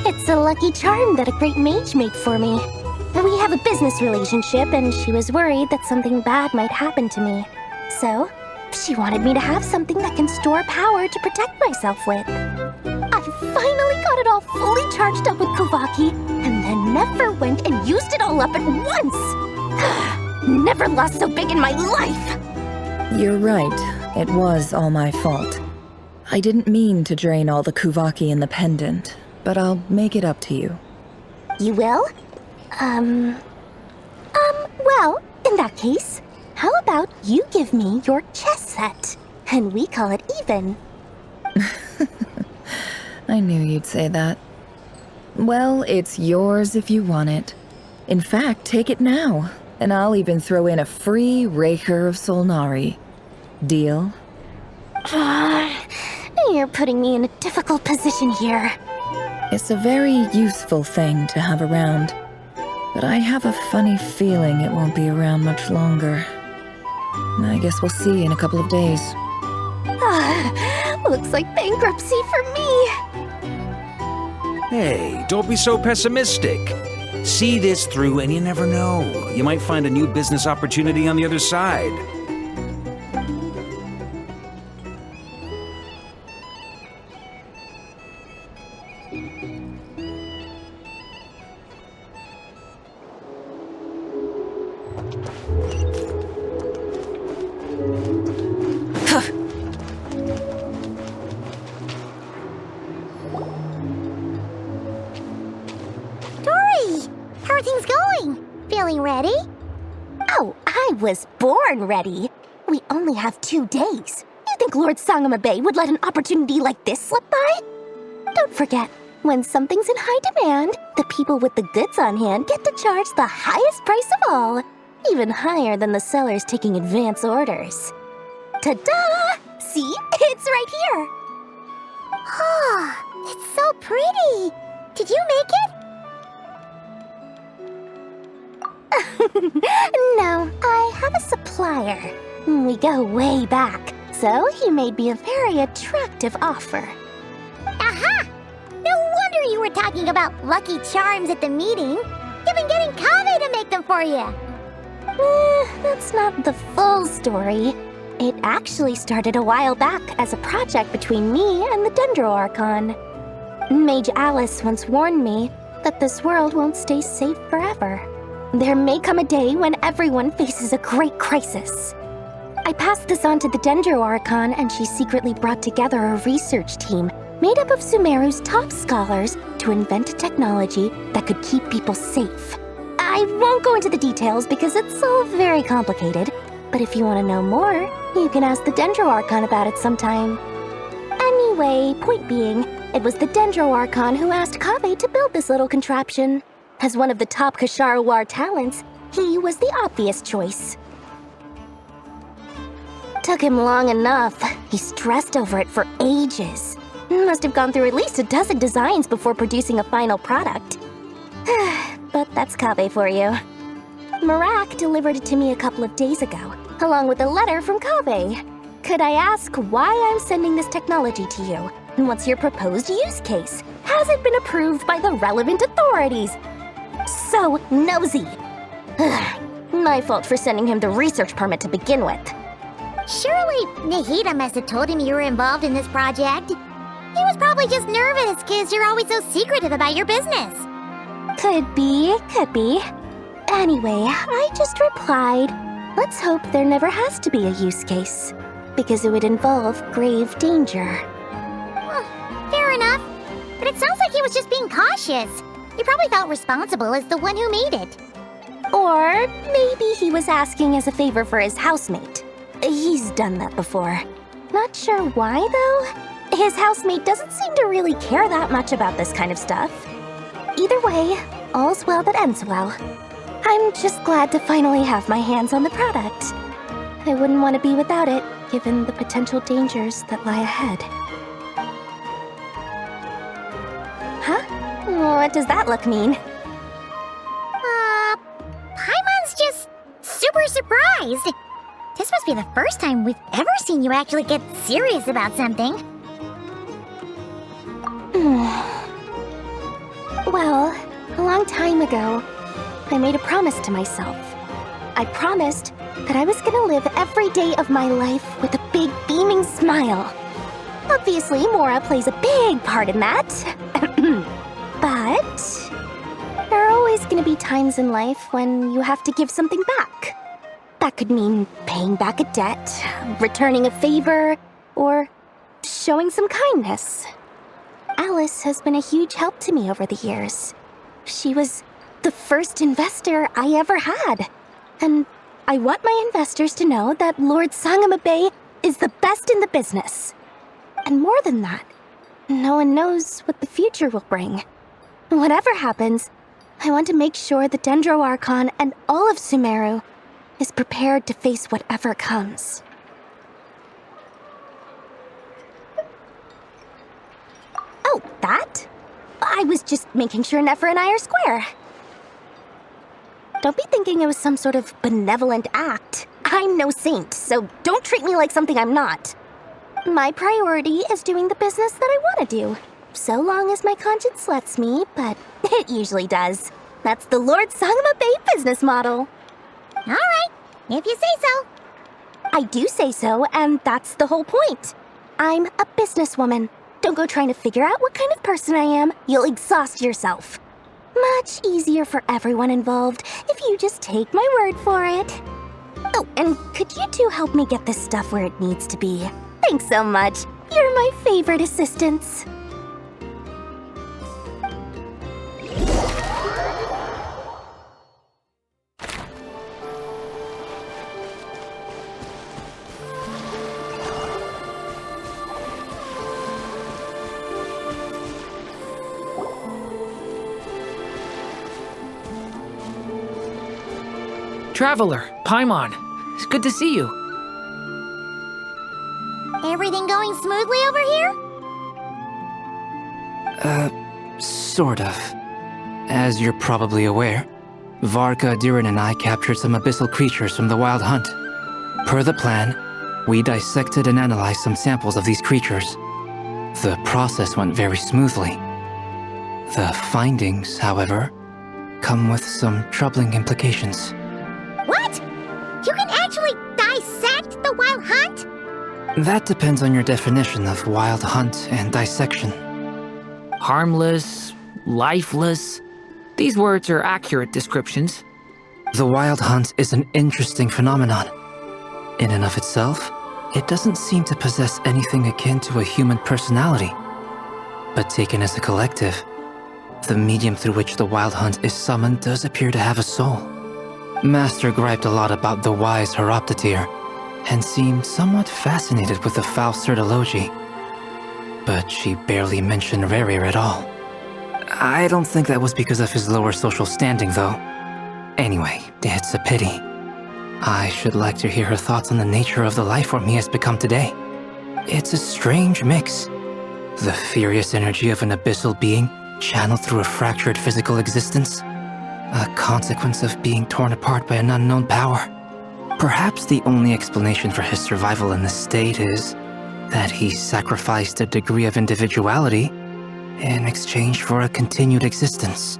It's a lucky charm that a great mage made for me. We have a business relationship, and she was worried that something bad might happen to me. So, she wanted me to have something that can store power to protect myself with. I finally got it all fully charged up with Kuvaki, and then never went and used it all up at once! Never lost so big in my life! You're right. It was all my fault. I didn't mean to drain all the Kuvaki in the pendant, but I'll make it up to you. You will? Well, in that case, how about you give me your chess set, and we call it even? I knew you'd say that. Well, it's yours if you want it. In fact, take it now, and I'll even throw in a free Raker of Solnari. Deal? You're putting me in a difficult position here. It's a very useful thing to have around, but I have a funny feeling it won't be around much longer. I guess we'll see in a couple of days. Looks like bankruptcy for me. Hey, don't be so pessimistic. See this through and you never know. You might find a new business opportunity on the other side. How are things going? Feeling ready? Oh, I was born ready. We only have 2 days. You think Lord Sangamabe would let an opportunity like this slip by? Don't forget, when something's in high demand, the people with the goods on hand get to charge the highest price of all, even higher than the sellers taking advance orders. Ta-da! See? It's right here! Oh, it's so pretty! Did you make it? No, I have a supplier. We go way back, so he made me a very attractive offer. Aha! No wonder you were talking about Lucky Charms at the meeting. You've been getting Kaveh to make them for you. That's not the full story. It actually started a while back as a project between me and the Dendro Archon. Mage Alice once warned me that this world won't stay safe forever. There may come a day when everyone faces a great crisis. I passed this on to the Dendro Archon, and she secretly brought together a research team made up of Sumeru's top scholars to invent a technology that could keep people safe. I won't go into the details because it's all very complicated, but if you want to know more, you can ask the Dendro Archon about it sometime. Anyway, point being, it was the Dendro Archon who asked Kaveh to build this little contraption. As one of the top Kasharawar talents, he was the obvious choice. Took him long enough. He stressed over it for ages. Must have gone through at least a dozen designs before producing a final product. But that's Kaveh for you. Marak delivered it to me a couple of days ago, along with a letter from Kaveh. Could I ask why I'm sending this technology to you? And what's your proposed use case? Has it been approved by the relevant authorities? So nosy. My fault for sending him the research permit to begin with. Surely Nahida must have told him you were involved in this project. He was probably just nervous because you're always so secretive about your business. Could be, could be. Anyway, I just replied, let's hope there never has to be a use case, because it would involve grave danger. Well, fair enough. But it sounds like he was just being cautious. He probably felt responsible as the one who made it. Or maybe he was asking as a favor for his housemate. He's done that before. Not sure why, though. His housemate doesn't seem to really care that much about this kind of stuff. Either way, all's well that ends well. I'm just glad to finally have my hands on the product. I wouldn't want to be without it, given the potential dangers that lie ahead. Huh? What does that look mean? Paimon's just super surprised. This must be the first time we've ever seen you actually get serious about something. Well, a long time ago, I made a promise to myself. I promised that I was gonna live every day of my life with a big beaming smile. Obviously, Mora plays a big part in that. But there are always gonna be times in life when you have to give something back. That could mean paying back a debt, returning a favor, or showing some kindness. Alice has been a huge help to me over the years. She was the first investor I ever had. And I want my investors to know that Lord Sangamabe is the best in the business. And more than that, no one knows what the future will bring. Whatever happens, I want to make sure the Dendro Archon and all of Sumeru is prepared to face whatever comes. Oh, that? I was just making sure Nefer and I are square. Don't be thinking it was some sort of benevolent act. I'm no saint, so don't treat me like something I'm not. My priority is doing the business that I want to do, so long as my conscience lets me, but it usually does. That's the Lord Sangma Bay business model. All right, if you say so. I do say so, and that's the whole point. I'm a businesswoman. Don't go trying to figure out what kind of person I am. You'll exhaust yourself. Much easier for everyone involved if you just take my word for it. Oh, and could you two help me get this stuff where it needs to be? Thanks so much. You're my favorite assistants. Traveler, Paimon, it's good to see you. Everything going smoothly over here? Sort of. As you're probably aware, Varka, Durin, and I captured some abyssal creatures from the Wild Hunt. Per the plan, we dissected and analyzed some samples of these creatures. The process went very smoothly. The findings, however, come with some troubling implications. What? You can actually dissect the Wild Hunt? That depends on your definition of Wild Hunt and dissection. Harmless, lifeless. These words are accurate descriptions. The Wild Hunt is an interesting phenomenon. In and of itself, it doesn't seem to possess anything akin to a human personality. But taken as a collective, the medium through which the Wild Hunt is summoned does appear to have a soul. Master griped a lot about the wise Horoptatyr, and seemed somewhat fascinated with the Faustsert Elegy. But she barely mentioned Rerir at all. I don't think that was because of his lower social standing, though. Anyway, it's a pity. I should like to hear her thoughts on the nature of the lifeform he has become today. It's a strange mix. The furious energy of an abyssal being channeled through a fractured physical existence. A consequence of being torn apart by an unknown power. Perhaps the only explanation for his survival in this state is that he sacrificed a degree of individuality in exchange for a continued existence.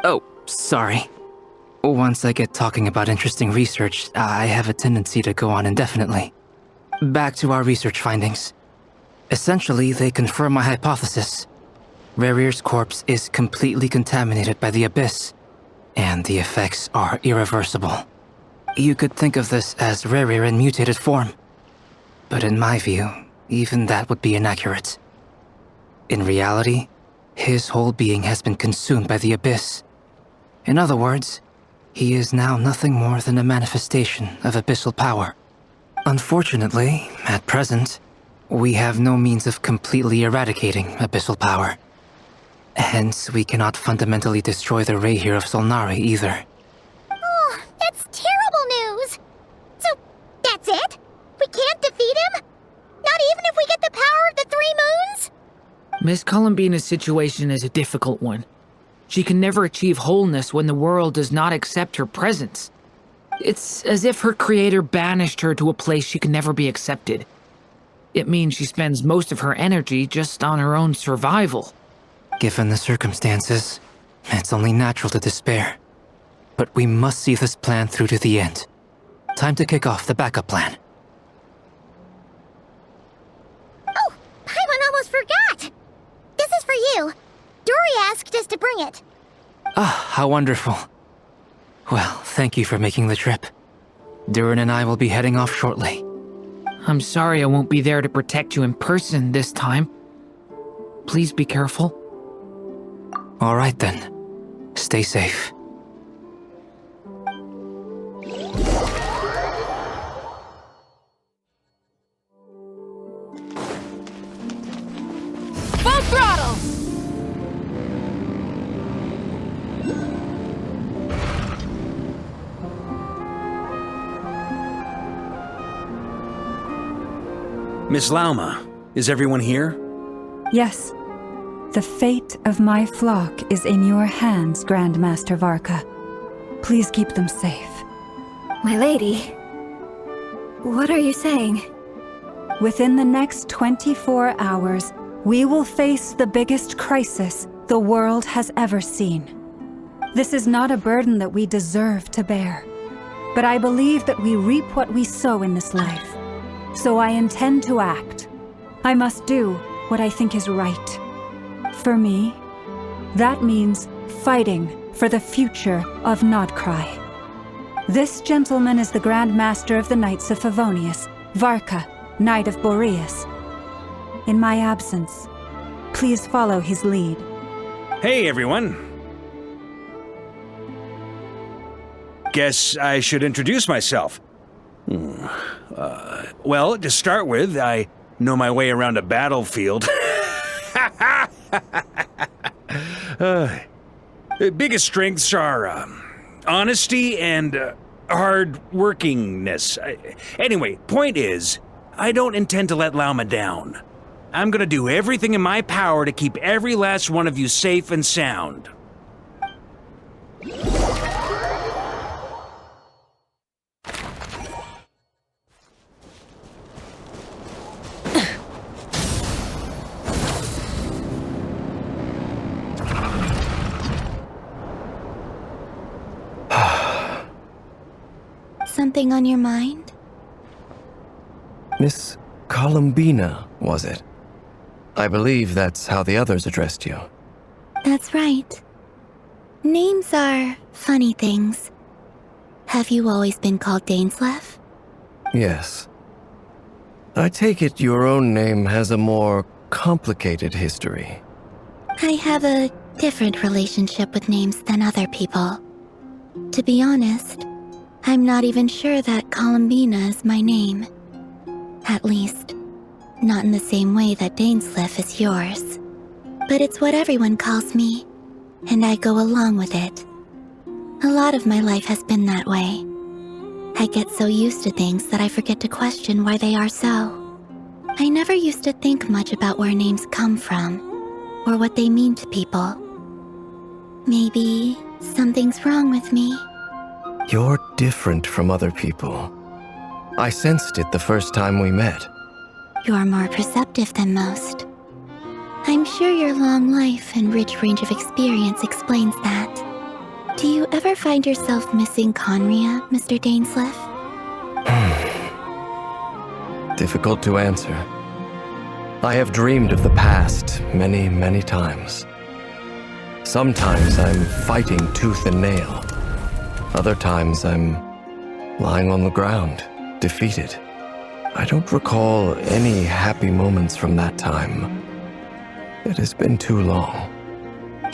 Oh, sorry. Once I get talking about interesting research, I have a tendency to go on indefinitely. Back to our research findings. Essentially, they confirm my hypothesis. Rerir's corpse is completely contaminated by the Abyss, and the effects are irreversible. You could think of this as Rerir in mutated form. But in my view, even that would be inaccurate. In reality, his whole being has been consumed by the Abyss. In other words, he is now nothing more than a manifestation of abyssal power. Unfortunately, at present, we have no means of completely eradicating abyssal power. Hence, we cannot fundamentally destroy the Rehyr of Solnari either. Oh, that's terrible news! So, that's it? We can't defeat him? Not even if we get the power of the Three Moons? Miss Columbina's situation is a difficult one. She can never achieve wholeness when the world does not accept her presence. It's as if her creator banished her to a place she can never be accepted. It means she spends most of her energy just on her own survival. Given the circumstances, it's only natural to despair. But we must see this plan through to the end. Time to kick off the backup plan. Oh, Paimon almost forgot! This is for you. Dory asked us to bring it. Ah, how wonderful. Well, thank you for making the trip. Durin and I will be heading off shortly. I'm sorry I won't be there to protect you in person this time. Please be careful. All right then. Stay safe. Full throttle! Miss Lauma, is everyone here? Yes. The fate of my flock is in your hands, Grand Master Varka. Please keep them safe. My lady, what are you saying? Within the next 24 hours, we will face the biggest crisis the world has ever seen. This is not a burden that we deserve to bear, but I believe that we reap what we sow in this life. So I intend to act. I must do what I think is right. For me, that means fighting for the future of Nod-Krai. This gentleman is the Grand Master of the Knights of Favonius, Varka, Knight of Boreas. In my absence, please follow his lead. Hey, everyone. Guess I should introduce myself. Well, to start with, I know my way around a battlefield. Biggest strengths are honesty and hard-workingness. Anyway, point is, I don't intend to let Lauma down. I'm gonna do everything in my power to keep every last one of you safe and sound. Something on your mind? Miss Columbina, was it? I believe that's how the others addressed you. That's right. Names are funny things. Have you always been called Dainsleif? Yes. I take it your own name has a more complicated history. I have a different relationship with names than other people. To be honest, I'm not even sure that Columbina is my name. At least, not in the same way that Dainsleif is yours. But it's what everyone calls me, and I go along with it. A lot of my life has been that way. I get so used to things that I forget to question why they are so. I never used to think much about where names come from, or what they mean to people. Maybe something's wrong with me. You're different from other people. I sensed it the first time we met. You're more perceptive than most. I'm sure your long life and rich range of experience explains that. Do you ever find yourself missing Conria, Mr. Dainsleif? Difficult to answer. I have dreamed of the past many, many times. Sometimes I'm fighting tooth and nail. Other times I'm lying on the ground, defeated. I don't recall any happy moments from that time. It has been too long.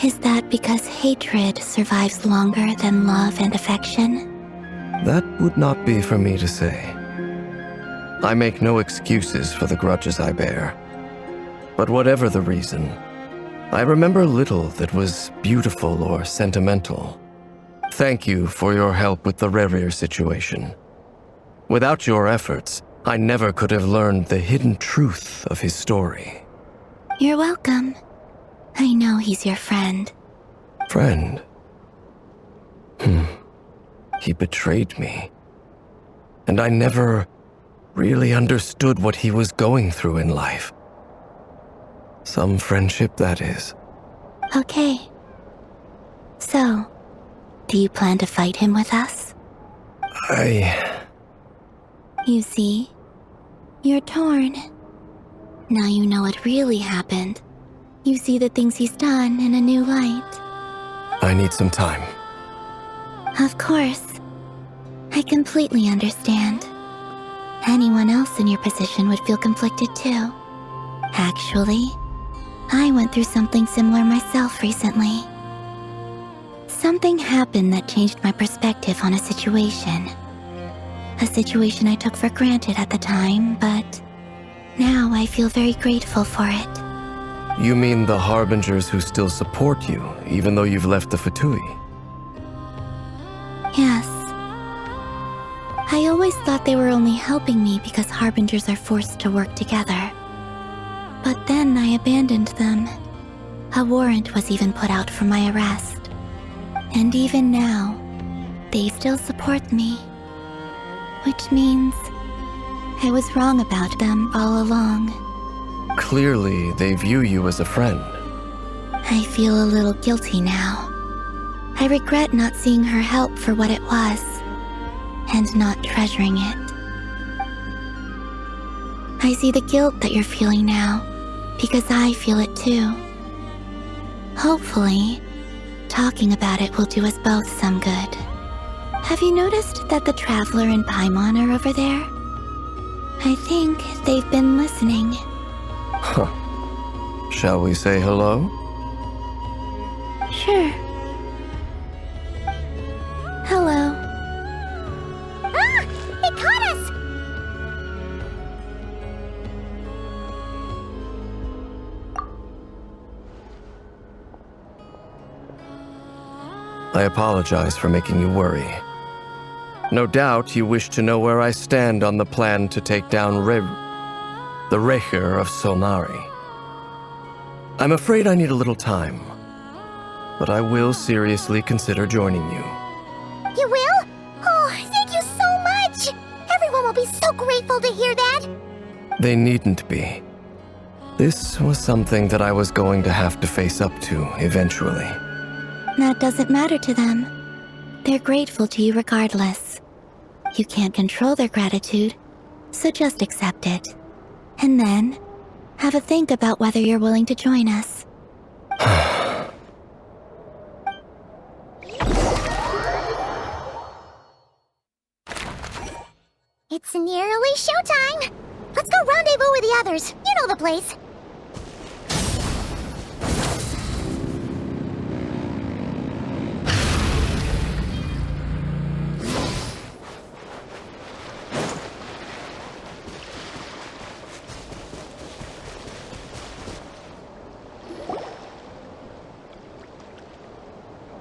Is that because hatred survives longer than love and affection? That would not be for me to say. I make no excuses for the grudges I bear. But whatever the reason, I remember little that was beautiful or sentimental. Thank you for your help with the Rerir situation. Without your efforts, I never could have learned the hidden truth of his story. You're welcome. I know he's your friend. Friend? He betrayed me. And I never really understood what he was going through in life. Some friendship, that is. Okay. So, do you plan to fight him with us? You see, you're torn. Now you know what really happened. You see the things he's done in a new light. I need some time. Of course. I completely understand. Anyone else in your position would feel conflicted too. Actually, I went through something similar myself recently. Something happened that changed my perspective on a situation. A situation I took for granted at the time, but now I feel very grateful for it. You mean the Harbingers who still support you, even though you've left the Fatui? Yes. I always thought they were only helping me because Harbingers are forced to work together. But then I abandoned them. A warrant was even put out for my arrest. And even now, they still support me. Which means I was wrong about them all along. Clearly, they view you as a friend. I feel a little guilty now. I regret not seeing her help for what it was, and not treasuring it. I see the guilt that you're feeling now, because I feel it too. Hopefully, talking about it will do us both some good. Have you noticed that the Traveler and Paimon are over there? I think they've been listening. Huh. Shall we say hello? Sure. Hello. Ah! It caught us! I apologize for making you worry. No doubt you wish to know where I stand on the plan to take down the Recher of Solnari. I'm afraid I need a little time, but I will seriously consider joining you. You will? Oh, thank you so much! Everyone will be so grateful to hear that! They needn't be. This was something that I was going to have to face up to eventually. That doesn't matter to them. They're grateful to you regardless. You can't control their gratitude, so just accept it. And then, have a think about whether you're willing to join us. It's nearly showtime! Let's go rendezvous with the others. You know the place.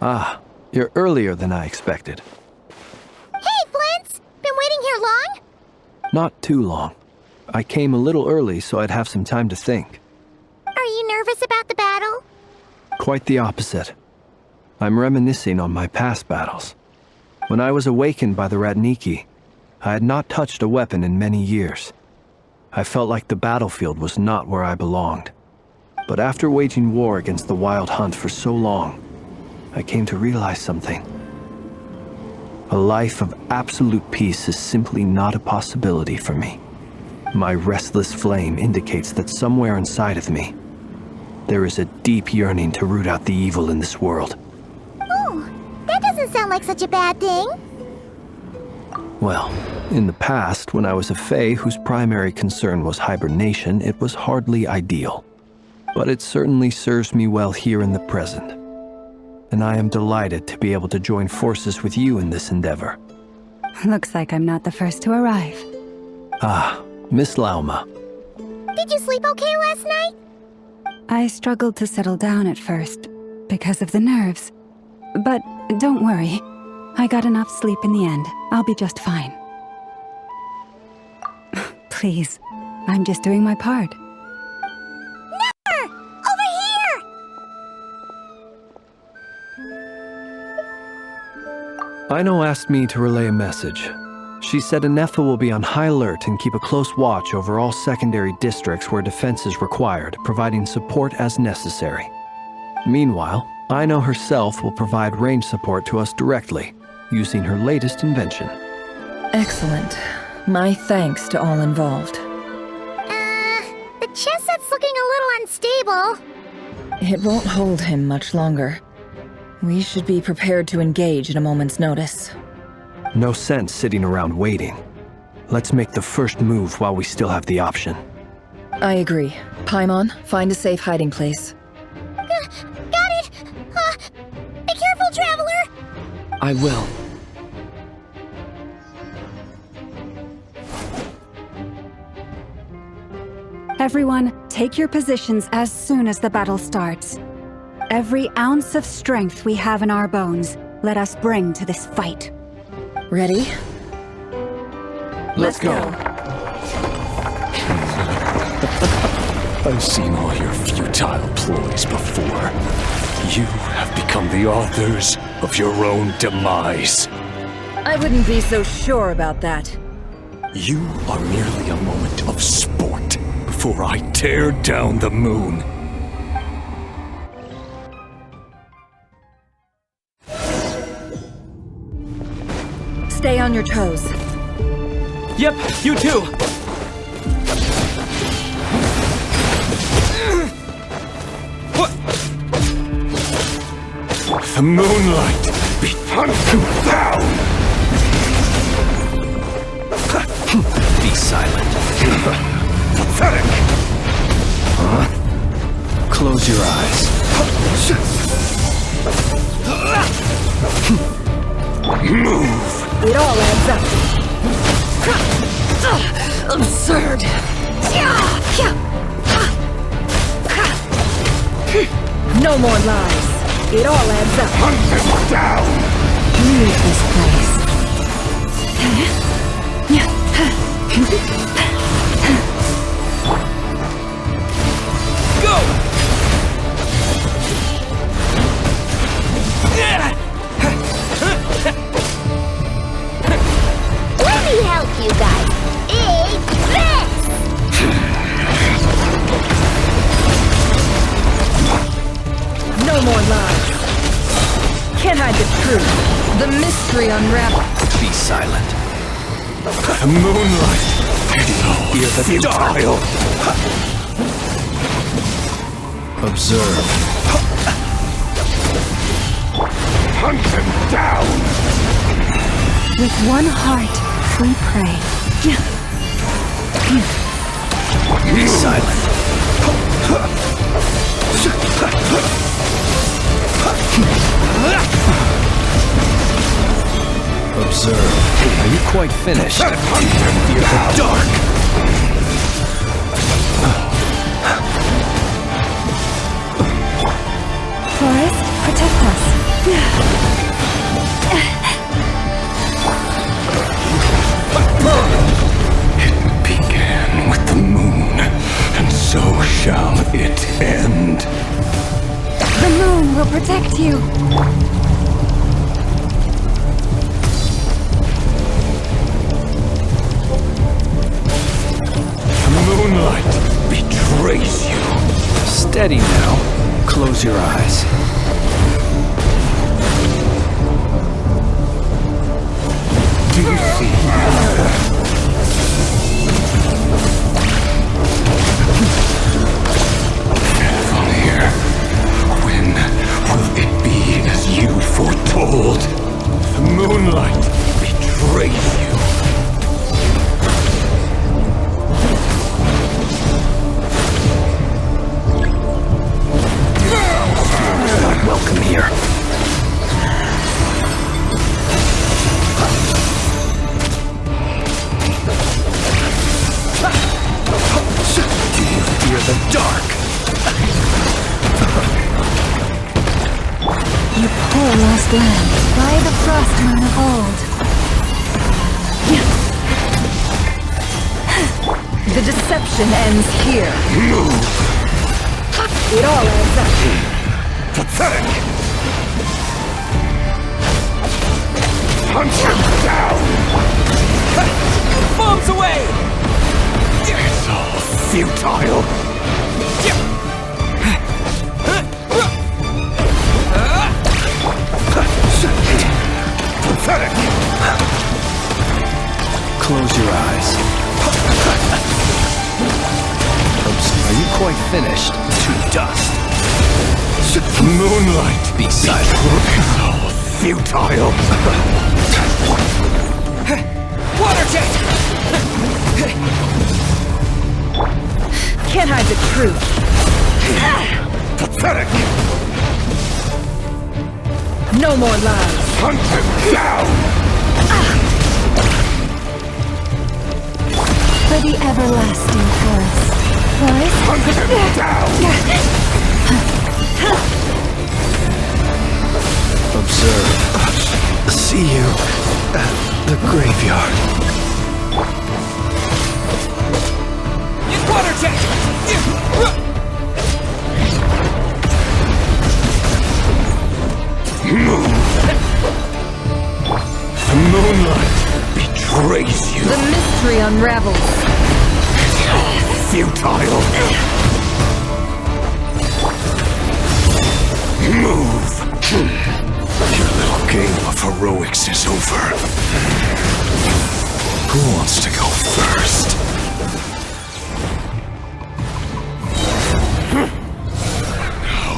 Ah, you're earlier than I expected. Hey, Flint's! Been waiting here long? Not too long. I came a little early so I'd have some time to think. Are you nervous about the battle? Quite the opposite. I'm reminiscing on my past battles. When I was awakened by the Ratniki, I had not touched a weapon in many years. I felt like the battlefield was not where I belonged. But after waging war against the Wild Hunt for so long, I came to realize something. A life of absolute peace is simply not a possibility for me. My restless flame indicates that somewhere inside of me, there is a deep yearning to root out the evil in this world. Oh, that doesn't sound like such a bad thing. Well, in the past, when I was a Fae whose primary concern was hibernation, it was hardly ideal. But it certainly serves me well here in the present. And I am delighted to be able to join forces with you in this endeavor. Looks like I'm not the first to arrive. Ah, Miss Lauma. Did you sleep okay last night? I struggled to settle down at first, because of the nerves. But don't worry. I got enough sleep in the end. I'll be just fine. Please, I'm just doing my part. Never! Over here! Aino asked me to relay a message. She said Anefa will be on high alert and keep a close watch over all secondary districts where defense is required, providing support as necessary. Meanwhile, Aino herself will provide range support to us directly, using her latest invention. Excellent. My thanks to all involved. The chest set's looking a little unstable. It won't hold him much longer. We should be prepared to engage at a moment's notice. No sense sitting around waiting. Let's make the first move while we still have the option. I agree. Paimon, find a safe hiding place. Got it! Be careful, Traveler! I will. Everyone, take your positions as soon as the battle starts. Every ounce of strength we have in our bones, let us bring to this fight. Ready? Let's go. I've seen all your futile ploys before. You have become the authors of your own demise. I wouldn't be so sure about that. You are merely a moment of sport before I tear down the moon. Stay on your toes. Yep, you too. The moonlight be hunted down! Be silent. Pathetic! Huh? Close your eyes. Move! It all adds up. Absurd. No more lies. It all adds up. Hunt them down! Leave this place. Go! Let me help you guys. Eat this! No more lies. Can't hide the truth. The mystery unraveled. Be silent. The moonlight! Hear the futile! Observe. Hunt them down! With one heart, we pray. Be silent. Observe. Are you quite finished? Fear the dark! Forest, protect us. It began with the moon, and so shall it end. The moon will protect you. Moonlight betrays you. Steady now. Close your eyes. Do you see? Heaven here. When will it be as you foretold? The moonlight betrays you. Welcome here. Do you fear the dark? You poor lost land, by the frost moon of old. The deception ends here. Move! It all adds up. Pathetic! Hunt him down! Bombs away! It's all futile! Pathetic! Close your eyes. Oops, are you quite finished? To dust. Moonlight! Be silent. It's all futile! Water jet! Can't hide the truth. Pathetic! No more lies. Hunt him down! For the everlasting forest. Forest, Hunt him down! Observe. See you at the graveyard. Water jet! Move! The moonlight betrays you. The mystery unravels. futile. Move. Your little game of heroics is over. Who wants to go first? No.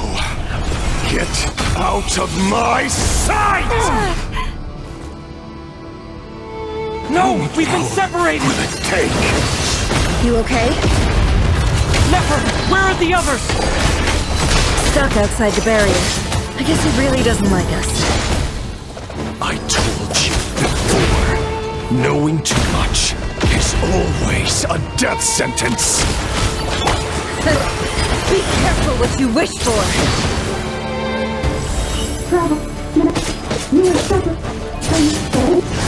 Get out of my sight! No! We've been separated! Will it take? You okay? Never! Where are the others? Stuck outside the barrier. I guess he really doesn't like us. I told you before, knowing too much is always a death sentence. Be careful what you wish for.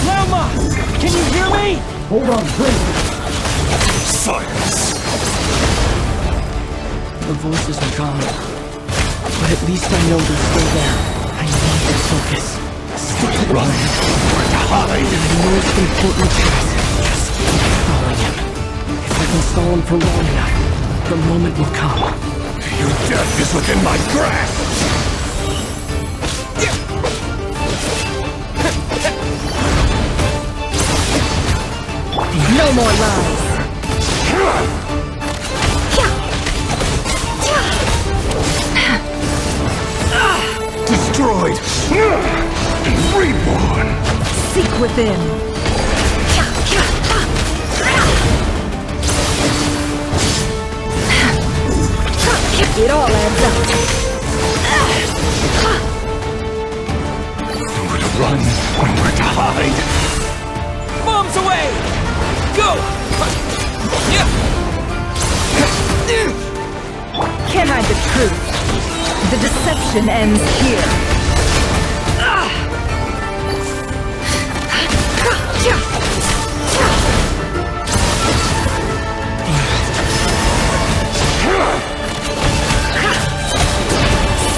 Lama! Can you hear me? Hold on, please. Silence. The voices are gone. But at least I know they're still there. I need to focus. Stick to the plan. Hide. I know it's an important task. Just keep following him. If I can stall him for long enough, the moment will come. Your death is within my grasp! No more lies. Destroyed! Reborn! Seek within. It all adds up. Nowhere to run, nowhere to hide. Bombs away! Go! Can't hide the truth. The deception ends here.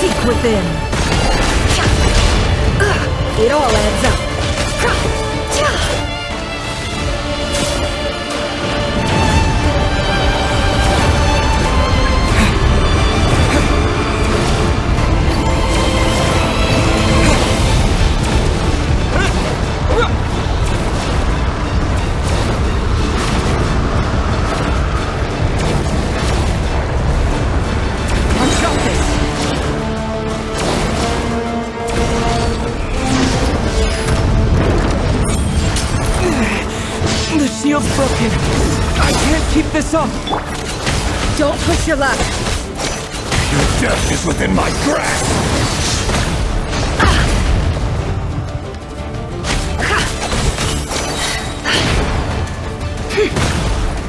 Seek within. It all adds up. The shield's broken. I can't keep this up. Don't push your luck. Your death is within my grasp!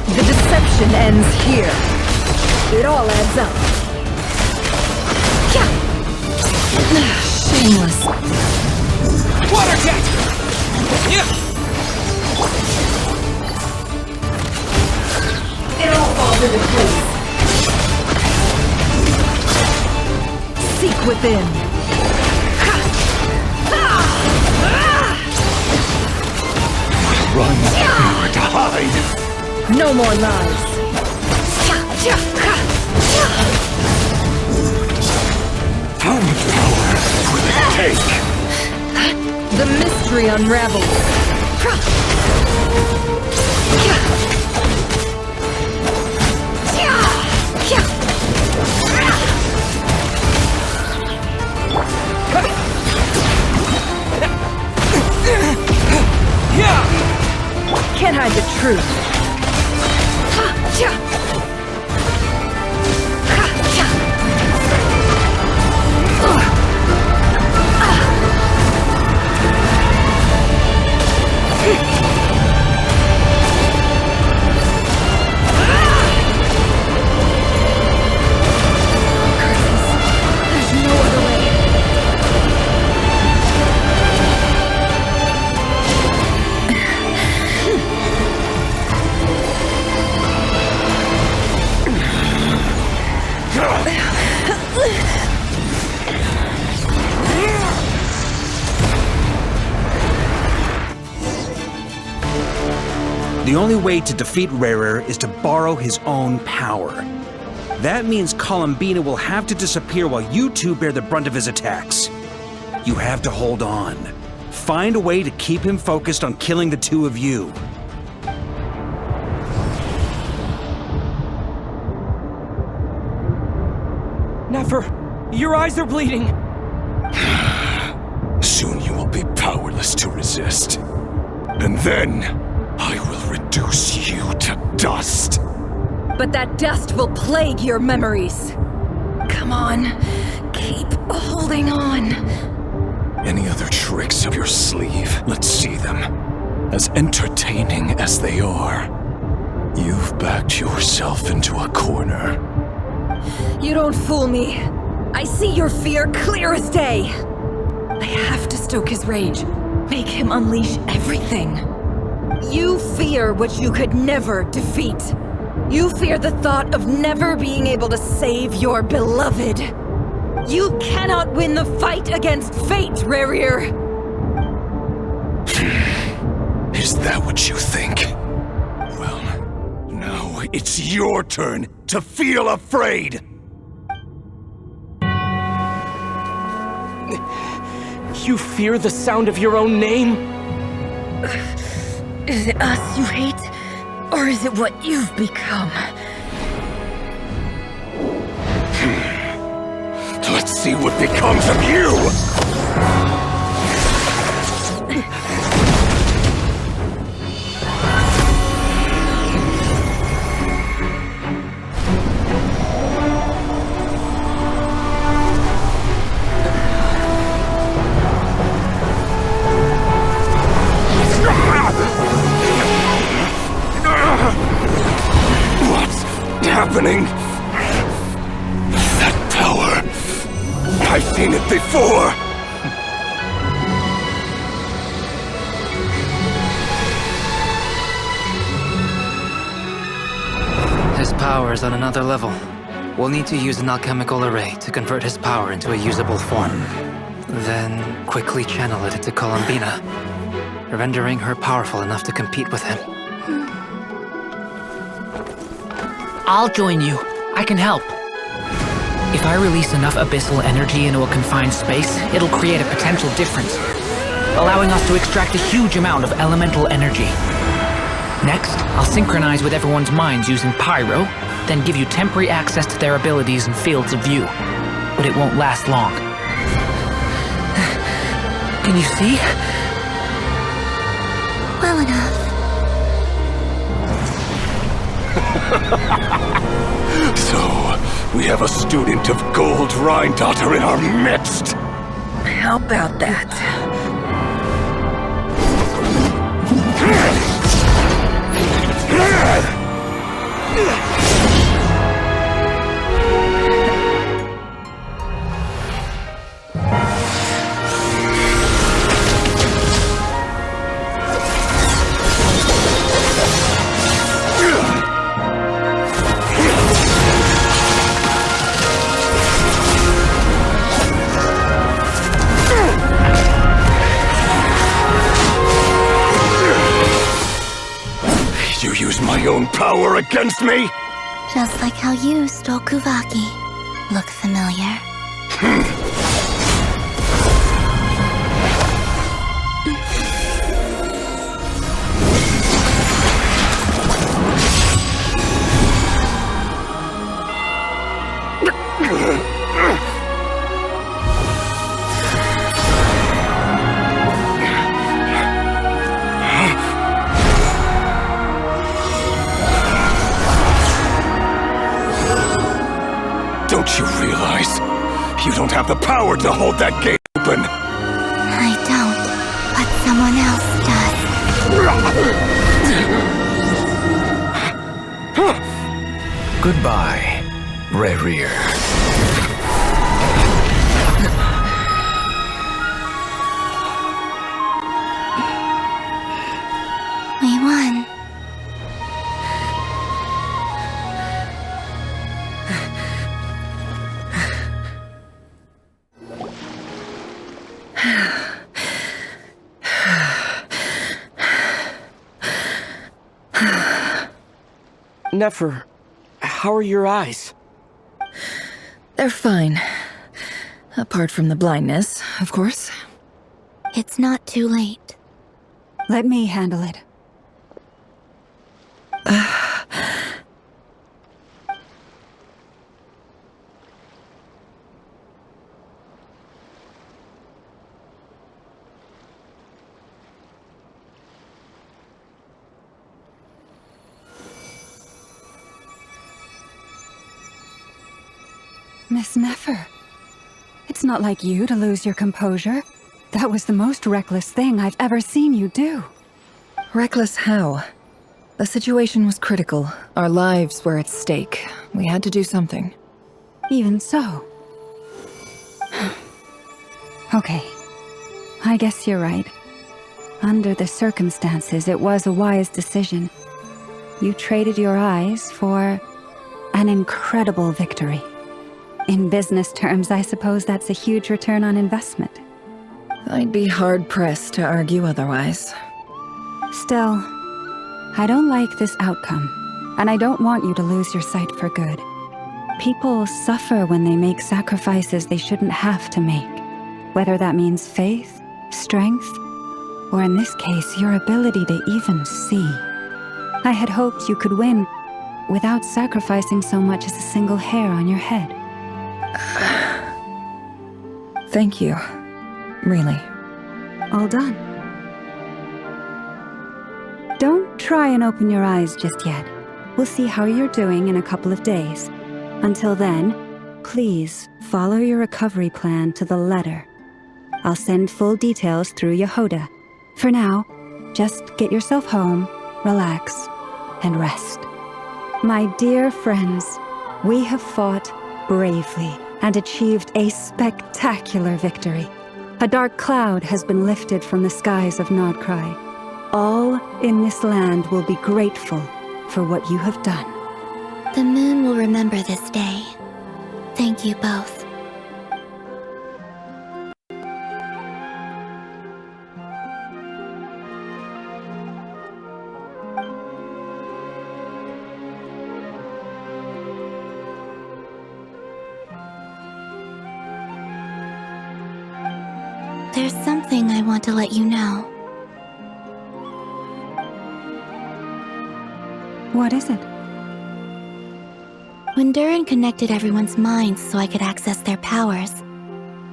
The deception ends here. It all adds up. Shameless. Water jet! It all falls into place. Seek within. Run, nowhere to hide. No more lies. How much power will it take? The mystery unravels. Can't hide the truth. The only way to defeat Rarer is to borrow his own power. That means Columbina will have to disappear while you two bear the brunt of his attacks. You have to hold on. Find a way to keep him focused on killing the two of you. Never! Your eyes are bleeding! Soon you will be powerless to resist. And then, I will reduce you to dust. But that dust will plague your memories. Come on, keep holding on. Any other tricks up your sleeve? Let's see them. As entertaining as they are, you've backed yourself into a corner. You don't fool me. I see your fear clear as day. I have to stoke his rage. Make him unleash everything. You fear what you could never defeat. You fear the thought of never being able to save your beloved. You cannot win the fight against fate, Rarir. Is that what you think? Well, now it's your turn to feel afraid! You fear the sound of your own name? Is it us you hate? Or is it what you've become? Let's see what becomes of you! What's happening? That power. I've seen it before. His power is on another level. We'll need to use an alchemical array to convert his power into a usable form. Then quickly channel it into Columbina, rendering her powerful enough to compete with him. I'll join you. I can help. If I release enough abyssal energy into a confined space, it'll create a potential difference, allowing us to extract a huge amount of elemental energy. Next, I'll synchronize with everyone's minds using Pyro, then give you temporary access to their abilities and fields of view. But it won't last long. Can you see? Well enough. So, we have a student of Gold Rheindotter in our midst! How about that? You use my own power against me? Just like how you stole Kuvaki. Look familiar? Don't you realize? You don't have the power to hold that gate open! I don't, but someone else does. Goodbye, Rarir. We won. Nefer, how are your eyes? They're fine. Apart from the blindness, of course. It's not too late. Let me handle it. Miss Nefer, it's not like you to lose your composure. That was the most reckless thing I've ever seen you do. Reckless how? The situation was critical. Our lives were at stake. We had to do something. Even so. Okay. I guess you're right. Under the circumstances, it was a wise decision. You traded your eyes for an incredible victory. In business terms, I suppose that's a huge return on investment. I'd be hard-pressed to argue otherwise. Still, I don't like this outcome, and I don't want you to lose your sight for good. People suffer when they make sacrifices they shouldn't have to make, whether that means faith, strength, or in this case, your ability to even see. I had hoped you could win without sacrificing so much as a single hair on your head. Thank you. Really. All done. Don't try and open your eyes just yet. We'll see how you're doing in a couple of days. Until then, please follow your recovery plan to the letter. I'll send full details through Yehoda. For now, just get yourself home, relax, and rest. My dear friends, we have fought bravely and achieved a spectacular victory. A dark cloud has been lifted from the skies of Nod-Krai. All in this land will be grateful for what you have done. The moon will remember this day. Thank you both. There's something I want to let you know. What is it? When Durin connected everyone's minds so I could access their powers,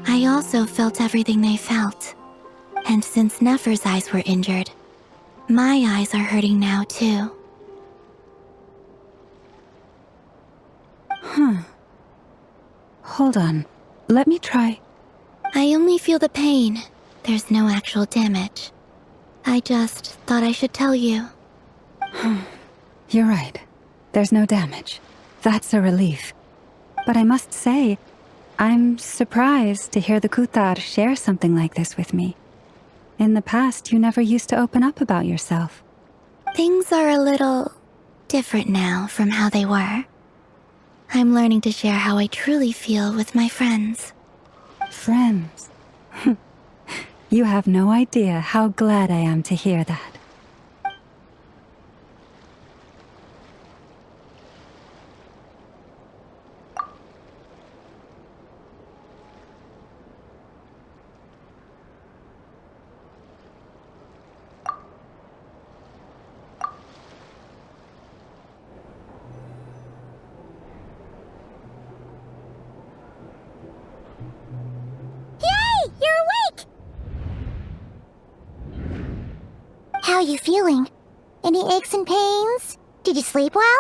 I also felt everything they felt. And since Nefer's eyes were injured, my eyes are hurting now too. Hold on. Let me try. I only feel the pain. There's no actual damage. I just thought I should tell you. You're right. There's no damage. That's a relief. But I must say, I'm surprised to hear the Kuthar share something like this with me. In the past, you never used to open up about yourself. Things are a little different now from how they were. I'm learning to share how I truly feel with my friends. Friends? You have no idea how glad I am to hear that. How are you feeling? Any aches and pains? Did you sleep well?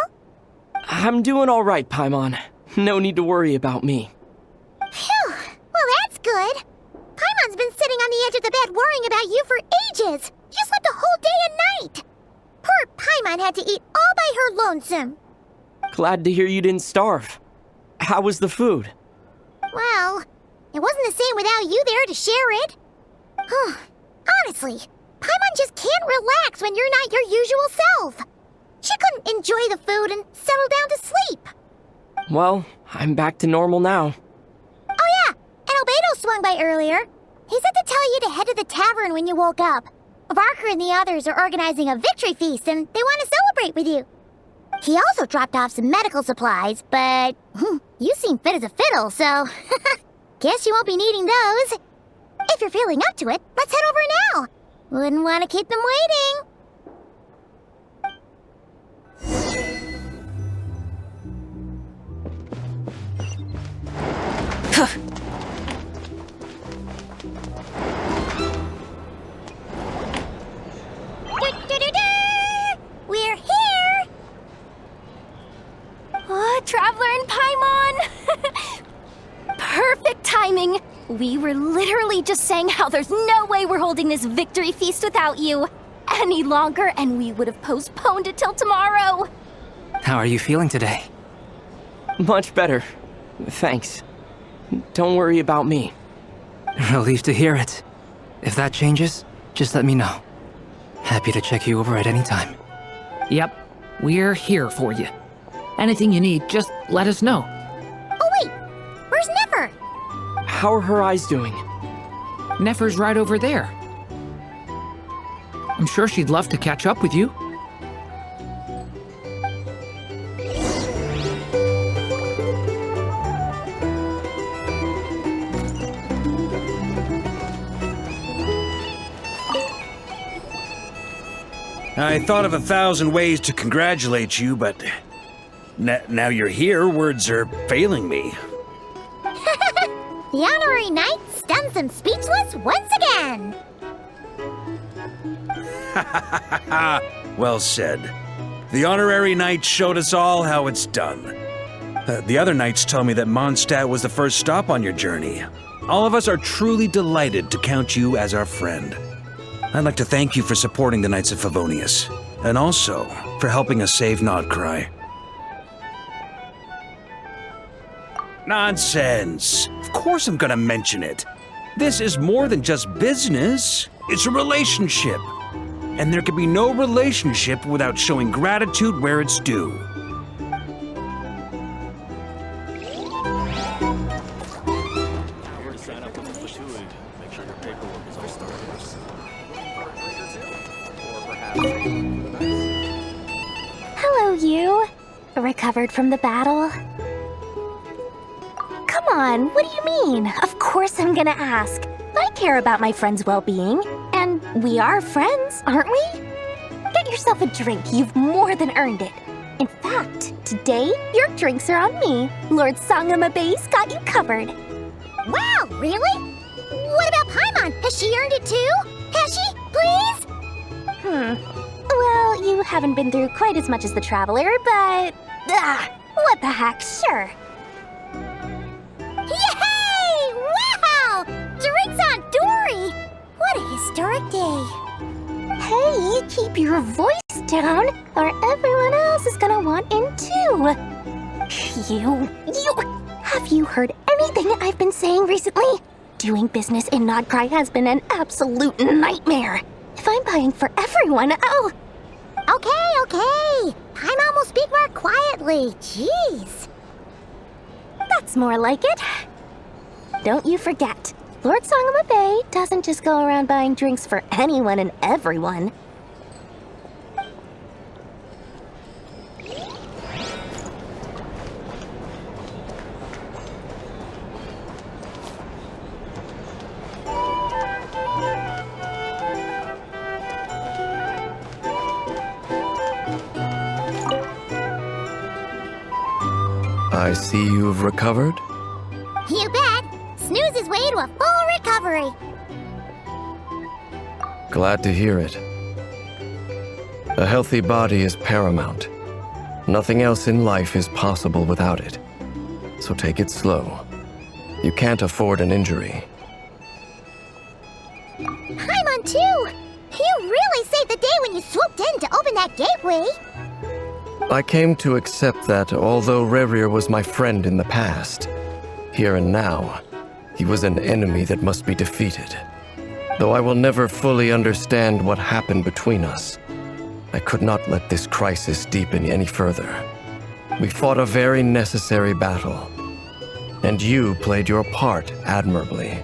I'm doing all right, Paimon. No need to worry about me. Phew! Well, that's good. Paimon's been sitting on the edge of the bed worrying about you for ages. You slept a whole day and night. Poor Paimon had to eat all by her lonesome. Glad to hear you didn't starve. How was the food? Well, it wasn't the same without you there to share it. Honestly, Paimon just can't relax when you're not your usual self. She couldn't enjoy the food and settle down to sleep. Well, I'm back to normal now. Oh yeah, and Albedo swung by earlier. He said to tell you to head to the tavern when you woke up. Varker and the others are organizing a victory feast and they want to celebrate with you. He also dropped off some medical supplies, but you seem fit as a fiddle, so guess you won't be needing those. If you're feeling up to it, let's head over now. Wouldn't want to keep them waiting. We're here! Oh, Traveler and Paimon! Perfect timing! We were literally just saying how there's no way we're holding this victory feast without you any longer, and we would have postponed it till tomorrow. How are you feeling today? Much better. Thanks. Don't worry about me. Relieved to hear it. If that changes, just let me know. Happy to check you over at any time. Yep, we're here for you. Anything you need, just let us know. Oh wait, where's Nefer? How are her eyes doing? Nefer's right over there. I'm sure she'd love to catch up with you. I thought of 1,000 ways to congratulate you, but now you're here, words are failing me. The honorary knight stuns them speechless once again. Well said. The honorary knight showed us all how it's done. The other knights tell me that Mondstadt was the first stop on your journey. All of us are truly delighted to count you as our friend. I'd like to thank you for supporting the Knights of Favonius, and also for helping us save Nod-Krai. Nonsense! Of course I'm gonna mention it. This is more than just business. It's a relationship. And there can be no relationship without showing gratitude where it's due. Hello, you. Recovered from the battle? Come on, what do you mean? Of course I'm gonna ask. I care about my friend's well-being. And we are friends, aren't we? Get yourself a drink, you've more than earned it. In fact, today, your drinks are on me. Lord Sangamabe's got you covered. Wow, really? What about Paimon? Has she earned it too? Has she? Please? Well, you haven't been through quite as much as the Traveler, but... what the heck, sure. Yay! Wow! Drinks on Dory! What a historic day. Hey, keep your voice down, or everyone else is gonna want in too. Have you heard anything I've been saying recently? Doing business in Nod-Krai has been an absolute nightmare. If I'm buying for everyone, I'll... Okay. Paimon will speak more quietly. Jeez. That's more like it. Don't you forget, Lord Sangamabe doesn't just go around buying drinks for anyone and everyone. I see you've recovered? You bet. Snooze his way to a full recovery. Glad to hear it. A healthy body is paramount. Nothing else in life is possible without it. So take it slow. You can't afford an injury. Paimon too! You really saved the day when you swooped in to open that gateway. I came to accept that although Rerir was my friend in the past, here and now, he was an enemy that must be defeated. Though I will never fully understand what happened between us, I could not let this crisis deepen any further. We fought a very necessary battle, and you played your part admirably.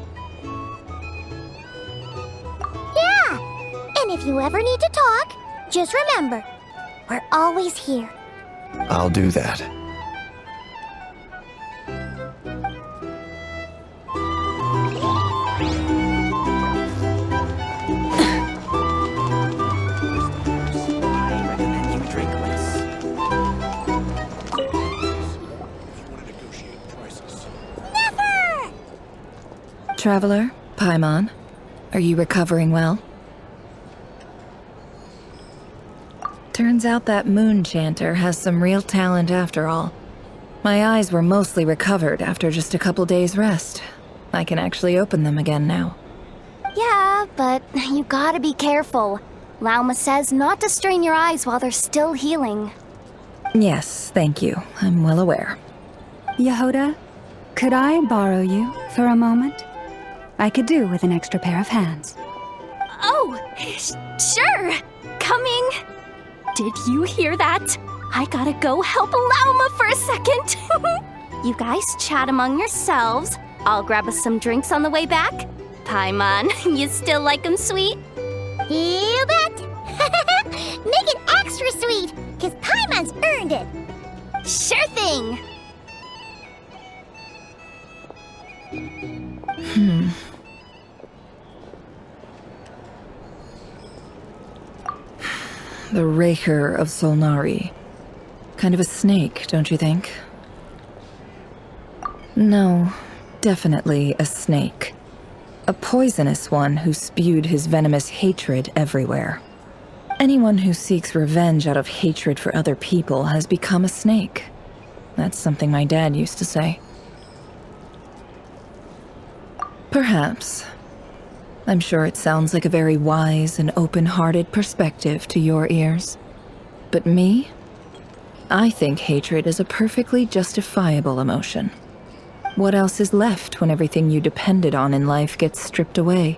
Yeah! And if you ever need to talk, just remember, we're always here. I'll do that. Traveler, Paimon, are you recovering well? Turns out that moon chanter has some real talent after all. My eyes were mostly recovered after just a couple days' rest. I can actually open them again now. Yeah, but you gotta be careful. Lauma says not to strain your eyes while they're still healing. Yes, thank you. I'm well aware. Yehoda, could I borrow you for a moment? I could do with an extra pair of hands. Oh, sure. Coming. Did you hear that? I gotta go help Lauma for a second. You guys chat among yourselves. I'll grab us some drinks on the way back. Paimon, you still like 'em sweet? You bet! Make it extra sweet, because Paimon's earned it! Sure thing! The Raker of Solnari. Kind of a snake, don't you think? No, definitely a snake. A poisonous one who spewed his venomous hatred everywhere. Anyone who seeks revenge out of hatred for other people has become a snake. That's something my dad used to say. Perhaps. I'm sure it sounds like a very wise and open-hearted perspective to your ears. But me? I think hatred is a perfectly justifiable emotion. What else is left when everything you depended on in life gets stripped away?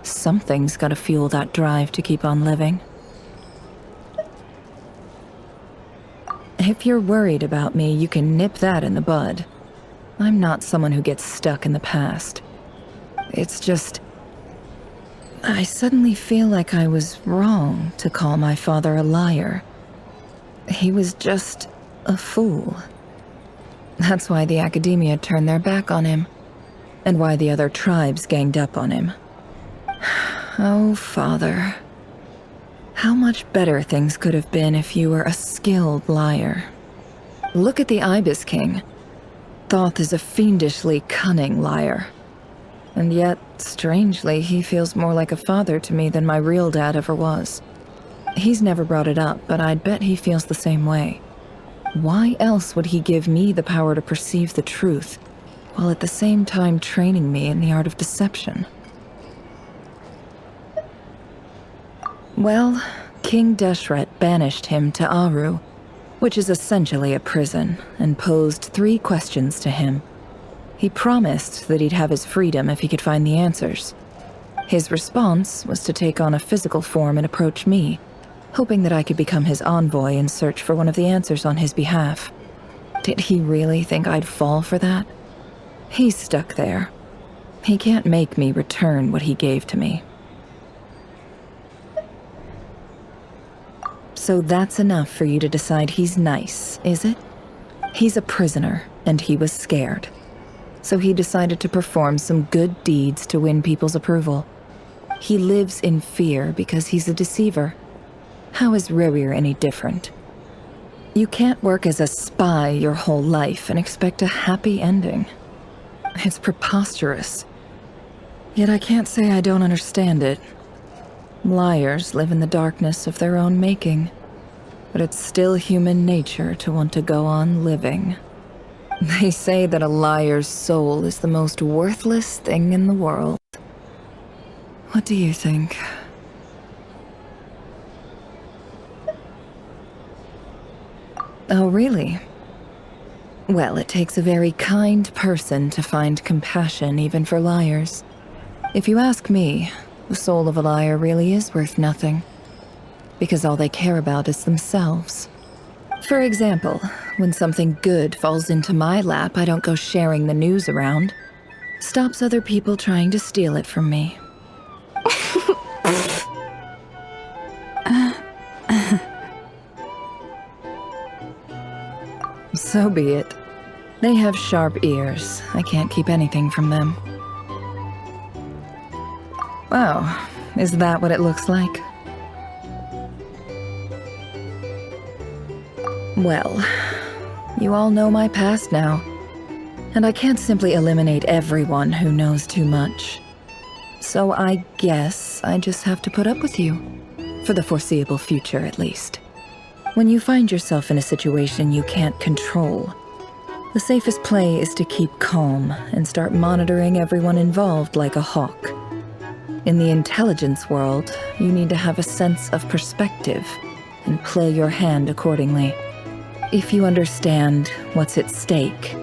Something's gotta fuel that drive to keep on living. If you're worried about me, you can nip that in the bud. I'm not someone who gets stuck in the past. It's just... I suddenly feel like I was wrong to call my father a liar. He was just a fool. That's why the academia turned their back on him, and why the other tribes ganged up on him. Oh, Father. How much better things could have been if you were a skilled liar. Look at the Ibis King. Thoth is a fiendishly cunning liar. And yet, strangely, he feels more like a father to me than my real dad ever was. He's never brought it up, but I'd bet he feels the same way. Why else would he give me the power to perceive the truth, while at the same time training me in the art of deception? Well, King Deshret banished him to Aru, which is essentially a prison, and posed 3 questions to him. He promised that he'd have his freedom if he could find the answers. His response was to take on a physical form and approach me, hoping that I could become his envoy and search for one of the answers on his behalf. Did he really think I'd fall for that? He's stuck there. He can't make me return what he gave to me. So that's enough for you to decide he's nice, is it? He's a prisoner, and he was scared. So he decided to perform some good deeds to win people's approval. He lives in fear because he's a deceiver. How is Rerir any different? You can't work as a spy your whole life and expect a happy ending. It's preposterous. Yet I can't say I don't understand it. Liars live in the darkness of their own making, but it's still human nature to want to go on living. They say that a liar's soul is the most worthless thing in the world. What do you think? Oh, really? Well, it takes a very kind person to find compassion even for liars. If you ask me, the soul of a liar really is worth nothing, because all they care about is themselves. For example, when something good falls into my lap, I don't go sharing the news around. Stops other people trying to steal it from me. So be it. They have sharp ears. I can't keep anything from them. Wow, is that what it looks like? Well, you all know my past now, and I can't simply eliminate everyone who knows too much. So I guess I just have to put up with you. For the foreseeable future, at least. When you find yourself in a situation you can't control, the safest play is to keep calm and start monitoring everyone involved like a hawk. In the intelligence world, you need to have a sense of perspective and play your hand accordingly. If you understand what's at stake,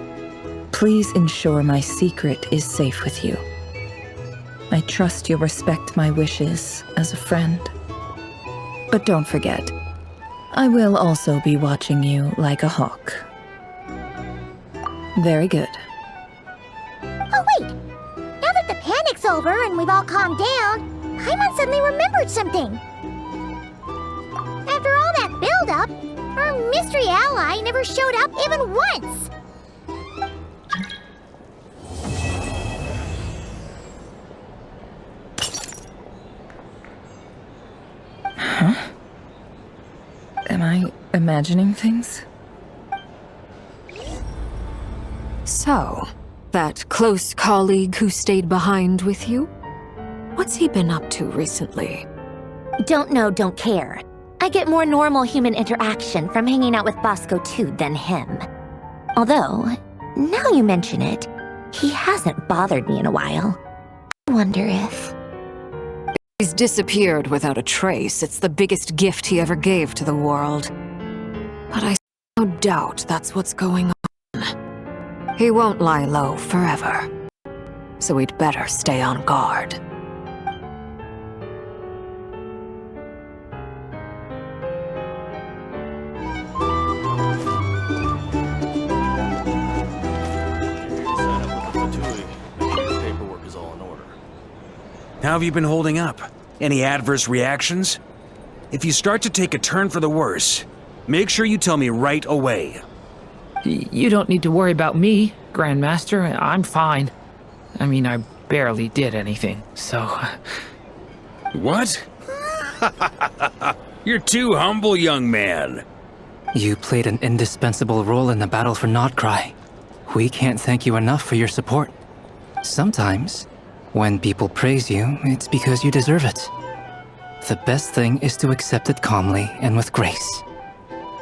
please ensure my secret is safe with you. I trust you'll respect my wishes as a friend. But don't forget, I will also be watching you like a hawk. Very good. Oh wait! Now that the panic's over and we've all calmed down, Paimon suddenly remembered something. After all that build-up, our mystery ally never showed up even once! Huh? Am I imagining things? So, that close colleague who stayed behind with you? What's he been up to recently? Don't know, don't care. I get more normal human interaction from hanging out with Bosco too than him. Although, now you mention it, he hasn't bothered me in a while. I wonder if... He's disappeared without a trace. It's the biggest gift he ever gave to the world. But I no doubt that's what's going on. He won't lie low forever. So we'd better stay on guard. How have you been holding up? Any adverse reactions? If you start to take a turn for the worse, make sure you tell me right away. You don't need to worry about me, Grandmaster. I'm fine. I mean, I barely did anything, so... What? You're too humble, young man. You played an indispensable role in the battle for Nod-Krai. We can't thank you enough for your support. Sometimes, when people praise you, it's because you deserve it. The best thing is to accept it calmly and with grace.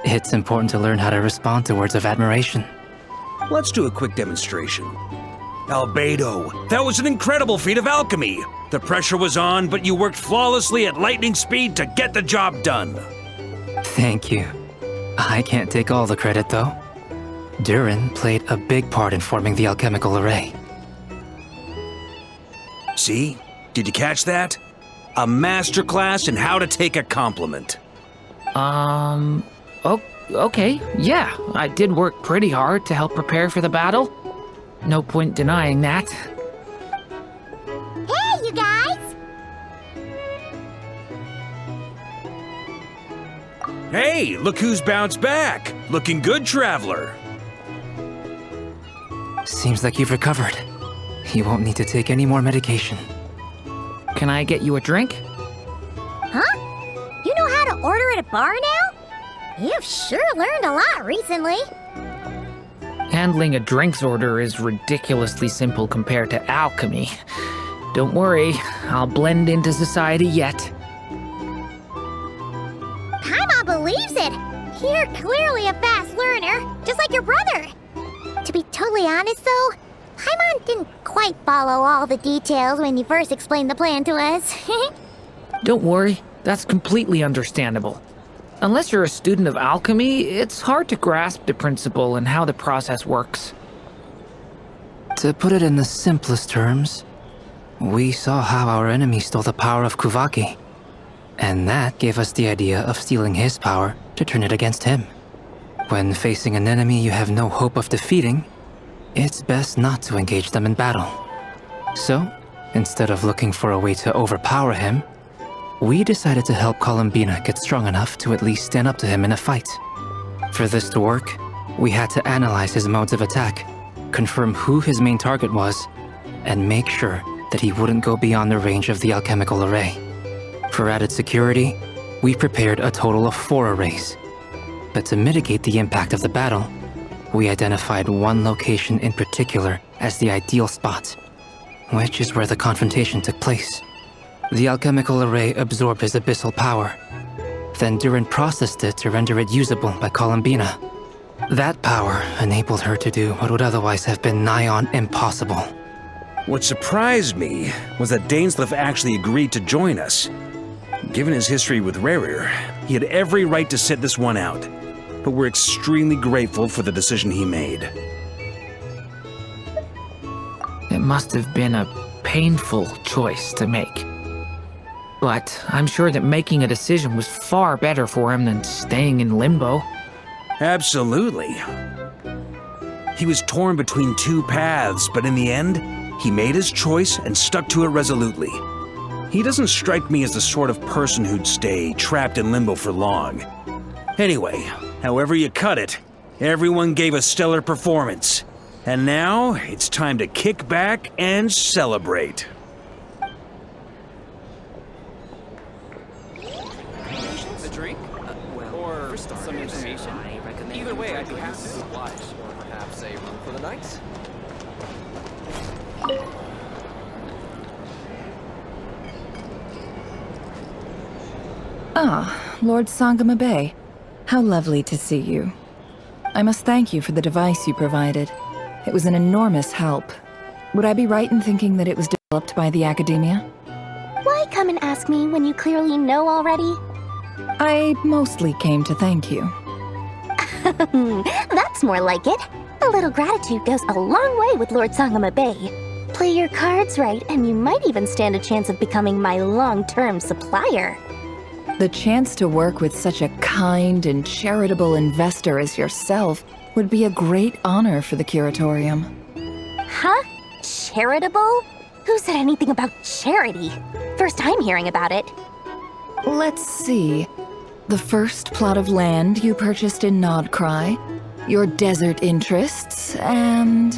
It's important to learn how to respond to words of admiration. Let's do a quick demonstration. Albedo, that was an incredible feat of alchemy. The pressure was on, but you worked flawlessly at lightning speed to get the job done. Thank you. I can't take all the credit, though. Durin played a big part in forming the alchemical array. See? Did you catch that? A masterclass in how to take a compliment. Okay, yeah. I did work pretty hard to help prepare for the battle. No point denying that. Hey, you guys! Hey, look who's bounced back. Looking good, Traveler. Seems like you've recovered. You won't need to take any more medication. Can I get you a drink? Huh? You know how to order at a bar now? You've sure learned a lot recently. Handling a drinks order is ridiculously simple compared to alchemy. Don't worry, I'll blend into society yet. Paimon believes it! You're clearly a fast learner, just like your brother. To be totally honest though, Paimon didn't quite follow all the details when he first explained the plan to us. Don't worry, that's completely understandable. Unless you're a student of alchemy, it's hard to grasp the principle and how the process works. To put it in the simplest terms, we saw how our enemy stole the power of Kuvaki. And that gave us the idea of stealing his power to turn it against him. When facing an enemy you have no hope of defeating, it's best not to engage them in battle. So, instead of looking for a way to overpower him, we decided to help Columbina get strong enough to at least stand up to him in a fight. For this to work, We had to analyze his modes of attack, confirm who his main target was, and make sure that he wouldn't go beyond the range of the alchemical array. For added security, we prepared a total of 4 arrays. But to mitigate the impact of the battle, we identified one location in particular as the ideal spot, which is where the confrontation took place. The alchemical array absorbed his abyssal power, then Durin processed it to render it usable by Columbina. That power enabled her to do what would otherwise have been nigh on impossible. What surprised me was that Dainsleif actually agreed to join us. Given his history with Rerir, he had every right to sit this one out, but we're extremely grateful for the decision he made. It must have been a painful choice to make. But I'm sure that making a decision was far better for him than staying in limbo. Absolutely. He was torn between 2 paths, but in the end, he made his choice and stuck to it resolutely. He doesn't strike me as the sort of person who'd stay trapped in limbo for long. Anyway, however you cut it, everyone gave a stellar performance. And now, it's time to kick back and celebrate. A drink? Or some information? Either way, I'd be happy to oblige. Or perhaps a room for the night? Ah, Lord Sangama Bay. How lovely to see you. I must thank you for the device you provided. It was an enormous help. Would I be right in thinking that it was developed by the Academia? Why come and ask me when you clearly know already? I mostly came to thank you. That's more like it. A little gratitude goes a long way with Lord Sangama Bay. Play your cards right, and you might even stand a chance of becoming my long-term supplier. The chance to work with such a kind and charitable investor as yourself would be a great honor for the Curatorium. Huh? Charitable? Who said anything about charity? First time hearing about it. Let's see. The first plot of land you purchased in Nod-Krai, your desert interests, and...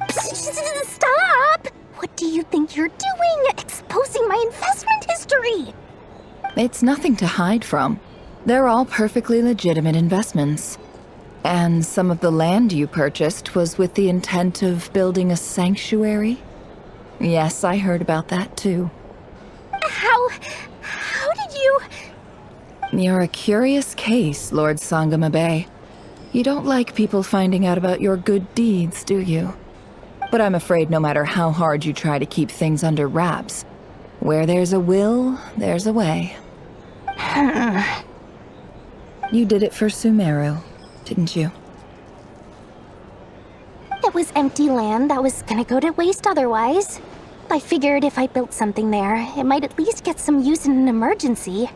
Stop! What do you think you're doing? Exposing my investment history! It's nothing to hide from. They're all perfectly legitimate investments. And some of the land you purchased was with the intent of building a sanctuary? Yes, I heard about that too. How did you... You're a curious case, Lord Sangama Bay. You don't like people finding out about your good deeds, do you? But I'm afraid no matter how hard you try to keep things under wraps, where there's a will, there's a way. You did it for Sumeru, didn't you? It was empty land that was gonna go to waste otherwise. I figured if I built something there, it might at least get some use in an emergency.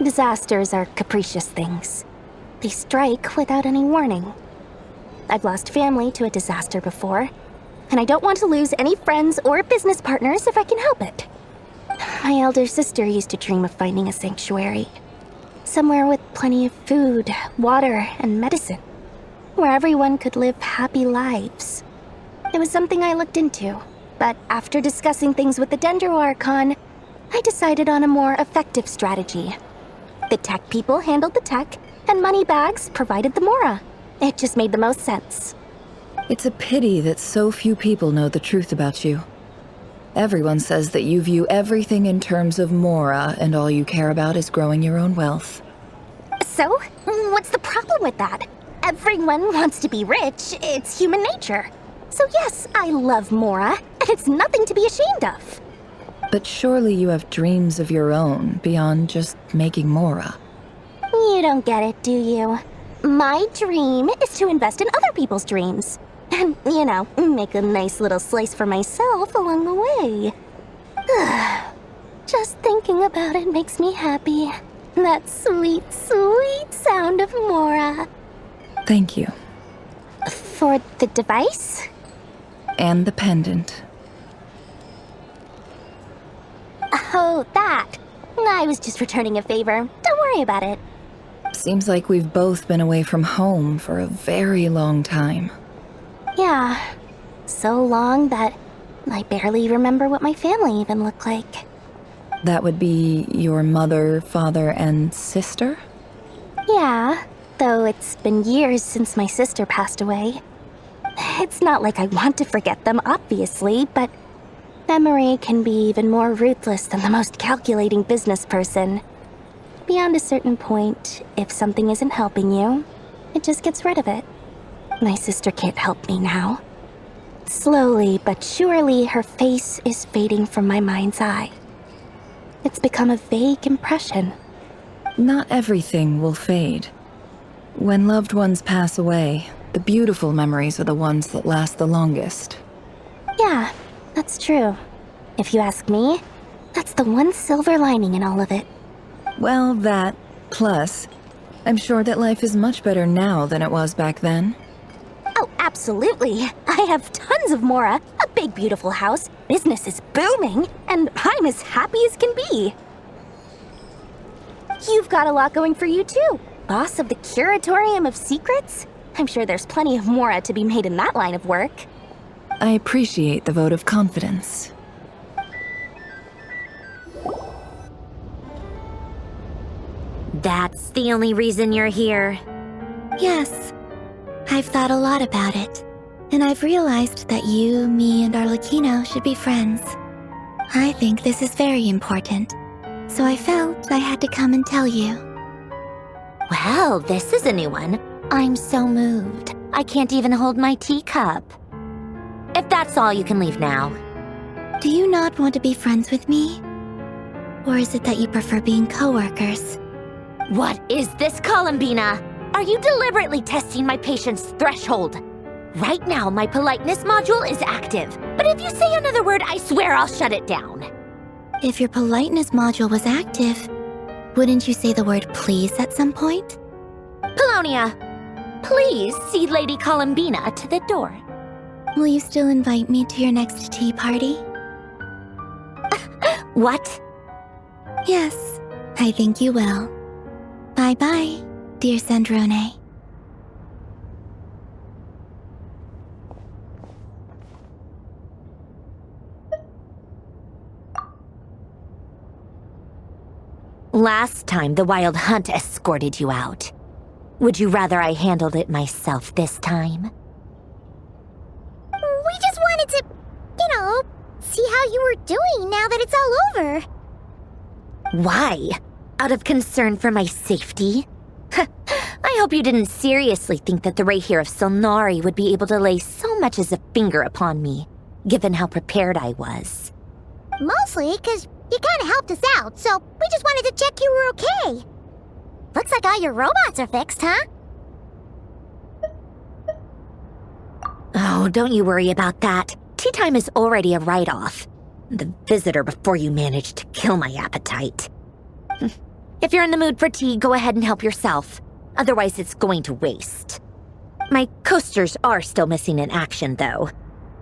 Disasters are capricious things. They strike without any warning. I've lost family to a disaster before, and I don't want to lose any friends or business partners if I can help it. My elder sister used to dream of finding a sanctuary. Somewhere with plenty of food, water, and medicine. Where everyone could live happy lives. It was something I looked into, but after discussing things with the Dendro Archon, I decided on a more effective strategy. The tech people handled the tech, and Moneybags provided the Mora. It just made the most sense. It's a pity that so few people know the truth about you. Everyone says that you view everything in terms of Mora, and all you care about is growing your own wealth. So, what's the problem with that? Everyone wants to be rich. It's human nature. So yes, I love Mora, and it's nothing to be ashamed of. But surely you have dreams of your own beyond just making Mora. You don't get it, do you? My dream is to invest in other people's dreams. And, you know, make a nice little slice for myself along the way. Just thinking about it makes me happy. That sweet, sweet sound of Mora. Thank you. For the device? And the pendant. Oh, that. I was just returning a favor. Don't worry about it. Seems like we've both been away from home for a very long time. Yeah, so long that I barely remember what my family even looked like. That would be your mother, father, and sister? Yeah, though it's been years since my sister passed away. It's not like I want to forget them, obviously, but memory can be even more ruthless than the most calculating business person. Beyond a certain point, if something isn't helping you, it just gets rid of it. My sister can't help me now. Slowly but surely, her face is fading from my mind's eye. It's become a vague impression. Not everything will fade. When loved ones pass away, the beautiful memories are the ones that last the longest. Yeah, that's true. If you ask me, that's the one silver lining in all of it. Well, that, plus, I'm sure that life is much better now than it was back then. Oh, absolutely. I have tons of Mora, a big beautiful house, business is booming, and I'm as happy as can be. You've got a lot going for you too. Boss of the Curatorium of Secrets? I'm sure there's plenty of Mora to be made in that line of work. I appreciate the vote of confidence. That's the only reason you're here. Yes. I've thought a lot about it. And I've realized that you, me, and Arlecchino should be friends. I think this is very important. So I felt I had to come and tell you. Well, this is a new one. I'm so moved. I can't even hold my teacup. If that's all, you can leave now. Do you not want to be friends with me? Or is it that you prefer being co-workers? What is this, Columbina? Are you deliberately testing my patience threshold? Right now, my politeness module is active. But if you say another word, I swear I'll shut it down. If your politeness module was active, wouldn't you say the word please at some point? Polonia, please see Lady Columbina to the door. Will you still invite me to your next tea party? What? Yes, I think you will. Bye-bye, dear Sandrone. Last time, the Wild Hunt escorted you out. Would you rather I handled it myself this time? We just wanted to, see how you were doing now that it's all over. Why? Out of concern for my safety? I hope you didn't seriously think that the Rahier of Solnari would be able to lay so much as a finger upon me, given how prepared I was. Mostly because you kind of helped us out, so we just wanted to check you were okay. Looks like all your robots are fixed, huh? Oh, don't you worry about that. Tea time is already a write-off. The visitor before you managed to kill my appetite. If you're in the mood for tea, go ahead and help yourself. Otherwise, it's going to waste. My coasters are still missing in action, though.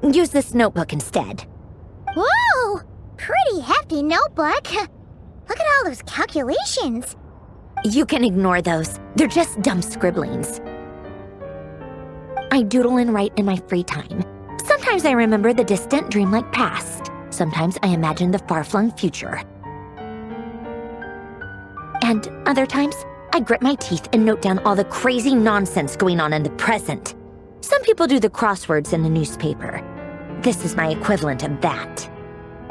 Use this notebook instead. Whoa! Pretty hefty notebook. Look at all those calculations. You can ignore those. They're just dumb scribblings. I doodle and write in my free time. Sometimes I remember the distant dreamlike past. Sometimes I imagine the far-flung future. And other times, I grit my teeth and note down all the crazy nonsense going on in the present. Some people do the crosswords in the newspaper. This is my equivalent of that.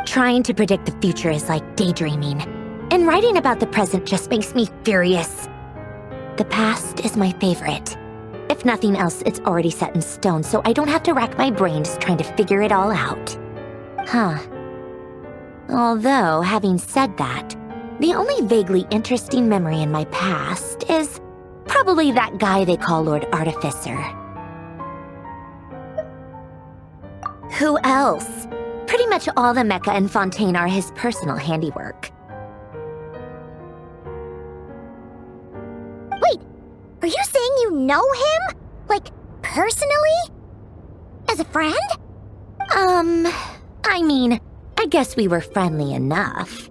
Trying to predict the future is like daydreaming, and writing about the present just makes me furious. The past is my favorite. If nothing else, it's already set in stone, so I don't have to rack my brains trying to figure it all out. Huh. Although, having said that, the only vaguely interesting memory in my past is probably that guy they call Lord Artificer. Who else? Pretty much all the mecha and Fontaine are his personal handiwork. Wait, are you saying you know him? Like, personally? As a friend? I mean, I guess we were friendly enough.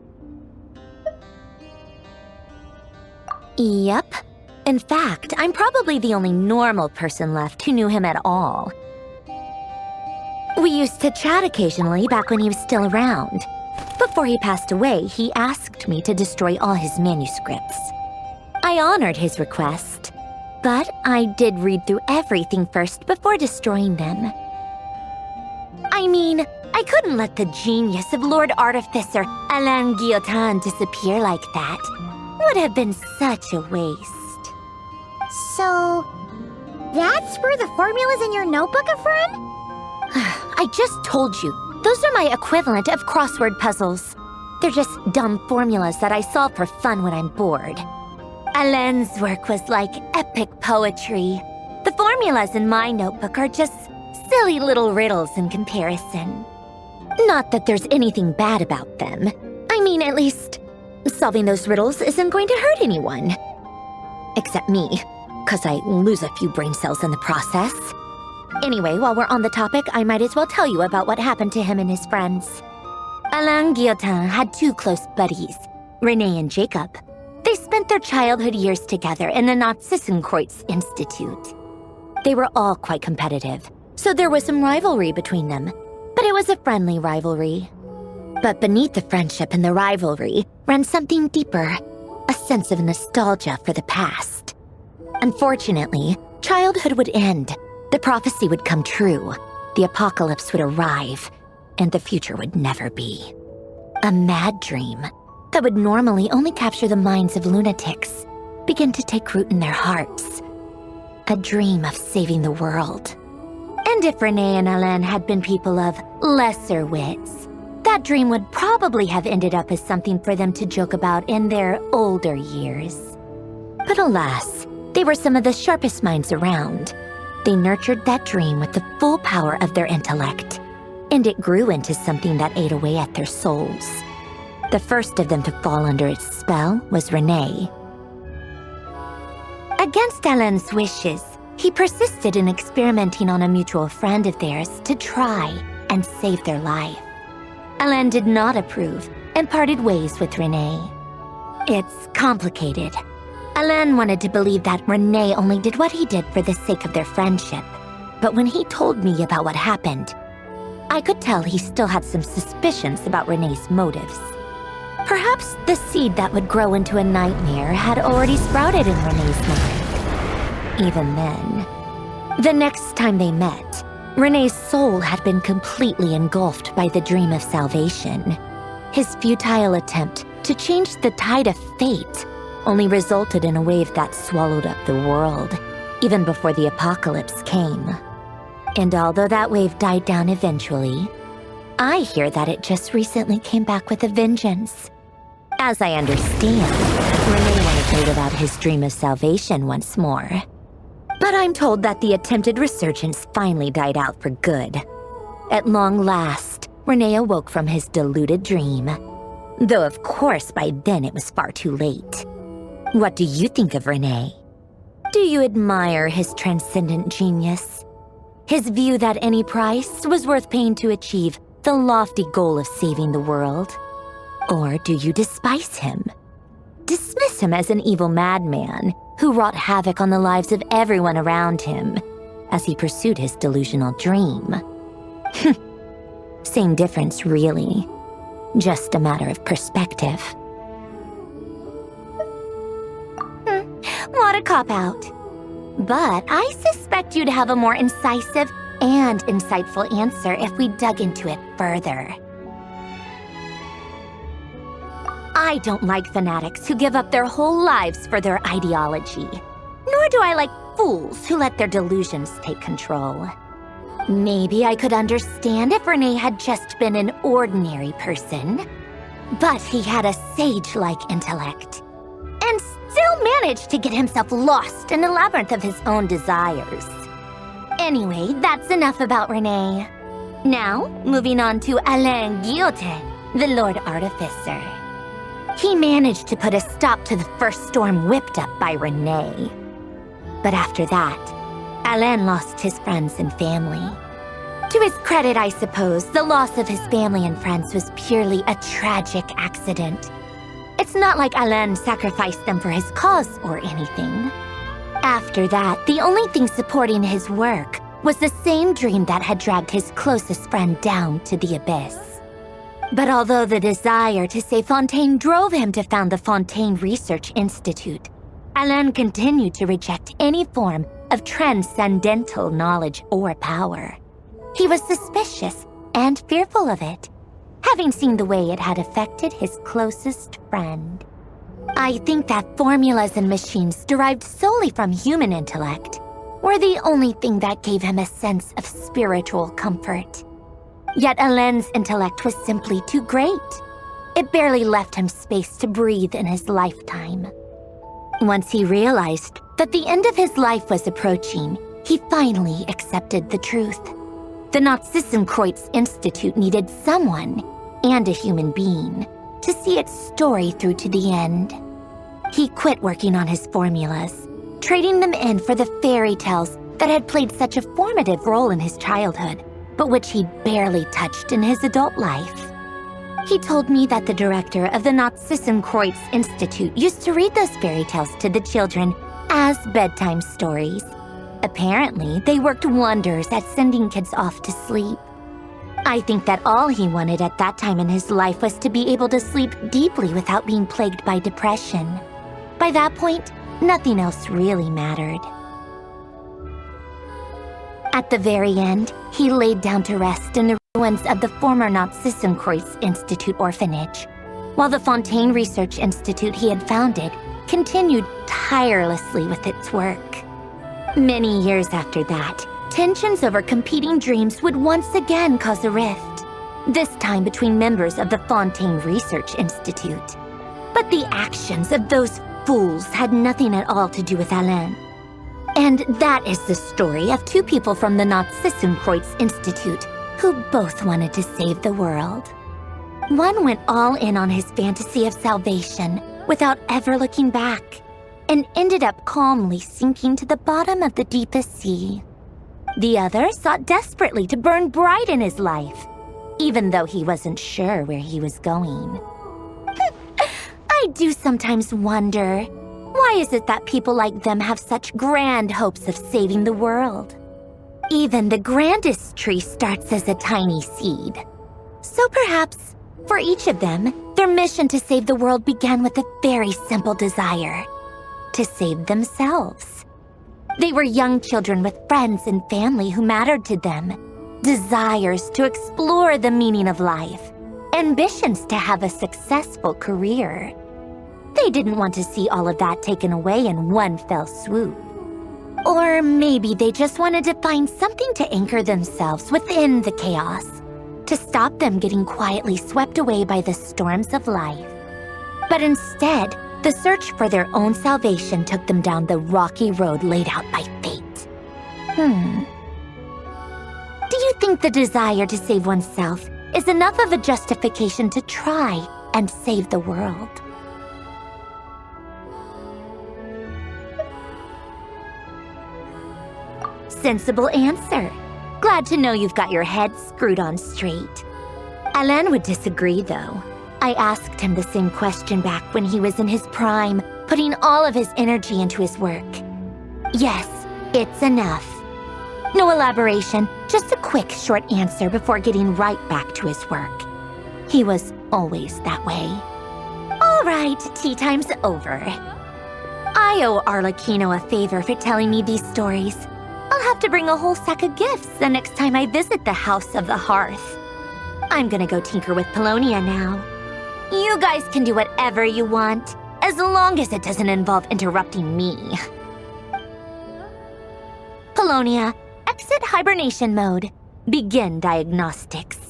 Yep. In fact, I'm probably the only normal person left who knew him at all. We used to chat occasionally back when he was still around. Before he passed away, he asked me to destroy all his manuscripts. I honored his request, but I did read through everything first before destroying them. I mean, I couldn't let the genius of Lord Artificer Alain Guillotin disappear like that. Would have been such a waste. So, that's where the formulas in your notebook are from? I just told you, those are my equivalent of crossword puzzles. They're just dumb formulas that I solve for fun when I'm bored. Alain's work was like epic poetry. The formulas in my notebook are just silly little riddles in comparison. Not that there's anything bad about them. I mean, at least, solving those riddles isn't going to hurt anyone. Except me, 'cause I lose a few brain cells in the process. Anyway, while we're on the topic, I might as well tell you about what happened to him and his friends. Alain Guillotin had two close buddies, René and Jacob. They spent their childhood years together in the Narzissenkreuz Institute. They were all quite competitive, so there was some rivalry between them, but it was a friendly rivalry. But beneath the friendship and the rivalry ran something deeper, a sense of nostalgia for the past. Unfortunately, childhood would end. The prophecy would come true, the apocalypse would arrive, and the future would never be. A mad dream that would normally only capture the minds of lunatics began to take root in their hearts. A dream of saving the world. And if René and Alain had been people of lesser wits, that dream would probably have ended up as something for them to joke about in their older years. But alas, they were some of the sharpest minds around. They nurtured that dream with the full power of their intellect, and it grew into something that ate away at their souls. The first of them to fall under its spell was René. Against Alain's wishes, he persisted in experimenting on a mutual friend of theirs to try and save their life. Alain did not approve and parted ways with René. It's complicated. Alain wanted to believe that René only did what he did for the sake of their friendship. But when he told me about what happened, I could tell he still had some suspicions about René's motives. Perhaps the seed that would grow into a nightmare had already sprouted in René's mind. Even then, the next time they met, René's soul had been completely engulfed by the dream of salvation. His futile attempt to change the tide of fate only resulted in a wave that swallowed up the world, even before the apocalypse came. And although that wave died down eventually, I hear that it just recently came back with a vengeance. As I understand, René wanted to live out his dream of salvation once more. But I'm told that the attempted resurgence finally died out for good. At long last, René awoke from his deluded dream. Though of course by then it was far too late. What do you think of René? Do you admire his transcendent genius? His view that any price was worth paying to achieve the lofty goal of saving the world? Or do you despise him? Dismiss him as an evil madman who wrought havoc on the lives of everyone around him as he pursued his delusional dream? Same difference, really. Just a matter of perspective. What a cop-out. But I suspect you'd have a more incisive and insightful answer if we dug into it further. I don't like fanatics who give up their whole lives for their ideology. Nor do I like fools who let their delusions take control. Maybe I could understand if René had just been an ordinary person. But he had a sage-like intellect. And still managed to get himself lost in the labyrinth of his own desires. Anyway, that's enough about René. Now, moving on to Alain Guillotin, the Lord Artificer. He managed to put a stop to the first storm whipped up by René. But after that, Alain lost his friends and family. To his credit, I suppose, the loss of his family and friends was purely a tragic accident. It's not like Alain sacrificed them for his cause or anything. After that, the only thing supporting his work was the same dream that had dragged his closest friend down to the abyss. But although the desire to save Fontaine drove him to found the Fontaine Research Institute, Alain continued to reject any form of transcendental knowledge or power. He was suspicious and fearful of it, having seen the way it had affected his closest friend. I think that formulas and machines derived solely from human intellect were the only thing that gave him a sense of spiritual comfort. Yet Alain's intellect was simply too great. It barely left him space to breathe in his lifetime. Once he realized that the end of his life was approaching, he finally accepted the truth. The Nod-Krai Institute needed someone, and a human being, to see its story through to the end. He quit working on his formulas, trading them in for the fairy tales that had played such a formative role in his childhood, but which he'd barely touched in his adult life. He told me that the director of the Nod-Krai Institute used to read those fairy tales to the children as bedtime stories. Apparently, they worked wonders at sending kids off to sleep. I think that all he wanted at that time in his life was to be able to sleep deeply without being plagued by depression. By that point, nothing else really mattered. At the very end, he laid down to rest in the ruins of the former Nod-Krai Institute orphanage, while the Fontaine Research Institute he had founded continued tirelessly with its work. Many years after that, tensions over competing dreams would once again cause a rift, this time between members of the Fontaine Research Institute. But the actions of those fools had nothing at all to do with Alain. And that is the story of two people from the Nod-Krai Institute who both wanted to save the world. One went all in on his fantasy of salvation without ever looking back, and ended up calmly sinking to the bottom of the deepest sea. The other sought desperately to burn bright in his life, even though he wasn't sure where he was going. I do sometimes wonder, why is it that people like them have such grand hopes of saving the world? Even the grandest tree starts as a tiny seed. So perhaps, for each of them, their mission to save the world began with a very simple desire: to save themselves. They were young children with friends and family who mattered to them, desires to explore the meaning of life, ambitions to have a successful career. They didn't want to see all of that taken away in one fell swoop. Or maybe they just wanted to find something to anchor themselves within the chaos, to stop them getting quietly swept away by the storms of life. But instead, the search for their own salvation took them down the rocky road laid out by fate. Do you think the desire to save oneself is enough of a justification to try and save the world? Sensible answer. Glad to know you've got your head screwed on straight. Alain would disagree, though. I asked him the same question back when he was in his prime, putting all of his energy into his work. Yes, it's enough. No elaboration, just a quick, short answer before getting right back to his work. He was always that way. All right, tea time's over. I owe Arlecchino a favor for telling me these stories. I'll have to bring a whole sack of gifts the next time I visit the House of the Hearth. I'm gonna go tinker with Polonia now. You guys can do whatever you want, as long as it doesn't involve interrupting me. Polonia, exit hibernation mode. Begin diagnostics.